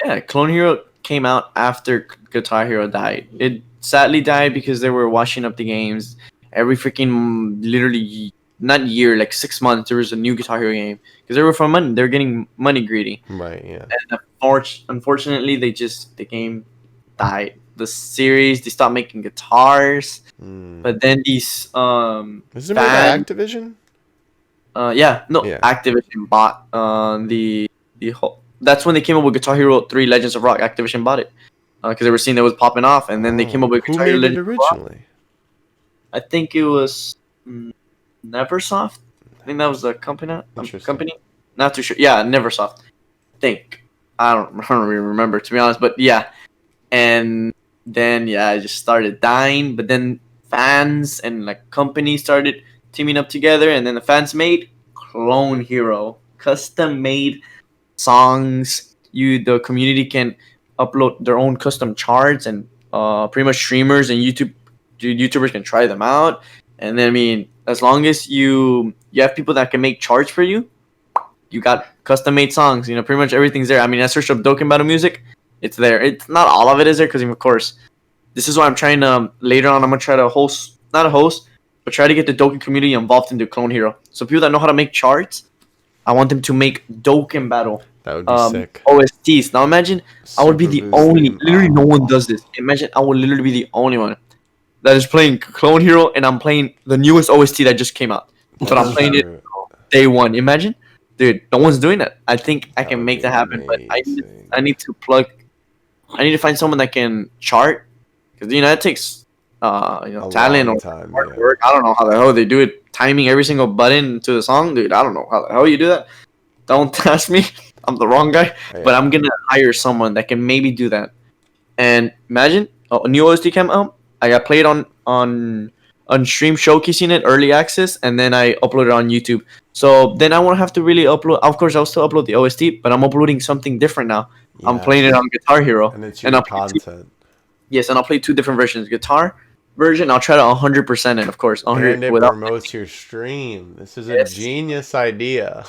Yeah, Clone Hero came out after Guitar Hero died. It sadly died because they were washing up the games. Every freaking literally not year, like 6 months, there was a new Guitar Hero game because they were for money. They're getting money greedy, Right. Yeah. and unfortunately, the game died. The series they stopped making guitars, but then these Is it made by fan Activision? yeah, no, Yeah. Activision bought the whole. That's when they came up with Guitar Hero 3 Legends of Rock. Activision bought it because they were seeing that it was popping off, and then they came up with Who Guitar Hero made it Legends of Rock. originally? I think it was Neversoft. I think that was the company. Interesting. Not too sure. Yeah, Neversoft. I think I don't really remember, to be honest, but yeah. And then I just started dying. But then fans and like companies started teaming up together, and then the fans made Clone Hero, custom made songs. The community can upload their own custom charts, and pretty much streamers and YouTubers can try them out. And then I mean, as long as you have people that can make charts for you, you got custom made songs. Pretty much everything's there. I mean, I searched up Dokkan Battle music, it's there. It's not all of it is there because of course, this is why I'm trying to later on. I'm gonna try to host, not a host, but try to get the Dokkan community involved into Clone Hero. So people that know how to make charts, I want them to make Dokkan Battle That would be sick. OSTs. Now imagine I would be the Super only. boosting. Literally, no one does this. Imagine I would literally be the only one that is playing Clone Hero, and I'm playing the newest OST that just came out. But I'm playing it day one. Imagine, dude, no one's doing that. I think I can make that happen, but I need to find someone that can chart, because it takes talent or time, hard work. I don't know how the hell they do it, timing every single button to the song, dude. I don't know how the hell you do that. Don't ask me. I'm the wrong guy, but I'm gonna hire someone that can maybe do that. And imagine a new OST came out. I got played on stream showcasing it early access, and then I upload it on YouTube. So then I won't have to really upload. Of course, I'll still upload the OST, but I'm uploading something different now. Yeah. I'm playing it on Guitar Hero, And it's your content. Yes, and I'll play 2 different versions. Guitar version, I'll try to 100% it, of course. And it without promotes your stream. This is a Yes. genius idea.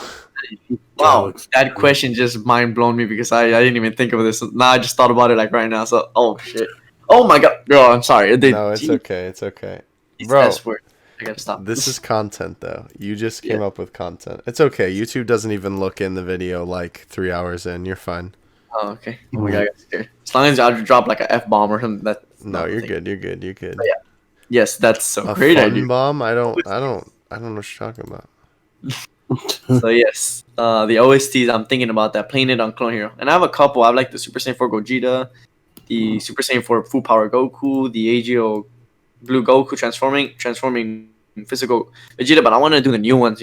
Wow, that question just mind blown me because I didn't even think of this. Now I just thought about it like right now. So, oh shit. Oh my god. Bro, I'm sorry. No, it's okay. It's okay. Bro, I gotta stop. this is content, though. You just came up with content. It's okay. YouTube doesn't even look in the video like 3 hours in. You're fine. Oh, okay. Oh my god, I got scared. As long as I drop like an F-bomb or something, No, you're good. You're good. You're good. But yeah. Yes, that's so A great fun idea. bomb? I don't know what you're talking about. So yes, the OSTs, I'm thinking about that, playing it on Clone Hero. And I have a couple. I have like the Super Saiyan 4 Gogeta, the Super Saiyan 4 Full Power Goku, the AGO Blue Goku transforming physical Vegeta, but I want to do the new ones,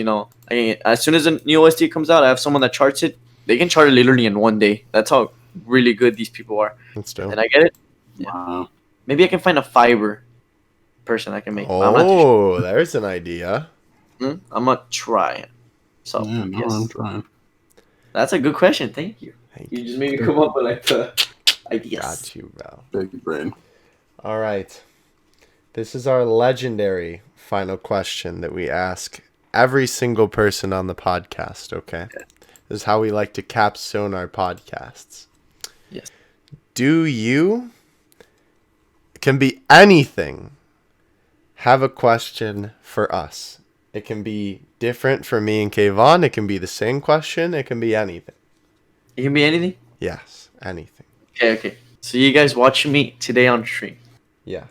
as soon as a new OST comes out, I have someone that charts it. They can chart it literally in one day. That's how really good these people are. That's dope. And I get it. Wow. Maybe I can find a fiber person I can make. But I'm not too Oh, there's an idea. sure. I'm gonna try. So Yeah, no, yes. I'm trying. That's a good question. Thank you. Thank You just made me come up with like the ideas. Got you, bro. Big brain. All right. This is our legendary final question that we ask every single person on the podcast, okay? This is how we like to capstone our podcasts. Yes. Do you, can be anything, have a question for us? It can be different for me and Kayvon. It can be the same question. It can be anything. It can be anything. Yes, anything. Okay. So you guys watching me today on stream. Yes.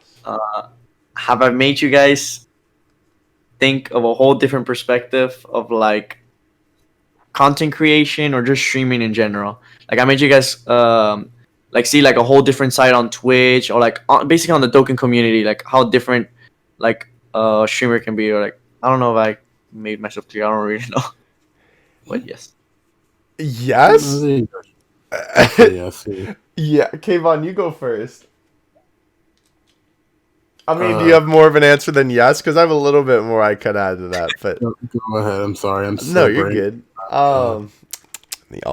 Have I made you guys think of a whole different perspective of like content creation or just streaming in general? Like I made you guys like see like a whole different side on Twitch or like basically on the Dokkan community, like how different like streamer can be, or like I don't know if I made myself clear. I don't really know. But yes. Yes? Yes. Yeah, Kayvon, you go first. I mean, do you have more of an answer than yes? Because I have a little bit more I could add to that, but Go ahead. I'm sorry. I'm no, you're good. All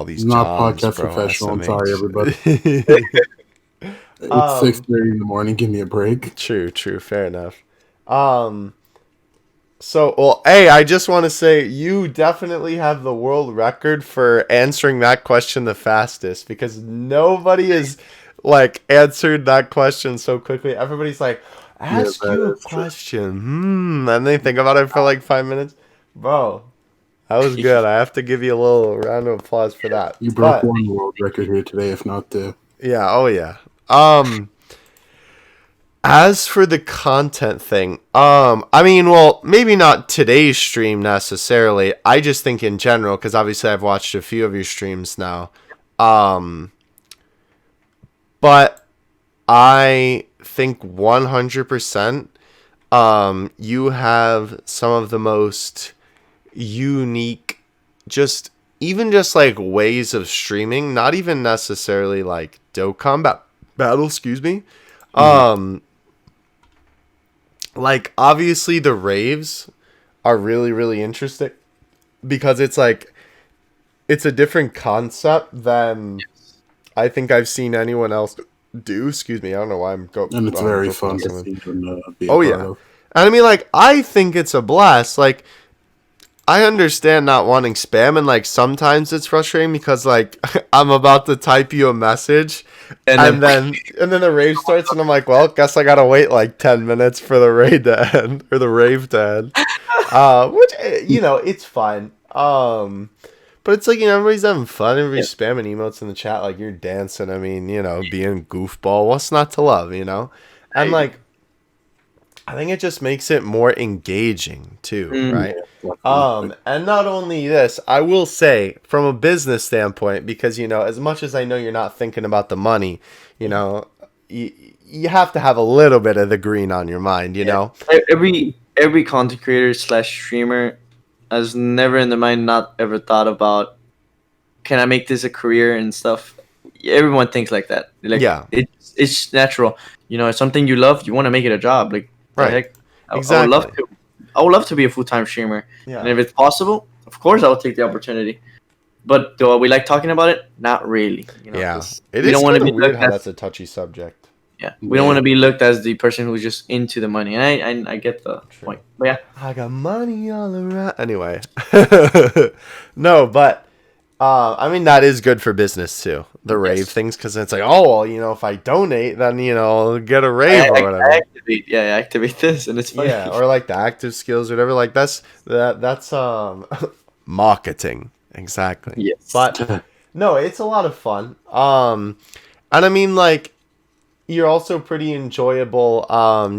these Not jobs, podcast bro, professional. I'm sorry, SMH. everybody. It's 6:30 in the morning. Give me a break. True, fair enough. So, well, hey, I just want to say you definitely have the world record for answering that question the fastest, because nobody has like answered that question so quickly. Everybody's like, ask that you a is true. question, and they think about it for like 5 minutes. Bro, that was good. I have to give you a little round of applause for that. You broke But, one world record here today, if not two. yeah, oh yeah. As for the content thing, I mean, well, maybe not today's stream necessarily. I just think in general, because obviously I've watched a few of your streams now. But I think 100%, you have some of the most unique, even just like ways of streaming, not even necessarily like Dokkan Battle, excuse me. Like, obviously the raves are really, really interesting because it's like, it's a different concept than I think I've seen anyone else do. Excuse me, I don't know why I'm going. And it's very fun to see them be a Oh part yeah, of. and I mean, like, I think it's a blast. Like, I understand not wanting spam, and like sometimes it's frustrating because like I'm about to type you a message, and then the rave starts, and I'm like, well, guess I gotta wait like 10 minutes for the raid to end, or the rave to end. Which, it's fun. But it's like, everybody's having fun, everybody's spamming emotes in the chat, like you're dancing. I mean, being goofball, what's not to love, And like, I think it just makes it more engaging too, right? And not only this, I will say from a business standpoint, because as much as I know you're not thinking about the money, you have to have a little bit of the green on your mind, know. Every content creator / streamer has never in their mind not ever thought about, can I make this a career and stuff. Everyone thinks like that. Like, yeah, it's natural. It's something you love. You want to make it a job. Like, right? Heck, exactly. I would love to be a full-time streamer. Yeah. And if it's possible, of course I will take the opportunity. But do we like talking about it? Not really. Yeah, it is kind of weird how that's a touchy subject. Yeah, we don't want to be looked as the person who's just into the money, and I get the point. But yeah, I got money all around. Anyway, no, but I mean that is good for business too. The rave things, because it's like, oh well, if I donate, then I'll get a rave or whatever. I activate this, and it's funny. Yeah, or like the active skills, or whatever. Like that's marketing, exactly. Yes, but no, it's a lot of fun. And I mean like. You're also pretty enjoyable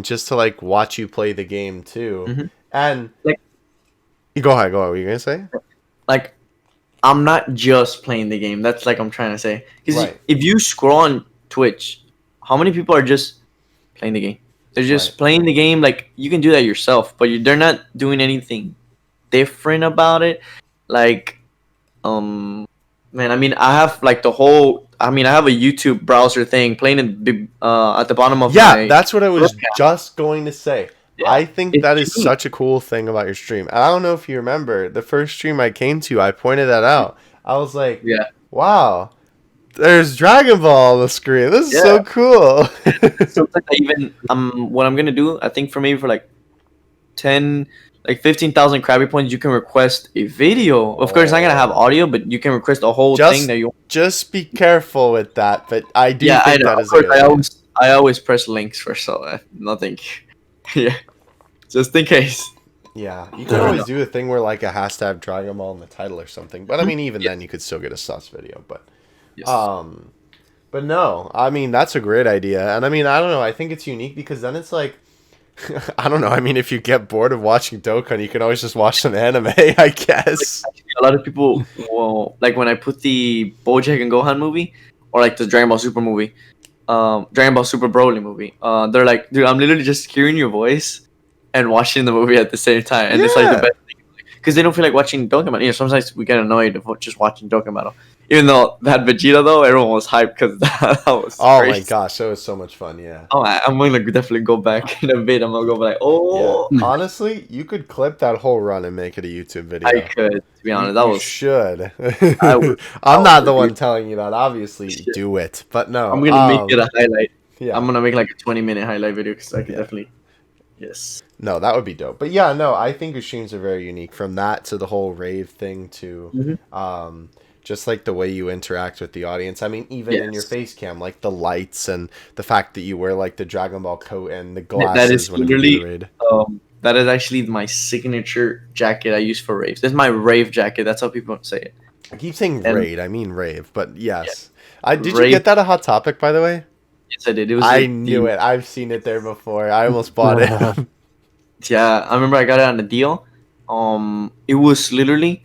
just to like watch you play the game too. Mm-hmm. And like, go ahead, what were you gonna say? Like, I'm not just playing the game. That's like I'm trying to say. Because if you scroll on Twitch, how many people are just playing the game? They're just playing the game. Like, you can do that yourself, but they're not doing anything different about it. Like, man, I mean, I have like I have a YouTube browser thing playing at the bottom of my... that's what I was just going to say. Yeah, I think that is such a cool thing about your stream. I don't know if you remember, the first stream I came to, I pointed that out. I was like, wow, there's Dragon Ball on the screen. This is so cool. Sometimes what I'm going to do, I think for like 15,000 Krabby points, you can request a video. Of course, it's not gonna have audio, but you can request a whole thing that you want. Just be careful with that. But I do think that is a good idea. I always press links for nothing. Yeah, just in case. Yeah, you can always do a thing where like it has to have Dragon Ball in the title or something. But I mean, even then, you could still get a sus video. But but no, I mean that's a great idea, and I mean I don't know. I think it's unique because then it's like. I don't know. I mean, if you get bored of watching Dokkan, you can always just watch some anime, I guess. A lot of people, like when I put the BoJack and Gohan movie, or like the Dragon Ball Super movie, Dragon Ball Super Broly movie, they're like, dude, I'm literally just hearing your voice and watching the movie at the same time, and it's like the best thing. Because they don't feel like watching Dokkan. Sometimes we get annoyed of just watching Dokkan Battle. Even though that Vegeta, though, everyone was hyped because that was crazy. My gosh, that was so much fun, yeah. Oh, I'm going to definitely go back in a bit. I'm going to go like, oh. Yeah. Honestly, you could clip that whole run and make it a YouTube video. I could, to be honest. You should. I'm not the one telling you that. Obviously, do it. But no. I'm going to make it a highlight. Yeah. I'm gonna make like a 20-minute highlight video because I could Yeah. definitely. Yes. No, that would be dope. But yeah, no, I think your streams are very unique. From that to the whole rave thing to just like the way you interact with the audience. I mean, even in your Yes. face cam, like the lights and the fact that you wear like the Dragon Ball coat and the That glasses is whenever you do the literally. raid. That is actually my signature jacket I use for raves. This is my rave jacket. That's how people say it. I keep saying And- raid, I mean rave, but yes. Did you Rave. get that at Hot Topic, by the way? Yes, I did. It was. I knew it. I've seen it there before. I almost bought it. Yeah, I remember I got it on a deal. It was literally,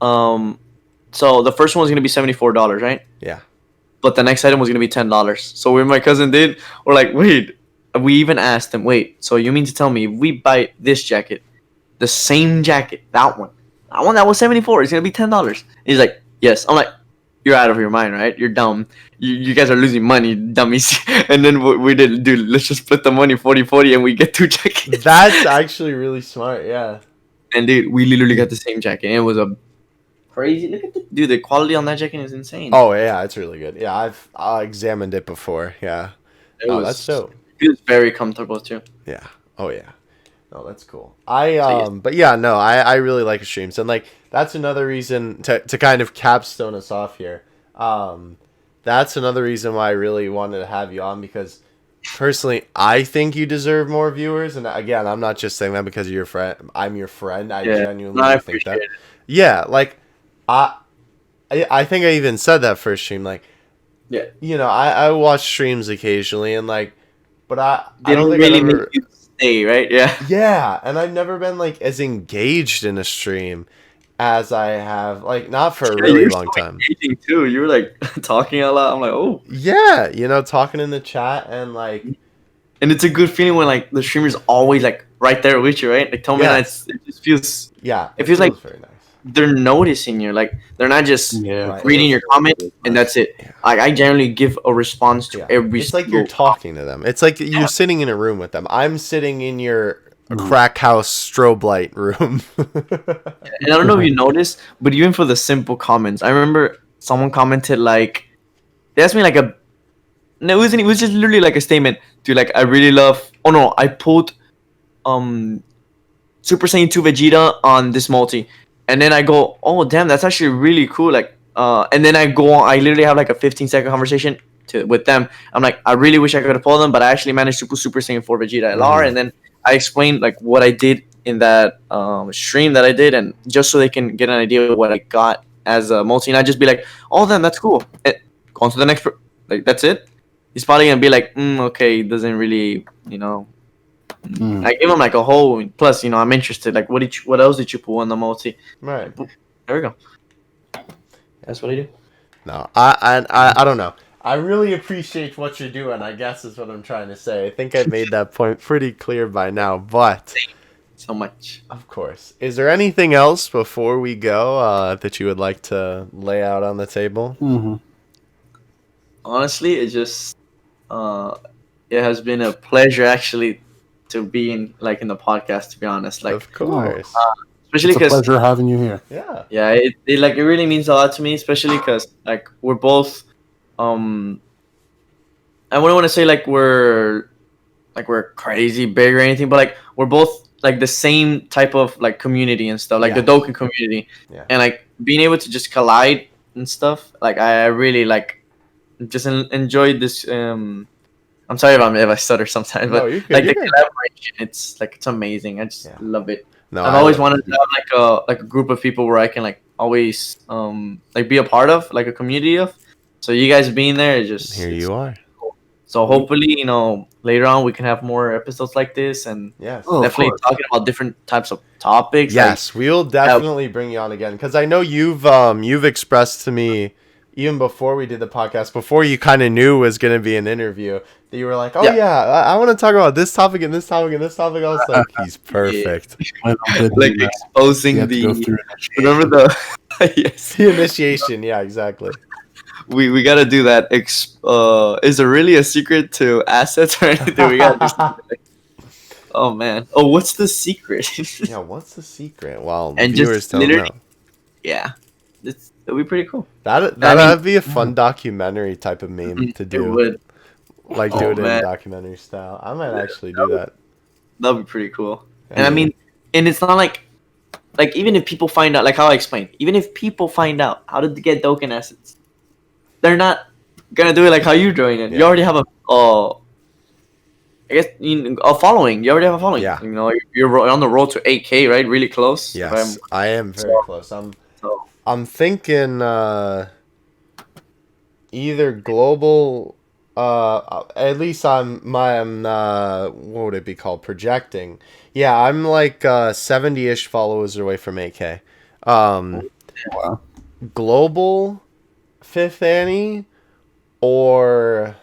so the first one was gonna be $74, right? Yeah. But the next item was gonna be $10. So what my cousin did, we're like, wait. We even asked him, wait. So you mean to tell me if we buy this jacket, the same jacket, that one that was 74, it's gonna be $10? He's like, yes. I'm like, you're out of your mind, right? You're dumb. You guys are losing money, dummies. And then we did, dude, let's just split the money 40-40 and we get 2 jackets. That's actually really smart, yeah. And dude, we literally got the same jacket. It was a crazy. Look at the quality on that jacket is insane. Oh, yeah, it's really good. Yeah, I've examined it before, yeah. It Oh, was, that's dope. It was very comfortable too. Yeah. Oh, yeah. No, that's cool. But yeah, no, I really like your streams. And, like, that's another reason to kind of capstone us off here. That's another reason why I really wanted to have you on, because personally, I think you deserve more viewers. And again, I'm not just saying that because you're your friend. I'm your friend. I genuinely I think that. appreciate it. Yeah, like, I think I even said that first stream. Like, Yeah. you know, I watch streams occasionally, and like, but I They don't don't think really I've ever. make you stay, right? Yeah. Yeah, and I've never been like as engaged in a stream as I have, like, not for a really You're long so time. engaging too. You were like talking a lot. I'm like, oh. Yeah, you know, talking in the chat and like, And it's a good feeling when like the streamer's always like right there with you, right? Like tell me Yes. that it just feels yeah, It feels like- very nice. they're noticing you. Like they're not just Yeah. Right. reading your comment and that's it. Yeah. Like I generally give a response to Yeah. every. It's like you're single- talking to them. It's like you're sitting in a room with them. I'm sitting in your crack house strobe light room. And I don't know if you noticed, but even for the simple comments, I remember someone commented like, they asked me like a, no, it was just literally like a statement, dude. Like I really love. Oh no, I pulled, Super Saiyan 2 Vegeta on this multi, and then I go, oh damn, that's actually really cool. Like, and then I go on, I literally have like a 15-second conversation with them. I'm like, I really wish I could have pulled them, but I actually managed to pull Super Saiyan 4 Vegeta LR, and then I explained like what I did in that stream that I did, and just so they can get an idea of what I got as a multi, and I just be like, oh damn, that's cool. And go on to the next, like that's it. He's probably gonna be like, okay, doesn't really, you know. I give him like a whole plus, you know, I'm interested. Like, what else did you pull on the multi? Right. There we go. That's what I do. No, I don't know. I really appreciate what you're doing, I guess is what I'm trying to say. I think I've made that point pretty clear by now, but So much. of course. Is there anything else before we go that you would like to lay out on the table? Mm-hmm. Honestly, it just it has been a pleasure actually to be in the podcast, to be honest. Like, Of course. especially It's a because pleasure having you here. Yeah. yeah, it really means a lot to me, especially because like we're both I wouldn't want to say like we're crazy big or anything, but like we're both like the same type of like community and stuff, like the Yes. Dokkan community. Yeah. And like being able to just collide and stuff, like I really like just enjoyed this. I'm sorry if I stutter sometimes, but No, you're good, like you're the good. collaboration, it's amazing. I just Yeah. love it. No, I've always wanted to have like a group of people where I can like always like be a part of, like a community of. So you guys being there is just Here it's you are. So hopefully, you know, later on we can have more episodes like this and Yes. Oh, of definitely course. talking about different types of topics. Yes, we'll definitely bring you on again, because I know you've expressed to me even before we did the podcast, before you kind of knew was going to be an interview, that you were like, oh yeah, I want to talk about this topic and this topic and this topic. I was like, he's perfect. Like exposing You have to go the through remember the yes, The initiation, yeah, exactly. we gotta do that. Is there really a secret to assets or anything? We gotta do something like- oh man. Oh, what's the secret? Yeah, what's the secret? Well, the And just viewers don't know. literally- yeah, it'd be pretty cool. That'd be a fun documentary type of meme to It do. would. Like Oh, do it in man. documentary style. I might actually do that. That'd be pretty cool. And Yeah. I mean, and it's not like even if people find out, like how I explained, even if people find out how to get Dokkan essence, they're not gonna do it like how you're doing it. Yeah. You already have I guess a following. You already have a following. Yeah. You know, you're on the road to 8K, right? Really close. Yes, I am very so- close. So I'm thinking either global. At least I'm what would it be called? Projecting. Yeah, I'm like 70-ish followers away from 8K. Wow. Global 5th Annie or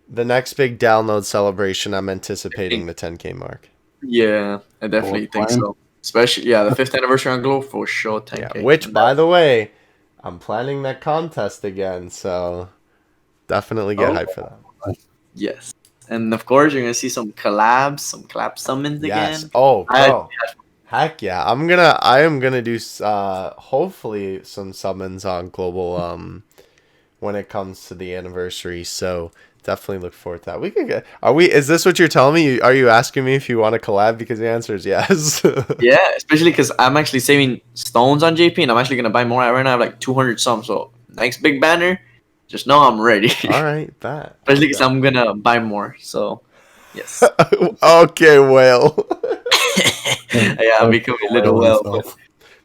the next big download celebration. I'm anticipating the 10K mark. yeah, I definitely think so. Especially the 5th anniversary on Glow for sure. 10K. Yeah, which by the way, I'm planning that contest again, so definitely get hyped for that. Yes, and of course you're gonna see some collab summons Yes. again. Oh, bro. Heck yeah. I am gonna do hopefully some summons on global when it comes to the anniversary. So definitely look forward to that. We could is this what you're telling me? Are you asking me if you want to collab? Because the answer is yes. Yeah, especially because I'm actually saving stones on JP, and I'm actually gonna buy more. Right now I have like 200 some. So next big banner, just know I'm ready. All right, that. Especially because I'm gonna buy more. So yes. Okay, whale. Yeah, I'm becoming a little well. But,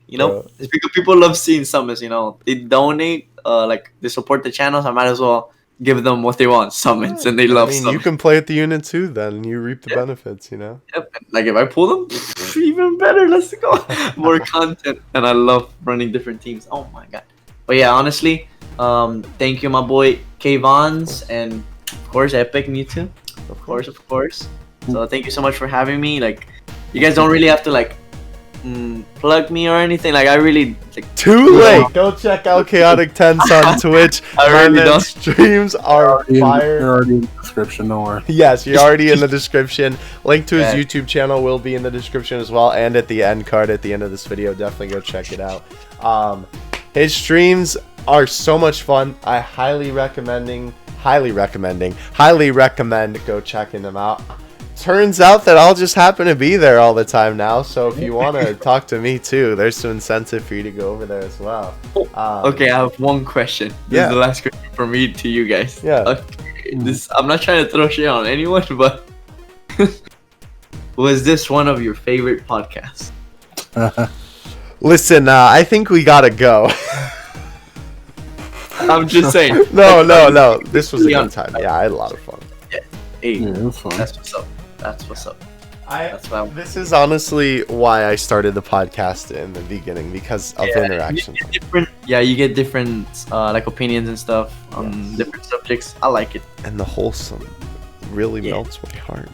you know, it's because people love seeing summons. You know, they donate, they support the channels. I might as well give them what they want, summons, and they love. I mean, summons. you can play with the unit too. Then you reap the benefits. You know. Yep. Like if I pull them, even better. Let's go. More content, and I love running different teams. Oh my god! But yeah, honestly, thank you, my boy Kayvons, and of course Epic Mewtwo. Of course. So thank you so much for having me. Like, you guys don't really have to plug me or anything. Like, I really Too late. Go check out ChaoticTense on Twitch. I really My don't. streams are fire. You're already in the description, don't worry. Yes, you're already in the description. Link to his Yeah. YouTube channel will be in the description as well, and at the end card at the end of this video. Definitely go check it out. His streams are so much fun. I highly recommend go checking them out. Turns out that I'll just happen to be there all the time now, so if you want to talk to me too, there's some incentive for you to go over there as well. Okay, I have one question. This is the last question from me to you guys. Yeah. Okay, I'm not trying to throw shit on anyone, but was this one of your favorite podcasts? Listen, I think we gotta go. I'm just saying. No. This was a good time. Yeah, I had a lot of fun. Hey, Yeah, it was fun. that's what's up. That's what's up. This is honestly why I started the podcast in the beginning, because of interactions. You get different opinions and stuff on different subjects. I like it. And the wholesome really melts my heart.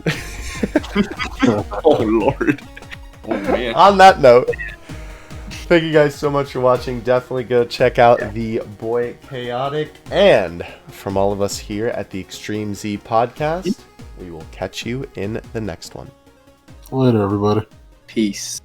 Oh lord. Oh man. On that note, thank you guys so much for watching. Definitely go check out the boy Chaotic. And from all of us here at the Extreme Z podcast, we will catch you in the next one. Later, everybody. Peace.